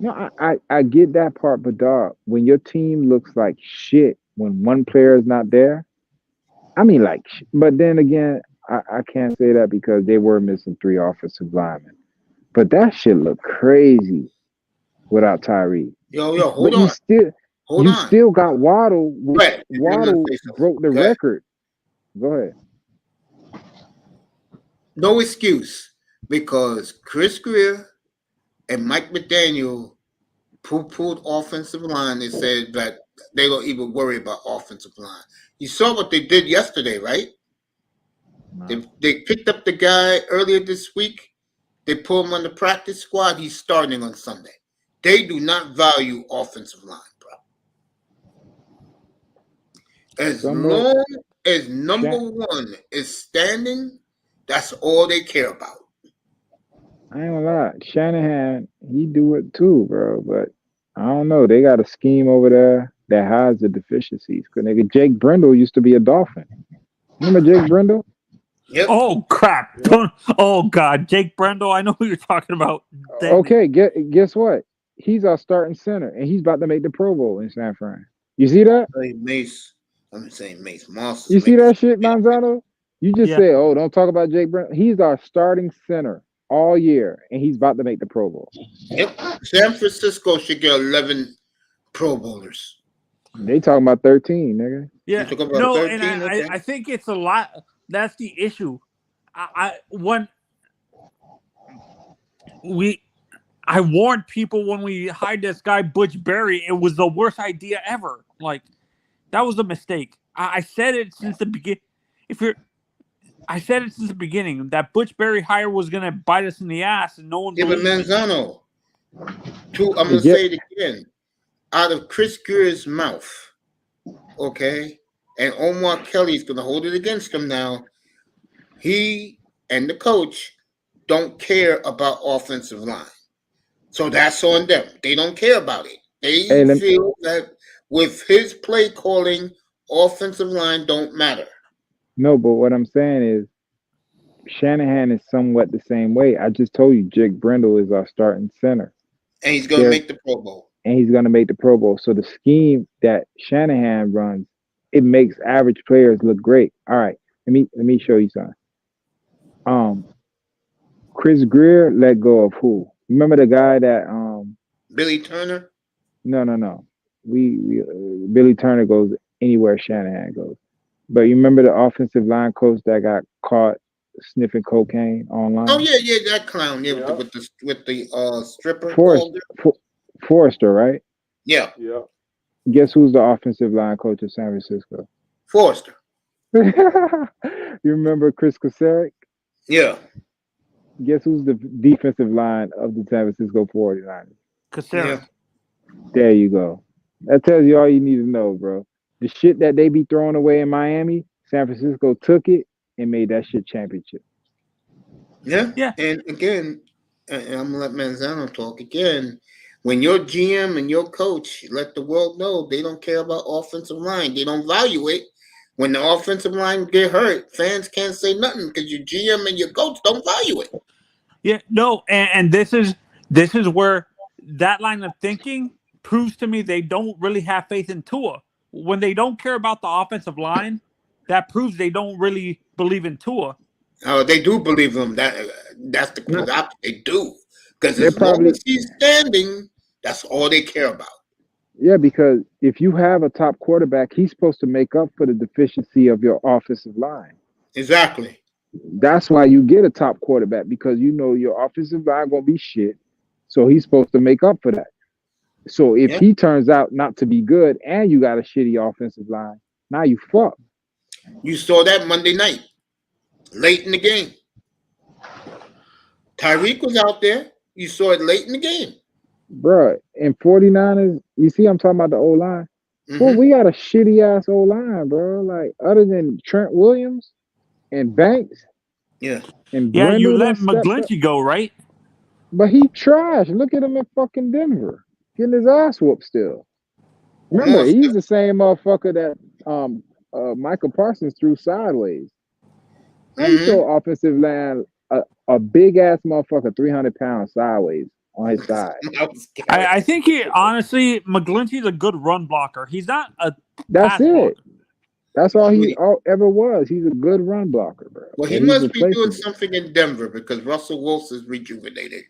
No, I get that part, but dog, when your team looks like shit when one player is not there, I mean, like, but then again, I can't say that because they were missing 3 offensive linemen. But that shit look crazy without Tyree. Yo, hold on. You still got Waddle. Waddle broke the record. Go ahead. No excuse because Chris Greer and Mike McDaniel poo-pooed offensive line and said that they don't even worry about offensive line. You saw what they did yesterday, right? No. They picked up the guy earlier this week. They put him on the practice squad. He's starting on Sunday. They do not value offensive line, bro. As long as number 1 is standing, that's all they care about. I ain't gonna lie. Shanahan, he do it too, bro. But I don't know. They got a scheme over there that hides the deficiencies. Cause nigga, Jake Brendel used to be a Dolphin. Remember Jake Brendel? Yep. Oh crap! Yep. Oh god, Jake Brendel. I know who you're talking about. Okay, guess what? He's our starting center, and he's about to make the Pro Bowl in San Fran. You see that? I'm saying Mace Moss. You see that shit, Manzano? You just say, "Oh, don't talk about Jake Brendel." He's our starting center all year, and he's about to make the Pro Bowl. Yep. San Francisco should get 11 Pro Bowlers. They talking about 13, nigga. Yeah. No, 13? And I think it's a lot. That's the issue. I warned people when we hired this guy Butch Berry. It was the worst idea ever. Like that was a mistake. I said it since the beginning. I said it since the beginning that Butch Berry hire was gonna bite us in the ass, and no one. Yeah, but Manzano. I'm gonna say it again. Out of Chris Greer's mouth, okay, and Omar Kelly's gonna hold it against him now. He and the coach don't care about offensive line, so that's on them. They don't care about it. They feel that with his play calling, offensive line don't matter. No, but what I'm saying is Shanahan is somewhat the same way. I just told you Jake Brendel is our starting center. And he's going to make the Pro Bowl. And he's going to make the Pro Bowl. So the scheme that Shanahan runs, it makes average players look great. All right, let me show you something. Chris Greer let go of who? Remember the guy that Billy Turner? No. We Billy Turner goes anywhere Shanahan goes. But you remember the offensive line coach that got caught sniffing cocaine online? Oh yeah, that clown, with the stripper. Forrester, right? Yeah. Guess who's the offensive line coach of San Francisco? Forrester. You remember Chris Kosarek? Yeah. Guess who's the defensive line of the San Francisco 49ers? Casera. Yeah. There you go. That tells you all you need to know, bro. The shit that they be throwing away in Miami, San Francisco took it and made that shit championship. Yeah. Yeah. And again, and I'm gonna let Manzano talk again. When your GM and your coach let the world know they don't care about offensive line, they don't value it. When the offensive line get hurt, fans can't say nothing because your GM and your coach don't value it. Yeah, no, and this is where that line of thinking proves to me they don't really have faith in Tua. When they don't care about the offensive line, that proves they don't really believe in Tua. They do believe him. That's the No, corrupt. They do because they're as long probably as he's standing, that's all they care about. yeah, because if you have a top quarterback, he's supposed to make up for the deficiency of your offensive line. Exactly. That's why you get a top quarterback because you know your offensive line gonna be shit. So he's supposed to make up for that. So if Yeah. he turns out not to be good and you got a shitty offensive line, now you fuck. You saw that Monday night, late in the game. Tyreek was out there. You saw it late in the game. Bruh, in 49ers, you see I'm talking about the O-line. Well, Mm-hmm. we got a shitty ass O-line, bro. Like other than Trent Williams and Banks Yeah. and Yeah, you Brindle let that stepped up. McGlinchey go, right? But he trash. Look at him in fucking Denver. Getting his ass whooped still. Remember, Most he's the same motherfucker that Michael Parsons threw sideways. How you Mm-hmm. throw offensive line a big ass motherfucker 300 pounds sideways on his side? I think he honestly McGlinchey's a good run blocker. He's not a That's pass it. blocker. That's all he ever was. He's a good run blocker, bro. Well, he But he's must be doing replaceable. something in Denver because Russell Wilson's rejuvenated.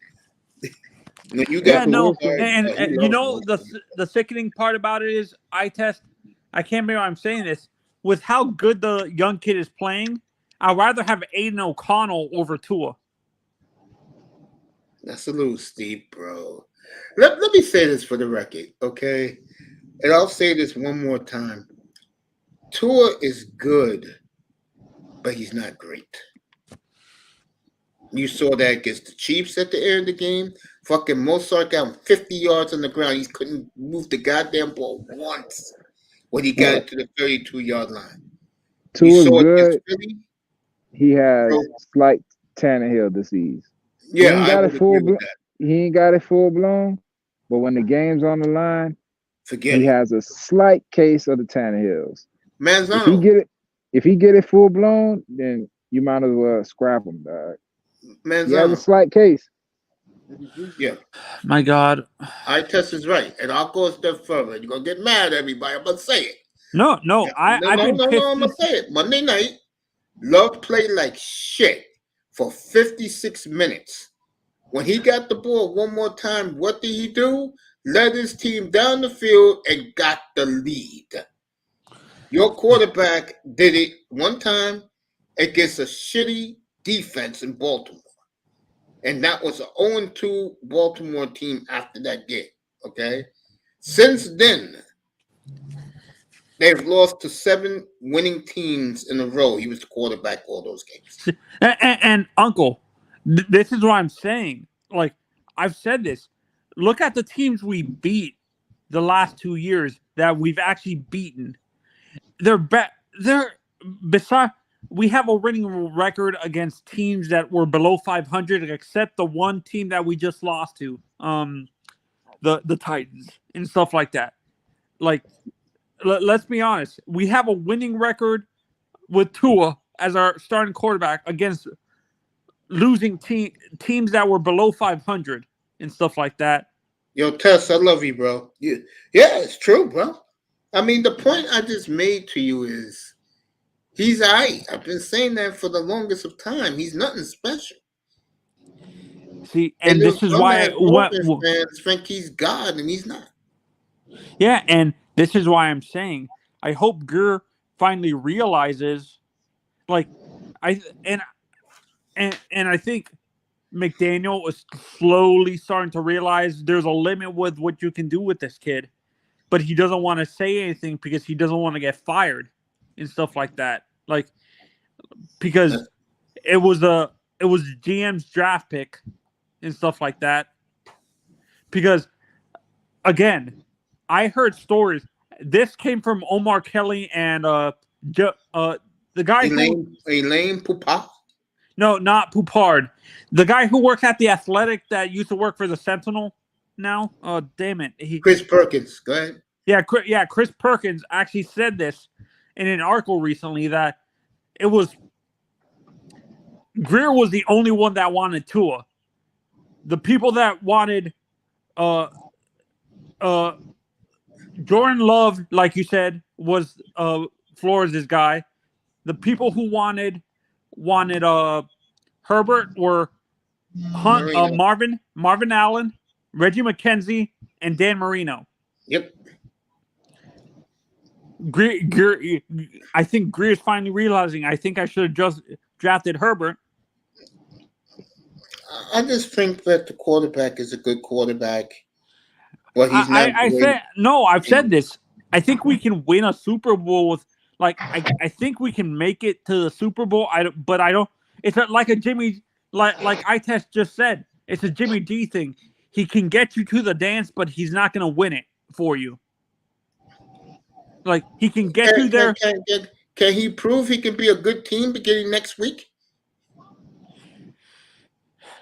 When you Yeah, got no, Wilson, and he you loves know Wilson. the sickening part about it is I can't believe I'm saying this. With how good the young kid is playing, I'd rather have Aiden O'Connell over Tua. That's a little steep, bro. Let me say this for the record, okay? And I'll say this one more time. Tua is good, but he's not great. You saw that against the Chiefs at the end of the game. Fucking Mozart got 50 yards on the ground. He couldn't move the goddamn ball once when he got it to the 32-yard line. You Tua's saw it good. against Philly. He has Bro, slight Tannehill disease. He yeah, ain't I got it would full agree with blown. that. He ain't got it full blown. But when the game's on the line, Forget he it. has a slight case of the Tannehills. Manzano. If he get it full blown, then you might as well scrap him, dog. He has a Manzano. slight case. Yeah. My God. Eye test is right. And I'll go a step further. You're going to get mad at everybody. I'm going to say it. No, No, I've been pissed. I'm going to say it. Monday night, Love played like shit for 56 minutes. When he got the ball one more time, what did he do? Led his team down the field and got the lead. Your quarterback did it one time against a shitty defense in Baltimore. And that was an 0-2 Baltimore team after that game. Okay? Since then, they've lost to 7 winning teams in a row. He was the quarterback all those games. And Uncle, this is what I'm saying. Like, I've said this. Look at the teams we beat the last 2 years that we've actually beaten. They're beside. We have a winning record against teams that were below 500, except the one team that we just lost to, the Titans and stuff like that. Like, let's be honest. We have a winning record with Tua as our starting quarterback against losing teams that were below 500 and stuff like that. Yo, Tess, I love you, bro. Yeah, it's true, bro. I mean, the point I just made to you is he's all right. I've been saying that for the longest of time. He's nothing special. See, and this is why fans think he's God, and he's not. Yeah, and this is why I'm saying I hope Gurr finally realizes, like, I think McDaniel is slowly starting to realize there's a limit with what you can do with this kid, but he doesn't want to say anything because he doesn't want to get fired and stuff like that. Like, because it was a it was GM's draft pick and stuff like that. Because again, I heard stories. This came from Omar Kelly and the guy Elaine Pupa. No, not Poupard. The guy who works at the Athletic that used to work for the Sentinel now. Oh, damn it. Chris Perkins. Go ahead. Yeah, Chris Perkins actually said this in an article recently that it was Greer was the only one that wanted Tua. The people that wanted Jordan Love, like you said, was Flores' guy. The people who wanted Herbert were Marvin Allen, Reggie McKenzie, and Dan Marino. Yep. Greer, I think Greer's finally realizing I think I should have just drafted Herbert. I just think that the quarterback is a good quarterback, but he's not. I've said this. I think we can win a Super Bowl with I think we can make it to the Super Bowl. I don't. It's like a Jimmy, like Itest just said. It's a Jimmy G thing. He can get you to the dance, but he's not going to win it for you. Like he can get you there. Can he prove he can be a good team beginning next week?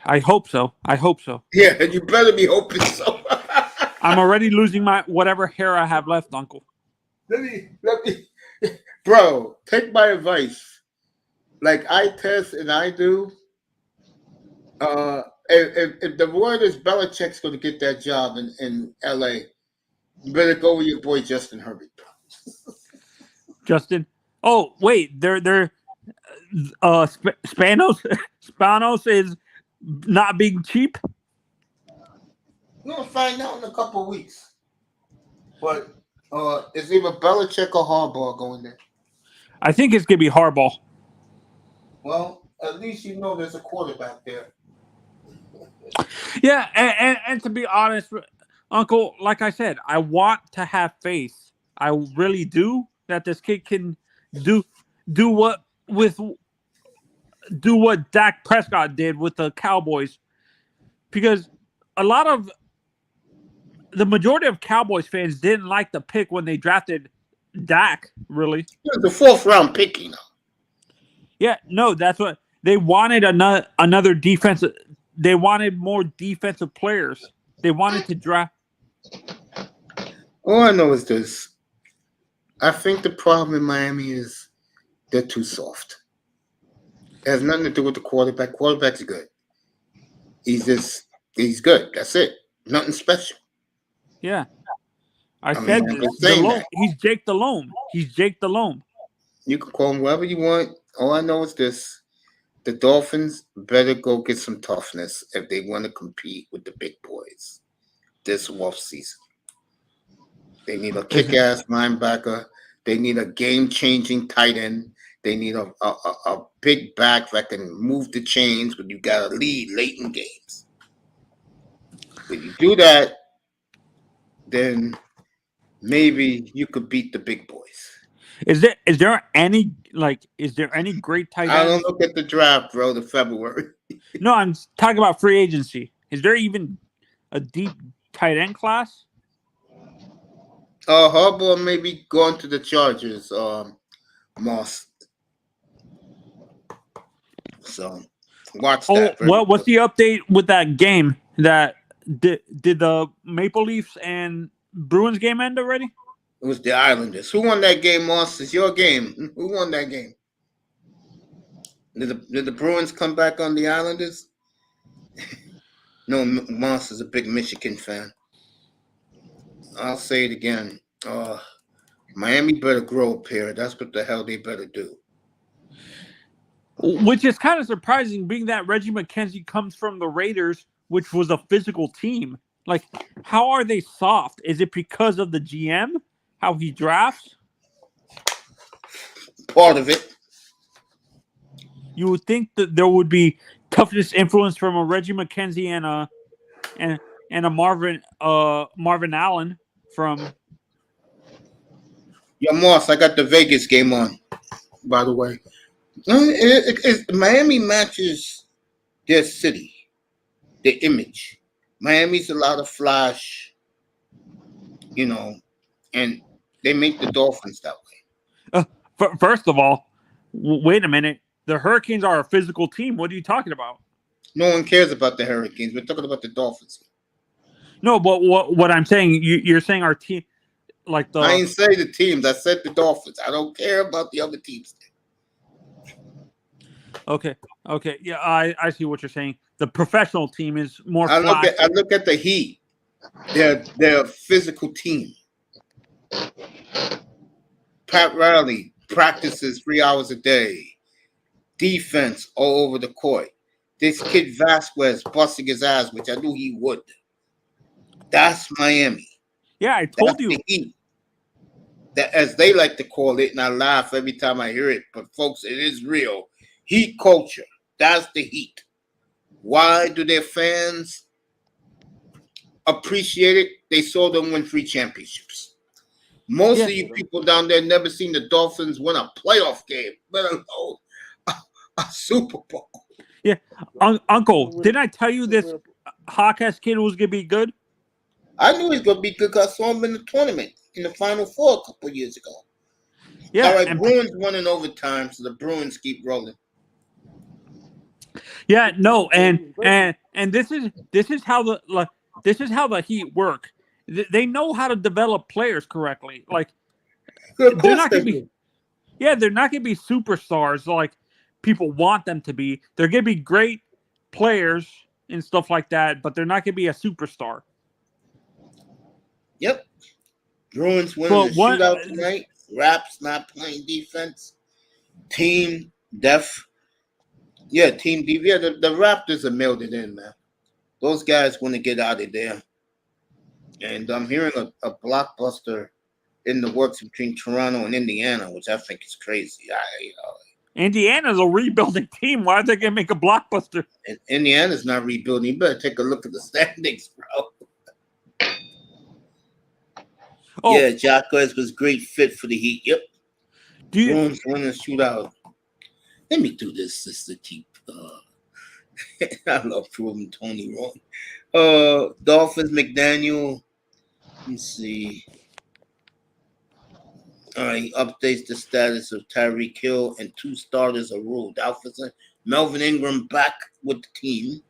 I hope so. Yeah, you better be hoping so. I'm already losing my whatever hair I have left, Uncle. Let me, bro. Take my advice. Like I test and I do. If the word is Belichick's going to get that job in LA, you better go with your boy Justin Herbert. Justin. Oh wait, they're Spanos is not being cheap. We're gonna find out in a couple of weeks. But it's either Belichick or Harbaugh going there. I think it's gonna be Harbaugh. Well, at least you know there's a quarterback there. Yeah, and to be honest, Uncle, like I said, I want to have faith. I really do that this kid can do what Dak Prescott did with the Cowboys, because the majority of Cowboys fans didn't like the pick when they drafted Dak. Really, it was the 4th round pick, you know. Yeah, no, that's what they wanted. Another defensive. They wanted more defensive players. They wanted to draft. All I know is this. I think the problem in Miami is they're too soft. It has nothing to do with the quarterback. Quarterback's good. He's good. That's it. Nothing special. Yeah. I said this. He's Jake Delhomme. You can call him whatever you want. All I know is this. The Dolphins better go get some toughness if they want to compete with the big boys this offseason. They need a kick-ass linebacker. They need a game-changing tight end. They need a big back that can move the chains when you got a lead late in games. When you do that, then maybe you could beat the big boys. Is there any great tight ends? I don't look at the draft, bro, the February. No, I'm talking about free agency. Is there even a deep tight end class? Harbaugh may be going to the Chargers, Moss. So watch that. What's the update with that game? That did the Maple Leafs and Bruins game end already? It was the Islanders. Who won that game, Moss? It's your game. Who won that game? Did the Bruins come back on the Islanders? No, Moss is a big Michigan fan. I'll say it again. Miami better grow up here. That's what the hell they better do. Which is kind of surprising, being that Reggie McKenzie comes from the Raiders, which was a physical team. Like, how are they soft? Is it because of the GM? How he drafts? Part of it. You would think that there would be toughness influence from a Reggie McKenzie and a Marvin Allen from. Yeah, Moss, I got the Vegas game on, by the way. Miami matches their city, their image. Miami's a lot of flash, and they make the Dolphins that way. First of all, wait a minute. The Hurricanes are a physical team. What are you talking about? No one cares about the Hurricanes. We're talking about the Dolphins. No, but what I'm saying, you're saying our team, like the. I ain't say the teams. I said the Dolphins. I don't care about the other teams. Okay. Yeah, I see what you're saying. The professional team is more. I look at the Heat. They're a physical team. Pat Riley practices 3 hours a day. Defense all over the court. This kid Vasquez busting his ass, which I knew he would. That's Miami. Yeah, I told That's you. The Heat. That, as they like to call it, and I laugh every time I hear it, but folks, it is real. Heat culture. That's the Heat. Why do their fans appreciate it? They saw them win 3 championships. Most of you people down there never seen the Dolphins win a playoff game, let alone a Super Bowl. Yeah, Uncle, didn't I tell you this Hawk-ass kid was gonna be good? I knew he was gonna be good because I saw him in the tournament in the Final Four a couple of years ago. Yeah, all right. Bruins won in overtime, so the Bruins keep rolling. Yeah, no, and this is how the Heat work. They know how to develop players correctly. Like they're not gonna be. Yeah, they're not gonna be superstars like people want them to be. They're gonna be great players and stuff like that, but they're not gonna be a superstar. Yep. Bruins winning the shootout tonight. Raps not playing defense. Team def. Yeah, team def. Yeah, the Raptors have mailed it in, man. Those guys want to get out of there. And I'm hearing a blockbuster in the works between Toronto and Indiana, which I think is crazy. Indiana's a rebuilding team. Why are they going to make a blockbuster? And Indiana's not rebuilding. You better take a look at the standings, bro. Oh. Yeah, Jacquez was great fit for the Heat. Yep. Bruins winning the shootout. Let me do this just to keep. I love proving Tony wrong. Dolphins, McDaniel. Let's see. All right, he updates the status of Tyreek Hill, and 2 starters are ruled out for Melvin Ingram back with the team.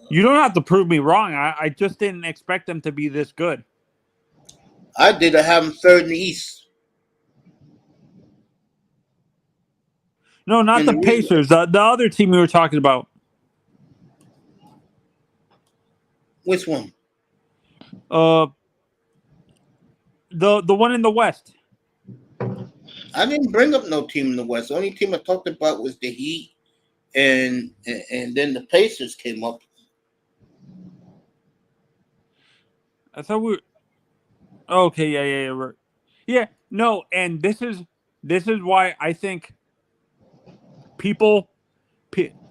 You don't have to prove me wrong. I just didn't expect them to be this good. I did. I have them 3rd in the East. No, not the Pacers. The other team we were talking about. Which one? The one in the West. I didn't bring up no team in the West. The only team I talked about was the Heat, and then the Pacers came up. I thought we were... Okay, yeah, right. Yeah, no, and this is why I think people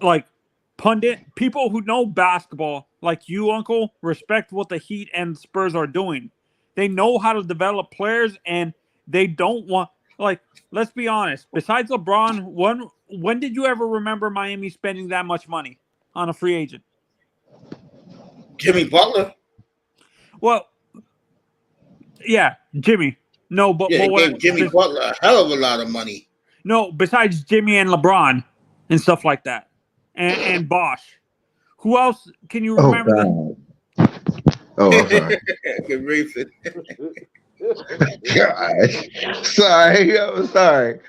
like people who know basketball, like you, Uncle, respect what the Heat and Spurs are doing. They know how to develop players, and they don't want, like, let's be honest. Besides LeBron, when did you ever remember Miami spending that much money on a free agent? Jimmy Butler. Well, yeah, Jimmy. No, but yeah, gave Jimmy Butler a hell of a lot of money. No, besides Jimmy and LeBron and stuff like that, and Bosch. Who else can you remember? Oh, I'm sorry. God, sorry, I'm sorry.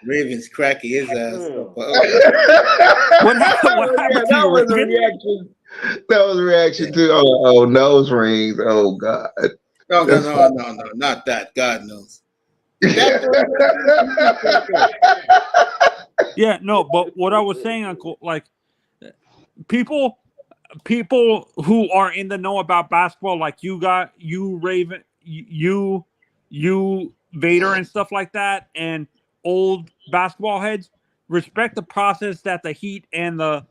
Raven's cracking his ass. What happened that was a reaction. That was a reaction to nose rings. Oh God. No, not that. God knows. Yeah, no, but what I was saying, Uncle, like people who are in the know about basketball, like you Raven, you Vader and stuff like that, and old basketball heads respect the process that the Heat and the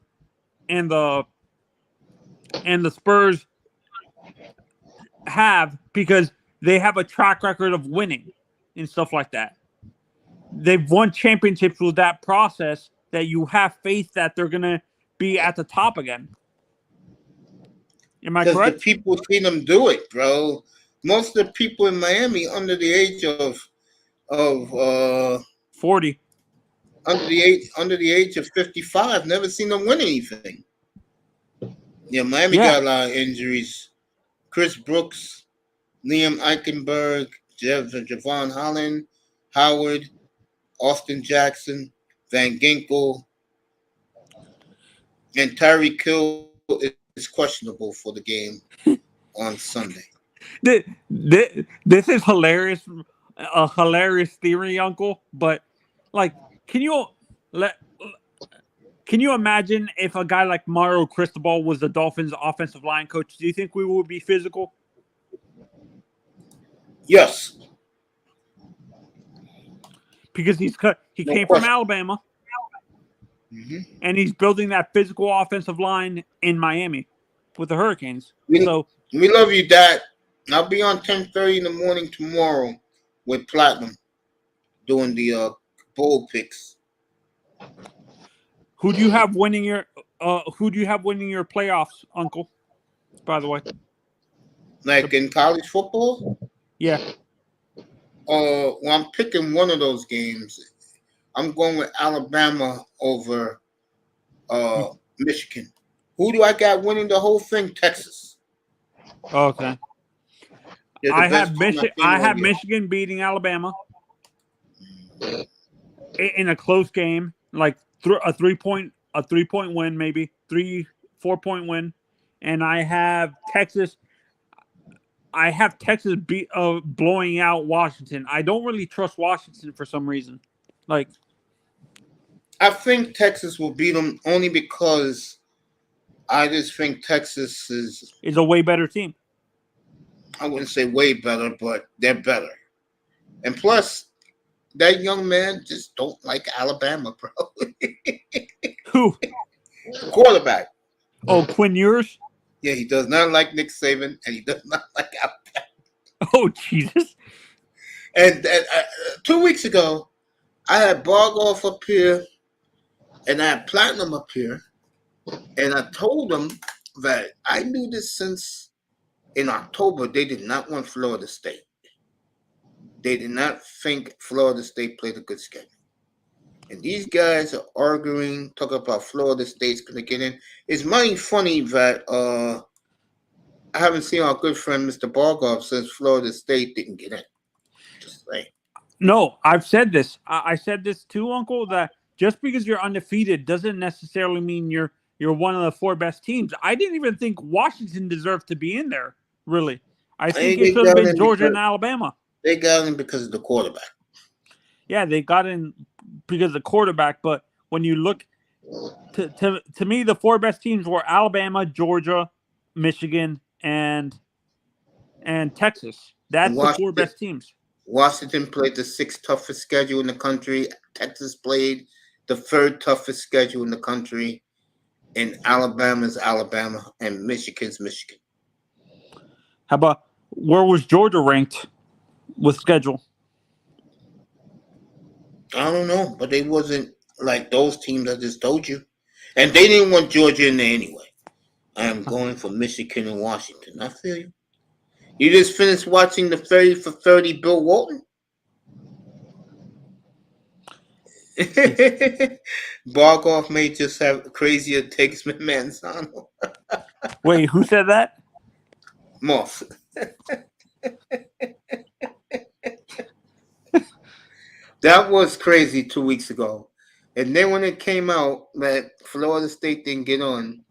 Spurs have, because they have a track record of winning. and stuff like that. They've won championships with that process that you have faith that they're going to be at the top again. Am I Because the correct? people see them do it, bro. Most of the people in Miami under the age of 40. under the age of 55 never seen them win anything. Yeah, Miami Yeah. got a lot of injuries. Chris Brooks, Liam Eichenberg, Javon Holland, Howard, Austin Jackson, Van Ginkel, and Tyreek Hill is questionable for the game on Sunday. This is hilarious, a hilarious theory, Uncle. But like, can you imagine if a guy like Mario Cristobal was the Dolphins' offensive line coach? Do you think we would be physical? Yes. Because he No came question. from Alabama, Mm-hmm. and he's building that physical offensive line in Miami with the Hurricanes. So We love you, Dad. I'll be on 10:30 in the morning tomorrow with Platinum doing the bowl picks. who do you have winning your playoffs, Uncle? By the way, Like in college football? yeah. Well, I'm picking one of those games. I'm going with Alabama over Michigan. Who do I got winning the whole thing? Texas. Okay. They're the I best have team all year. Michigan beating Alabama in a close game, like a 3-point win, maybe 4 point win, and I have Texas. Blowing out Washington. I don't really trust Washington for some reason. Like, I think Texas will beat them only because I just think Texas is a way better team. I wouldn't say way better, but they're better. And plus, that young man just don't like Alabama, bro. Who? Quarterback. Oh, Quinn Ewers? Yeah, he does not like Nick Saban, and he does not like Alabama. Oh, Jesus. And 2 weeks ago, I had Bargoff up here, and I had Platinum up here, and I told them that I knew this since in October. They did not want Florida State. They did not think Florida State played a good schedule. And these guys are arguing, talking about Florida State's going to get in. It's mighty funny that I haven't seen our good friend Mr. Bargoff since Florida State didn't get in. Just saying. No, I've said this. I said this too, Uncle, that just because you're undefeated doesn't necessarily mean you're one of the 4 best teams. I didn't even think Washington deserved to be in there, really. I think it should have been Georgia and Alabama. They got in because of the quarterback. Yeah, they got in because of the quarterback, but when you look to me, the 4 best teams were Alabama, Georgia, Michigan, and Texas. That's the 4 best teams. Washington played the 6th toughest schedule in the country. Texas played the 3rd toughest schedule in the country. And Alabama's Alabama, and Michigan's Michigan. How about where was Georgia ranked with schedule? I don't know, but they wasn't like those teams I just told you. And they didn't want Georgia in there anyway. I am going for Michigan and Washington. I feel you. You just finished watching the 30 for 30 Bill Walton? Bargoff may just have crazier takes than Manzano. Wait, who said that? Moss. That was crazy 2 weeks ago. And then when it came out that Florida State didn't get on,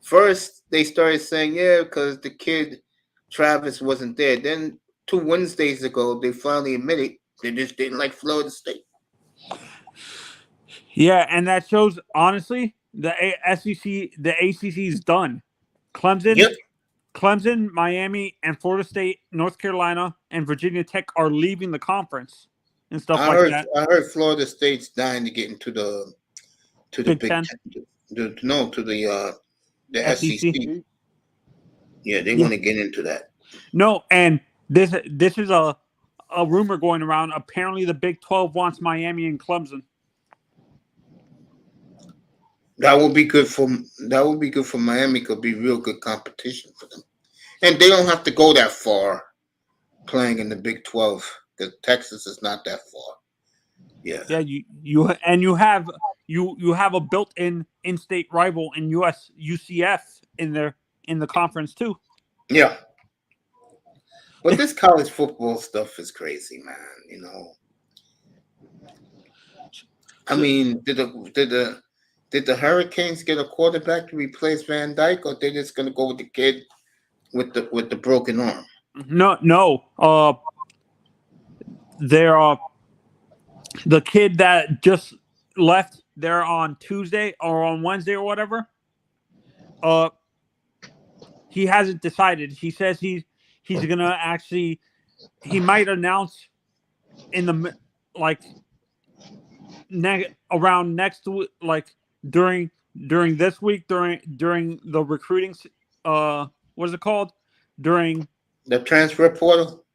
first they started saying, yeah, because the kid Travis wasn't there. Then 2 Wednesdays ago, they finally admitted they just didn't like Florida State. Yeah, and that shows, honestly, the SEC, the ACC is done. Clemson, Miami, and Florida State, North Carolina, and Virginia Tech are leaving the conference and stuff that. I heard Florida State's dying to get into the Big Ten. To the SEC. Yeah, they want to get into that. No, and this is a a rumor going around. Apparently, the Big 12 wants Miami and Clemson. That would be good for Miami. Could be real good competition for them, and they don't have to go that far playing in the Big 12 because Texas is not that far. Yeah. Yeah, you have a built-in in-state rival in UCF in the conference too. Yeah. But this college football stuff is crazy, man. You know. I mean, did the Hurricanes get a quarterback to replace Van Dyke, or they just gonna go with the kid with the broken arm? No. They're the kid that just left there on Tuesday or on Wednesday or whatever. He hasn't decided. He says he's gonna actually. He might announce in the around next week, during this week during the recruiting. What is it called? During the transfer portal.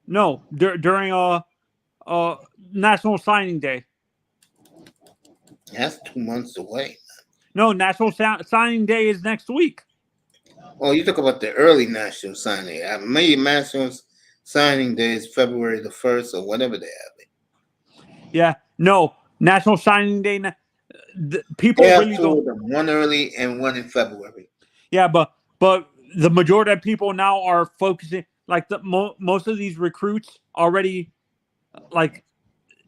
No, during National Signing Day. That's 2 months away. No, National Signing Day is next week. Oh, you talk about the early National Signing Day. Maybe National Signing Day is February the 1st or whatever they have it. Yeah, no, National Signing Day. People they have really two don't. Of them, one early and one in February. Yeah, but the majority of people now are focusing. Like most of these recruits already, like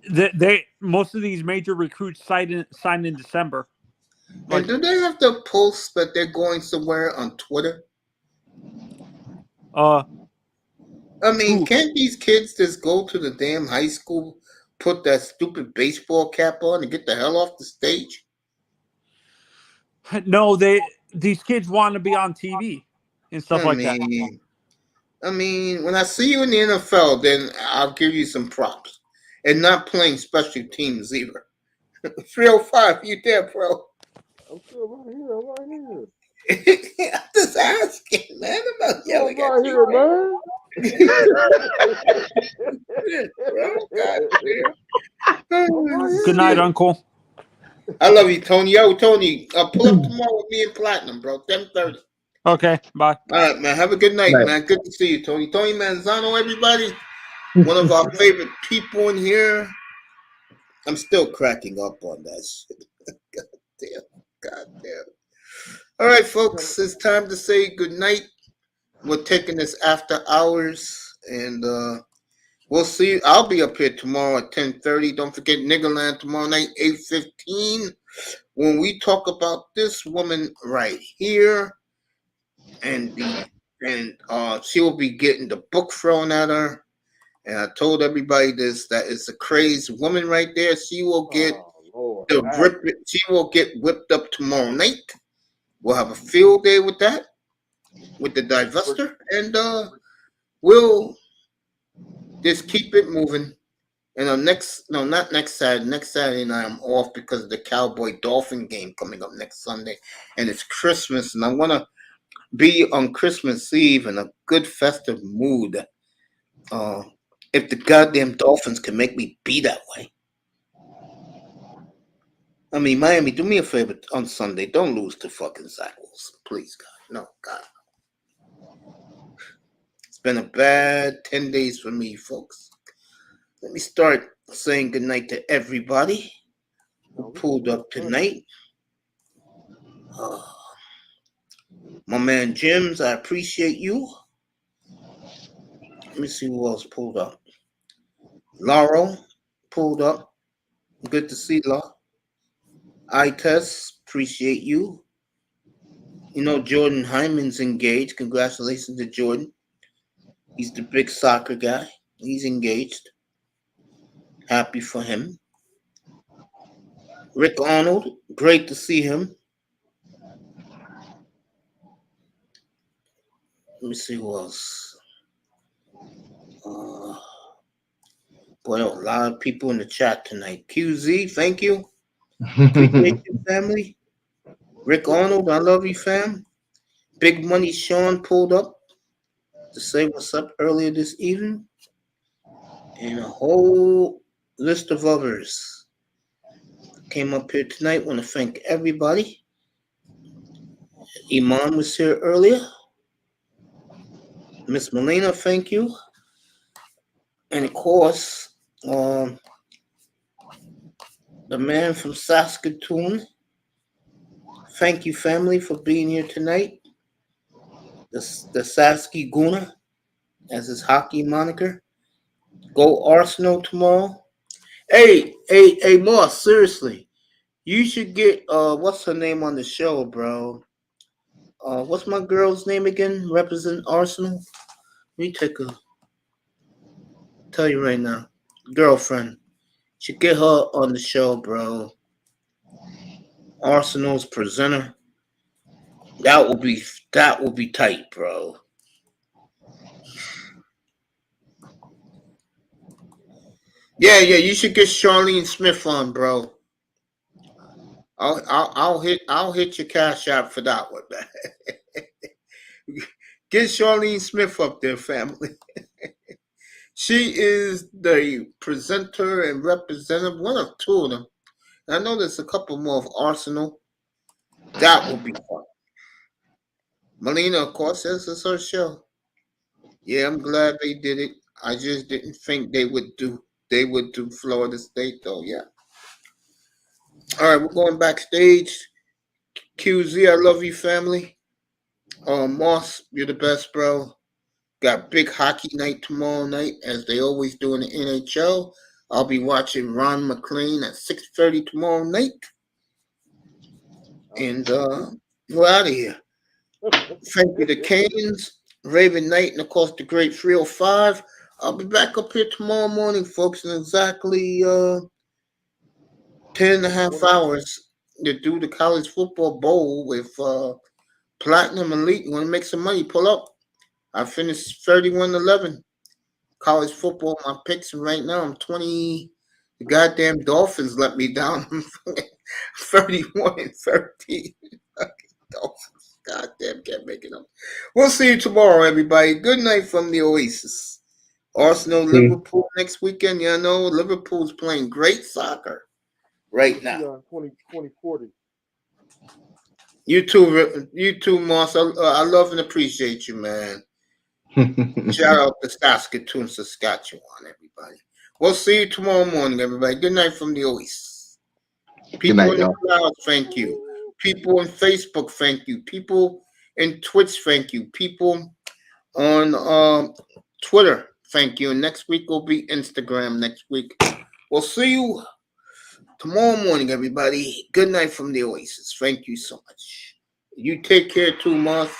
they most of these major recruits signed in December. And do they have to post that they're going somewhere on Twitter? I mean, can't these kids just go to the damn high school, put that stupid baseball cap on, and get the hell off the stage? No, these kids want to be on TV and stuff like that. I mean, when I see you in the NFL, then I'll give you some props. And not playing special teams either. 305, you there, bro? I'm still right here. I'm right here. I'm just asking, man. I'm not yelling I'm right at here, you, man. Good night, Uncle. I love you, Tony. Yo, Tony, pull up tomorrow with me and Platinum, bro. 10:30. Okay, bye. All right, man. Have a good night, man. Good to see you, Tony. Tony Manzano, everybody. One of our favorite people in here. I'm still cracking up on that shit. God damn. All right, folks. It's time to say good night. We're taking this after hours, and we'll see. I'll be up here tomorrow at 10:30. Don't forget Niggerland tomorrow night, 8:15, when we talk about this woman right here, and she will be getting the book thrown at her. And I told everybody this, that it's a crazy woman right there. She will get she will get whipped up tomorrow night. We'll have a field day with that, with the divester, and we'll just keep it moving. And not next Saturday. Next Saturday night I'm off because of the Cowboy Dolphin game coming up next Sunday, and it's Christmas, and I want to be on Christmas Eve in a good festive mood. If the goddamn Dolphins can make me be that way. I mean, Miami, do me a favor on Sunday. Don't lose to fucking Zach Wilson. Please, God. No, God. It's been a bad 10 days for me, folks. Let me start saying goodnight to everybody who pulled up tonight. My man Jims, I appreciate you. Let me see who else pulled up. Laurel pulled up. Good to see Laurel. Tess, appreciate you. You know, Jordan Hyman's engaged. Congratulations to Jordan. He's the big soccer guy. He's engaged. Happy for him. Rick Arnold, great to see him. Let me see who else. Boy, a lot of people in the chat tonight. QZ, thank you. Appreciate you, family. Rick Arnold, I love you, fam. Big Money Sean pulled up to say what's up earlier this evening. and a whole list of others came up here tonight. Want to thank everybody. Iman was here earlier. Miss Melina, thank you. And of course, the man from Saskatoon. Thank you, family, for being here tonight. The Sasky Gooner, as his hockey moniker. Go Arsenal tomorrow. Hey, Moss, seriously. You should get what's her name on the show, bro? What's my girl's name again? Represent Arsenal. Let me tell you right now. Girlfriend. Should get her on the show, bro. Arsenal's presenter. That will be tight, bro. Yeah, you should get Charlene Smith on, bro. I'll hit your cash app for that one, man. Get Charlene Smith up there, family. She is the presenter and representative, one of two of them. And I know there's a couple more of Arsenal. That will be fun. Melina, of course, this is her show. Yeah, I'm glad they did it. I just didn't think they would do Florida State though. Yeah. All right, we're going backstage. QZ, I love you, family. Moss, you're the best, bro. Got big hockey night tomorrow night, as they always do in the NHL. I'll be watching Ron McLean at 6:30 tomorrow night. And we're out of here. Thank you to Canes, Raven Knight, and of course the great 305. I'll be back up here tomorrow morning, folks, in exactly 10 and a half hours to do the college football bowl with Platinum Elite. You want to make some money? Pull up. I finished 31-11. College football, my picks, and right now I'm 20. The goddamn Dolphins let me down. 31-13. Dolphins. Goddamn, can't make it up. We'll see you tomorrow, everybody. Good night from the Oasis. Arsenal, Liverpool next weekend. You know, Liverpool's playing great soccer right now. 2040. You too, Moss. I love and appreciate you, man. Shout out to Saskatoon, Saskatchewan, everybody. We'll see you tomorrow morning, everybody. Good night from the Oasis. People night, in the y'all. crowd, thank you. People on Facebook, thank you. People in Twitch, thank you. People on Twitter, thank you. And next week will be Instagram next week. We'll see you tomorrow morning, everybody. Good night from the Oasis. Thank you so much. You take care too, Moss.